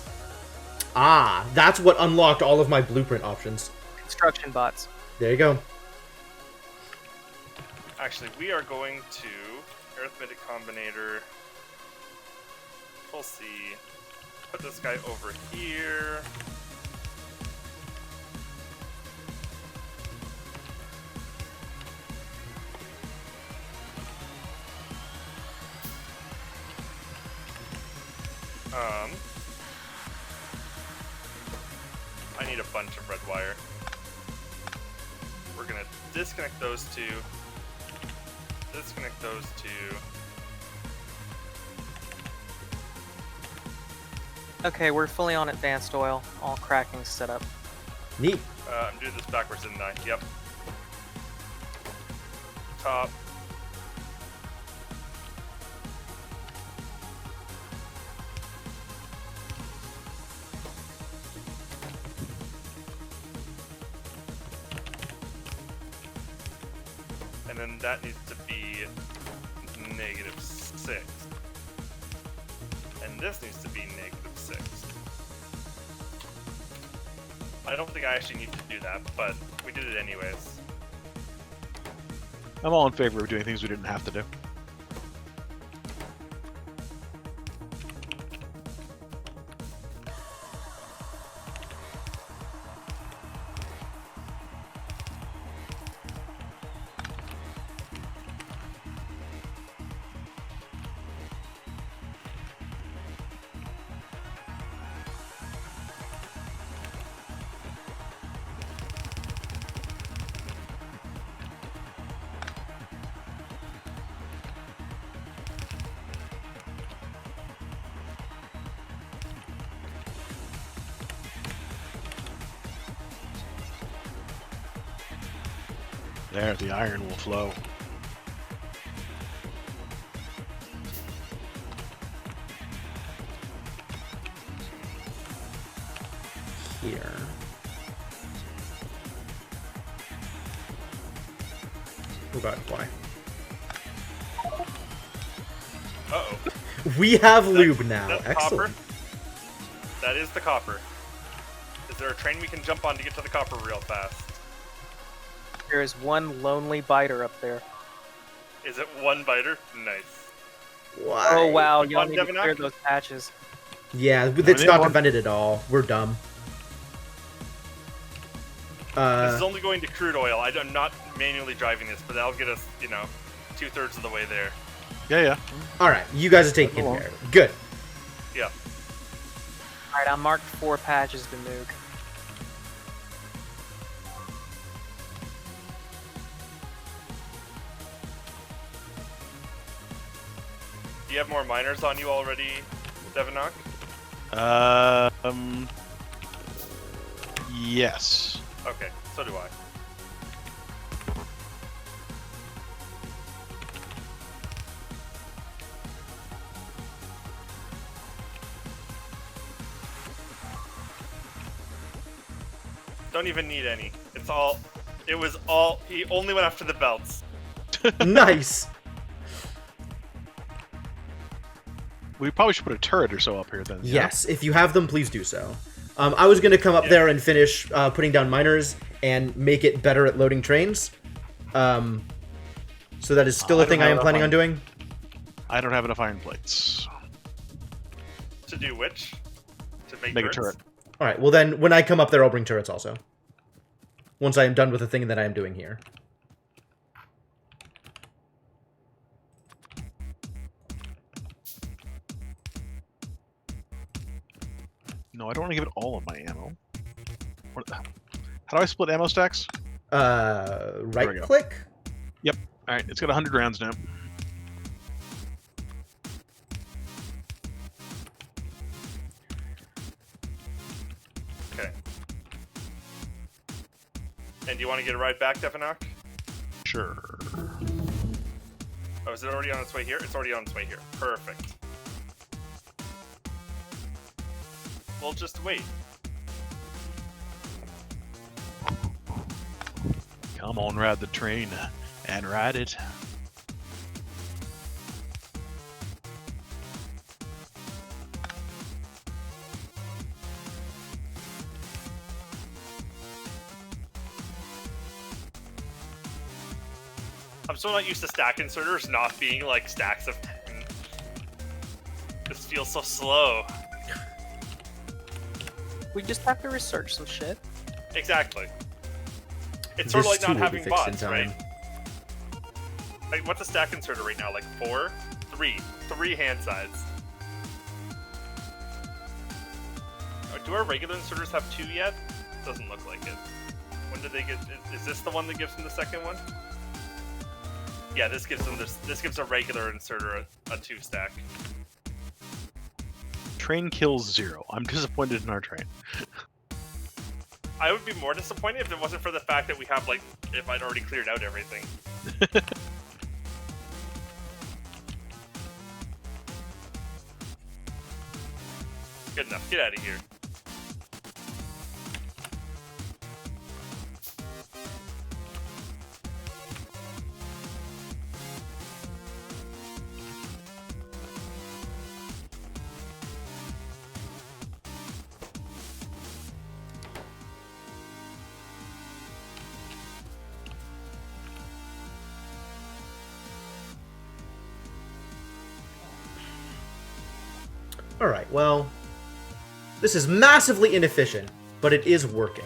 Ah, that's what unlocked all of my blueprint options. Construction bots. There you go. Actually, we are going to arithmetic combinator. We'll see. Put this guy over here. I need a bunch of red wire. We're gonna disconnect those two. Disconnect those two. Okay, we're fully on advanced oil. All cracking set up. Neat. I'm doing this backwards, didn't I? Yep. Top. And then that needs to be -6. And this needs to be -6. I don't think I actually need to do that, but we did it anyways. I'm all in favor of doing things we didn't have to do. There, the iron will flow. Here. Oh god, why? Uh-oh. We have lube now. That's Excellent. copper. That is the copper. Is there a train we can jump on to get to the copper real fast? There is one lonely biter up there. Is it one biter? Nice. Why? Oh wow, y'all on, need to Devinock? clear those patches. Yeah, it's mean, not one- defended at all. We're dumb. This is only going to crude oil. I'm not manually driving this, but that'll get us, 2/3 of the way there. Yeah, yeah. Alright, you guys are taking Along. care of it. Good. Yeah. Alright, I marked 4 patches to nuke. Do you have more miners on you already, Devinock? Yes. Okay, so do I. Don't even need any. It was all, he only went after the belts. Nice. We probably should put a turret or so up here then. yeah? Yes, if you have them, please do so. I was going to come up Yeah. there and finish putting down miners and make it better at loading trains. So that is still I a thing don't I am have planning enough on doing. I don't have enough iron plates. To do which? To make Make a turrets? turret. All right, well then, when I come up there, I'll bring turrets also. Once I am done with the thing that I am doing here. No, I don't want to give it all of my ammo. How do I split ammo stacks? Right go. click? All right, it's got 100 rounds now. Okay. And do you want to get a ride back, Devanok? Sure. Oh, is it already on its way here? It's already on its way here. Perfect. We'll just wait. Come on, ride the train and ride it. I'm so not used to stack inserters not being like stacks of 10. This feels so slow. We just have to research some shit. Exactly. It's sort of This like not too will be having fixed in bots, time. right? Like, what's a stack inserter right now? Like 4? 3. 3 hand size. Do our regular inserters have 2 yet? Doesn't look like it. When did they get... Is this the one that gives them the second one? Yeah, this gives them this gives a regular inserter a 2 stack. Train kills 0. I'm disappointed in our train. I would be more disappointed if it wasn't for the fact that we have, like, if I'd already cleared out everything. Good enough. Get out of here. Alright, well... This is massively inefficient, but it is working.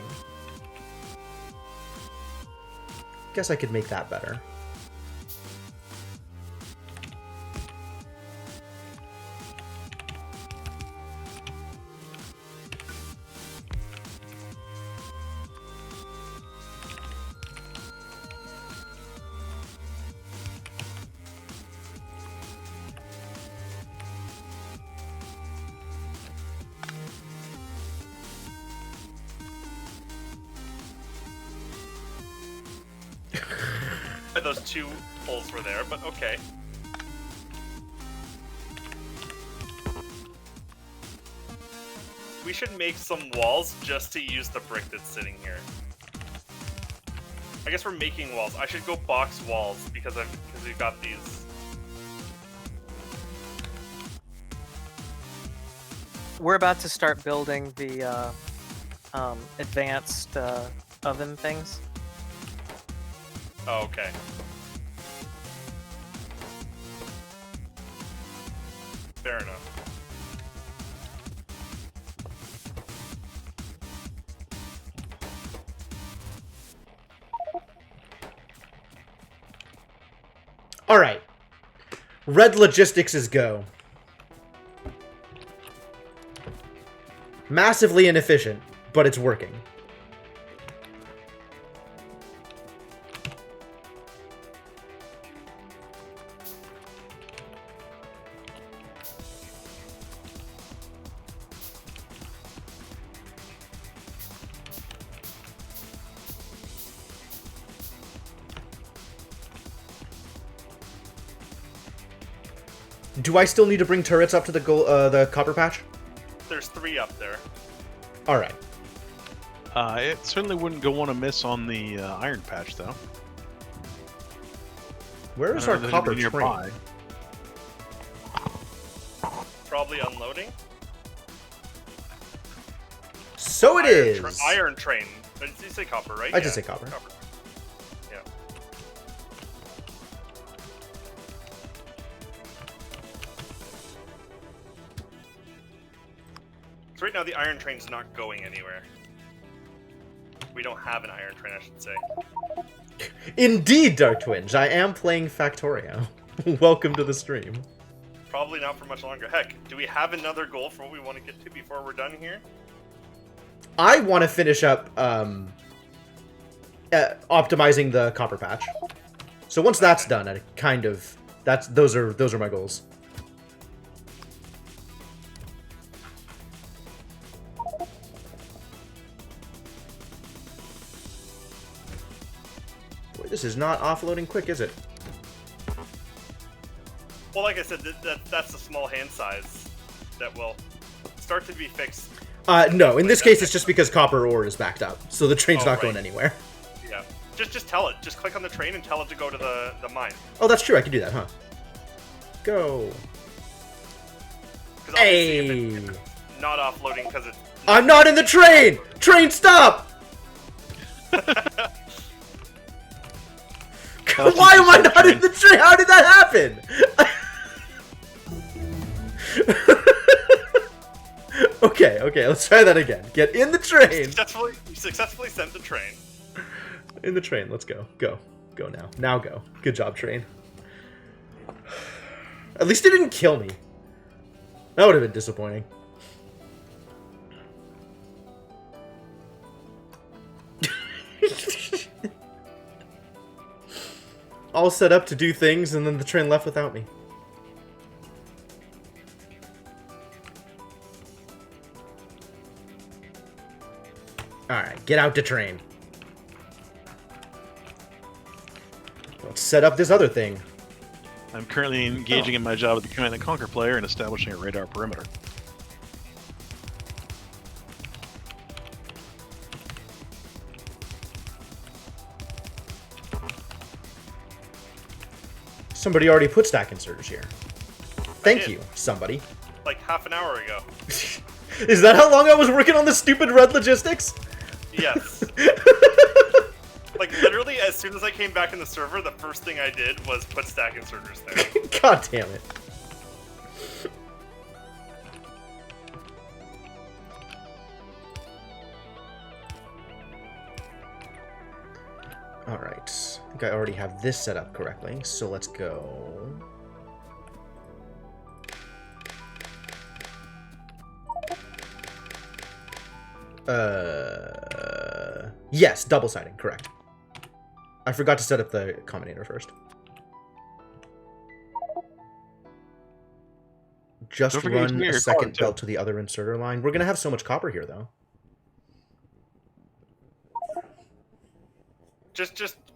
Guess I could make that better. Those 2 holes were there, but okay. We should make some walls just to use the brick that's sitting here. I guess we're making walls. I should go box walls because we've got these. We're about to start building the advanced oven things. Oh, okay. Fair enough. Alright. Red Logistics is go. Massively inefficient, but it's working. Do I still need to bring turrets up to the copper patch? There's 3 up there. All right. It certainly wouldn't go one amiss on the iron patch, though. Where is I our don't know if copper there's train? anybody nearby. probably unloading. So it is. Iron train. Did you say copper, right? I just say copper. Yeah. So right now the iron train's not going anywhere. We don't have an iron train, I should say. Indeed, Dark Twinge, I am playing Factorio. Welcome to the stream. Probably not for much longer. Heck, do we have another goal for what we want to get to before we're done here? I want to finish up optimizing the copper patch. So once that's done, I kind of those are my goals. Boy, this is not offloading quick, is it? Well, like I said, that's the small hand size that will start to be fixed. No, in this case, it's just because copper ore is backed up, so the train's not going anywhere. Yeah. Just tell it. Just click on the train and tell it to go to the mine. Oh, that's true. I can do that, huh? Go. 'Cause obviously if it's not offloading because it's... I'm not in the train! Train, stop! Why am I not in the train? How did that happen? Okay, let's try that again. Get in the train. You successfully sent the train. In the train, let's go. Go now. Now go. Good job, train. At least it didn't kill me. That would have been disappointing. All set up to do things, and then the train left without me. Alright, get out the train. Let's set up this other thing. I'm currently engaging in my job as the Command & Conquer player and establishing a radar perimeter. Somebody already put stack inserters here. Thank did. you, somebody. Like half an hour ago. Is that how long I was working on this stupid red logistics? Yes. Like, literally, as soon as I came back in the server, the first thing I did was put stack inserters there. God damn it. Alright. I think I already have this set up correctly, so let's go. Yes, double siding, correct. I forgot to set up the combinator first. Just Don't forget to run get a your second card, too. belt to the other inserter line. We're gonna have so much copper here, though.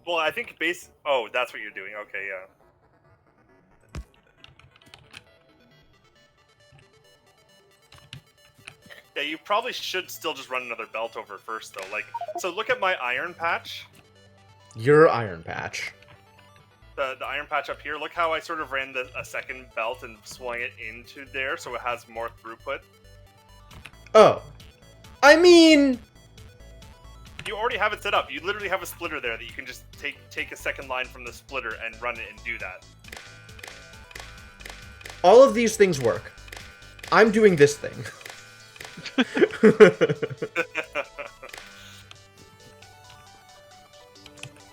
Well, I think oh, that's what you're doing. Okay, yeah. Yeah, you probably should still just run another belt over first, though. Like, so look at my iron patch. Your iron patch. The iron patch up here. Look how I sort of ran a second belt and swung it into there, so it has more throughput. Oh. I mean... You already have it set up. You literally have a splitter there that you can just take a second line from the splitter and run it and do that. All of these things work. I'm doing this thing.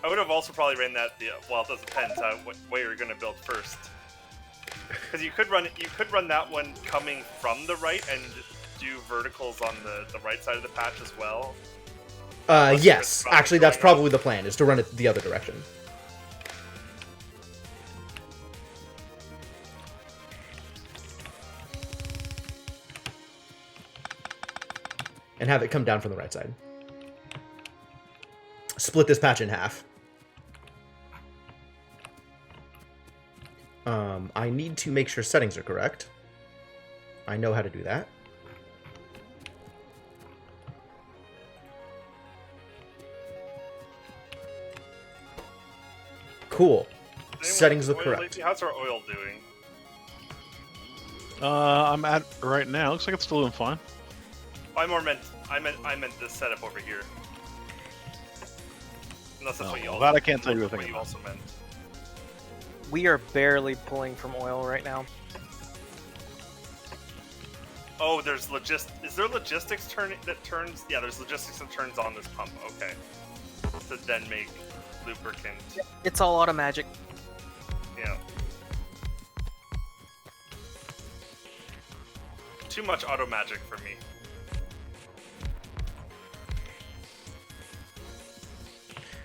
I would have also probably ran that. Well, it depends what way you're going to build first. Because you could run that one coming from the right and do verticals on the right side of the patch as well. Yes. Actually, that's probably the plan, is to run it the other direction. And have it come down from the right side. Split this patch in half. I need to make sure settings are correct. I know how to do that. Cool. Settings look correct. How's our oil doing? I'm at right now. Looks like it's still doing fine. I meant this setup over here. Unless that's Oh, what you well, also, that I can't tell you a thing what you about. also meant. We are barely pulling from oil right now. Oh, there's Is there logistics that turns? Yeah, there's logistics that turns on this pump. Okay. To then make lubricant. It's all auto magic. Yeah. Too much auto magic for me.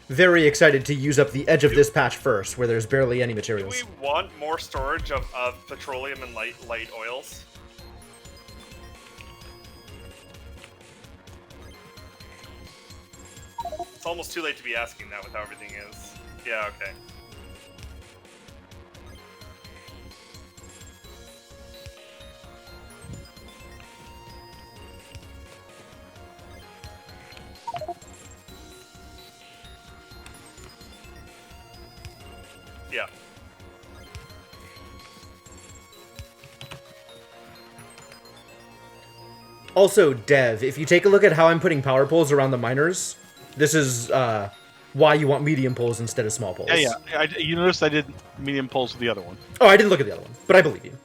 Very excited to use up the edge of this patch first, where there's barely any Do materials. we want more storage of petroleum and light oils? It's almost too late to be asking that with how everything is. Yeah, okay. Yeah. Also, Dev, if you take a look at how I'm putting power poles around the miners, this is why you want medium poles instead of small poles. Yeah. You noticed I did medium pulls with the other one. Oh, I didn't look at the other one, but I believe you.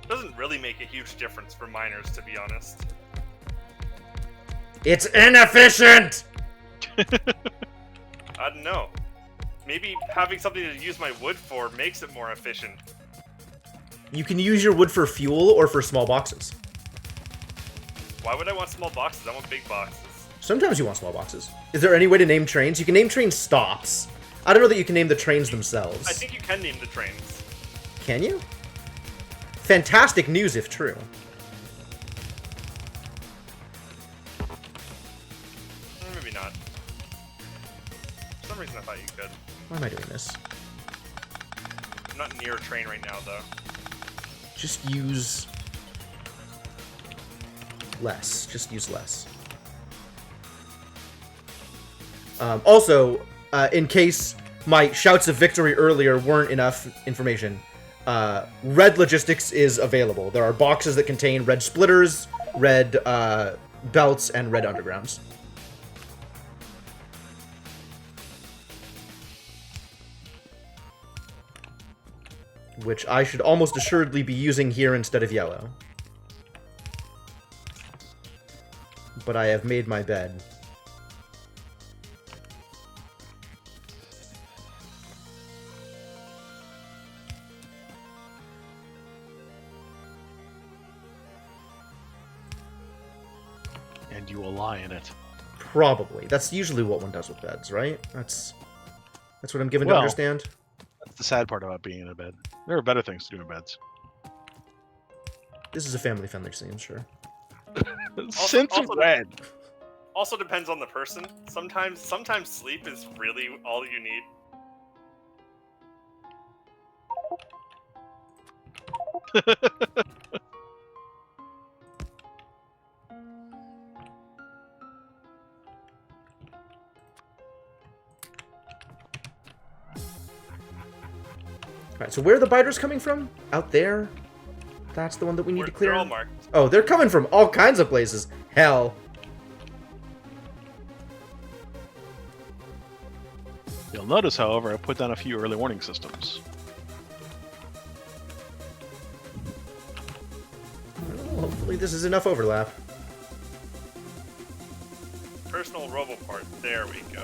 Doesn't really make a huge difference for miners, to be honest. It's inefficient! I don't know. Maybe having something to use my wood for makes it more efficient. You can use your wood for fuel or for small boxes. Why would I want small boxes? I want big boxes. Sometimes you want small boxes. Is there any way to name trains? You can name train stops. I don't know that you can name the trains themselves. I think you can name the trains. Can you? Fantastic news if true. Maybe not. For some reason I thought you could. Why am I doing this? I'm not near a train right now, though. Just use less. Just use less. Also, in case my shouts of victory earlier weren't enough information, red logistics is available. There are boxes that contain red splitters, red belts, and red undergrounds. Which I should almost assuredly be using here instead of yellow. But I have made my bed. And you will lie in it. Probably. That's usually what one does with beds, right? That's what I'm given to Well- understand. That's the sad part about being in a bed. There are better things to do in beds. This is a family-friendly scene, sure. Since also- when? Also depends on the person. Sometimes sleep is really all you need. Alright, so where are the biters coming from? Out there? That's the one that we need to clear? They're all marked. Oh, they're coming from all kinds of places. Hell. You'll notice, however, I put down a few early warning systems. Well, hopefully this is enough overlap. Personal robopart. There we go.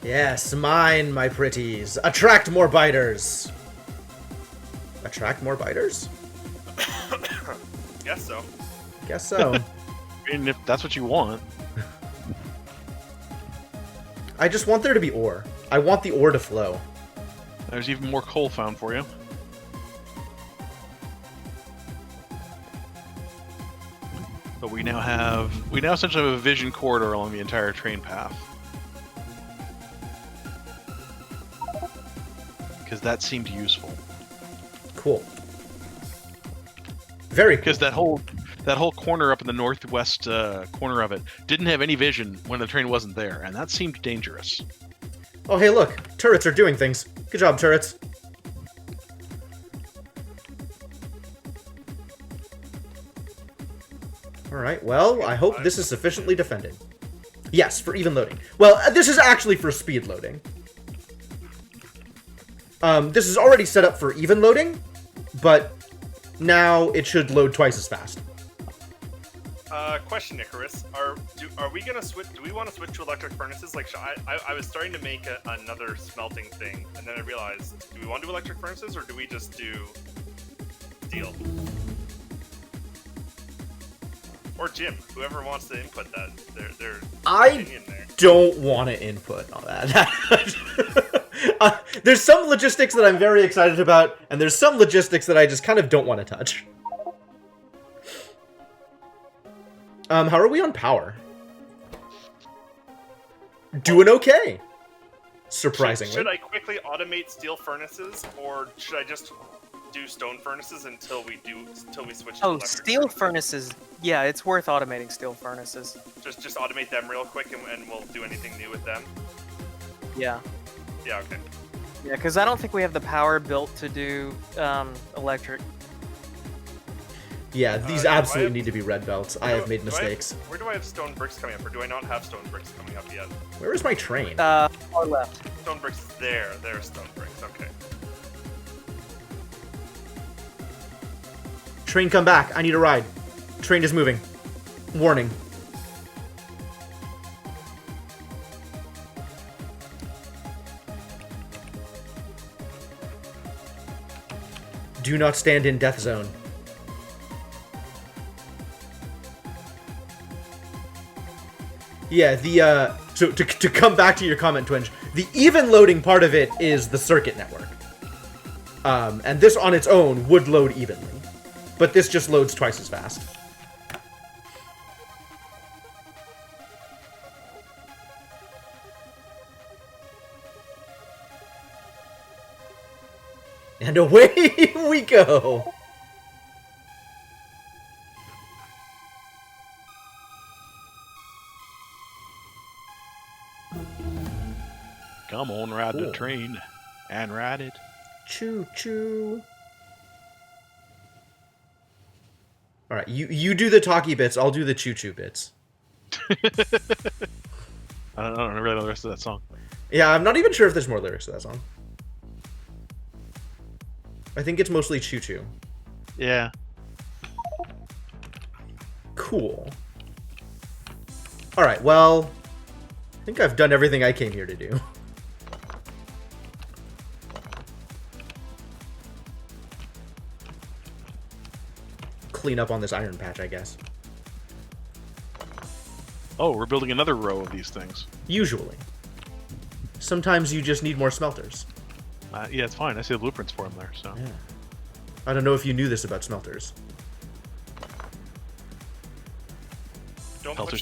Yes, mine, my pretties. Attract more biters. Attract more biters? Guess so. Guess so. I mean, if that's what you want. I just want there to be ore. I want the ore to flow. There's even more coal found for you. But we now essentially have a vision corridor along the entire train path. Because that seemed useful. Cool. Very cool. Because that whole corner up in the northwest corner of it didn't have any vision when the train wasn't there, and that seemed dangerous. Oh, hey, look. Turrets are doing things. Good job, turrets. Alright, well, I hope this is sufficiently defended. Yes, for even loading. Well, this is actually for speed loading. This is already set up for even loading, but now it should load twice as fast. Question, Icarus. Are we gonna switch? Do we want to switch to electric furnaces? Like, I was starting to make another smelting thing, and then I realized, do we want to do electric furnaces, or do we just do steel? Or Jim, whoever wants to input that, their opinion there. Don't want to input all that. There's some logistics that I'm very excited about, and there's some logistics that I just kind of don't want to touch. How are we on power? Doing okay. Surprisingly. Should I quickly automate steel furnaces, or should I just do stone furnaces until we switch to electric steel furnaces. Yeah, it's worth automating steel furnaces. Just automate them real quick, and we'll do anything new with them. Yeah. Yeah, okay. Yeah, because I don't think we have the power built to do electric. Yeah, these absolutely need to be red belts. I have made mistakes. Where do I have stone bricks coming up, or do I not have stone bricks coming up yet? Where is my train? Far left. Stone bricks is there. There's stone bricks, okay. Train, come back. I need a ride. Train is moving. Warning. Do not stand in death zone. Yeah, so to come back to your comment, Twinge, the even loading part of it is the circuit network. And this on its own would load evenly. But this just loads twice as fast. And away we go! Come on, ride the train. And ride it. Choo-choo. Alright, you do the talkie bits, I'll do the choo-choo bits. I don't really know the rest of that song. Yeah, I'm not even sure if there's more lyrics to that song. I think it's mostly choo-choo. Yeah. Cool. Alright, well, I think I've done everything I came here to do. Clean up on this iron patch, I guess. Oh, we're building another row of these things. Usually. Sometimes you just need more smelters. Yeah, it's fine. I see the blueprints for them there, so. Yeah. I don't know if you knew this about smelters. Don't put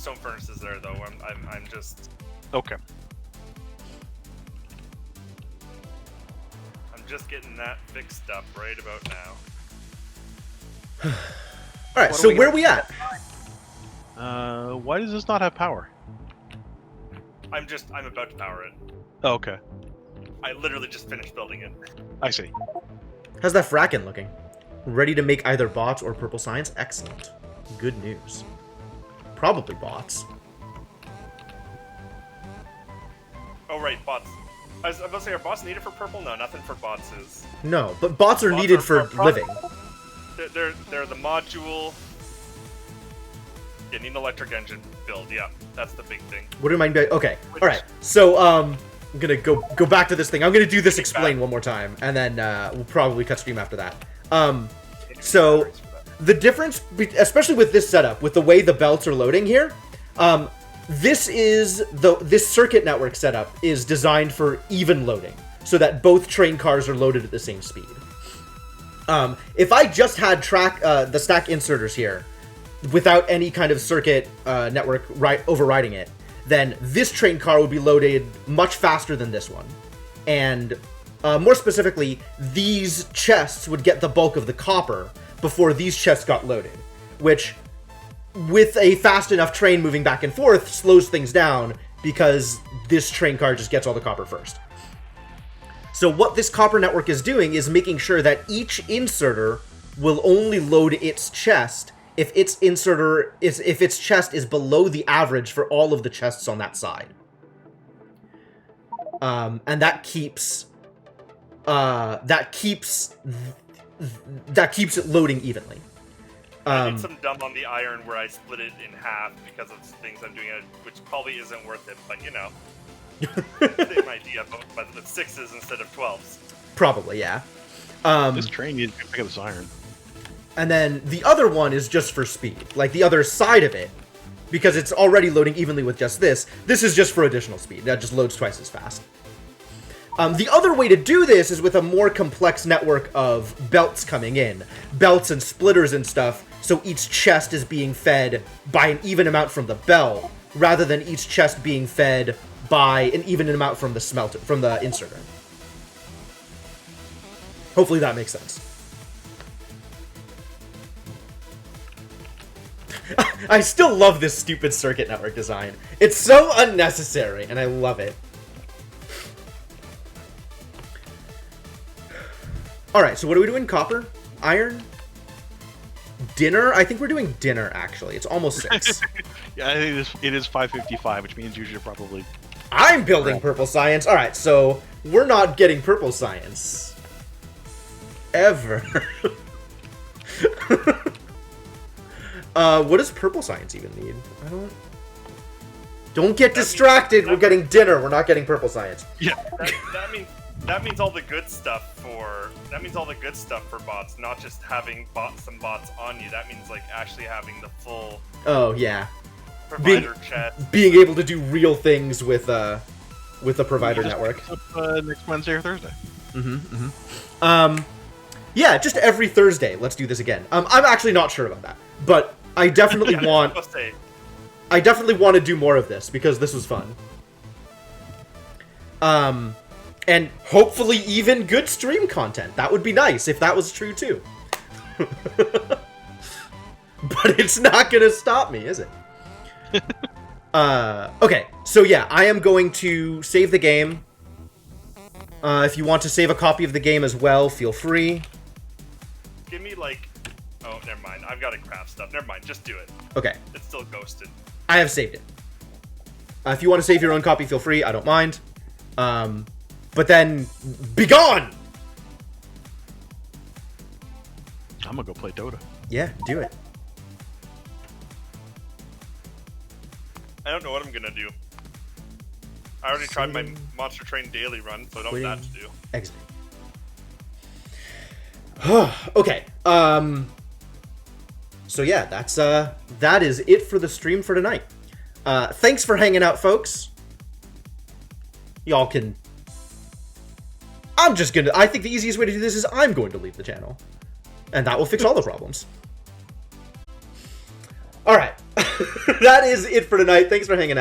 stone furnaces there, though. I'm just... Okay. I'm just getting that fixed up right about now. Alright, so where are we at? Why does this not have power? I'm about to power it. Oh, okay. I literally just finished building it. I see. How's that Fracken looking? Ready to make either bots or purple signs? Excellent. Good news. Probably bots. Oh, right, bots. I was about to say, are bots needed for purple? No, nothing for bots is. No, but bots are needed for living. They're the module. You need an electric engine build. Yeah, that's the big thing. What do I mean by... Okay, alright. So, I'm gonna go back to this thing. I'm gonna do this explain one more time, and then we'll probably cut stream after that. So, the difference, especially with this setup, with the way the belts are loading here, this circuit network setup is designed for even loading, so that both train cars are loaded at the same speed. If I just had the stack inserters here, without any kind of circuit network overriding it, then this train car would be loaded much faster than this one. And more specifically, these chests would get the bulk of the copper before these chests got loaded, which, with a fast enough train moving back and forth, slows things down because this train car just gets all the copper first. So what this copper network is doing is making sure that each inserter will only load its chest if its chest is below the average for all of the chests on that side. And that keeps it loading evenly. I did some dumb on the iron where I split it in half because of things I'm doing, which probably isn't worth it, but you know. Same idea, but with 6s instead of 12s. Probably, yeah. This train needs to pick up this iron. And then the other one is just for speed. Like, the other side of it, because it's already loading evenly with just this is just for additional speed. That just loads twice as fast. The other way to do this is with a more complex network of belts coming in. Belts and splitters and stuff, so each chest is being fed by an even amount from the belt, rather than each chest being fed by an even amount from the inserter. Hopefully that makes sense. I still love this stupid circuit network design. It's so unnecessary, and I love it. Alright, so what are we doing? Copper? Iron? Dinner? I think we're doing dinner, actually. It's almost 6. Yeah, I think it is 5:55, which means you should probably... I'm building purple science. Alright, so we're not getting purple science. Ever. What does purple science even need? Don't get distracted. We're getting dinner. We're not getting purple science. Yeah. That means all the good stuff for bots, not just having some bots on you. That means like actually having the full Oh yeah. provider chest. Being able to do real things with the provider network. Next Wednesday or Thursday. Yeah, just every Thursday. Let's do this again. I'm actually not sure about that, but I definitely want to do more of this because this was fun. And hopefully even good stream content. That would be nice if that was true too. But it's not gonna stop me, is it? Okay, so yeah, I am going to save the game. If you want to save a copy of the game as well, feel free. Give me like... Oh, never mind. I've got to craft stuff. Never mind. Just do it. Okay. It's still ghosted. I have saved it. If you want to save your own copy, feel free. I don't mind. But then, be gone! I'm gonna go play Dota. Yeah, do it. I don't know what I'm gonna do. I already tried my Monster Train daily run, so I don't have that to do. Exit. Okay. So yeah, that is it for the stream for tonight. Thanks for hanging out, folks. Y'all can... I think the easiest way to do this is I'm going to leave the channel. And that will fix all the problems. Alright. That is it for tonight. Thanks for hanging out.